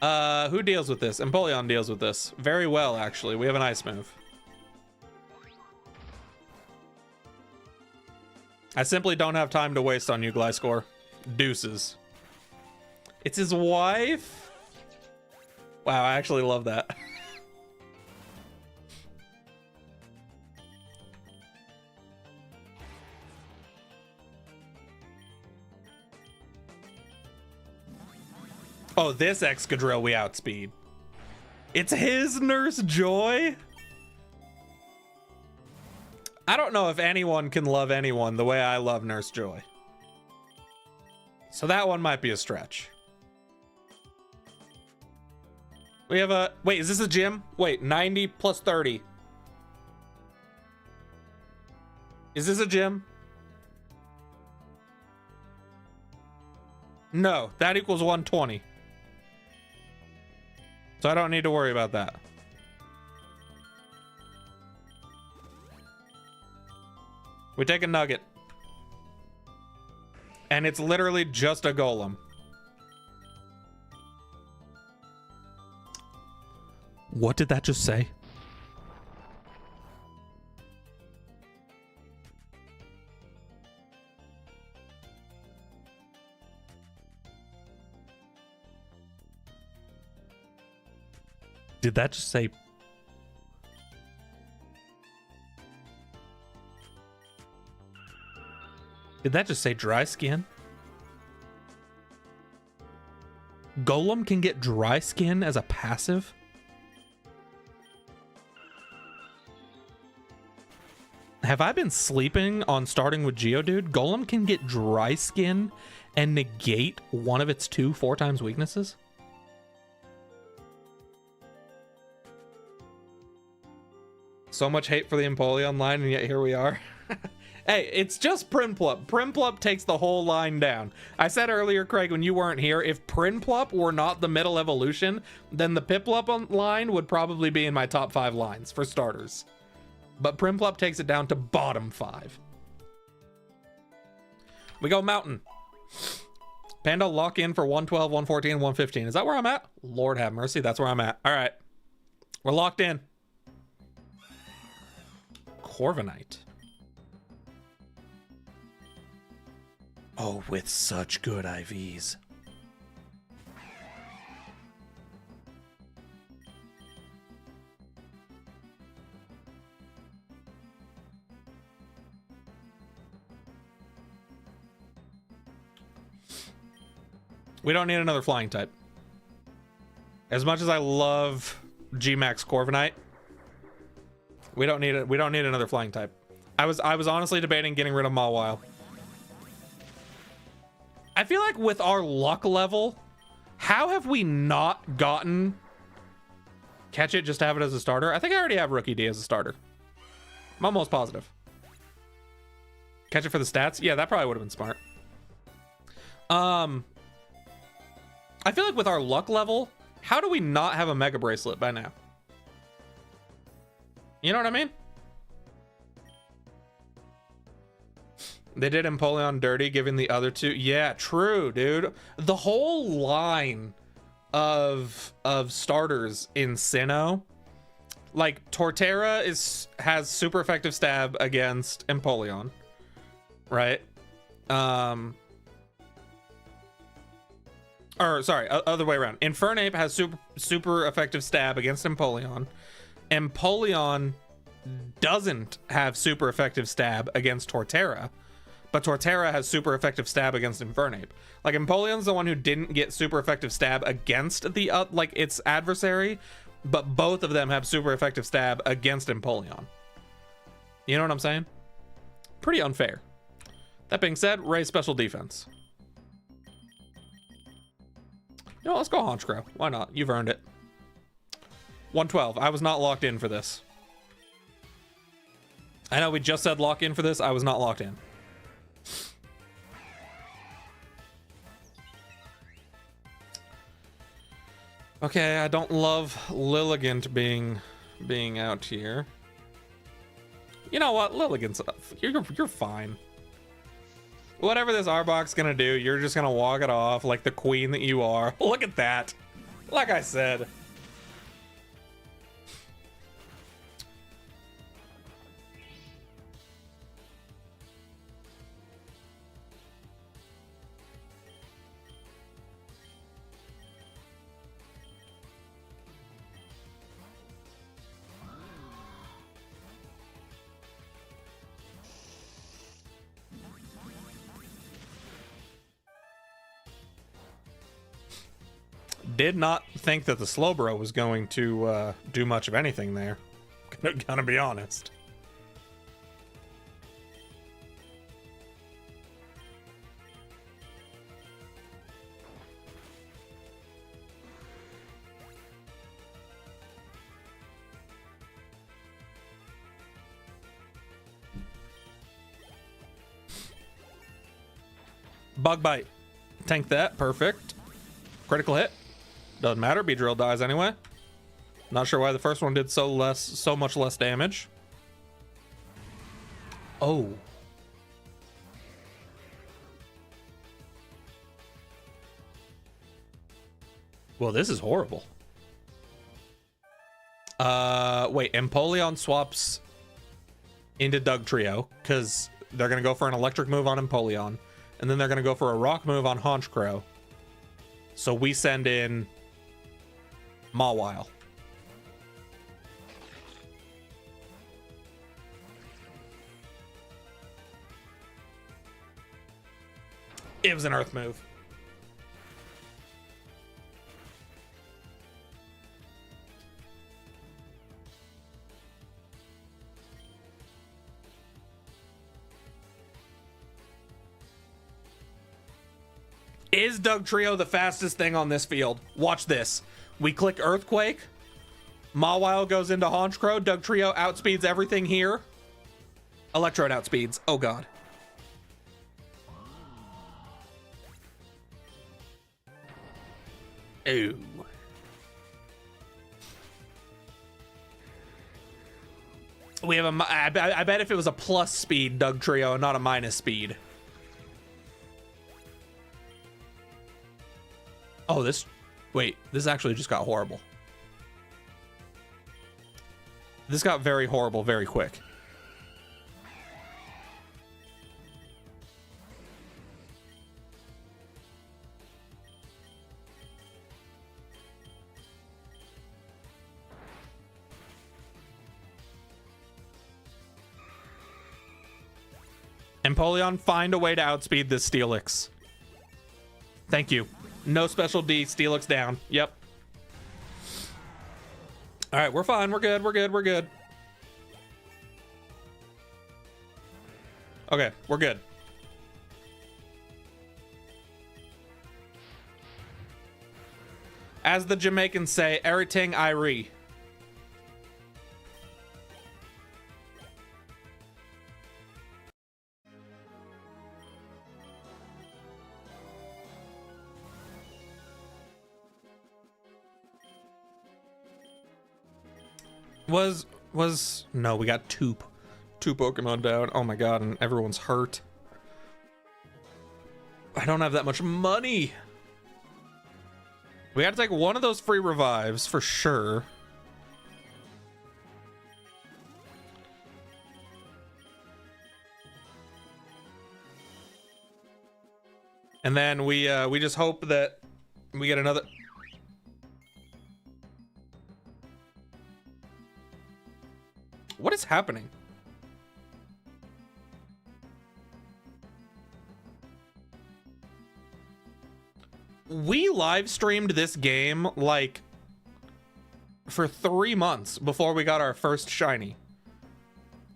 Who deals with this? Empoleon deals with this very well, actually. We have an ice move. I simply don't have time to waste on you, Gliscor. Deuces. It's his wife? Wow, I actually love that. Oh, this Excadrill we outspeed. It's his Nurse Joy? I don't know if anyone can love anyone the way I love Nurse Joy. So that one might be a stretch. We have a... Wait, is this a gym? Wait, 90 plus 30. Is this a gym? No, that equals 120. So I don't need to worry about that. We take a nugget. And it's literally just a golem. What did that just say? Did that just say... Did that just say dry skin? Golem can get dry skin as a passive? Have I been sleeping on starting with Geodude? Golem can get dry skin and negate one of its 2 4x weaknesses? So much hate for the Empoleon line, and yet here we are. Hey, it's just Prinplup. Prinplup takes the whole line down. I said earlier, Craig, when you weren't here, if Prinplup were not the middle evolution, then the Piplup line would probably be in my top 5 lines, for starters. But Prinplup takes it down to bottom 5. We go Mountain. Panda lock in for 112, 114, 115. Is that where I'm at? Lord have mercy, that's where I'm at. All right. We're locked in. Corviknight. Oh, with such good IVs. We don't need another flying type. As much as I love G-Max Corviknight, we don't need it. We don't need another flying type. I was honestly debating getting rid of Mawile. I feel like with our luck level, how have we not gotten Catch It just to have it as a starter? I think I already have Rookie D as a starter. I'm almost positive. Catch It for the stats? Yeah, that probably would have been smart. I feel like with our luck level, how do we not have a Mega Bracelet by now? You know what I mean? They did Empoleon dirty, giving the other two. Yeah, true, dude. The whole line of starters in Sinnoh, like Torterra has super effective stab against Empoleon, right? Or sorry, other way around. Infernape has super effective stab against Empoleon. Empoleon doesn't have super effective stab against Torterra, but Torterra has super effective stab against Infernape. Like, Empoleon's the one who didn't get super effective stab against the like its adversary, but both of them have super effective stab against Empoleon. You know what I'm saying? Pretty unfair. That being said, raise special defense. You know, let's go Honchkrow. Why not? You've earned it. 112. I was not locked in for this. I know we just said lock in for this. I was not locked in. Okay, I don't love Lilligant being out here. You know what? Lilligant's you're fine. Whatever this Arbok's gonna do, you're just gonna walk it off like the queen that you are. Look at that. Like I said. Did not think that the Slowbro was going to do much of anything there. Gonna be honest. Bug Bite. Tank that. Perfect. Critical hit. Doesn't matter. Beedrill dies anyway. Not sure why the first one did so much less damage. Oh. Well, this is horrible. Wait, Empoleon swaps into Dugtrio because they're gonna go for an electric move on Empoleon, and then they're gonna go for a rock move on Honchkrow. So we send in Mawile. It was an earth move. Is Dugtrio the fastest thing on this field? Watch this. We click Earthquake. Mawile goes into Honchkrow. Dugtrio outspeeds everything here. Electrode outspeeds. Oh god. Ooh. We have a. I bet if it was a plus speed Dugtrio and not a minus speed. Oh, this. Wait, this actually just got horrible. This got very horrible very quick. Empoleon, find a way to outspeed this Steelix. Thank you. No special D, Steelix down. Yep. All right, we're fine. We're good. We're good. We're good. Okay, we're good. As the Jamaicans say, everything Irie. No, we got two Pokemon down. Oh my god, and everyone's hurt. I don't have that much money. We got to take one of those free revives for sure. And then we just hope that we get another. What is happening? We live streamed this game like for 3 months before we got our first shiny.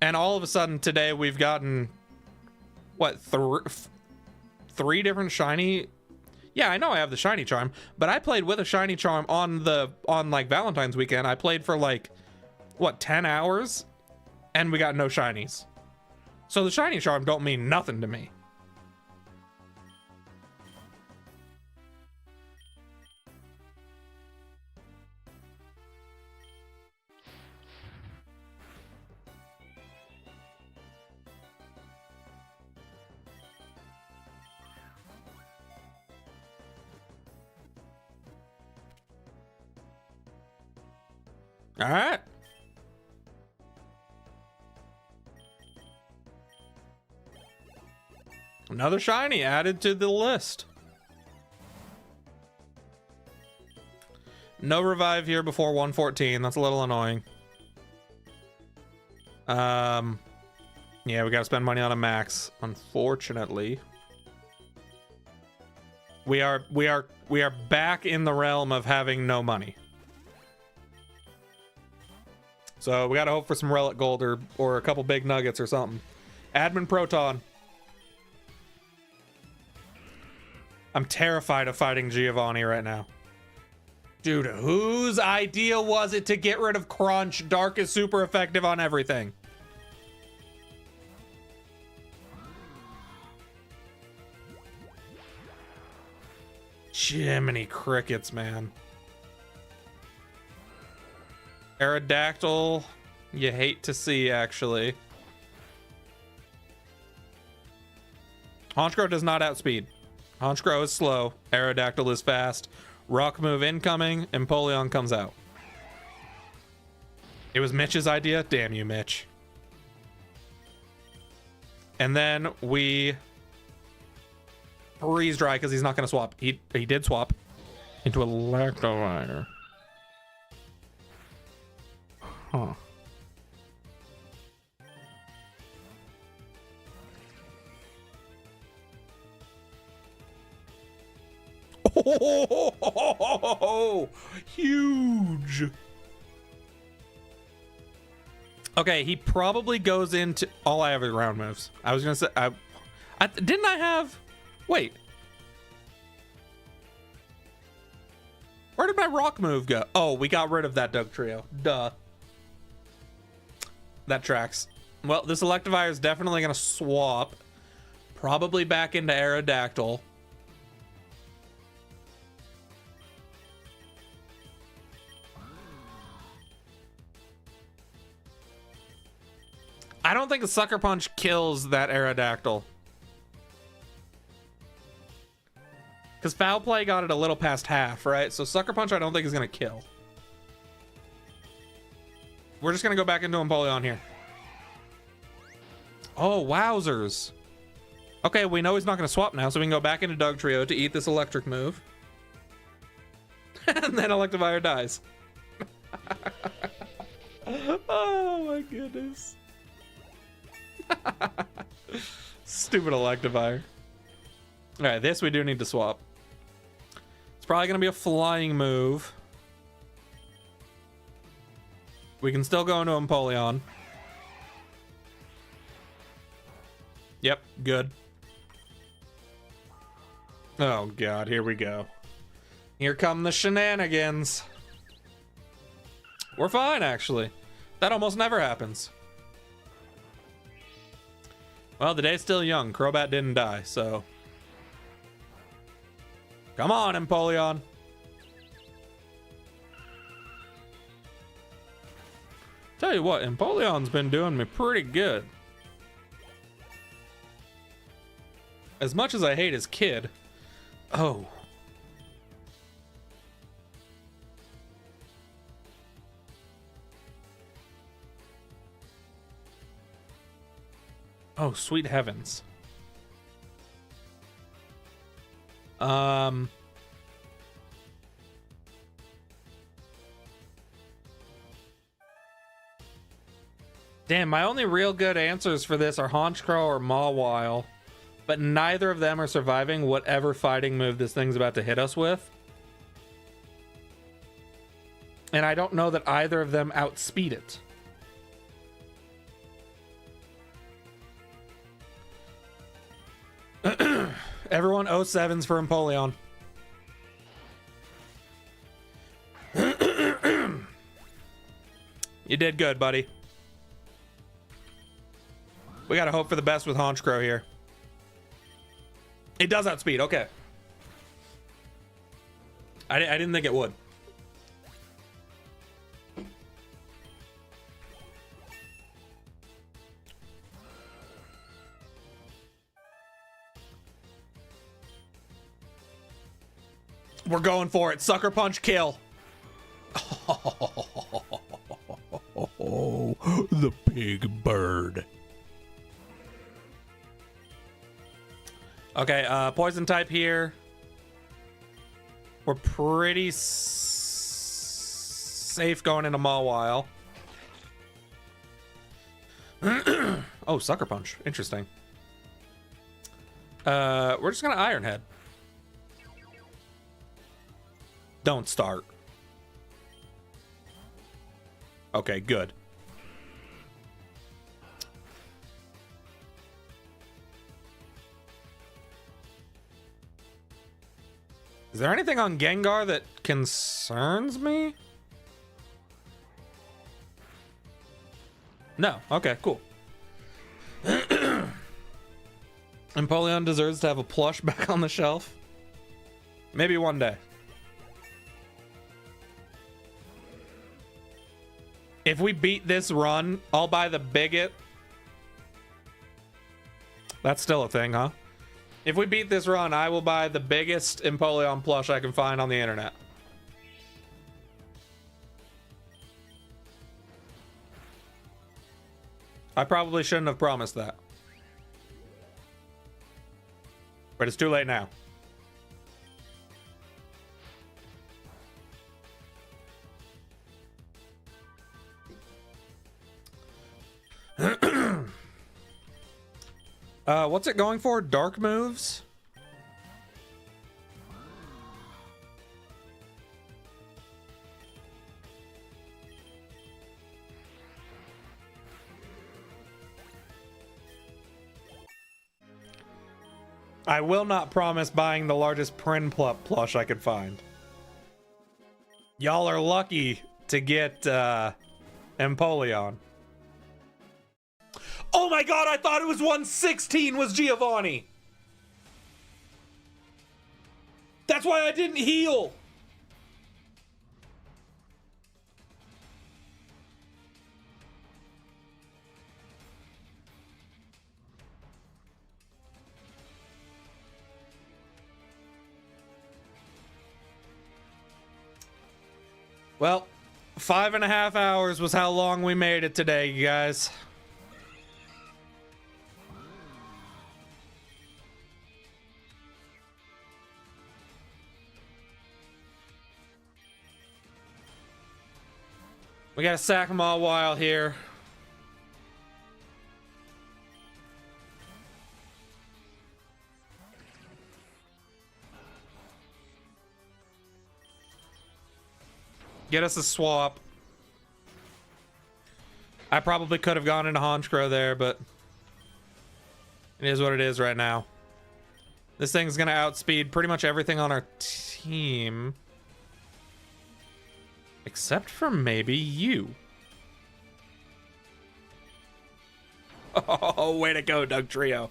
And all of a sudden today we've gotten what, three different shiny. Yeah, I know I have the shiny charm, but I played with a shiny charm on like Valentine's weekend. I played for like what, 10 hours and we got no shinies. So the shiny charm don't mean nothing to me. All right. Another shiny added to the list. No revive here before 114. That's a little annoying. Yeah, we gotta spend money on a max, unfortunately. We are back in the realm of having no money. So we gotta hope for some relic gold or a couple big nuggets or something. Admin Proton. I'm terrified of fighting Giovanni right now. Dude, whose idea was it to get rid of Crunch? Dark is super effective on everything. Jiminy crickets, man. Aerodactyl, you hate to see, actually. Honchkrow does not outspeed. Honchkrow is slow. Aerodactyl is fast. Rock move incoming. Empoleon comes out. It was Mitch's idea. Damn you, Mitch. And then we freeze dry because he's not going to swap. He did swap into a Lactoviner. Huh. Oh, huge. Okay, he probably goes into all I have is round moves. I was gonna say, didn't I have? Wait, where did my rock move go? Oh, we got rid of that Doug Trio. Duh. That tracks. Well, this Electivire is definitely gonna swap, probably back into Aerodactyl. I don't think a Sucker Punch kills that Aerodactyl. Because Foul Play got it a little past half, right? So Sucker Punch I don't think is going to kill. We're just going to go back into Empoleon here. Oh, wowzers. Okay, we know he's not going to swap now, so we can go back into Doug Trio to eat this electric move. And then Electivire dies. Oh my goodness. Stupid Electivire. Alright, this we do need to swap. It's probably going to be a flying move. We can still go into Empoleon. Yep, good. Oh god, here we go. Here come the shenanigans. We're fine, actually. That almost never happens. Well, the day's still young. Crobat didn't die, so... Come on, Empoleon. Tell you what, Empoleon's been doing me pretty good. As much as I hate his kid. Oh. Oh, sweet heavens. Damn, my only real good answers for this are Honchkrow or Mawile, but neither of them are surviving whatever fighting move this thing's about to hit us with. And I don't know that either of them outspeed it. Everyone 07s for Empoleon. You did good, buddy. We gotta hope for the best with Honchkrow here. It does outspeed, okay. I didn't think it would. We're going for it. Sucker punch kill. Oh, the big bird. Okay, poison type here. We're pretty safe going into Mawile. Oh, sucker punch. Interesting. We're just gonna Iron Head. Don't start. Okay, good. Is there anything on Gengar that concerns me? No. Okay, cool. Empoleon deserves to have a plush back on the shelf. Maybe one day. If we beat this run, I'll buy the bigot. That's still a thing, huh? If we beat this run, I will buy the biggest Empoleon plush I can find on the internet. I probably shouldn't have promised that. But it's too late now. What's it going for? Dark moves? I will not promise buying the largest Prinplup plush I could find. Y'all are lucky to get Empoleon. Oh my god, I thought it was 116 was Giovanni. That's why I didn't heal. Well, 5.5 hours was how long we made it today, you guys. We gotta sack them all while here. Get us a swap. I probably could have gone into Honchkrow there, but it is what it is right now. This thing's gonna outspeed pretty much everything on our team. Except for maybe you. Oh, way to go, Doug Trio.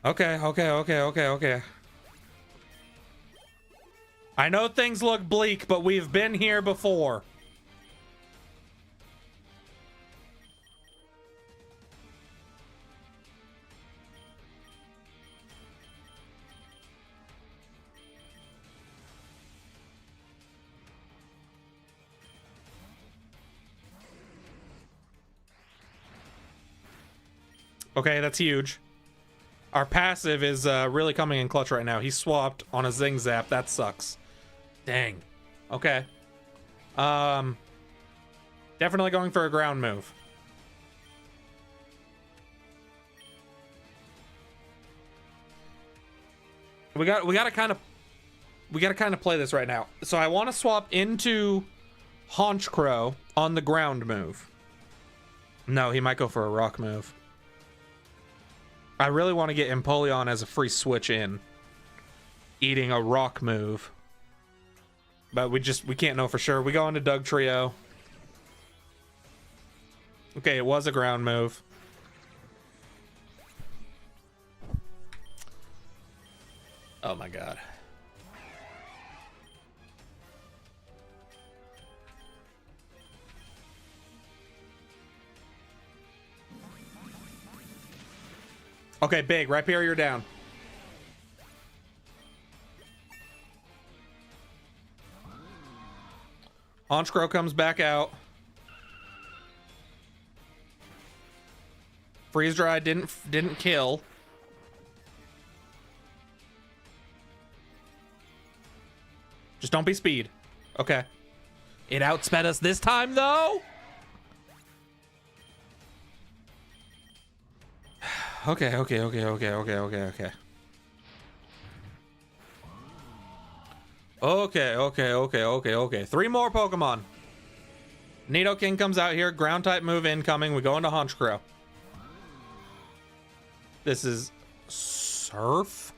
Okay. I know things look bleak, but we've been here before. Okay, that's huge. Our passive is really coming in clutch right now. He swapped on a Zing Zap. That sucks. Dang. Okay. Definitely going for a ground move. We gotta kind of play this right now. So I want to swap into Honchkrow on the ground move. No, he might go for a rock move. I really want to get Empoleon as a free switch in, eating a rock move. But we can't know for sure. We go into Doug Trio. Okay, it was a ground move. Oh my god. Okay, big. Rhyperior, you're down. Honchkrow comes back out. Freeze Dry didn't kill. Just don't be speed. Okay. It outsped us this time, though. Okay. Okay. 3 more Pokemon. Nidoking comes out here. Ground type move incoming. We go into Honchkrow. This is Surf.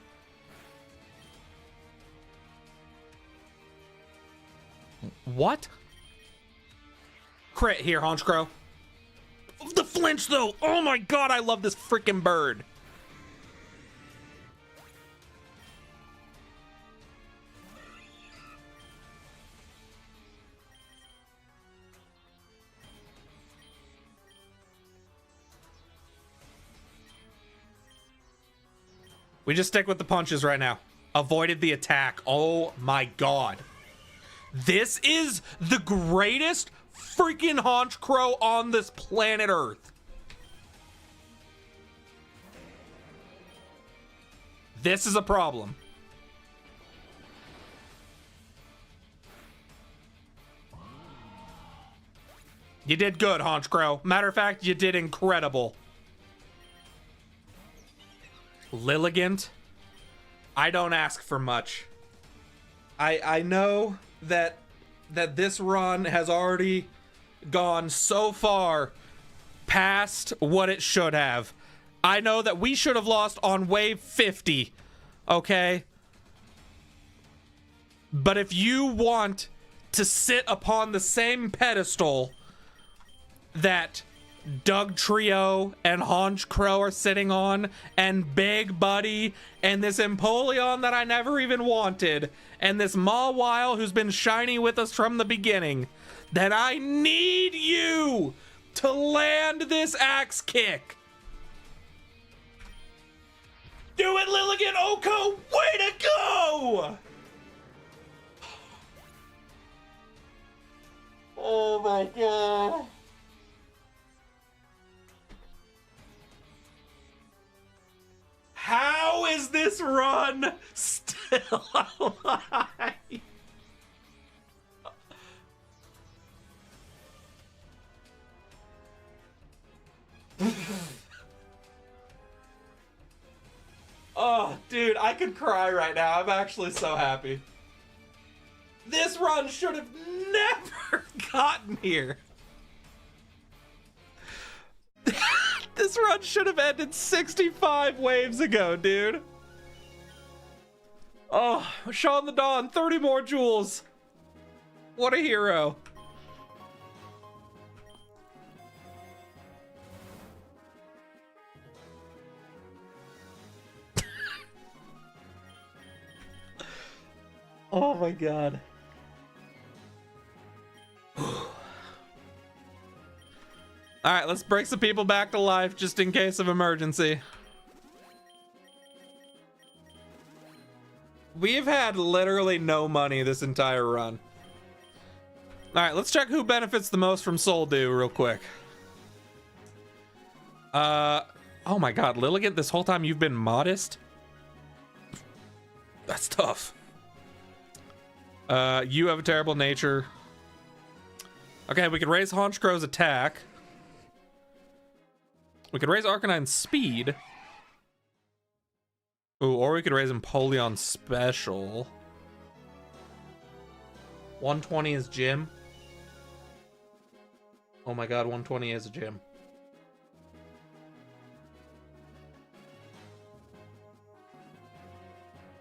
What? Crit here, Honchkrow. The flinch, though. Oh my god, I love this freaking bird. We just stick with the punches right now. Avoided the attack. Oh my god. This is the greatest freaking Honchkrow on this planet Earth. This is a problem. You did good, Honchkrow. Matter of fact, you did incredible. Lilligant? I don't ask for much. I know that this run has already gone so far past what it should have. I know that we should have lost on wave 50, okay? But if you want to sit upon the same pedestal that Doug Trio and Honchkrow are sitting on, and Big Buddy, and this Empoleon that I never even wanted, and this Mawile who's been shiny with us from the beginning, then I need you to land this axe kick. Do it, Lilligant Oko! Way to go! Oh my god. How is this run still alive? Oh, dude, I could cry right now. I'm actually so happy. This run should have never hot in here. This run should have ended 65 waves ago, dude. Oh, Sean the Dawn, 30 more jewels. What a hero. Oh my god. Alright, let's bring some people back to life just in case of emergency. We've had literally no money this entire run. Alright, let's check who benefits the most from Sudowoodo real quick. Oh my god, Lilligant, this whole time you've been modest? That's tough. You have a terrible nature. Okay, we could raise Honchcrow's attack. We could raise Arcanine's speed. Ooh, or we could raise Empoleon's special. 120 is gym. Oh my god, 120 is a gym.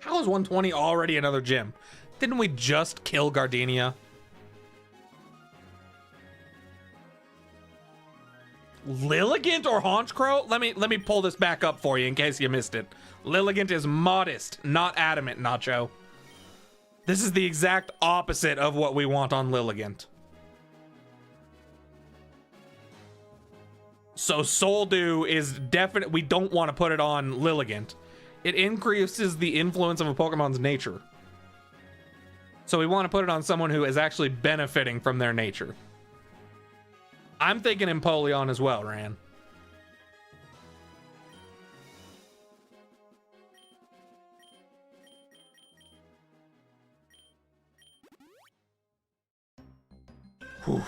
How is 120 already another gym? Didn't we just kill Gardenia? Lilligant or Honchcrow? Let me pull this back up for you in case you missed it. Lilligant is modest, not adamant, Nacho. This is the exact opposite of what we want on Lilligant. So Sudowoodo is definite. We don't want to put it on Lilligant. It increases the influence of a Pokemon's nature. So we want to put it on someone who is actually benefiting from their nature. I'm thinking Empoleon as well, Ran. Whew.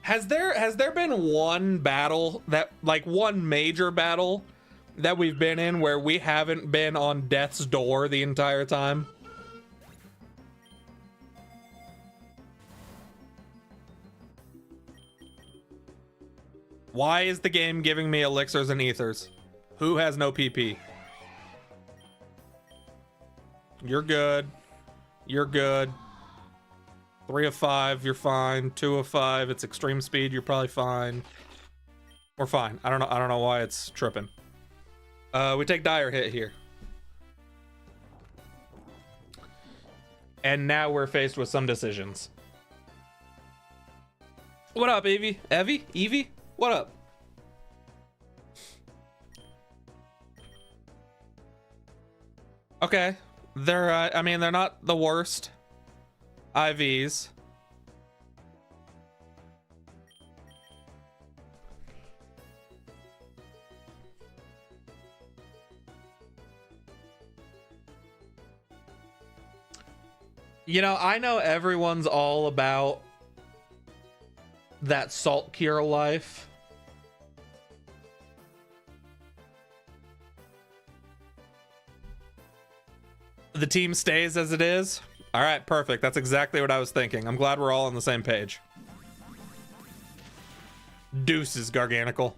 Has there been one battle that, like, one major battle that we've been in where we haven't been on death's door the entire time? Why is the game giving me elixirs and ethers? Who has no PP? You're good. You're good. 3 of 5, you're fine. 2 of 5, it's extreme speed, you're probably fine. We're fine. I don't know why it's tripping. We take dire hit here. And now we're faced with some decisions. What up, Evie? Evie? What up? Okay. They're, I mean, they're not the worst IVs. You know, I know everyone's all about that salt cure life. The team stays as it is. All right, perfect. That's exactly what I was thinking. I'm glad we're all on the same page. Deuces, Garganical.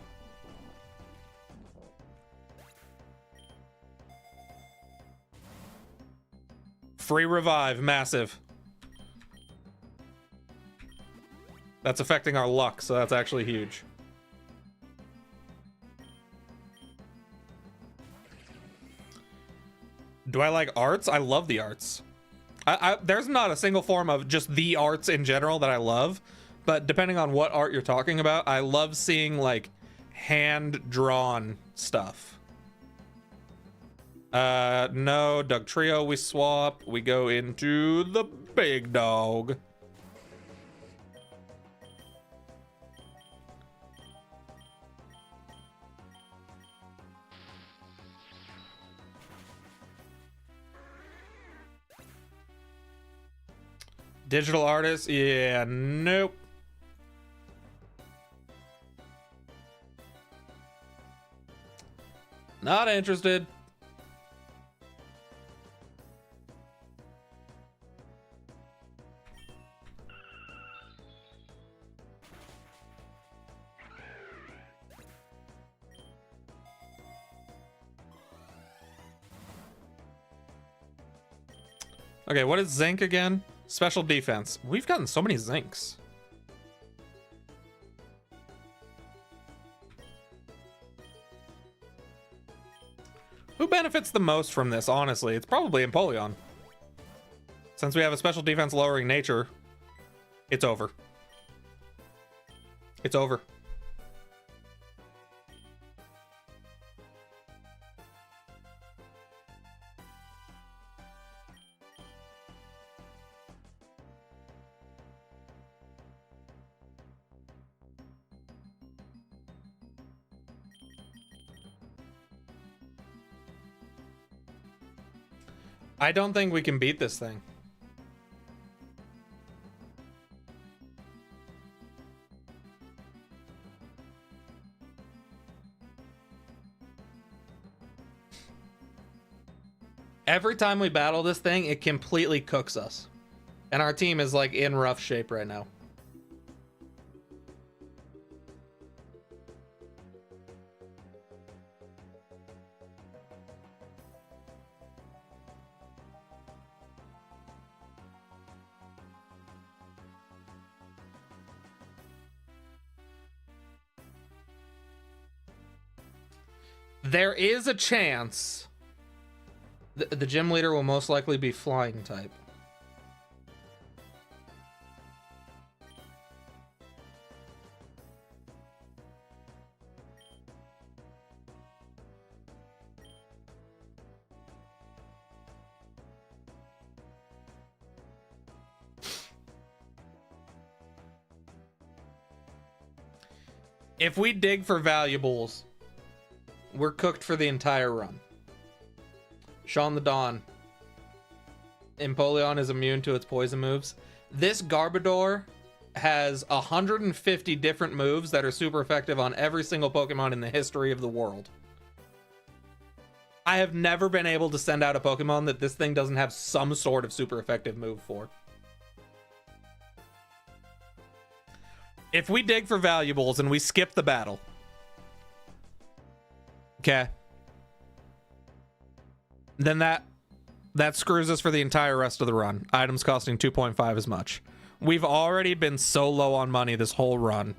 Free revive, massive. That's affecting our luck, so that's actually huge. Do I like arts? I love the arts. There's not a single form of just the arts in general that I love, but depending on what art you're talking about, I love seeing like hand-drawn stuff. No, Dugtrio we swap. We go into the big dog. Digital artist? Yeah, nope. Not interested. Okay, what is Zinc again? Special defense. We've gotten so many Zincs. Who benefits the most from this, honestly? It's probably Empoleon. Since we have a special defense lowering nature, it's over. It's over. I don't think we can beat this thing. Every time we battle this thing, it completely cooks us. And our team is like in rough shape right now. There is a chance the gym leader will most likely be flying type. If we dig for valuables, we're cooked for the entire run. Shaun the Dawn. Empoleon is immune to its poison moves. This Garbodor has 150 different moves that are super effective on every single Pokemon in the history of the world. I have never been able to send out a Pokemon that this thing doesn't have some sort of super effective move for. If we dig for valuables and we skip the battle, okay, then that screws us for the entire rest of the run. Items costing 2.5 as much. We've already been so low on money this whole run.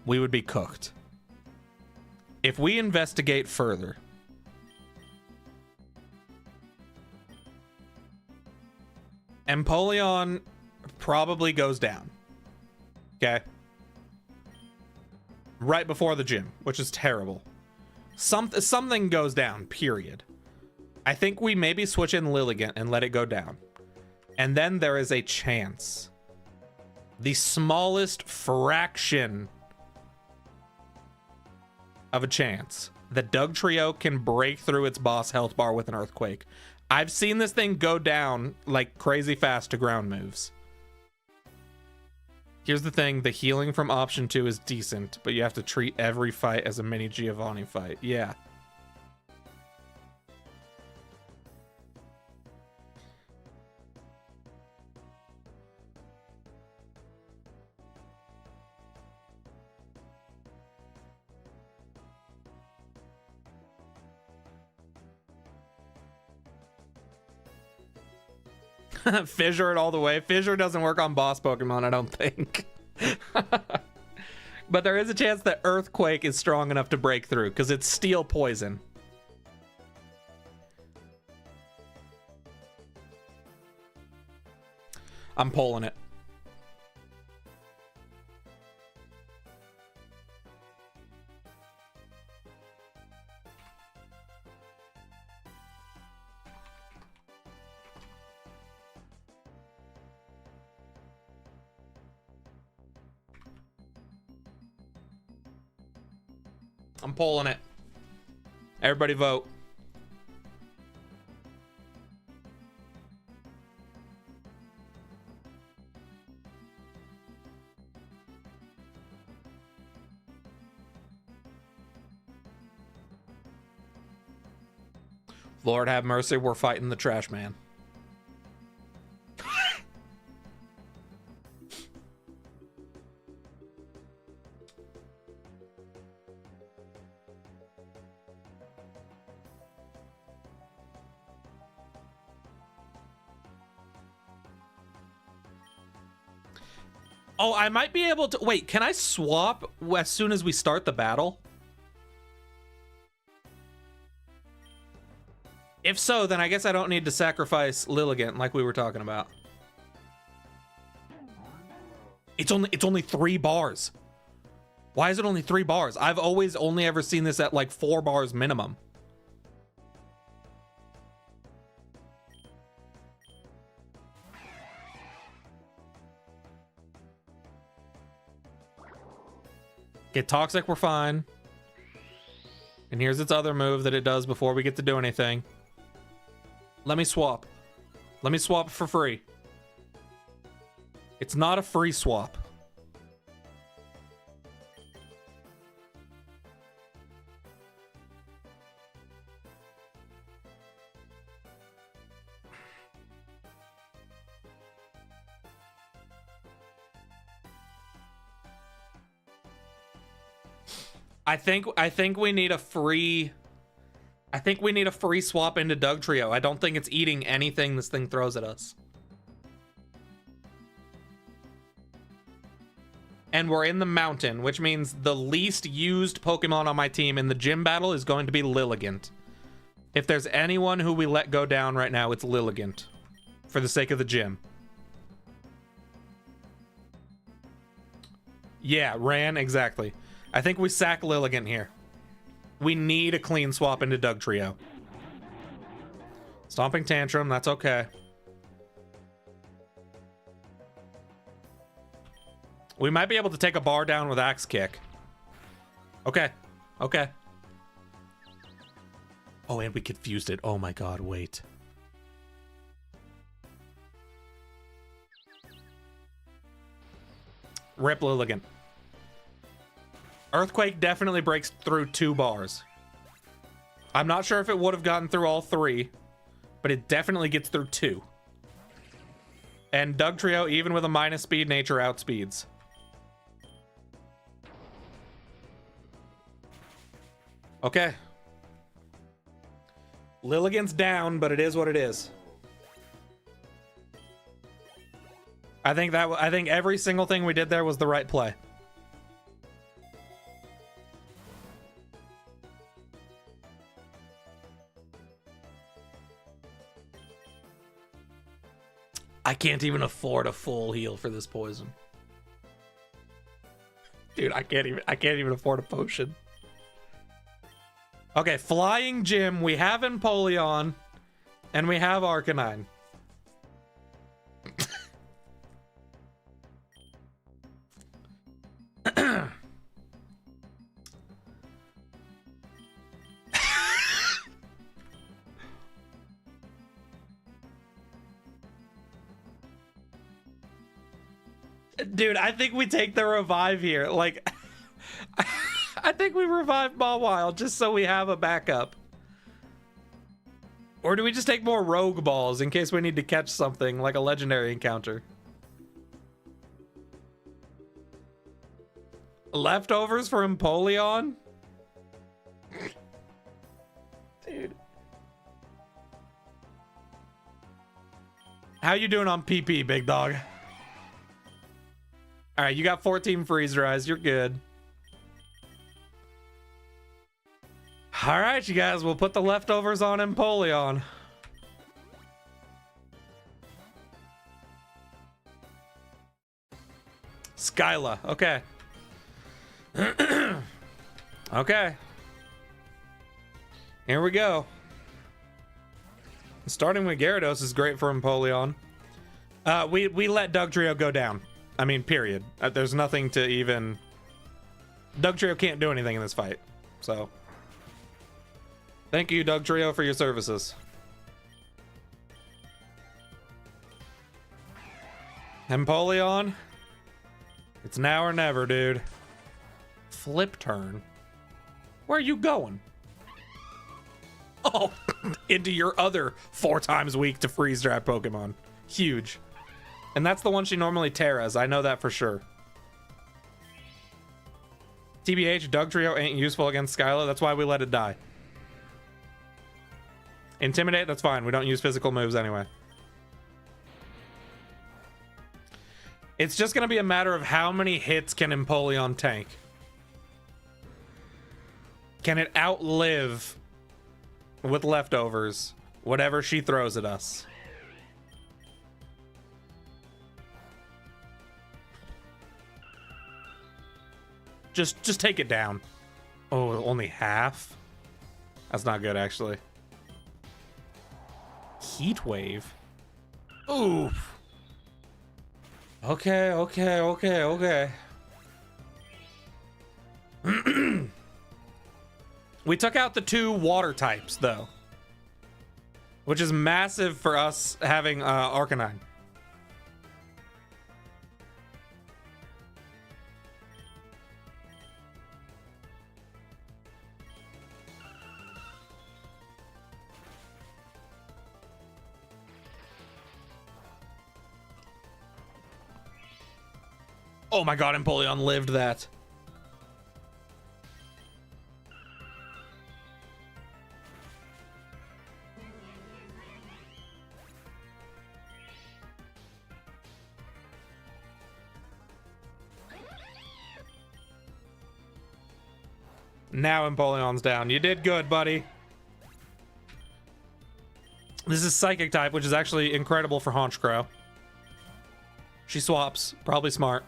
We would be cooked. If we investigate further, Empoleon probably goes down. Okay? Right before the gym, which is terrible. Something goes down, period. I think we maybe switch in Lilligant and let it go down. And then there is a chance. The smallest fraction of a chance that Dugtrio can break through its boss health bar with an Earthquake. I've seen this thing go down like crazy fast to ground moves. Here's the thing, the healing from option 2 is decent, but you have to treat every fight as a mini Giovanni fight. Yeah. Fissure it all the way. Fissure doesn't work on boss Pokemon, I don't think. But there is a chance that Earthquake is strong enough to break through, because it's steel poison. I'm pulling it. I'm pulling it. Everybody vote. Lord have mercy, we're fighting the trash man. Oh, I might be able to... Wait, can I swap as soon as we start the battle? If so, then I guess I don't need to sacrifice Lilligant like we were talking about. It's only 3 bars. Why is it only 3 bars? I've always only ever seen this at like 4 bars minimum. Get Toxic, we're fine. And here's its other move that it does before we get to do anything. Let me swap. Let me swap for free. It's not a free swap. I think we need a free... I think we need a free swap into Dugtrio. I don't think it's eating anything this thing throws at us. And we're in the mountain, which means the least used Pokemon on my team in the gym battle is going to be Lilligant. If there's anyone who we let go down right now, it's Lilligant. For the sake of the gym. Yeah, ran, exactly. I think we sack Lilligant here. We need a clean swap into Dugtrio. Stomping Tantrum, that's okay. We might be able to take a bar down with Axe Kick. Okay, okay. Oh, and we confused it. Oh my god, wait. Rip Lilligant. Earthquake definitely breaks through 2 bars. I'm not sure if it would have gotten through all 3, but it definitely gets through 2. And Dugtrio, even with a minus speed nature, outspeeds. Okay. Lilligant's down, but it is what it is. I think every single thing we did there was the right play. I can't even afford a full heal for this poison. Dude, I can't even afford a potion. Okay, Flying Gym, we have Empoleon, and we have Arcanine. Dude, I think we take the revive here. Like, I think we revive Mawile just so we have a backup. Or do we just take more rogue balls in case we need to catch something like a legendary encounter? Leftovers for Empoleon? Dude. How you doing on PP, big dog? All right, you got 14 freezer eyes. You're good. All right, you guys, we'll put the leftovers on Empoleon. Skyla, okay. Okay. Here we go. Starting with Gyarados is great for Empoleon. We let Dugtrio go down. I mean, period. There's nothing to even... Dugtrio can't do anything in this fight, so... Thank you, Dugtrio, for your services. Empoleon. It's now or never, dude. Flip turn? Where are you going? Oh, into your other 4 times weak to freeze dry Pokemon. Huge. And that's the one she normally terras. I know that for sure. TBH, Dugtrio ain't useful against Skyla. That's why we let it die. Intimidate, that's fine. We don't use physical moves anyway. It's just going to be a matter of how many hits can Empoleon tank. Can it outlive, with leftovers, whatever she throws at us? Just take it down. Oh, only half? That's not good, actually. Heat wave. Oof. Okay. We took out the 2 water types, though. Which is massive for us having Arcanine. Oh my god, Empoleon lived that. Now Empoleon's down. You did good, buddy. This is Psychic type, which is actually incredible for Honchkrow. She swaps. Probably smart.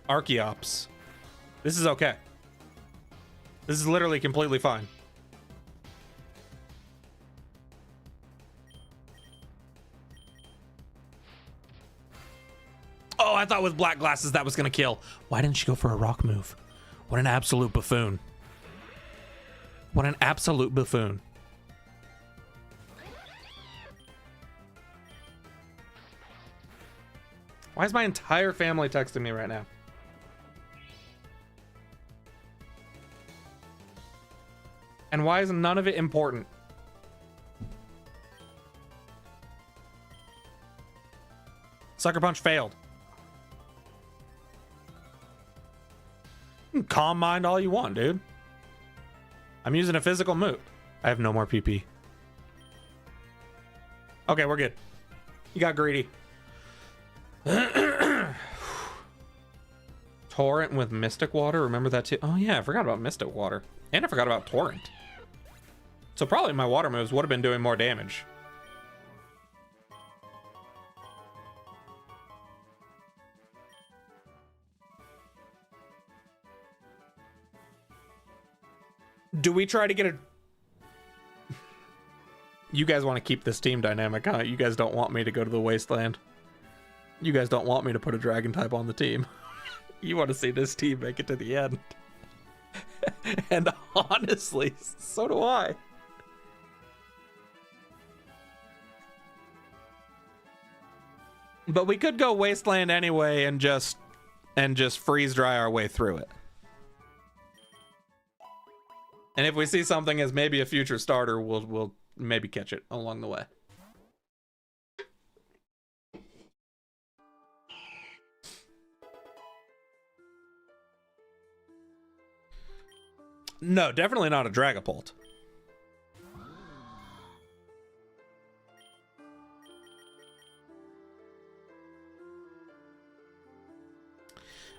Archeops. This is okay. This is literally completely fine. Oh, I thought with black glasses that was gonna kill. Why didn't she go for a rock move? What an absolute buffoon. What an absolute buffoon. Why is my entire family texting me right now? And why is none of it important? Sucker Punch failed. You can calm mind all you want, dude. I'm using a physical move. I have no more PP. Okay, we're good. You got greedy. Torrent with Mystic Water. Remember that too? Oh yeah, I forgot about Mystic Water. And I forgot about Torrent. So probably my water moves would have been doing more damage. Do we try to get a... You guys want to keep this team dynamic, huh? You guys don't want me to go to the wasteland. You guys don't want me to put a dragon type on the team. You want to see this team make it to the end. And honestly, so do I. But we could go wasteland anyway and just freeze dry our way through it. And if we see something as maybe a future starter, we'll maybe catch it along the way. No, definitely not a Dragapult.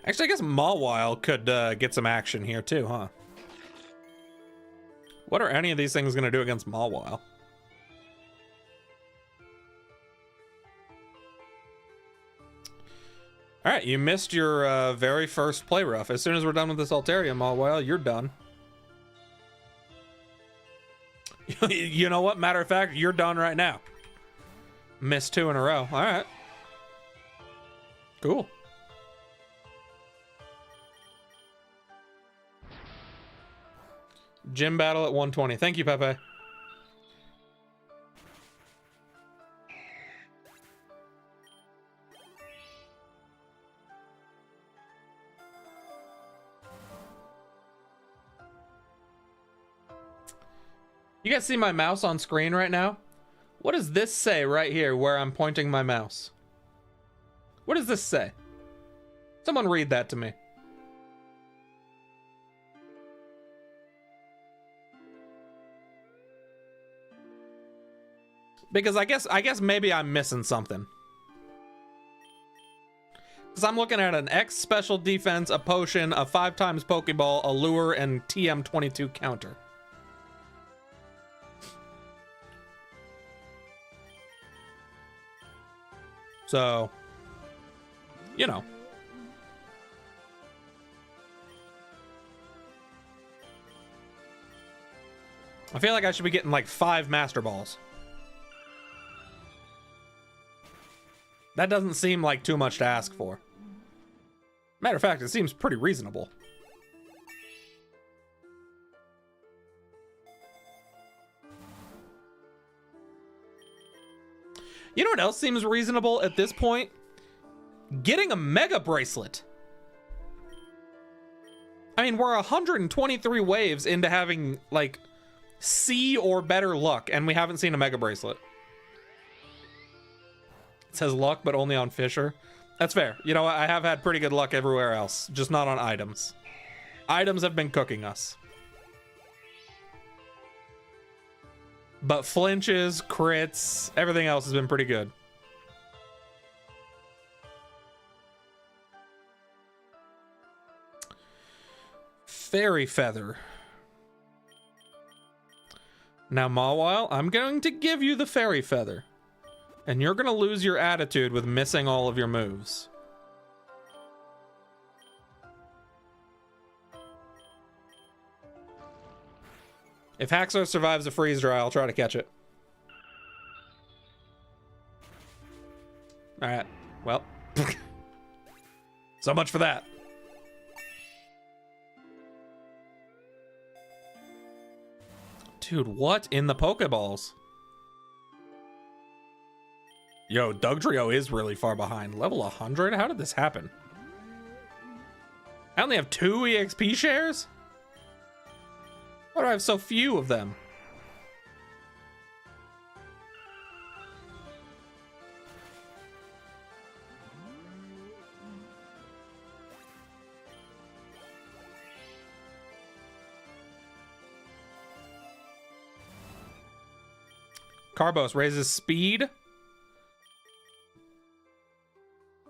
Actually, I guess Mawile could get some action here too, huh? What are any of these things going to do against Mawile? All right, you missed your very first play rough. As soon as we're done with this Altaria, Mawile, you're done. You know what? Matter of fact, you're done right now. Missed 2 in a row. All right. Cool. Gym battle at 120. Thank you, Pepe. You guys see my mouse on screen right now? What does this say right here where I'm pointing my mouse? What does this say? Someone read that to me. Because I guess maybe I'm missing something. Because I'm looking at an X special defense, a potion, a 5x Pokeball, a lure, and TM22 counter. So, you know. I feel like I should be getting like 5 Master Balls. That doesn't seem like too much to ask for. Matter of fact, it seems pretty reasonable. You know what else seems reasonable at this point? Getting a Mega Bracelet. I mean, we're 123 waves into having, like, C or better luck, and we haven't seen a Mega Bracelet. It says luck, but only on Fisher. That's fair. You know, I have had pretty good luck everywhere else, just not on items. Items have been cooking us. But flinches, crits, everything else has been pretty good. Fairy Feather. Now, Mawile, I'm going to give you the Fairy Feather. And you're going to lose your attitude with missing all of your moves. If Haxor survives a freeze dry, I'll try to catch it. Alright, well. So much for that. Dude, what in the Pokeballs? Yo, Dugtrio is really far behind. Level 100? How did this happen? I only have 2 EXP shares? Why do I have so few of them? Carbos raises speed.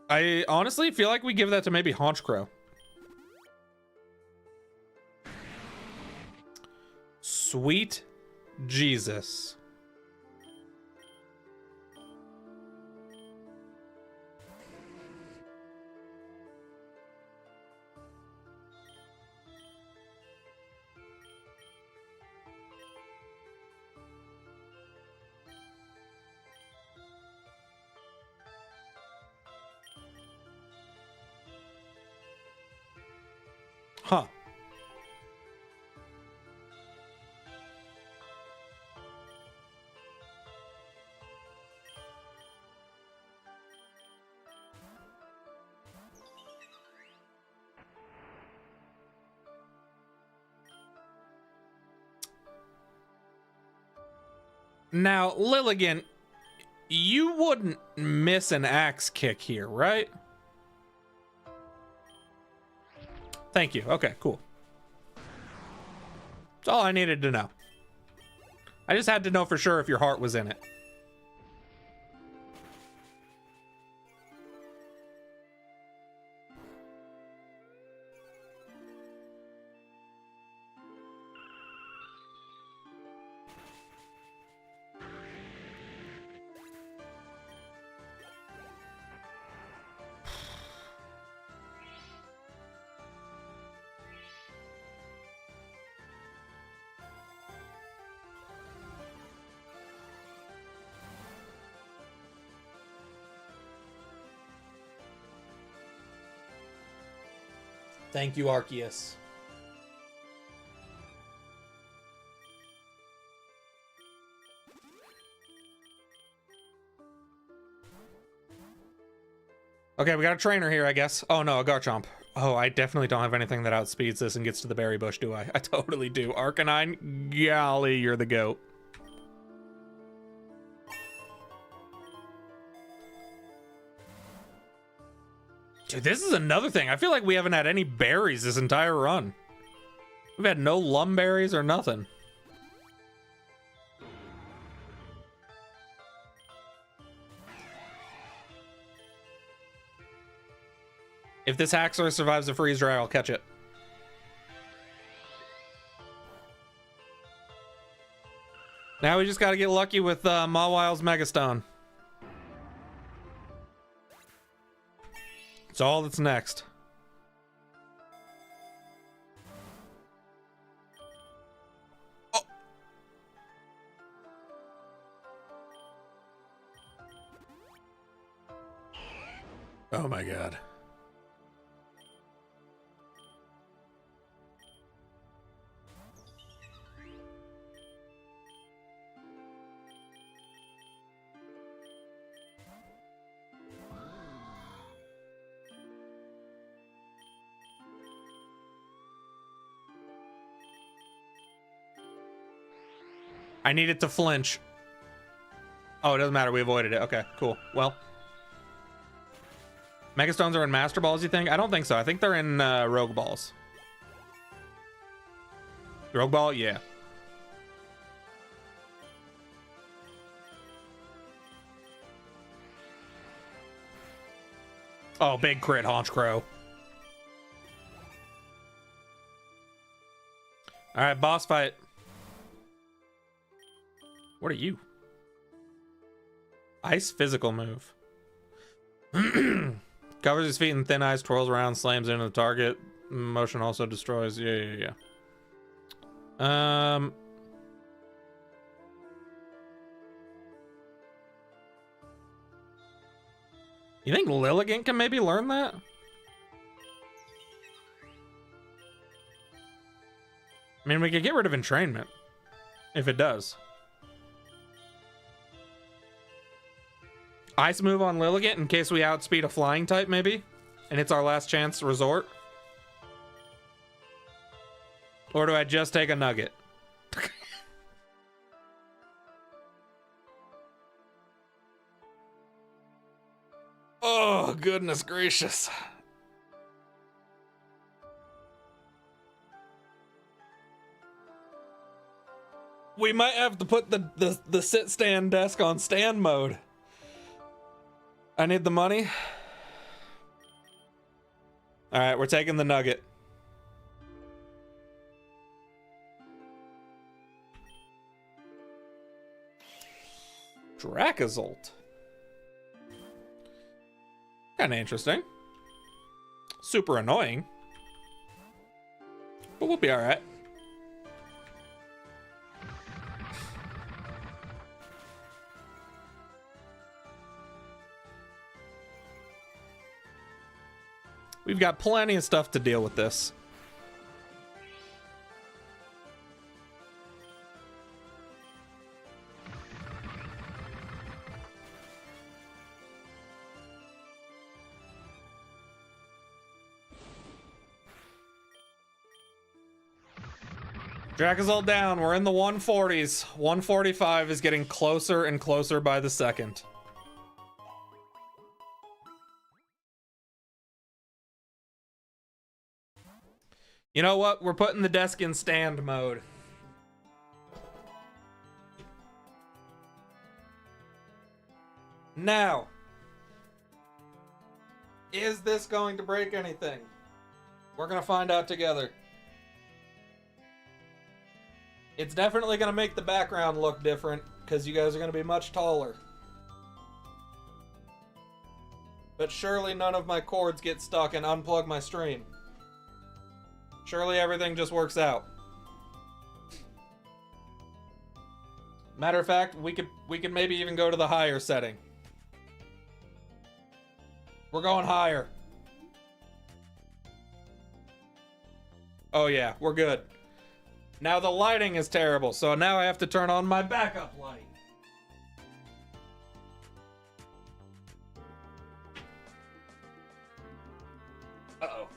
I honestly feel like we give that to maybe Haunchcrow. Sweet Jesus. Huh. Now, Lilligan, you wouldn't miss an axe kick here, right? Thank you. Okay, cool. That's all I needed to know. I just had to know for sure if your heart was in it. Thank you, Arceus. Okay, we got a trainer here, I guess. Oh no, a Garchomp. Oh, I definitely don't have anything that outspeeds this and gets to the berry bush, do I? I totally do. Arcanine, golly, you're the goat. Dude, this is another thing. I feel like we haven't had any berries this entire run. We've had no lumberries or nothing. If this Haxorus survives the freeze dry, I'll catch it. Now we just gotta get lucky with Mawile's Megastone. It's all that's next. Oh. Oh my god. I need it to flinch. Oh, it doesn't matter. We avoided it. Okay, cool. Well. Megastones are in Master Balls, you think? I don't think so. I think they're in Rogue Balls. Rogue Ball? Yeah. Oh, big crit, Haunch Crow. Alright, boss fight. What are you? Ice physical move. Covers his feet in thin ice, twirls around, slams into the target. Motion also destroys. Yeah. You think Lilligant can maybe learn that? I mean, we could get rid of entrainment if it does. Ice move on Lilligant in case we outspeed a flying type, maybe? And it's our last chance resort? Or do I just take a nugget? Oh, goodness gracious. We might have to put the sit-stand desk on stand mode. I need the money. All right, we're taking the nugget. Dracozolt. Kind of interesting. Super annoying. But we'll be all right. We've got plenty of stuff to deal with this. Dracozolt down. We're in the 140s. 145 is getting closer and closer by the second. You know what? We're putting the desk in stand mode. Now, is this going to break anything? We're going to find out together. It's definitely going to make the background look different because you guys are going to be much taller. But surely none of my cords get stuck and unplug my stream. Surely everything just works out. Matter of fact, we could maybe even go to the higher setting. We're going higher. Oh yeah, we're good. Now the lighting is terrible, so now I have to turn on my backup light. Uh-oh.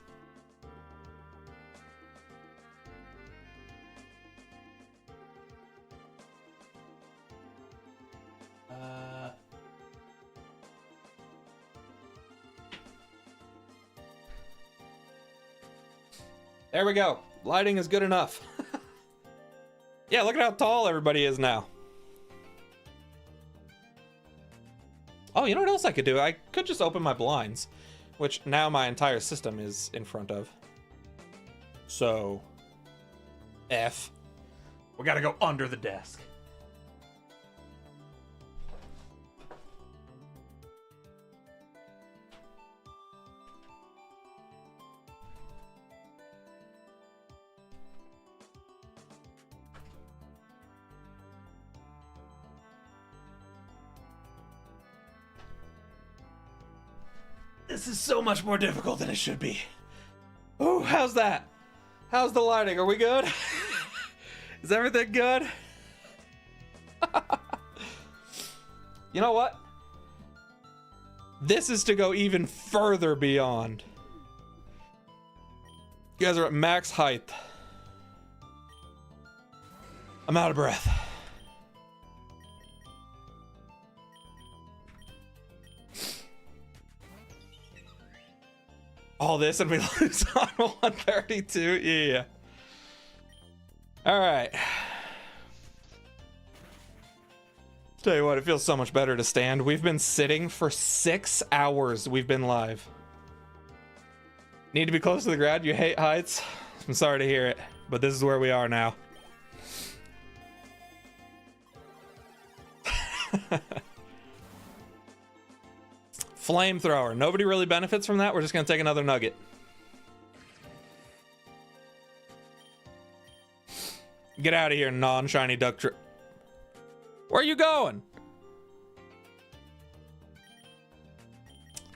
There we go. Lighting is good enough. Yeah, look at how tall everybody is now. Oh, you know what else I could do? I could just open my blinds, which now my entire system is in front of. So, F. We gotta go under the desk. This is so much more difficult than it should be. Oh, how's that? How's the lighting? Are we good? Is everything good? You know what? This is to go even further beyond. You guys are at max height. I'm out of breath. All this and we lose on 132. Yeah. All right. Tell you what, it feels so much better to stand. We've been sitting for 6 hours. We've been live. Need to be close to the ground. You hate heights? I'm sorry to hear it, but this is where we are now. Flamethrower. Nobody really benefits from that. We're just gonna take another nugget. Get out of here, non-shiny duck trip. Where are you going?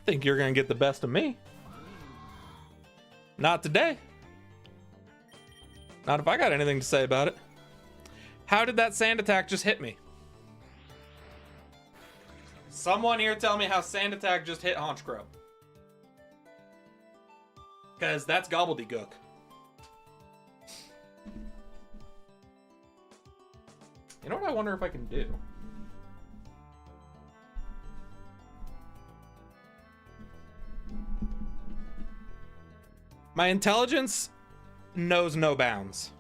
Think you're gonna get the best of me. Not today. Not if I got anything to say about it. How did that sand attack just hit me? Someone here tell me how sand attack just hit Honchcrow. Because that's gobbledygook. You know what I wonder if I can do? My intelligence knows no bounds.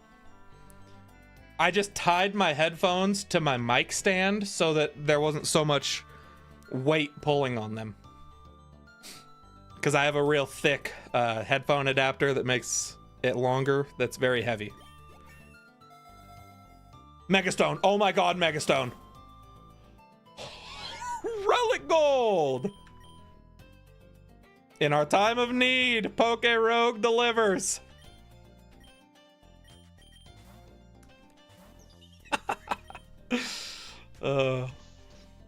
I just tied my headphones to my mic stand so that there wasn't so much weight pulling on them. Because I have a real thick headphone adapter that makes it longer that's very heavy. Megastone. Oh my god, Megastone. Relic Gold. In our time of need, PokeRogue delivers.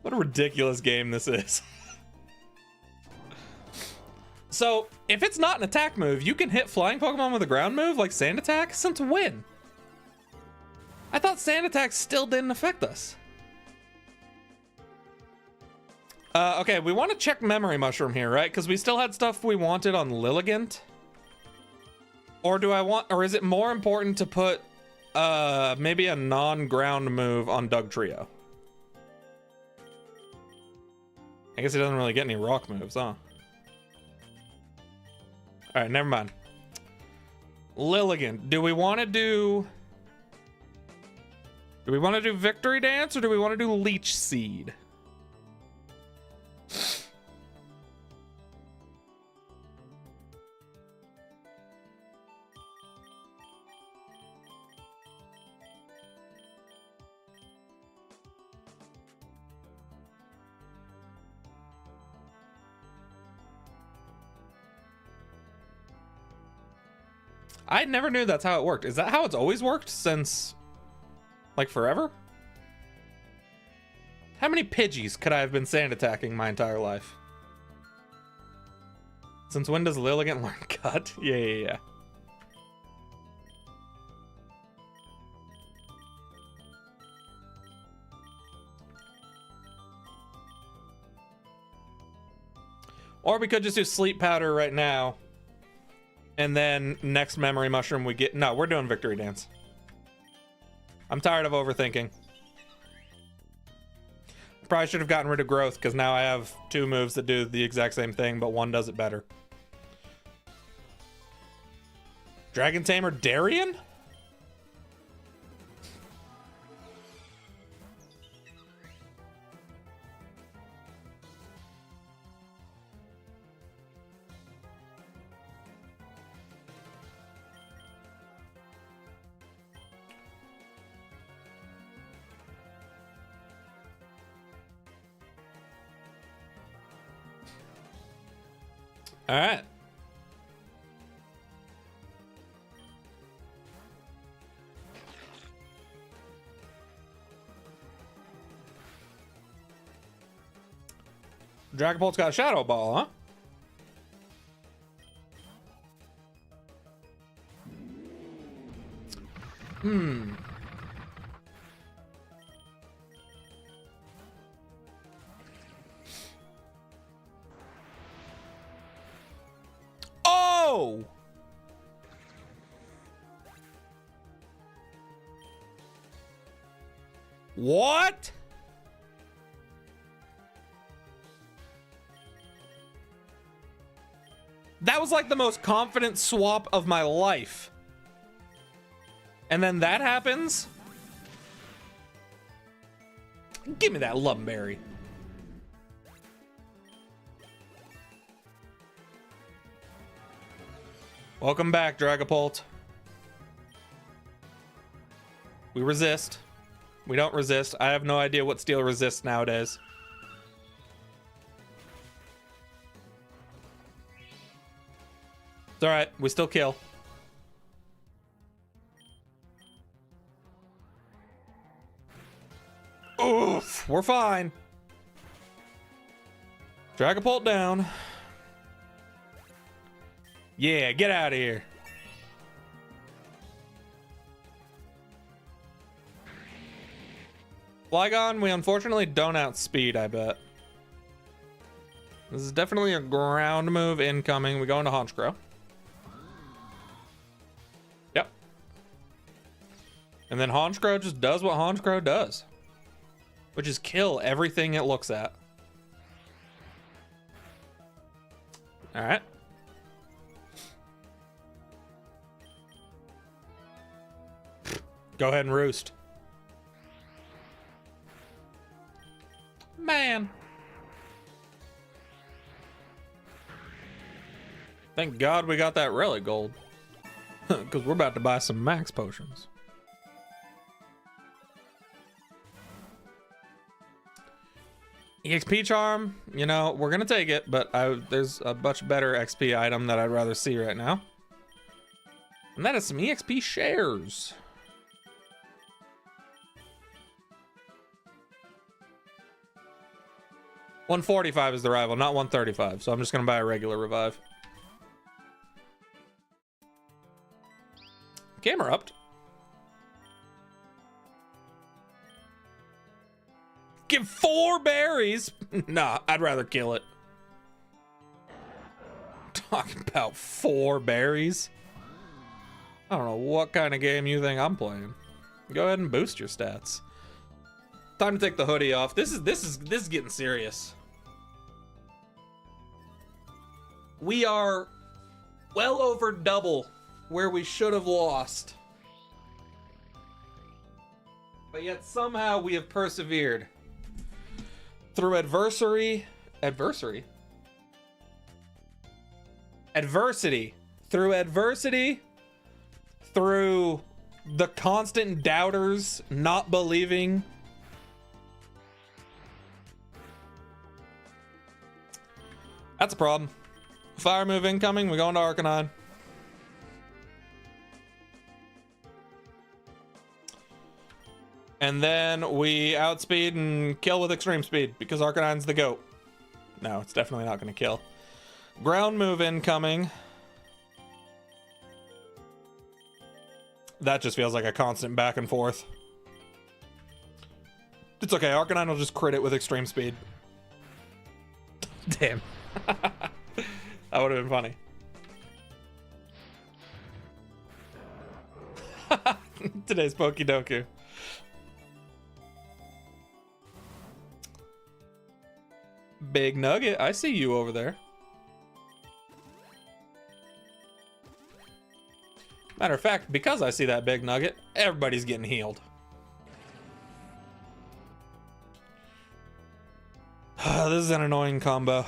What a ridiculous game this is. So, if it's not an attack move, you can hit flying Pokemon with a ground move like Sand Attack? Since when? I thought Sand Attack still didn't affect us. Okay, we want to check Memory Mushroom here, right? Because we still had stuff we wanted on Lilligant. Or is it more important to put maybe a non-ground move on Dugtrio? I guess he doesn't really get any rock moves, huh? Alright, never mind. Lilligant. Do we want to do Victory Dance or do we want to do Leech Seed? I never knew that's how it worked. Is that how it's always worked since, like, forever? How many Pidgeys could I have been sand attacking my entire life? Since when does Lilligant learn Cut? Yeah. Or we could just do Sleep Powder right now. And then next Memory Mushroom we get... No, we're doing Victory Dance. I'm tired of overthinking. Probably should have gotten rid of growth because now I have 2 moves that do the exact same thing, but one does it better. Dragon Tamer Darien? All right. Dragapult's got a Shadow Ball, huh? Hmm. Oh! What? That was like the most confident swap of my life. And then that happens? Give me that Lumberry. Welcome back, Dragapult. We resist. We don't resist. I have no idea what steel resists nowadays. It's alright, we still kill. Oof, we're fine. Dragapult down. Yeah, get out of here. Flygon, we unfortunately don't outspeed, I bet. This is definitely a ground move incoming. We go into Honchkrow. Yep. And then Honchkrow just does what Honchkrow does, which is kill everything it looks at. All right. Go ahead and roost. Man. Thank God we got that relic gold. Because we're about to buy some max potions. EXP charm, you know, we're going to take it, but there's a much better XP item that I'd rather see right now. And that is some EXP shares. $145 is the rival, not $135, so I'm just gonna buy a regular revive. Camera upped. Give 4 berries? Nah, I'd rather kill it. Talking about 4 berries? I don't know what kind of game you think I'm playing. Go ahead and boost your stats. Time to take the hoodie off. This is getting serious. We are well over double where we should have lost. But yet somehow we have persevered. Through adversity. Through adversity. Through the constant doubters not believing. That's a problem. Fire move incoming, we go into Arcanine. And then we outspeed and kill with extreme speed because Arcanine's the GOAT. No, it's definitely not going to kill. Ground move incoming. That just feels like a constant back and forth. It's okay, Arcanine will just crit it with extreme speed. Damn. That would have been funny. Today's Pokedoku. Big Nugget, I see you over there. Matter of fact, because I see that Big Nugget, everybody's getting healed. This is an annoying combo.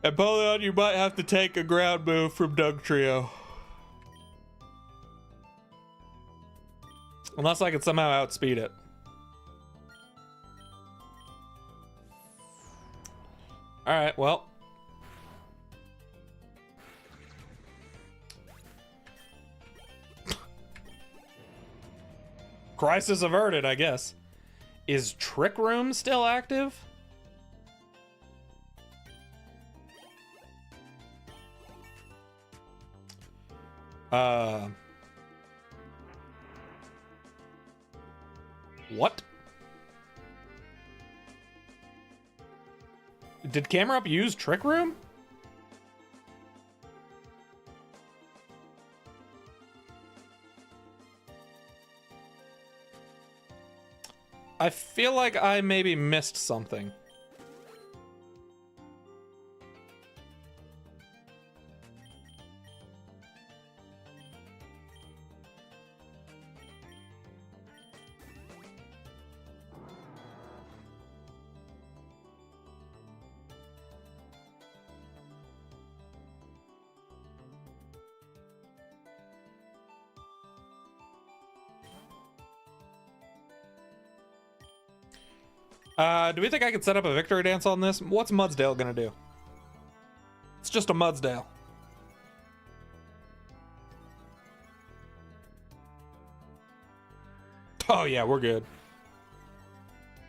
Apollyon, you might have to take a ground move from Doug Trio. Unless I can somehow outspeed it. Alright, well. Crisis averted, I guess. Is Trick Room still active? What? Did Camera Up use Trick Room? I feel like I maybe missed something. Do we think I could set up a victory dance on this? What's Mudsdale gonna do? It's just a Mudsdale. Oh yeah, we're good.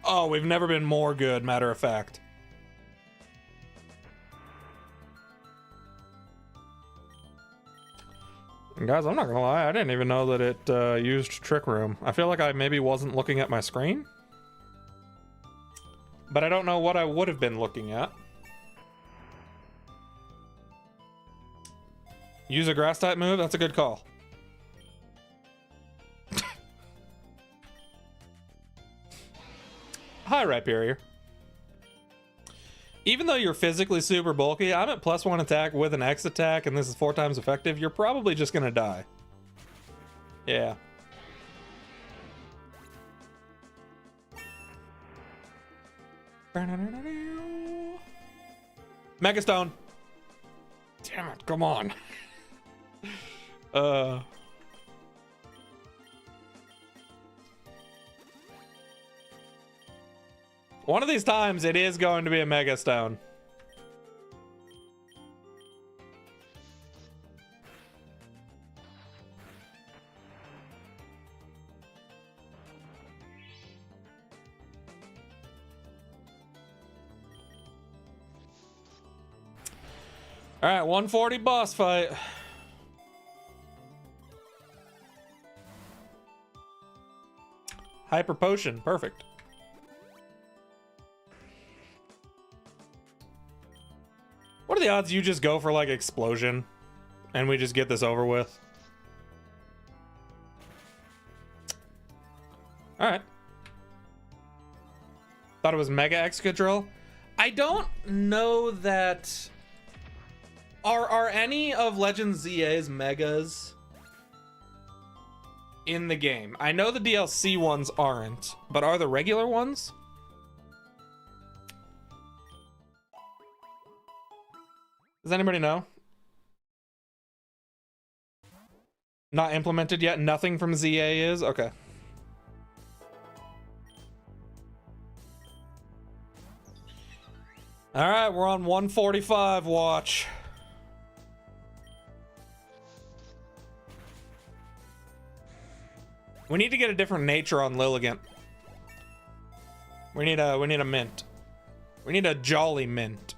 Oh, we've never been more good, matter of fact. And guys, I'm not gonna lie, I didn't even know that it used Trick Room. I feel like I maybe wasn't looking at my screen. But I don't know what I would have been looking at. Use a grass type move? That's a good call. Hi, Rhyperior. Even though you're physically super bulky, I'm at +1 attack with an X attack, and this is 4 times effective. You're probably just gonna die. Yeah. Megastone. Damn it, come on. One of these times it is going to be a Megastone. All right, 140 boss fight. Hyper potion, perfect. What are the odds you just go for like explosion and we just get this over with? All right. Thought it was Mega Excadrill. I don't know that. Are any of Legends ZA's megas in the game? I know the DLC ones aren't, but are the regular ones? Does anybody know? Not implemented yet? Nothing from ZA is? Okay. All right, we're on 145 watch. We need to get a different nature on Lilligant. We need a mint. We need a jolly mint.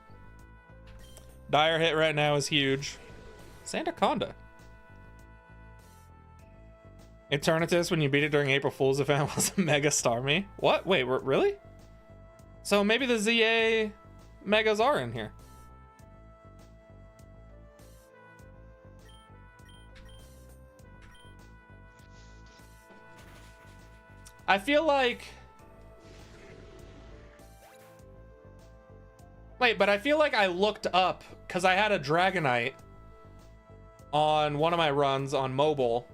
Dire hit right now is huge. Sandaconda. Eternatus, when you beat it during April Fool's event, was a Mega Starmie. What? Wait, really? So maybe the ZA Megas are in here. I feel like... Wait, but I feel like I looked up, because I had a Dragonite on one of my runs on mobile,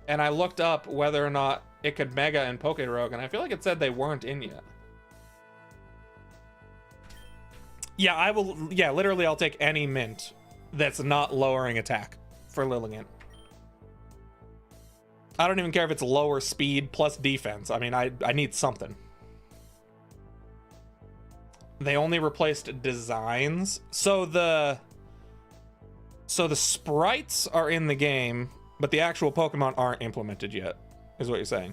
and I looked up whether or not it could Mega in PokeRogue, and I feel like it said they weren't in yet. Yeah, I will... Yeah, literally, I'll take any mint that's not lowering attack for Lilligant. I don't even care if it's lower speed plus defense. I mean, I need something. They only replaced designs. So the sprites are in the game, but the actual Pokemon aren't implemented yet, is what you're saying.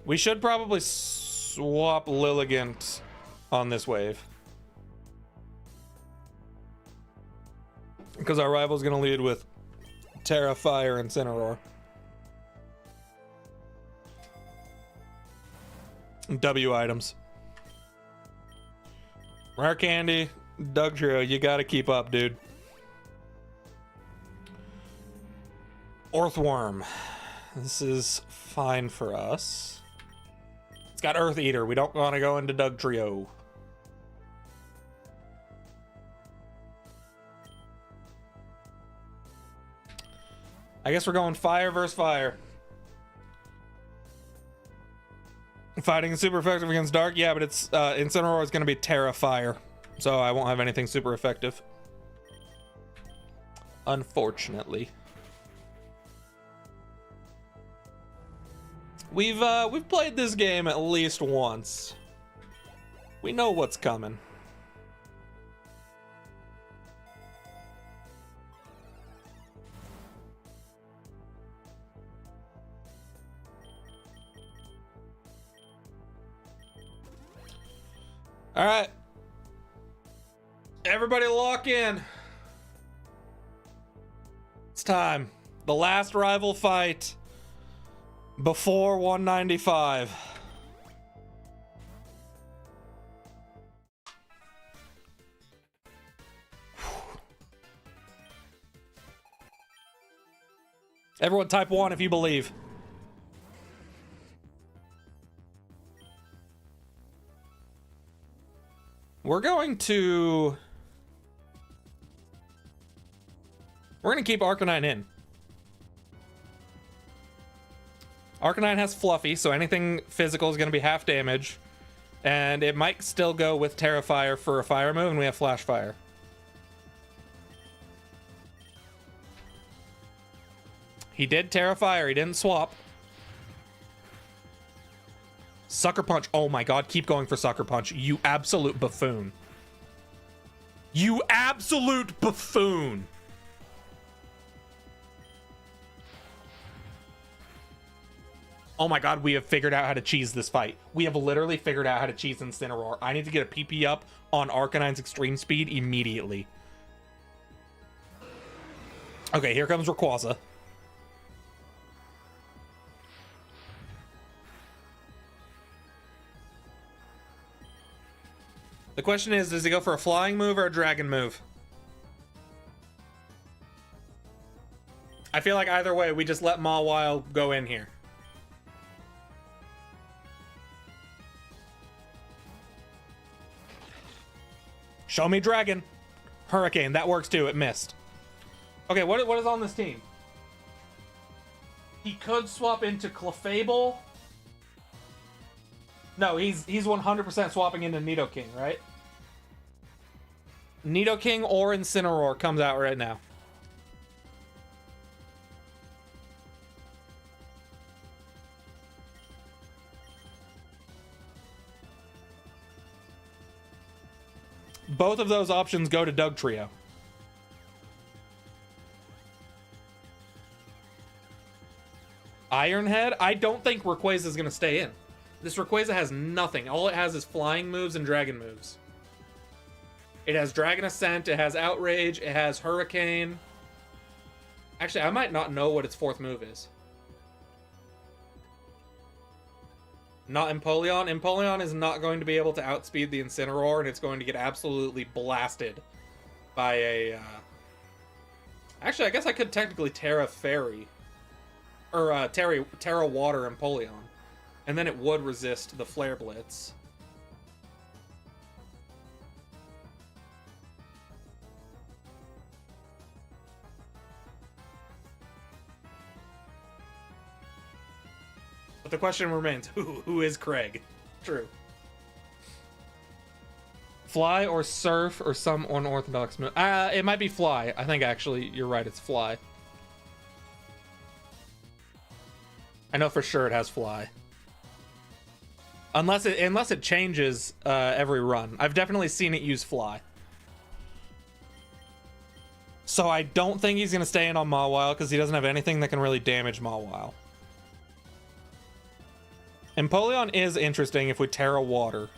We should probably swap Lilligant on this wave, because our rival's gonna lead with Terra, Fire, and Incineroar. W items. Rare Candy, Doug Trio, you gotta keep up, dude. Earthworm. This is fine for us. It's got Earth Eater. We don't want to go into Doug Trio. I guess we're going fire versus fire. Fighting is super effective against dark. Yeah, but it's Incineroar is going to be Terra Fire, so I won't have anything super effective. Unfortunately. We've played this game at least once. We know what's coming. All right. Everybody lock in. It's time. The last rival fight before 195. Everyone type 1 if you believe. We're going to keep Arcanine in. Arcanine has Fluffy, so anything physical is going to be half damage. And it might still go with Terra Fire for a fire move, and we have Flash Fire. He did Terra Fire, he didn't swap. Sucker Punch. Oh my god, keep going for Sucker Punch. You absolute buffoon. You absolute buffoon. Oh my god, we have figured out how to cheese this fight. We have literally figured out how to cheese Incineroar. I need to get a PP up on Arcanine's extreme speed immediately. Okay, here comes Rayquaza. The question is, does he go for a flying move or a dragon move? I feel like either way, we just let Mawile go in here. Show me dragon. Hurricane, that works too, it missed. Okay, what is on this team? He could swap into Clefable. No, he's 100% swapping into Nidoking, right? Nidoking or Incineroar comes out right now. Both of those options go to Doug Trio. Ironhead? I don't think Rayquaza is going to stay in. This Rayquaza has nothing. All it has is flying moves and dragon moves. It has Dragon Ascent, it has Outrage, it has Hurricane. Actually, I might not know what its fourth move is. Not Empoleon. Empoleon is not going to be able to outspeed the Incineroar, and it's going to get absolutely blasted by a... Actually, I guess I could technically Terra Fairy. Or Terra Water Empoleon. And then it would resist the Flare Blitz. But the question remains, who is Craig? True. Fly or Surf or some unorthodox move? It might be Fly. I think actually you're right, it's Fly. I know for sure it has Fly. Unless it changes every run. I've definitely seen it use Fly. So I don't think he's going to stay in on Mawile because he doesn't have anything that can really damage Mawile. Empoleon is interesting if we Terra Water.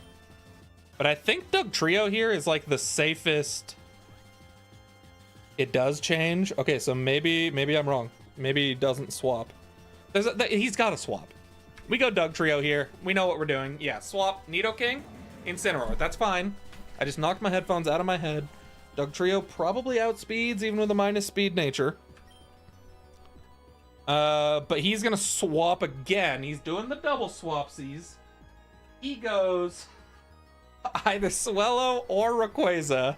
But I think Dugtrio here is like the safest. It does change. Okay, so maybe I'm wrong. Maybe he doesn't swap. He's got to swap. We go Dugtrio here. We know what we're doing. Yeah, swap Nidoking, Incineroar. That's fine. I just knocked my headphones out of my head. Dugtrio probably outspeeds even with a minus speed nature. But he's gonna swap again. He's doing the double swapsies. He goes either Swellow or Rayquaza.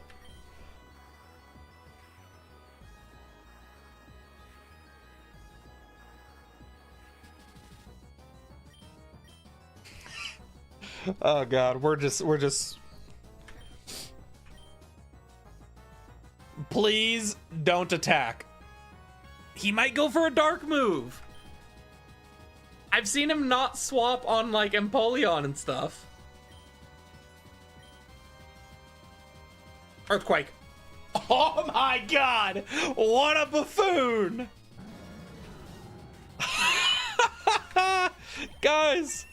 Oh god, we're just please don't attack. He might go for a dark move. I've seen him not swap on like Empoleon and stuff. Earthquake. Oh my god, what a buffoon. Guys,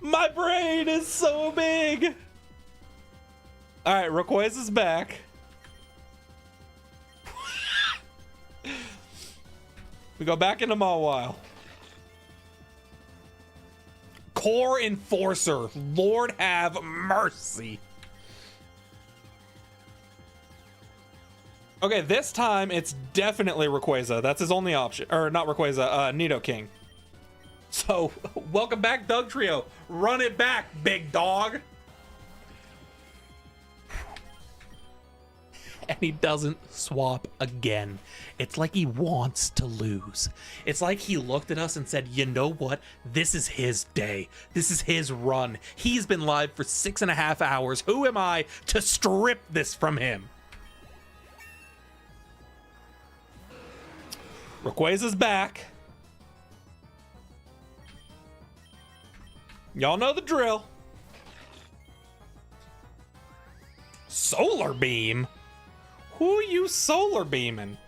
my brain is so big. All right, Rayquaza's back. We go back into Mawile. Core Enforcer. Lord have mercy. Okay, this time it's definitely Rayquaza. That's his only option. Or not Rayquaza, Nidoking. So, welcome back, Dugtrio. Run it back, big dog. And he doesn't swap again. It's like he wants to lose. It's like he looked at us and said, you know what? This is his day. This is his run. He's been live for 6.5 hours. Who am I to strip this from him? Rayquaza's back. Y'all know the drill. Solar Beam? Who you solar beaming?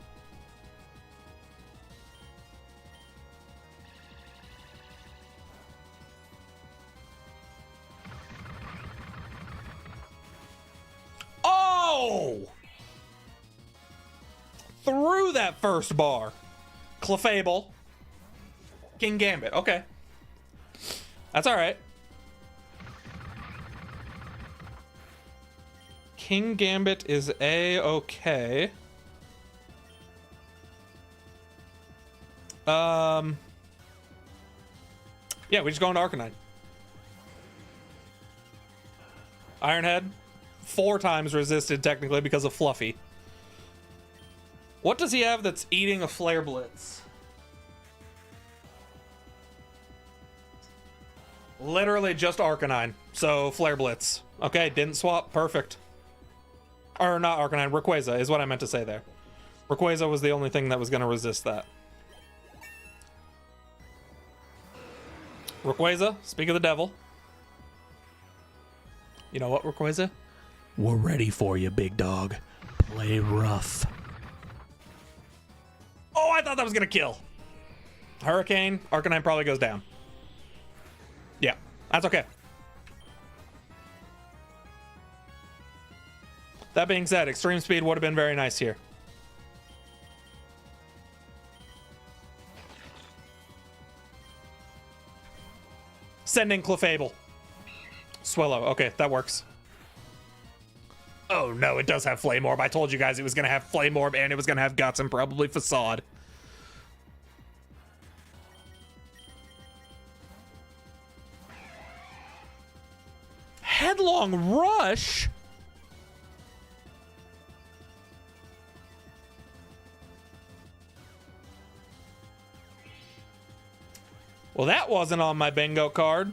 Oh! Through that first bar. Clefable. King Gambit. Okay. That's all right. King Gambit is A-okay. Yeah, we just go into Arcanine. Ironhead. 4 times resisted technically because of Fluffy. What does he have that's eating a Flare Blitz? Literally just Arcanine. So Flare Blitz. Okay, didn't swap. Perfect. Or not Arcanine, Rayquaza is what I meant to say there. Rayquaza was the only thing that was going to resist that. Rayquaza, speak of the devil. You know what, Rayquaza? We're ready for you, big dog. Play rough. Oh, I thought that was going to kill. Hurricane, Arcanine probably goes down. Yeah, that's okay. That being said, extreme speed would have been very nice here. Sending Clefable. Swellow. Okay, that works. Oh no, it does have Flame Orb. I told you guys it was gonna have Flame Orb and it was gonna have Guts and probably Facade. Headlong Rush? Well, that wasn't on my bingo card.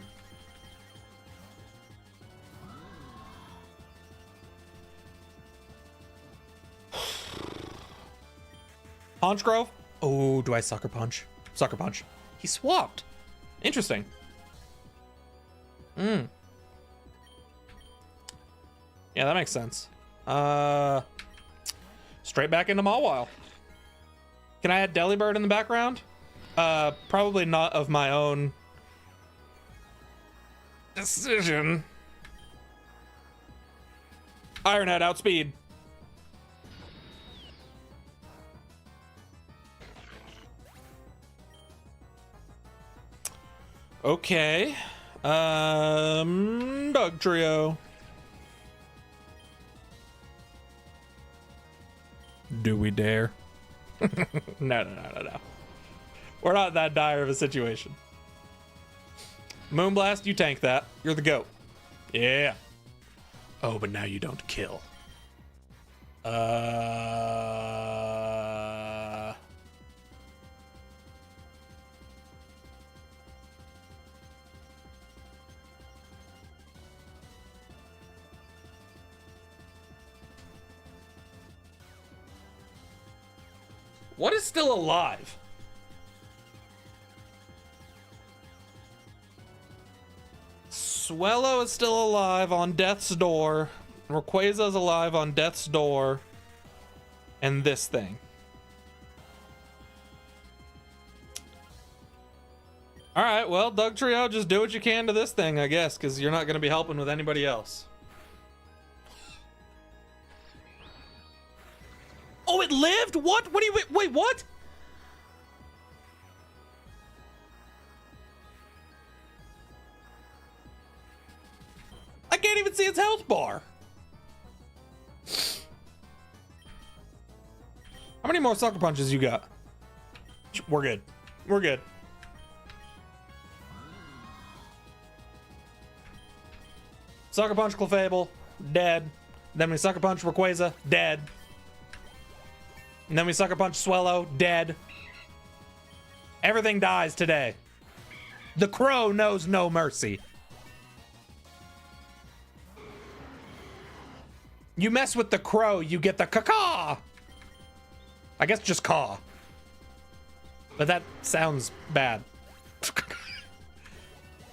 Punch Grove? Oh, do I Sucker Punch? Sucker Punch. He swapped. Interesting. Yeah, that makes sense. Straight back into Mawile. Can I add Delibird in the background? Probably not of my own decision. Ironhead outspeed. Okay. Dog Trio. Do we dare? No. We're not that dire of a situation. Moonblast, you tank that. You're the GOAT. Yeah. Oh, but now you don't kill. What is still alive? Swellow is still alive on Death's Door. Rayquaza's alive on Death's Door. And this thing. Alright, well, Doug Trio, just do what you can to this thing, I guess, because you're not going to be helping with anybody else. Oh, it lived? What? What do you... Wait, what? I can't even see its health bar. How many more Sucker Punches you got? We're good. We're good. Sucker Punch Clefable, dead. Then we Sucker Punch Rayquaza, dead. And then we Sucker Punch Swellow, dead. Everything dies today. The crow knows no mercy. You mess with the crow, you get the caw. I guess just caw. But that sounds bad.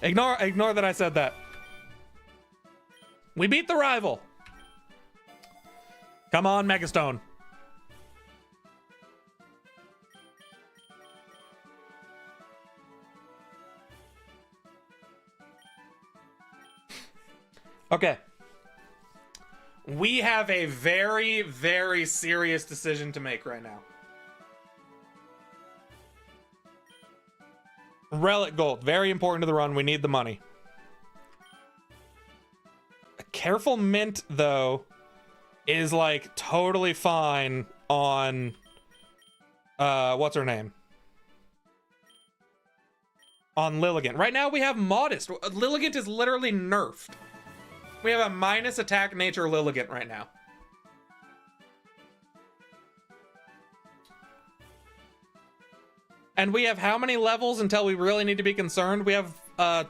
Ignore that I said that. We beat the rival. Come on, Megastone. Okay. We have a very, very serious decision to make right now. Relic Gold. Very important to the run. We need the money. A careful mint, though, is like totally fine on... what's her name? On Lilligant. Right now we have Modest. Lilligant is literally nerfed. We have a minus attack nature Lilligant right now. And we have how many levels until we really need to be concerned? We have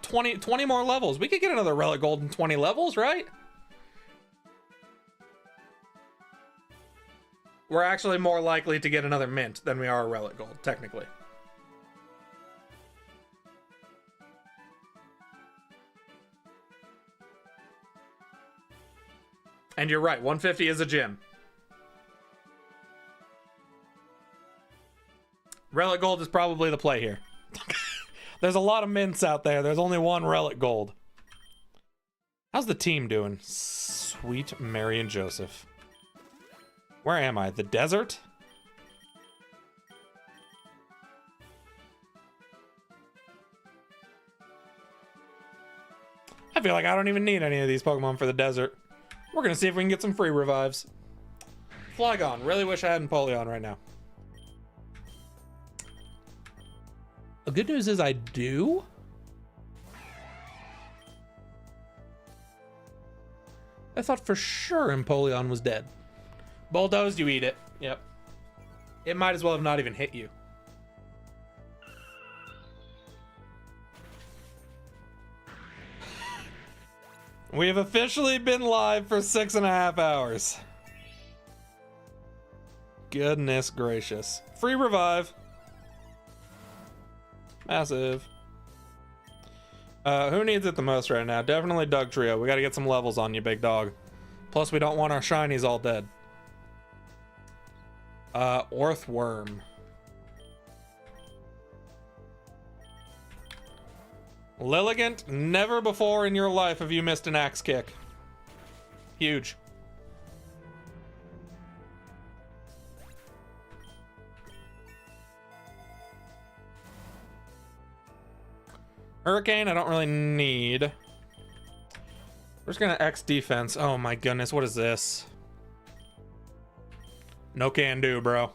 20 more levels. We could get another Relic Gold in 20 levels, right? We're actually more likely to get another mint than we are a Relic Gold, technically. And you're right, 150 is a gym. Relic Gold is probably the play here. There's a lot of mints out there. There's only one Relic Gold. How's the team doing? Sweet Mary and Joseph. Where am I? The desert? I feel like I don't even need any of these Pokemon for the desert. We're gonna see if we can get some free revives. Flygon. Really wish I had Empoleon right now. The good news is I do. I thought for sure Empoleon was dead. Bulldozed, you eat it. Yep. It might as well have not even hit you. We have officially been live for 6.5 hours. Goodness gracious. Free revive. Massive. Who needs it the most right now? Definitely Doug Trio. We gotta get some levels on you, big dog. Plus, we don't want our shinies all dead. Orthworm. Lilligant, never before in your life have you missed an axe kick. Huge. Hurricane, I don't really need. We're just gonna X defense. Oh my goodness, what is this? No can do, bro.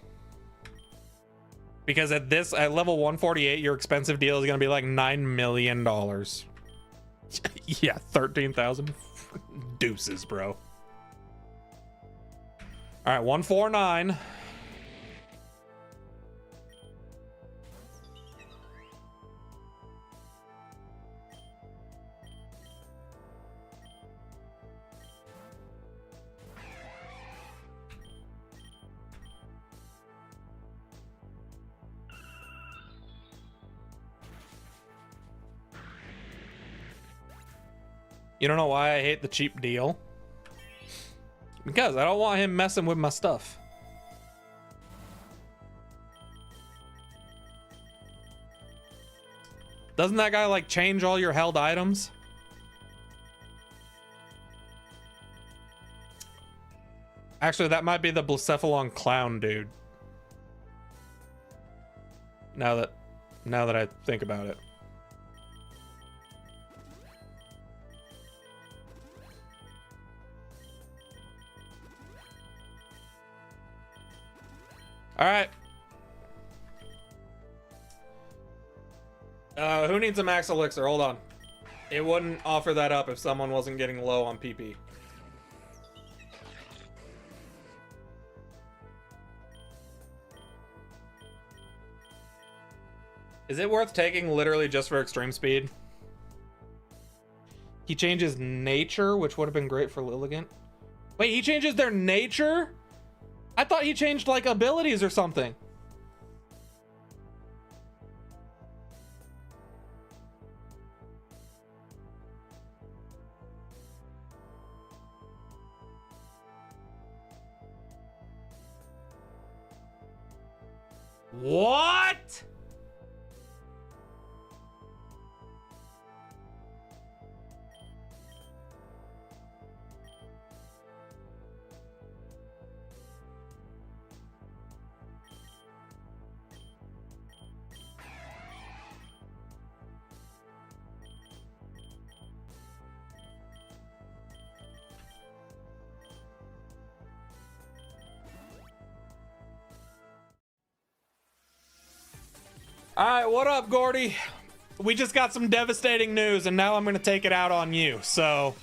Because at level 148, your expensive deal is gonna be like $9 million. Yeah, 13,000 deuces, bro. All right, 149. You don't know why I hate the cheap deal? Because I don't want him messing with my stuff. Doesn't that guy like change all your held items? Actually, that might be the Blacephalon clown dude. Now that I think about it. All right. Who needs a max elixir? Hold on. It wouldn't offer that up if someone wasn't getting low on PP. Is it worth taking literally just for extreme speed? He changes nature, which would have been great for Lilligant. Wait, he changes their nature? I thought he changed like abilities or something. What? All right, what up, Gordy? We just got some devastating news, and now I'm going to take it out on you. So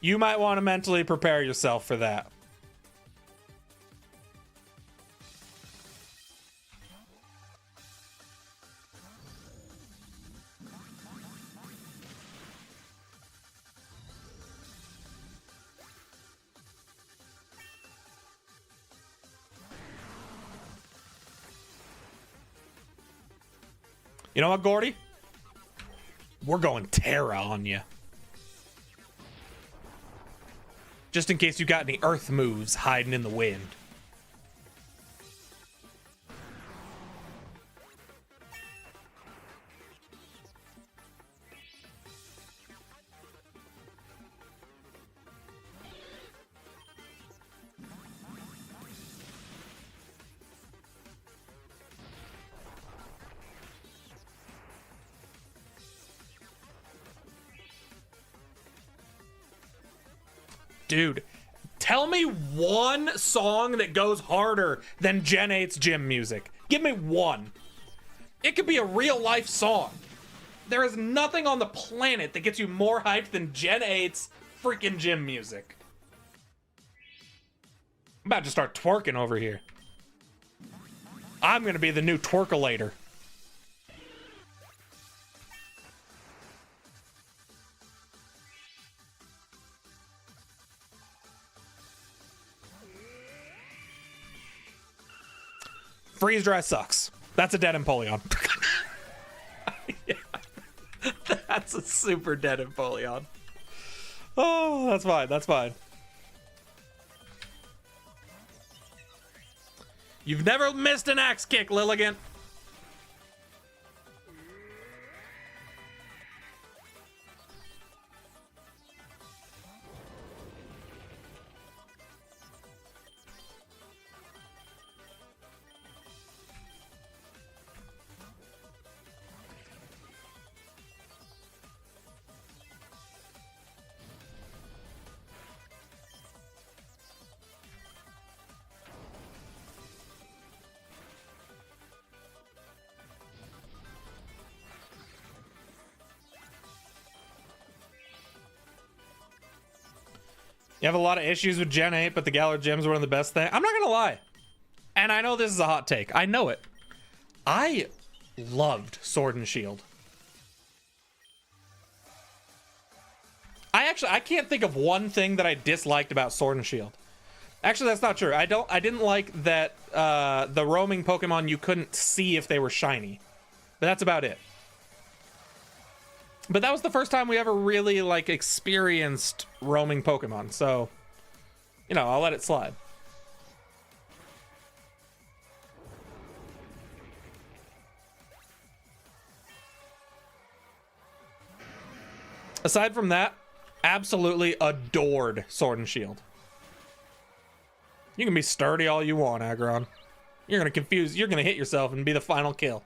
you might want to mentally prepare yourself for that. You know what, Gordy? We're going Terra on you. Just in case you got any earth moves hiding in the wind. Dude, tell me one song that goes harder than Gen 8's gym music. Give me one. It could be a real life song. There is nothing on the planet that gets you more hyped than Gen 8's freaking gym music. I'm about to start twerking over here. I'm gonna be the new twerkulator. Freeze dry sucks. That's a dead Empoleon. Yeah. That's a super dead Empoleon. Oh, that's fine. That's fine. You've never missed an axe kick, Lilligant. You have a lot of issues with Gen 8, but the Galar Gem's one of the best things. I'm not gonna lie. And I know this is a hot take. I know it. I loved Sword and Shield. I can't think of one thing that I disliked about Sword and Shield. Actually, that's not true. I didn't like that the roaming Pokemon, you couldn't see if they were shiny. But that's about it. But that was the first time we ever really, like, experienced roaming Pokemon. So, you know, I'll let it slide. Aside from that, absolutely adored Sword and Shield. You can be sturdy all you want, Aggron. You're gonna hit yourself and be the final kill.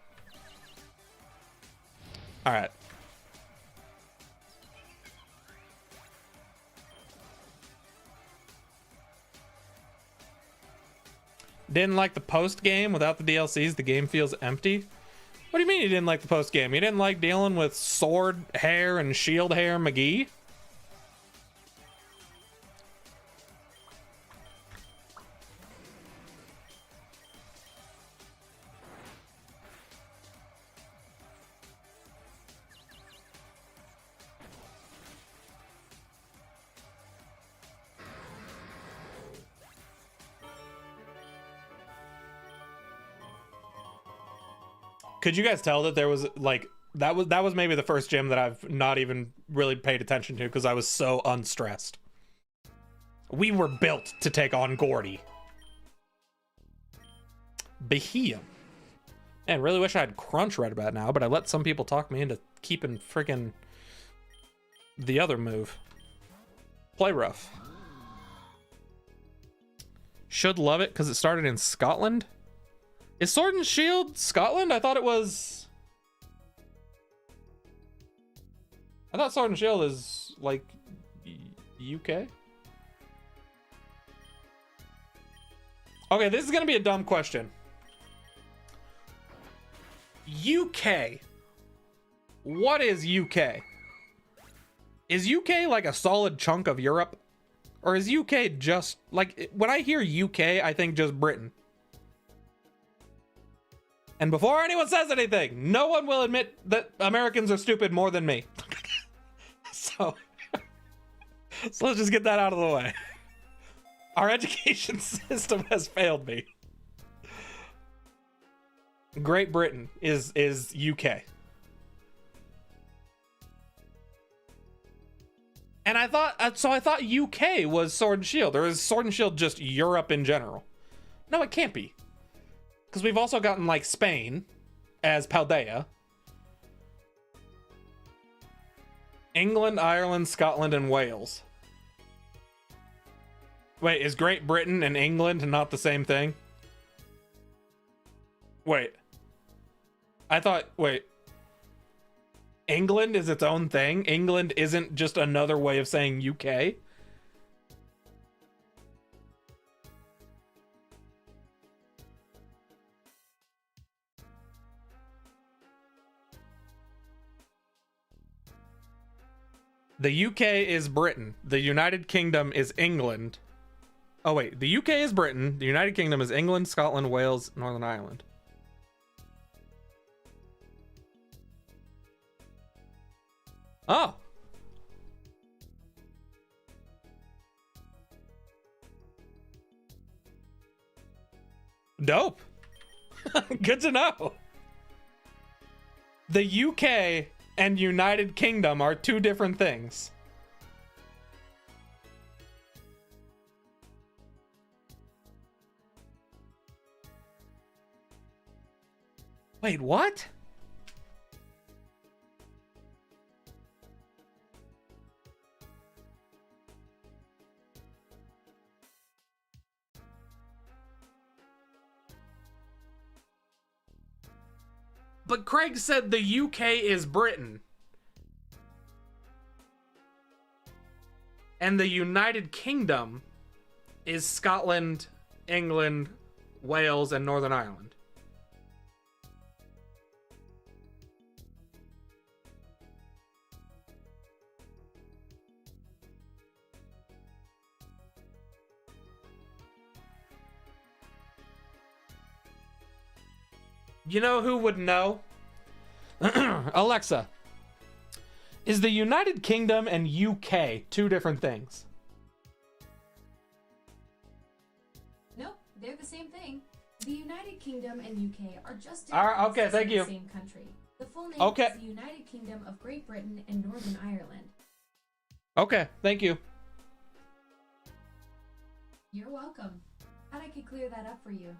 Alright. Didn't like the post game. Without the DLCs, the game feels empty. What do you mean you didn't like the post game? You didn't like dealing with sword hair and shield hair McGee? Could you guys tell that there was like that was maybe the first gym that I've not even really paid attention to because I was so unstressed. We were built to take on Gordy. Bahia. Man, really wish I had Crunch right about now, but I let some people talk me into keeping freaking the other move. Play rough. Should love it because it started in Scotland. Is Sword and Shield Scotland? I thought it was... I thought Sword and Shield is, like, UK? Okay, this is gonna be a dumb question. UK. What is UK? Is UK like a solid chunk of Europe? Or is UK just, like, when I hear UK, I think just Britain. And before anyone says anything, no one will admit that Americans are stupid more than me. So let's just get that out of the way. Our education system has failed me. Great Britain is UK. And I thought UK was Sword and Shield, or is Sword and Shield just Europe in general? No, it can't be. Because we've also gotten, like, Spain as Paldea. England, Ireland, Scotland, and Wales. Wait, is Great Britain and England not the same thing? Wait. Wait. England is its own thing? England isn't just another way of saying UK? The UK is Britain. The United Kingdom is England. Oh, wait. The UK is Britain. The United Kingdom is England, Scotland, Wales, Northern Ireland. Oh. Dope. Good to know. The UK and United Kingdom are two different things. Wait, what? But Craig said the UK is Britain. And the United Kingdom is Scotland, England, Wales, and Northern Ireland. You know who would know? Alexa, is the United Kingdom and UK two different things? Nope, they're the same thing. The United Kingdom and UK are just All right, okay, thank you. the same country. The full name Okay. is the United Kingdom of Great Britain and Northern Ireland. Okay, thank you. You're welcome. Thought I could clear that up for you.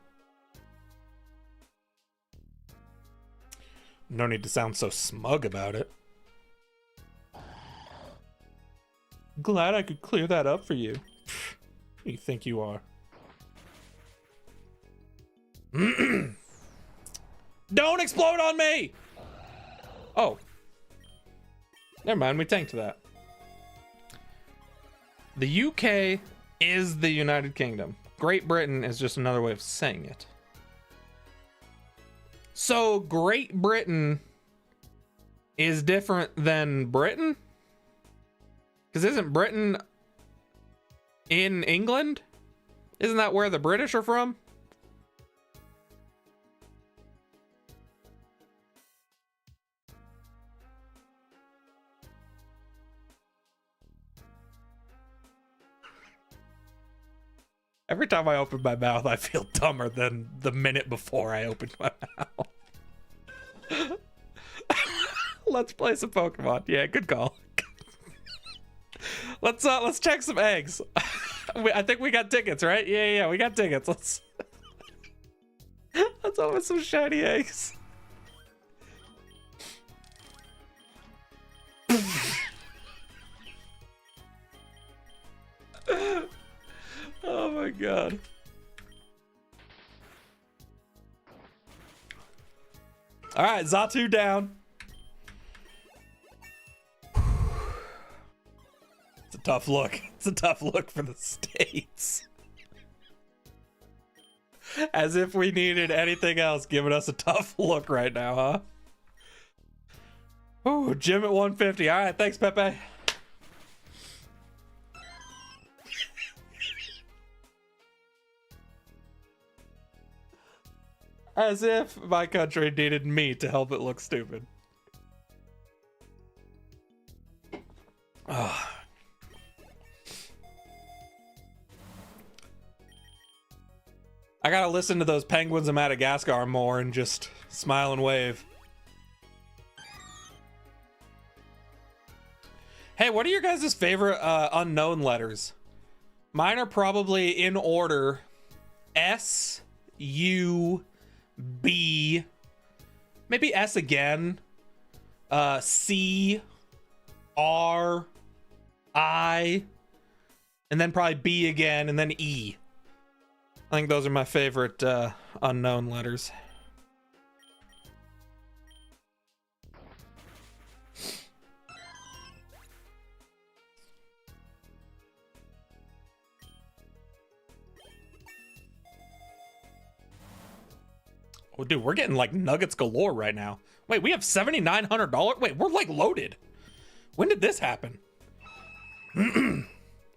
No need to sound so smug about it. Glad I could clear that up for you. Who you think you are? Don't explode on me! Oh. Never mind, we tanked that. The UK is the United Kingdom. Great Britain is just another way of saying it. So Great Britain is different than Britain? Because isn't Britain in England? Isn't that where the British are from? Every time I open my mouth, I feel dumber than the minute before I opened my mouth. Let's play some Pokemon. Yeah, good call. Let's check some eggs. I think we got tickets, right? Yeah, we got tickets. Let's open some shiny eggs. Oh my god. All right, Zatu down. It's a tough look. It's a tough look for the States. As if we needed anything else giving us a tough look right now, huh? Ooh, Jim at 150. All right, thanks, Pepe. As if my country needed me to help it look stupid. Oh. I gotta listen to those penguins of Madagascar more and just smile and wave. Hey, what are your guys' favorite unknown letters? Mine are probably in order: S, U, B, maybe S again, C, R, I, and then probably B again, and then E. I think those are my favorite unknown letters. Oh, dude, we're getting like nuggets galore right now. Wait, we have $7,900? Wait, we're like loaded. When did this happen?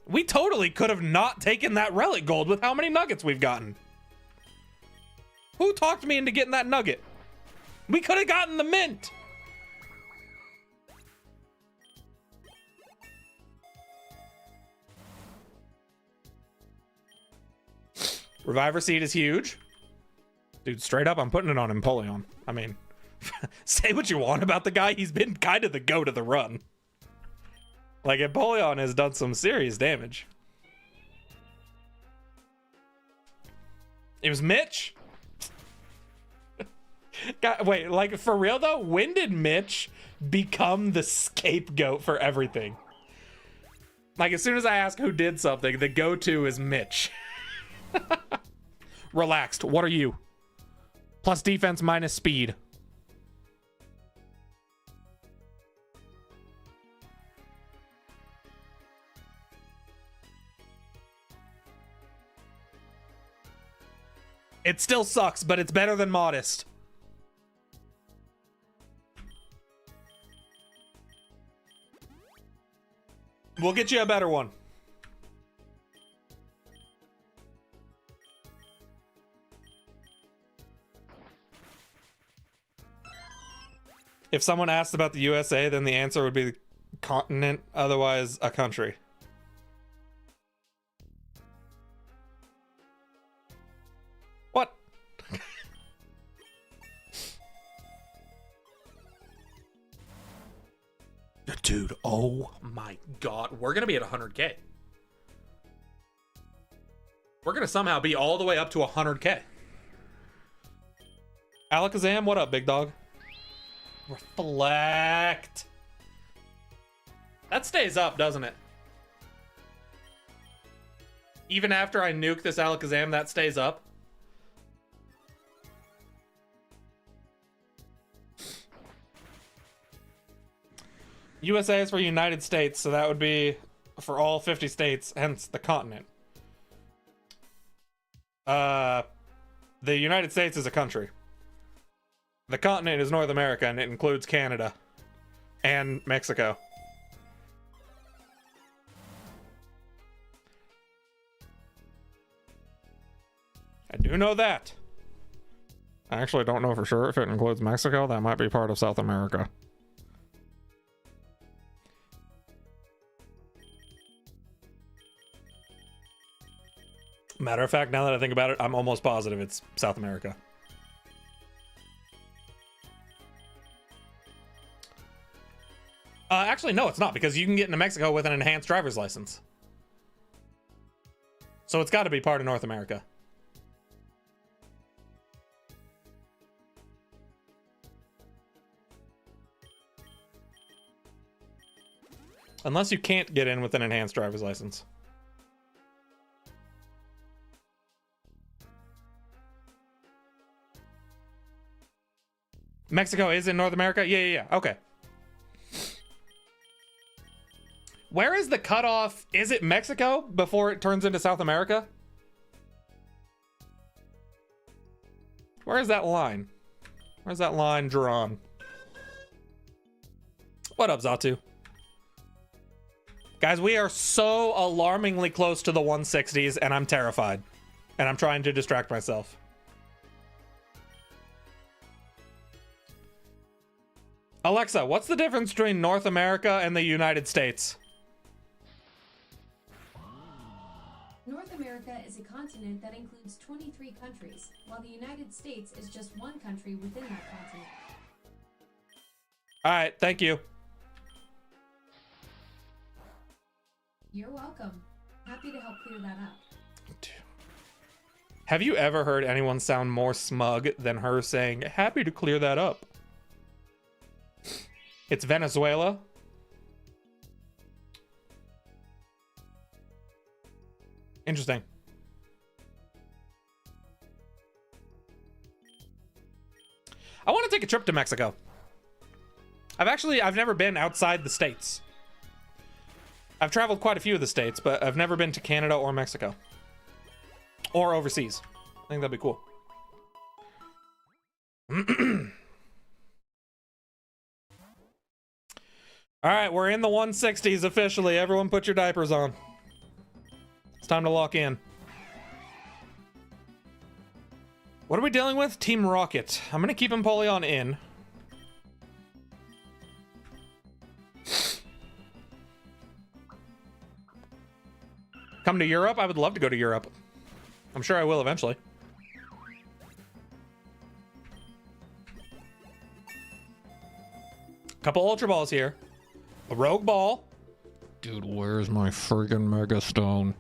We totally could have not taken that relic gold with how many nuggets we've gotten. Who talked me into getting that nugget? We could have gotten the mint. Reviver seed is huge. Dude, straight up, I'm putting it on Empoleon. I mean, say what you want about the guy. He's been kind of the goat of the run. Like, Empoleon has done some serious damage. It was Mitch? God, wait, like, for real, though? When did Mitch become the scapegoat for everything? Like, as soon as I ask who did something, the go-to is Mitch. Relaxed. What are you? Plus defense minus speed. It still sucks, but it's better than modest. We'll get you a better one. If someone asked about the USA, then the answer would be the continent, otherwise a country. What? Dude, oh my god. We're gonna be at 100K. We're gonna somehow be all the way up to 100K. Alakazam, what up, big dog? Reflect. That stays up, doesn't it? Even after I nuke this Alakazam, that stays up. USA is for United States, so that would be for all 50 states, hence the continent. The United States is a country. The continent is North America, and it includes Canada and Mexico. I do know that. I actually don't know for sure if it includes Mexico. That might be part of South America. Matter of fact, now that I think about it, I'm almost positive it's South America. Actually, no, it's not, because you can get into Mexico with an enhanced driver's license. So it's got to be part of North America. Unless you can't get in with an enhanced driver's license. Mexico is in North America? Yeah. Okay. Where is the cutoff? Is it Mexico before it turns into South America? Where is that line? Where's that line drawn? What up, Zatu? Guys, we are so alarmingly close to the 160s, and I'm terrified. And I'm trying to distract myself. Alexa, what's the difference between North America and the United States? North America is a continent that includes 23 countries, while the United States is just one country within that continent. All right, thank you. You're welcome. Happy to help clear that up. Have you ever heard anyone sound more smug than her saying, happy to clear that up? It's Venezuela. Interesting. I want to take a trip to Mexico. I've never been outside the states. I've traveled quite a few of the states, but I've never been to Canada or Mexico. Or overseas. I think that'd be cool. All right, we're in the 160s officially. Everyone put your diapers on. It's time to lock in. What are we dealing with? Team Rocket. I'm gonna keep Empoleon in. Come to Europe? I would love to go to Europe. I'm sure I will eventually. Couple Ultra Balls here. A Rogue Ball. Dude, where's my friggin' Mega Stone?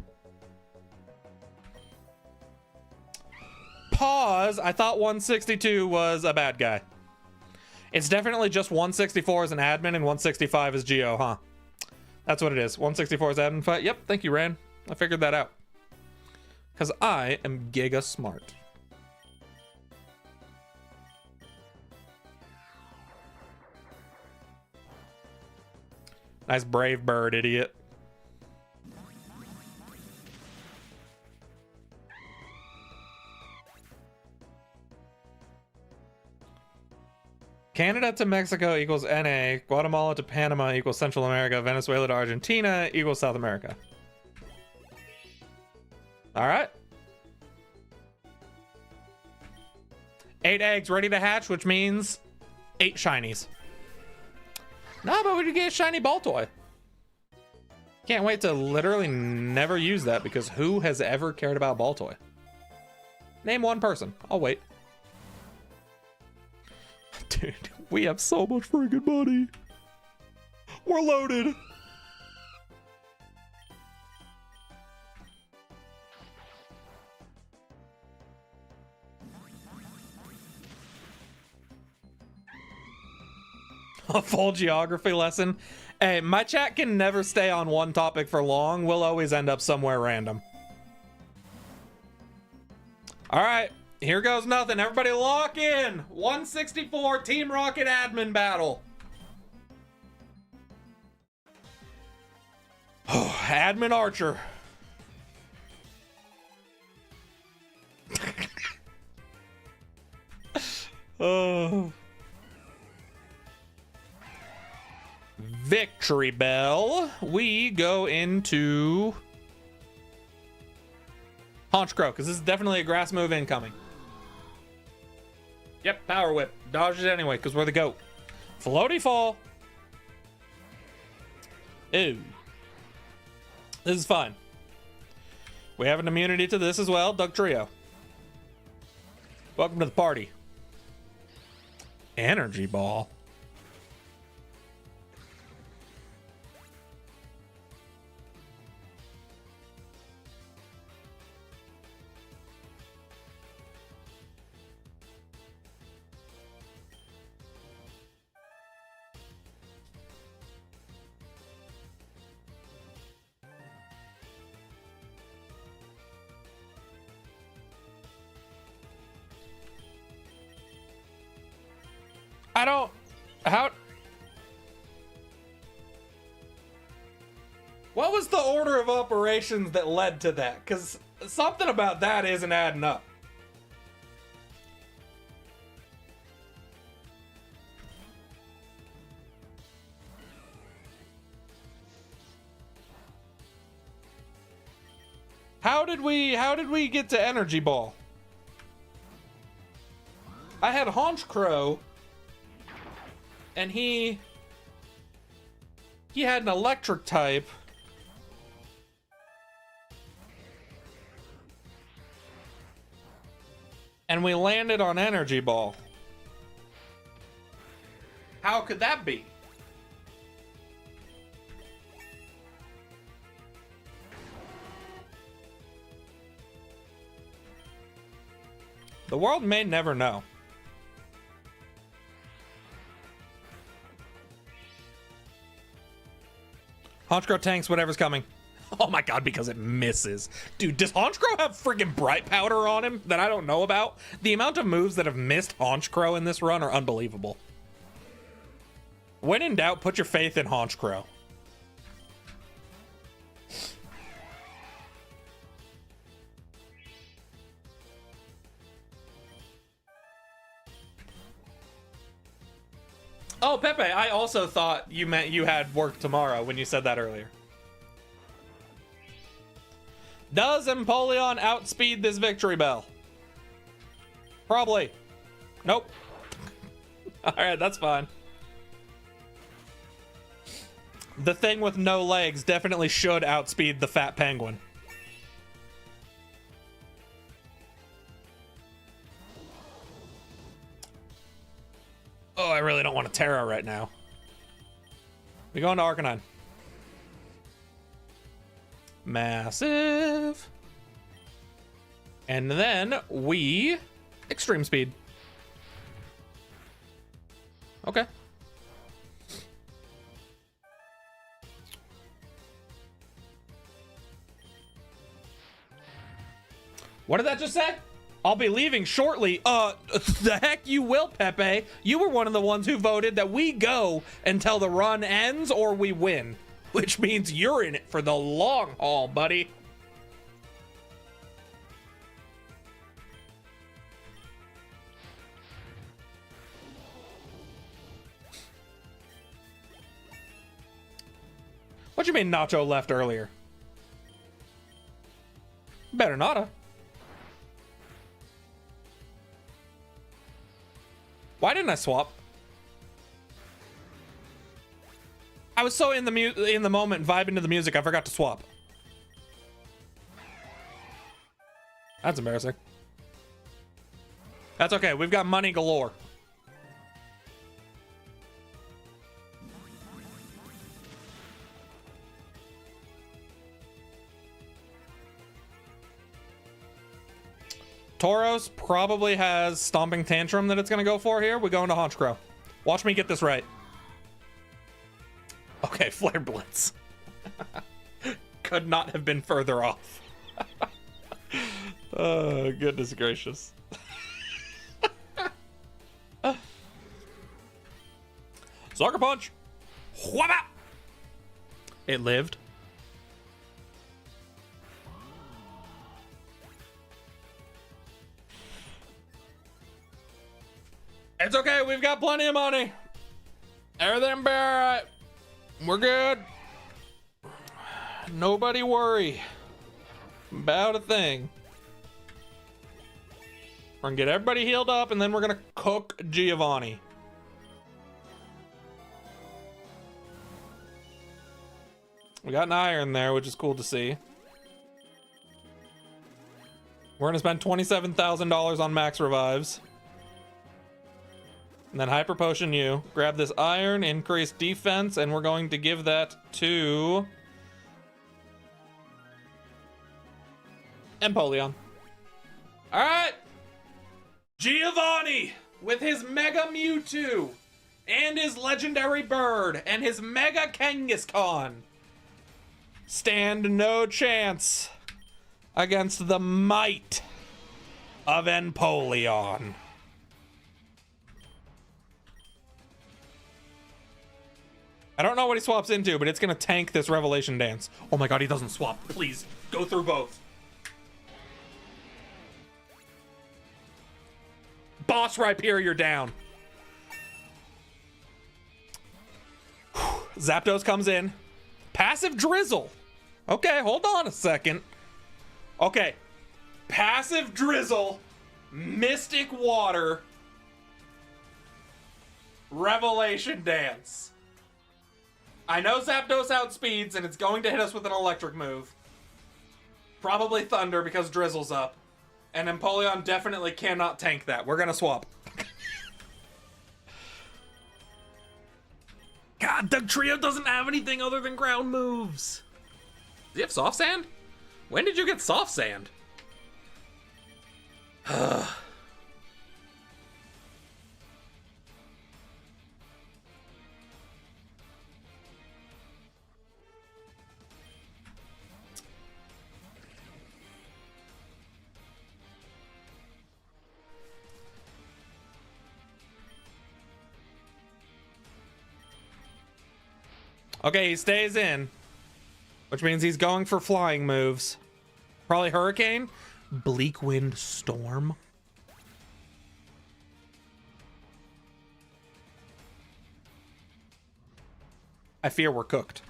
Pause. I thought 162 was a bad guy. It's definitely just 164 as an admin and 165 as Geo, huh? That's what it is. 164 is admin fight. Yep, thank you, Ran. I figured that out. Because I am giga smart. Nice brave bird, idiot. Canada to Mexico equals NA. Guatemala to Panama equals Central America. Venezuela to Argentina equals South America. All right. 8 eggs ready to hatch, which means 8 shinies. No, but we could get a shiny ball toy. Can't wait to literally never use that because who has ever cared about ball toy? Name one person. I'll wait. Dude, we have so much freaking money. We're loaded. A full geography lesson. Hey, my chat can never stay on one topic for long. We'll always end up somewhere random. All right, here goes nothing. Everybody lock in. 164 Team Rocket admin battle. Oh, admin Archer. Oh. Victory Bell. We go into Haunch Crow, because this is definitely a grass move incoming. Yep, Power Whip. Dodge it anyway, because we're the GOAT. Floaty Fall. Ew. This is fine. We have an immunity to this as well. Doug Trio. Welcome to the party. Energy Ball. I don't... How... What was the order of operations that led to that? Because something about that isn't adding up. How did we get to Energy Ball? I had Haunch Crow, and he had an electric type. And we landed on Energy Ball. How could that be? The world may never know. Honchcrow tanks whatever's coming. Oh my god, because it misses. Dude, does Honchcrow have friggin' Bright Powder on him that I don't know about? The amount of moves that have missed Honchcrow in this run are unbelievable. When in doubt, put your faith in Honchcrow. Oh, Pepe, I also thought you meant you had work tomorrow when you said that earlier. Does Empoleon outspeed this victory bell? Probably. Nope. Alright, that's fine. The thing with no legs definitely should outspeed the fat penguin. Oh, I really don't want a Terra right now. We go into Arcanine. Massive. And then we extreme speed. Okay. What did that just say? I'll be leaving shortly. The heck you will, Pepe. You were one of the ones who voted that we go until the run ends or we win. Which means you're in it for the long haul, buddy. What you mean Nacho left earlier? Better not. Why didn't I swap? I was so in the moment, vibing to the music, I forgot to swap. That's embarrassing. That's okay. We've got money galore. Tauros probably has Stomping Tantrum that it's going to go for here. We go into Honchkrow. Watch me get this right. Okay, Flare Blitz. Could not have been further off. Oh, goodness gracious. Sucker Punch. Whaba! It lived. It's okay, we've got plenty of money. Everything will be alright. We're good. Nobody worry about a thing. We're gonna get everybody healed up and then we're gonna cook Giovanni. We got an iron there, which is cool to see. We're gonna spend $27,000 on max revives. And then Hyper Potion you. Grab this iron, increase defense, and we're going to give that to Empoleon. Alright! Giovanni with his Mega Mewtwo and his Legendary Bird and his Mega Kangaskhan stand no chance against the might of Empoleon. I don't know what he swaps into, but it's gonna tank this Revelation Dance. Oh my god, he doesn't swap. Please, go through both. Boss Rhyperior down. Zapdos comes in. Passive Drizzle. Okay, hold on a second. Okay. Passive Drizzle. Mystic Water. Revelation Dance. I know Zapdos outspeeds, and it's going to hit us with an electric move. Probably Thunder, because Drizzle's up. And Empoleon definitely cannot tank that. We're gonna swap. God, Dugtrio doesn't have anything other than ground moves. Does he have Soft Sand? When did you get Soft Sand? Okay, he stays in, which means he's going for flying moves. Probably Hurricane, Bleak Wind Storm. I fear we're cooked.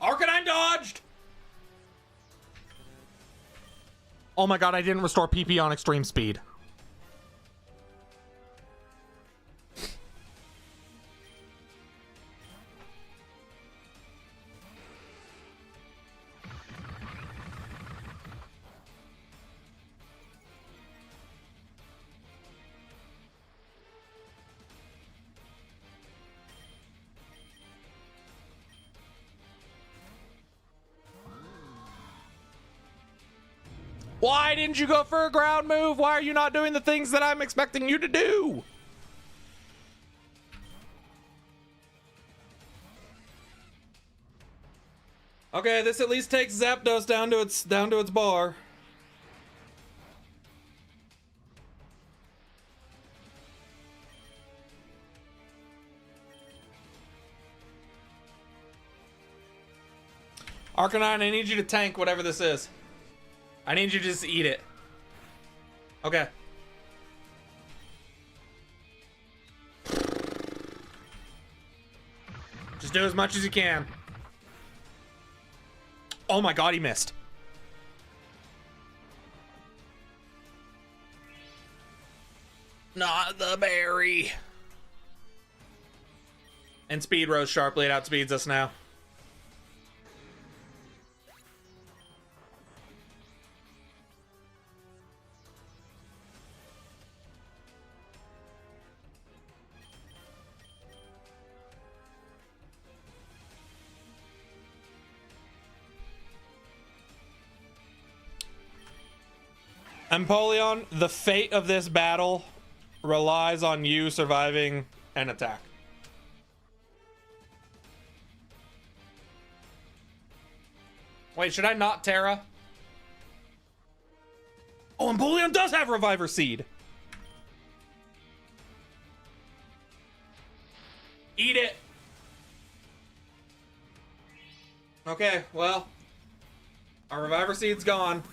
Arcanine dodged! Oh my god, I didn't restore PP on extreme speed. Why didn't you go for a ground move? Why are you not doing the things that I'm expecting you to do? Okay, this at least takes Zapdos down to its bar. Arcanine, I need you to tank whatever this is. I need you to just eat it. Okay. Just do as much as you can. Oh my god, he missed. Not the berry. And speed rose sharply. It outspeeds us now. Empoleon, the fate of this battle relies on you surviving an attack. Wait, should I not Terra? Oh, Empoleon does have Reviver Seed. Eat it. Okay, well, our Reviver Seed's gone.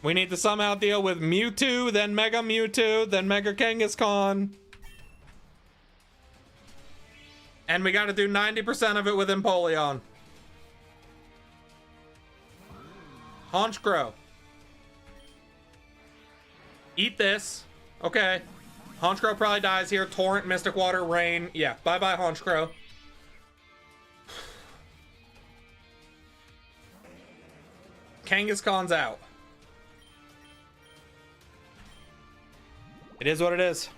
We need to somehow deal with Mewtwo, then Mega Mewtwo, then Mega Kangaskhan. And we gotta do 90% of it with Empoleon. Honchkrow. Eat this. Okay. Honchkrow probably dies here. Torrent, Mystic Water, Rain. Yeah, bye-bye Honchkrow. Kangaskhan's out. It is what it is.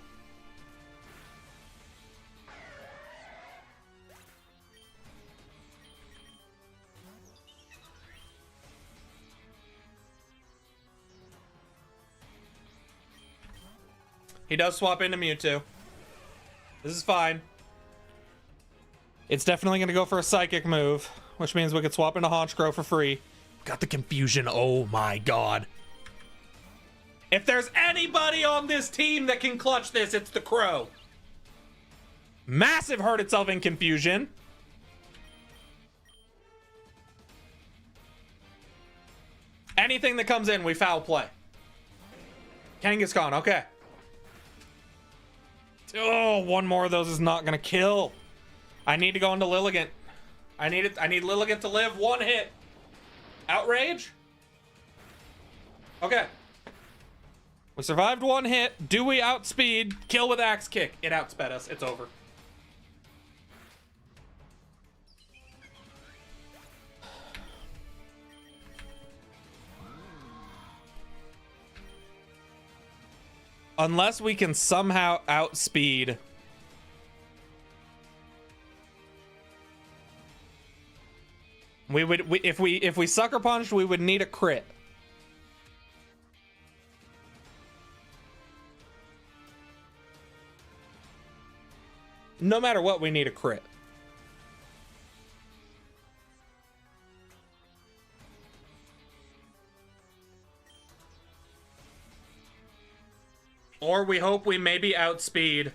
He does swap into Mewtwo. This is fine. It's definitely going to go for a Psychic move, which means we could swap into Honchkrow for free. Got the confusion. Oh my god. If there's anybody on this team that can clutch this, it's the Crow. Massive hurt itself in confusion. Anything that comes in, we foul play. Kangaskhan, okay. Oh, one more of those is not gonna kill. I need to go into Lilligant. I need Lilligant to live. One hit. Outrage? Okay. We survived one hit. Do we outspeed? Kill with Axe Kick. It outsped us. It's over. Unless we can somehow outspeed. If we sucker punched, we would need a crit. No matter what, we need a crit. Or we hope we maybe outspeed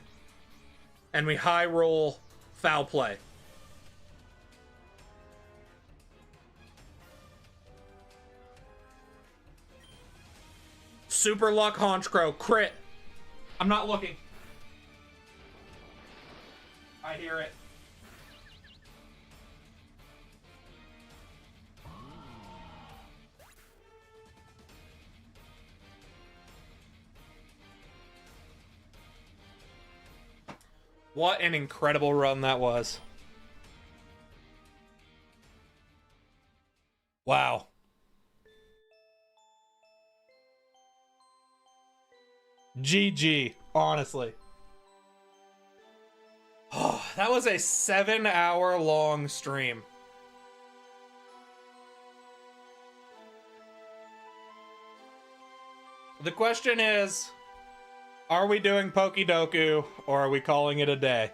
and we high roll foul play. Super luck Honchkrow, crit. I'm not looking. I hear it. What an incredible run that was. Wow. GG, honestly. Oh, that was a 7-hour-long stream. The question is, are we doing Pokedoku, or are we calling it a day?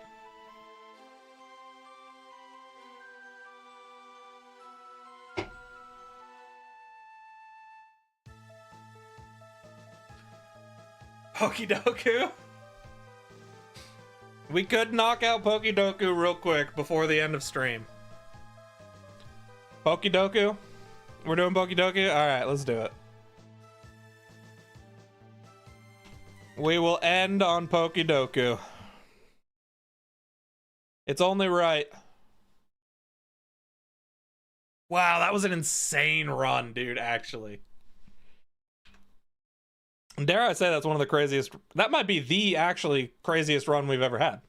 Pokedoku? We could knock out Pokedoku real quick before the end of stream. Pokedoku? We're doing Pokedoku? Alright, let's do it. We will end on Pokedoku. It's only right. Wow, that was an insane run, dude, actually. Dare I say that's one of the craziest... That might be the actually craziest run we've ever had.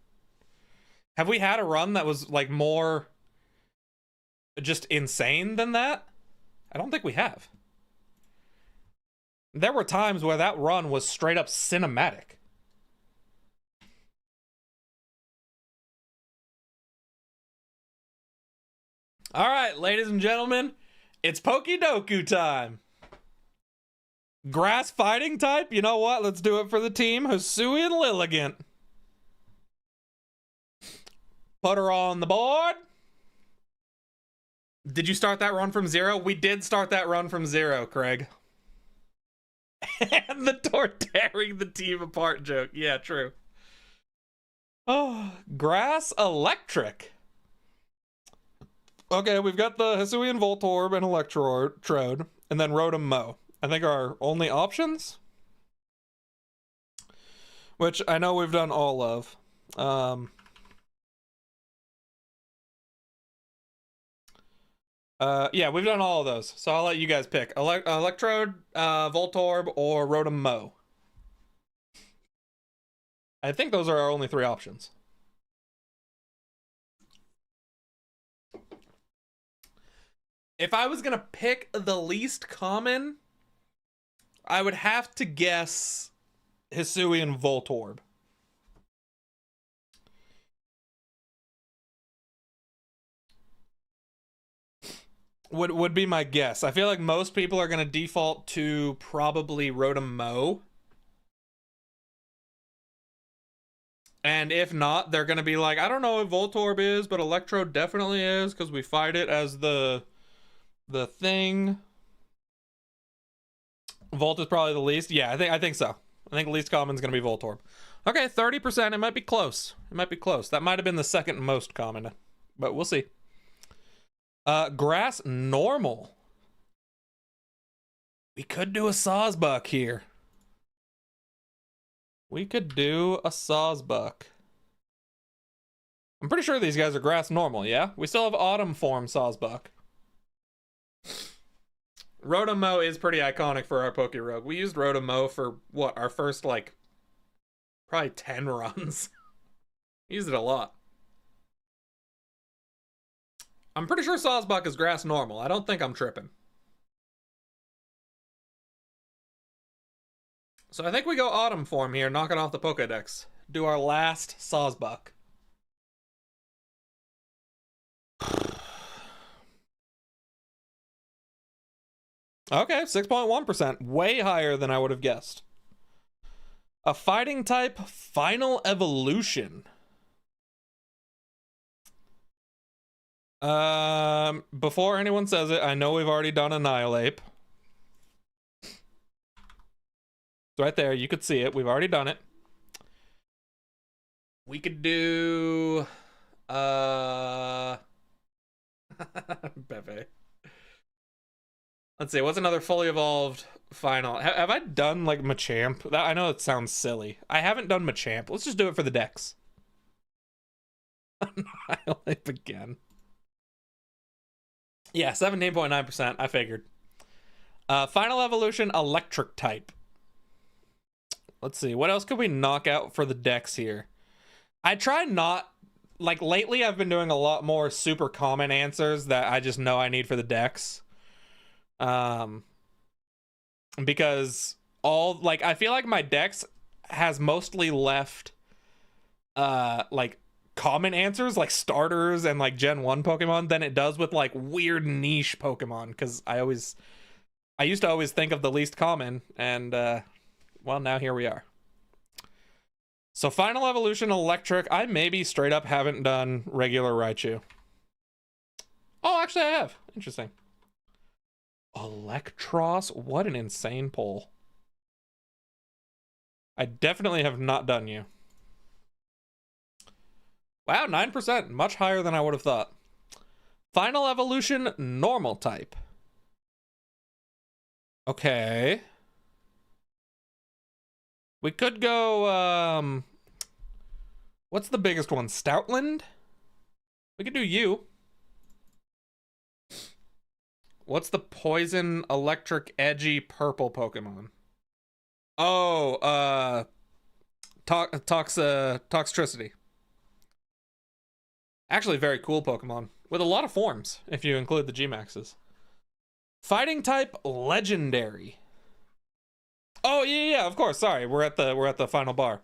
Have we had a run that was, like, more just insane than that? I don't think we have. There were times where that run was straight up cinematic. All right, ladies and gentlemen, it's Pokedoku time. Grass fighting type? You know what? Let's do it for the team. Hisui and Lilligant. Put her on the board. Did you start that run from 0? We did start that run from 0, Craig. And the door tearing the team apart joke. Yeah, true. Oh, Grass Electric. Okay, we've got the Hisuian Voltorb and Electrode, and then Rotom Mow. I think our only options, which I know we've done all of. Yeah, we've done all of those, so I'll let you guys pick. Electrode, Voltorb, or Rotom Mow. I think those are our only 3 options. If I was gonna pick the least common, I would have to guess Hisuian Voltorb. Would be my guess. I feel like most people are going to default to probably Rotom Mow. And if not, they're going to be like, I don't know what Voltorb is, but Electrode definitely is, because we fight it as the thing. Volt is probably the least. Yeah, I think so. I think least common is going to be Voltorb. Okay, 30%. It might be close. It might be close. That might have been the second most common, but we'll see. Grass Normal. We could do a Sawsbuck here. We could do a Sawsbuck. I'm pretty sure these guys are Grass Normal, yeah? We still have Autumn Form Sawsbuck. Rotom Mow is pretty iconic for our PokeRogue. We used Rotom Mow for, what, our first, like, probably 10 runs. Used it a lot. I'm pretty sure Sawsbuck is Grass Normal. I don't think I'm tripping. So I think we go Autumn Form here, knocking off the Pokedex. Do our last Sawsbuck. Okay, 6.1%. Way higher than I would have guessed. A fighting type, Final Evolution. Before anyone says it, I know we've already done Annihilate. It's right there. You could see it. We've already done it. We could do Pepe. Let's see, what's another fully evolved final? Have I done like Machamp? I know it sounds silly. I haven't done Machamp. Let's just do it for the decks. Annihilate again. Yeah, 17.9%. I figured. Final evolution, electric type. Let's see, what else could we knock out for the decks here? I try not, like lately I've been doing a lot more super common answers that I just know I need for the decks. Because I feel like my decks has mostly left like common answers like starters and like Gen 1 Pokemon than it does with like weird niche Pokemon, because I used to always think of the least common, and well, now here we are. So final evolution electric. I maybe straight up haven't done regular Raichu. Oh, actually I have. Interesting. Electros? What an insane poll. I definitely have not done you. Wow, 9%. Much higher than I would have thought. Final evolution, normal type. Okay. We could go, what's the biggest one? Stoutland? We could do you. What's the poison, electric, edgy, purple Pokemon? Oh, Toxtricity. Actually, very cool Pokemon. With a lot of forms, if you include the G-Maxes. Fighting type, legendary. Oh, yeah, of course. Sorry, we're at the final bar.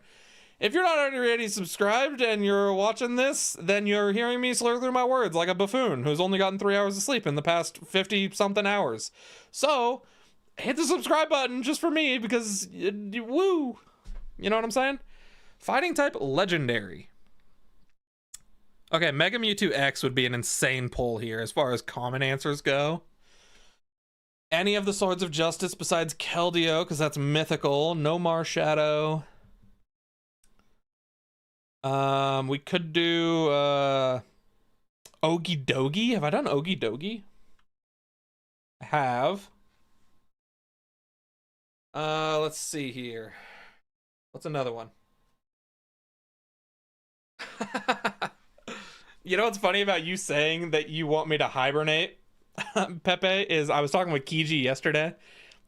If you're not already subscribed and you're watching this, then you're hearing me slur through my words like a buffoon who's only gotten 3 hours of sleep in the past 50-something hours. So, hit the subscribe button just for me, because, woo! You know what I'm saying? Fighting type, legendary. Okay, Mega Mewtwo X would be an insane pull here as far as common answers go. Any of the Swords of Justice besides Keldeo, because that's mythical. No Marshadow. We could do Okidogi. Have I done Okidogi? I have. Let's see here. What's another one? You know what's funny about you saying that you want me to hibernate, Pepe, is I was talking with Kiji yesterday,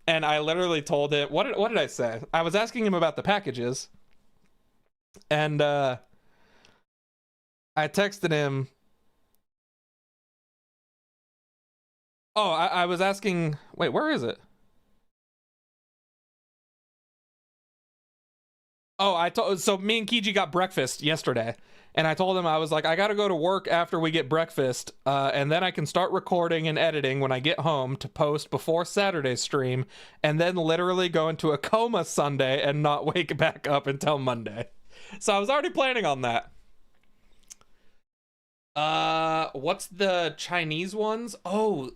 and I literally told him, what did I say? I was asking him about the packages, and I texted him. Oh, I was asking, wait, where is it? Oh, so me and Kiji got breakfast yesterday, and I told him, I was like, I gotta go to work after we get breakfast, and then I can start recording and editing when I get home to post before Saturday's stream, and then literally go into a coma Sunday and not wake back up until Monday. So I was already planning on that. What's the Chinese ones? Oh,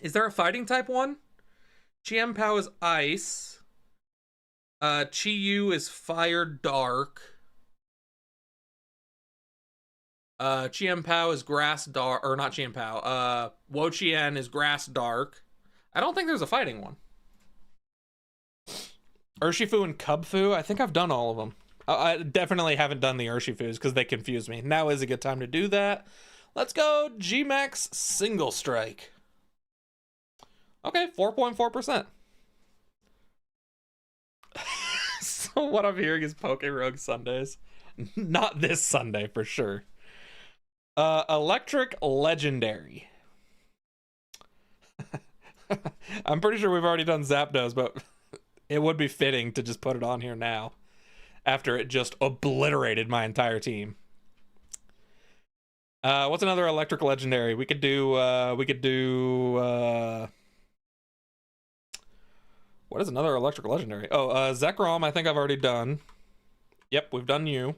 is there a fighting type one? Chiempao is ice. Chi-Yu is fire dark. Chiempao is grass dark, or not Chiempao. Wo-Chien is grass dark. I don't think there's a fighting one. Urshifu and Cubfu, I think I've done all of them. I definitely haven't done the Urshifus because they confuse me. Now is a good time to do that. Let's go G-Max Single Strike. Okay, 4.4%. So what I'm hearing is PokeRogue Sundays. Not this Sunday for sure. Electric Legendary. I'm pretty sure we've already done Zapdos, but it would be fitting to just put it on here now after it just obliterated my entire team. What's another Electric Legendary? We could do what is another Electric Legendary? Oh, Zekrom, I think I've already done. Yep, we've done you.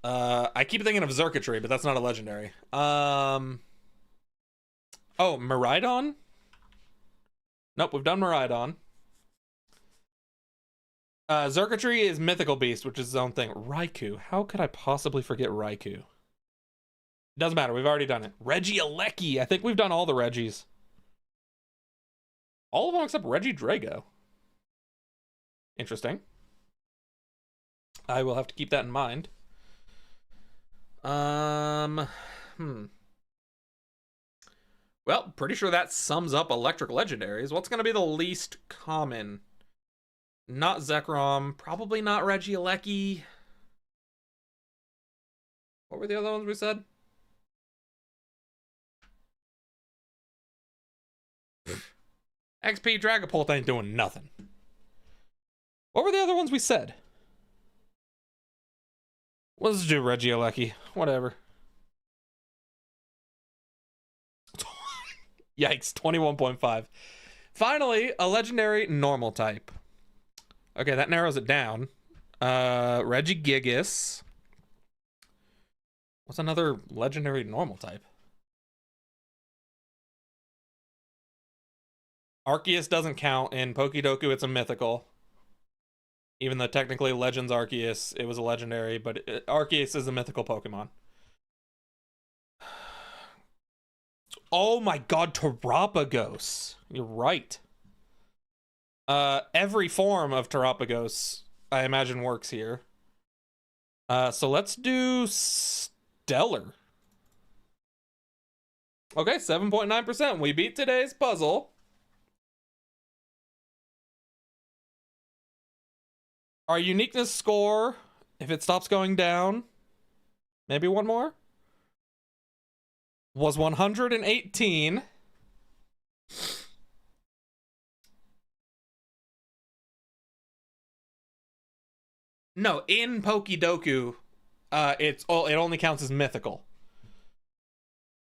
I keep thinking of Xurkitree, but that's not a legendary. Oh, Miraidon? Nope, we've done Miraidon. Xurkitree is Mythical Beast, which is its own thing. Raikou. How could I possibly forget Raikou? Doesn't matter, we've already done it. Regieleki. I think we've done all the Regis. All of them except Regidrago. Interesting. I will have to keep that in mind. Well, pretty sure that sums up electric legendaries. What's going to be the least common? Not Zekrom. Probably not Regieleki. What were the other ones we said? XP Dragapult ain't doing nothing. What were the other ones we said? Let's do Regieleki. Whatever. Yikes, 21.5. Finally, a legendary normal type. Okay, that narrows it down. Regigigas. What's another legendary normal type? Arceus doesn't count. In Pokedoku, it's a mythical. Even though technically Legends Arceus, it was a legendary, but Arceus is a mythical Pokemon. Oh my god, Terapagos. You're right. Every form of Terapagos, I imagine, works here. So let's do Stellar. Okay, 7.9%. We beat today's puzzle. Our uniqueness score, if it stops going down, maybe one more, was 118. No, in Pokedoku, it only counts as mythical.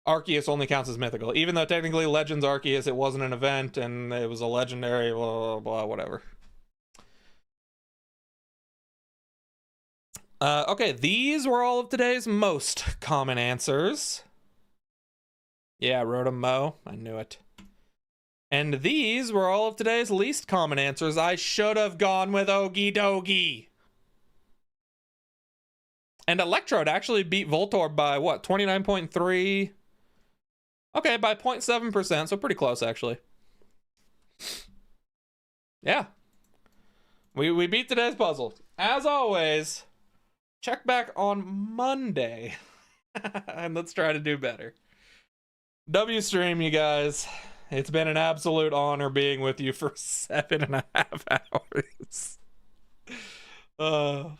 Arceus only counts as mythical, even though technically Legends Arceus, it wasn't an event and it was a legendary, blah, blah, blah, whatever. Okay, these were all of today's most common answers. Yeah, Rotom-Mow. I knew it. And these were all of today's least common answers. I should have gone with Okidogi. And Electrode actually beat Voltorb by, what, 29.3? Okay, by 0.7%, so pretty close, actually. Yeah. We beat today's puzzle. As always, check back on Monday. And let's try to do better. W stream, you guys. It's been an absolute honor being with you for 7.5 hours.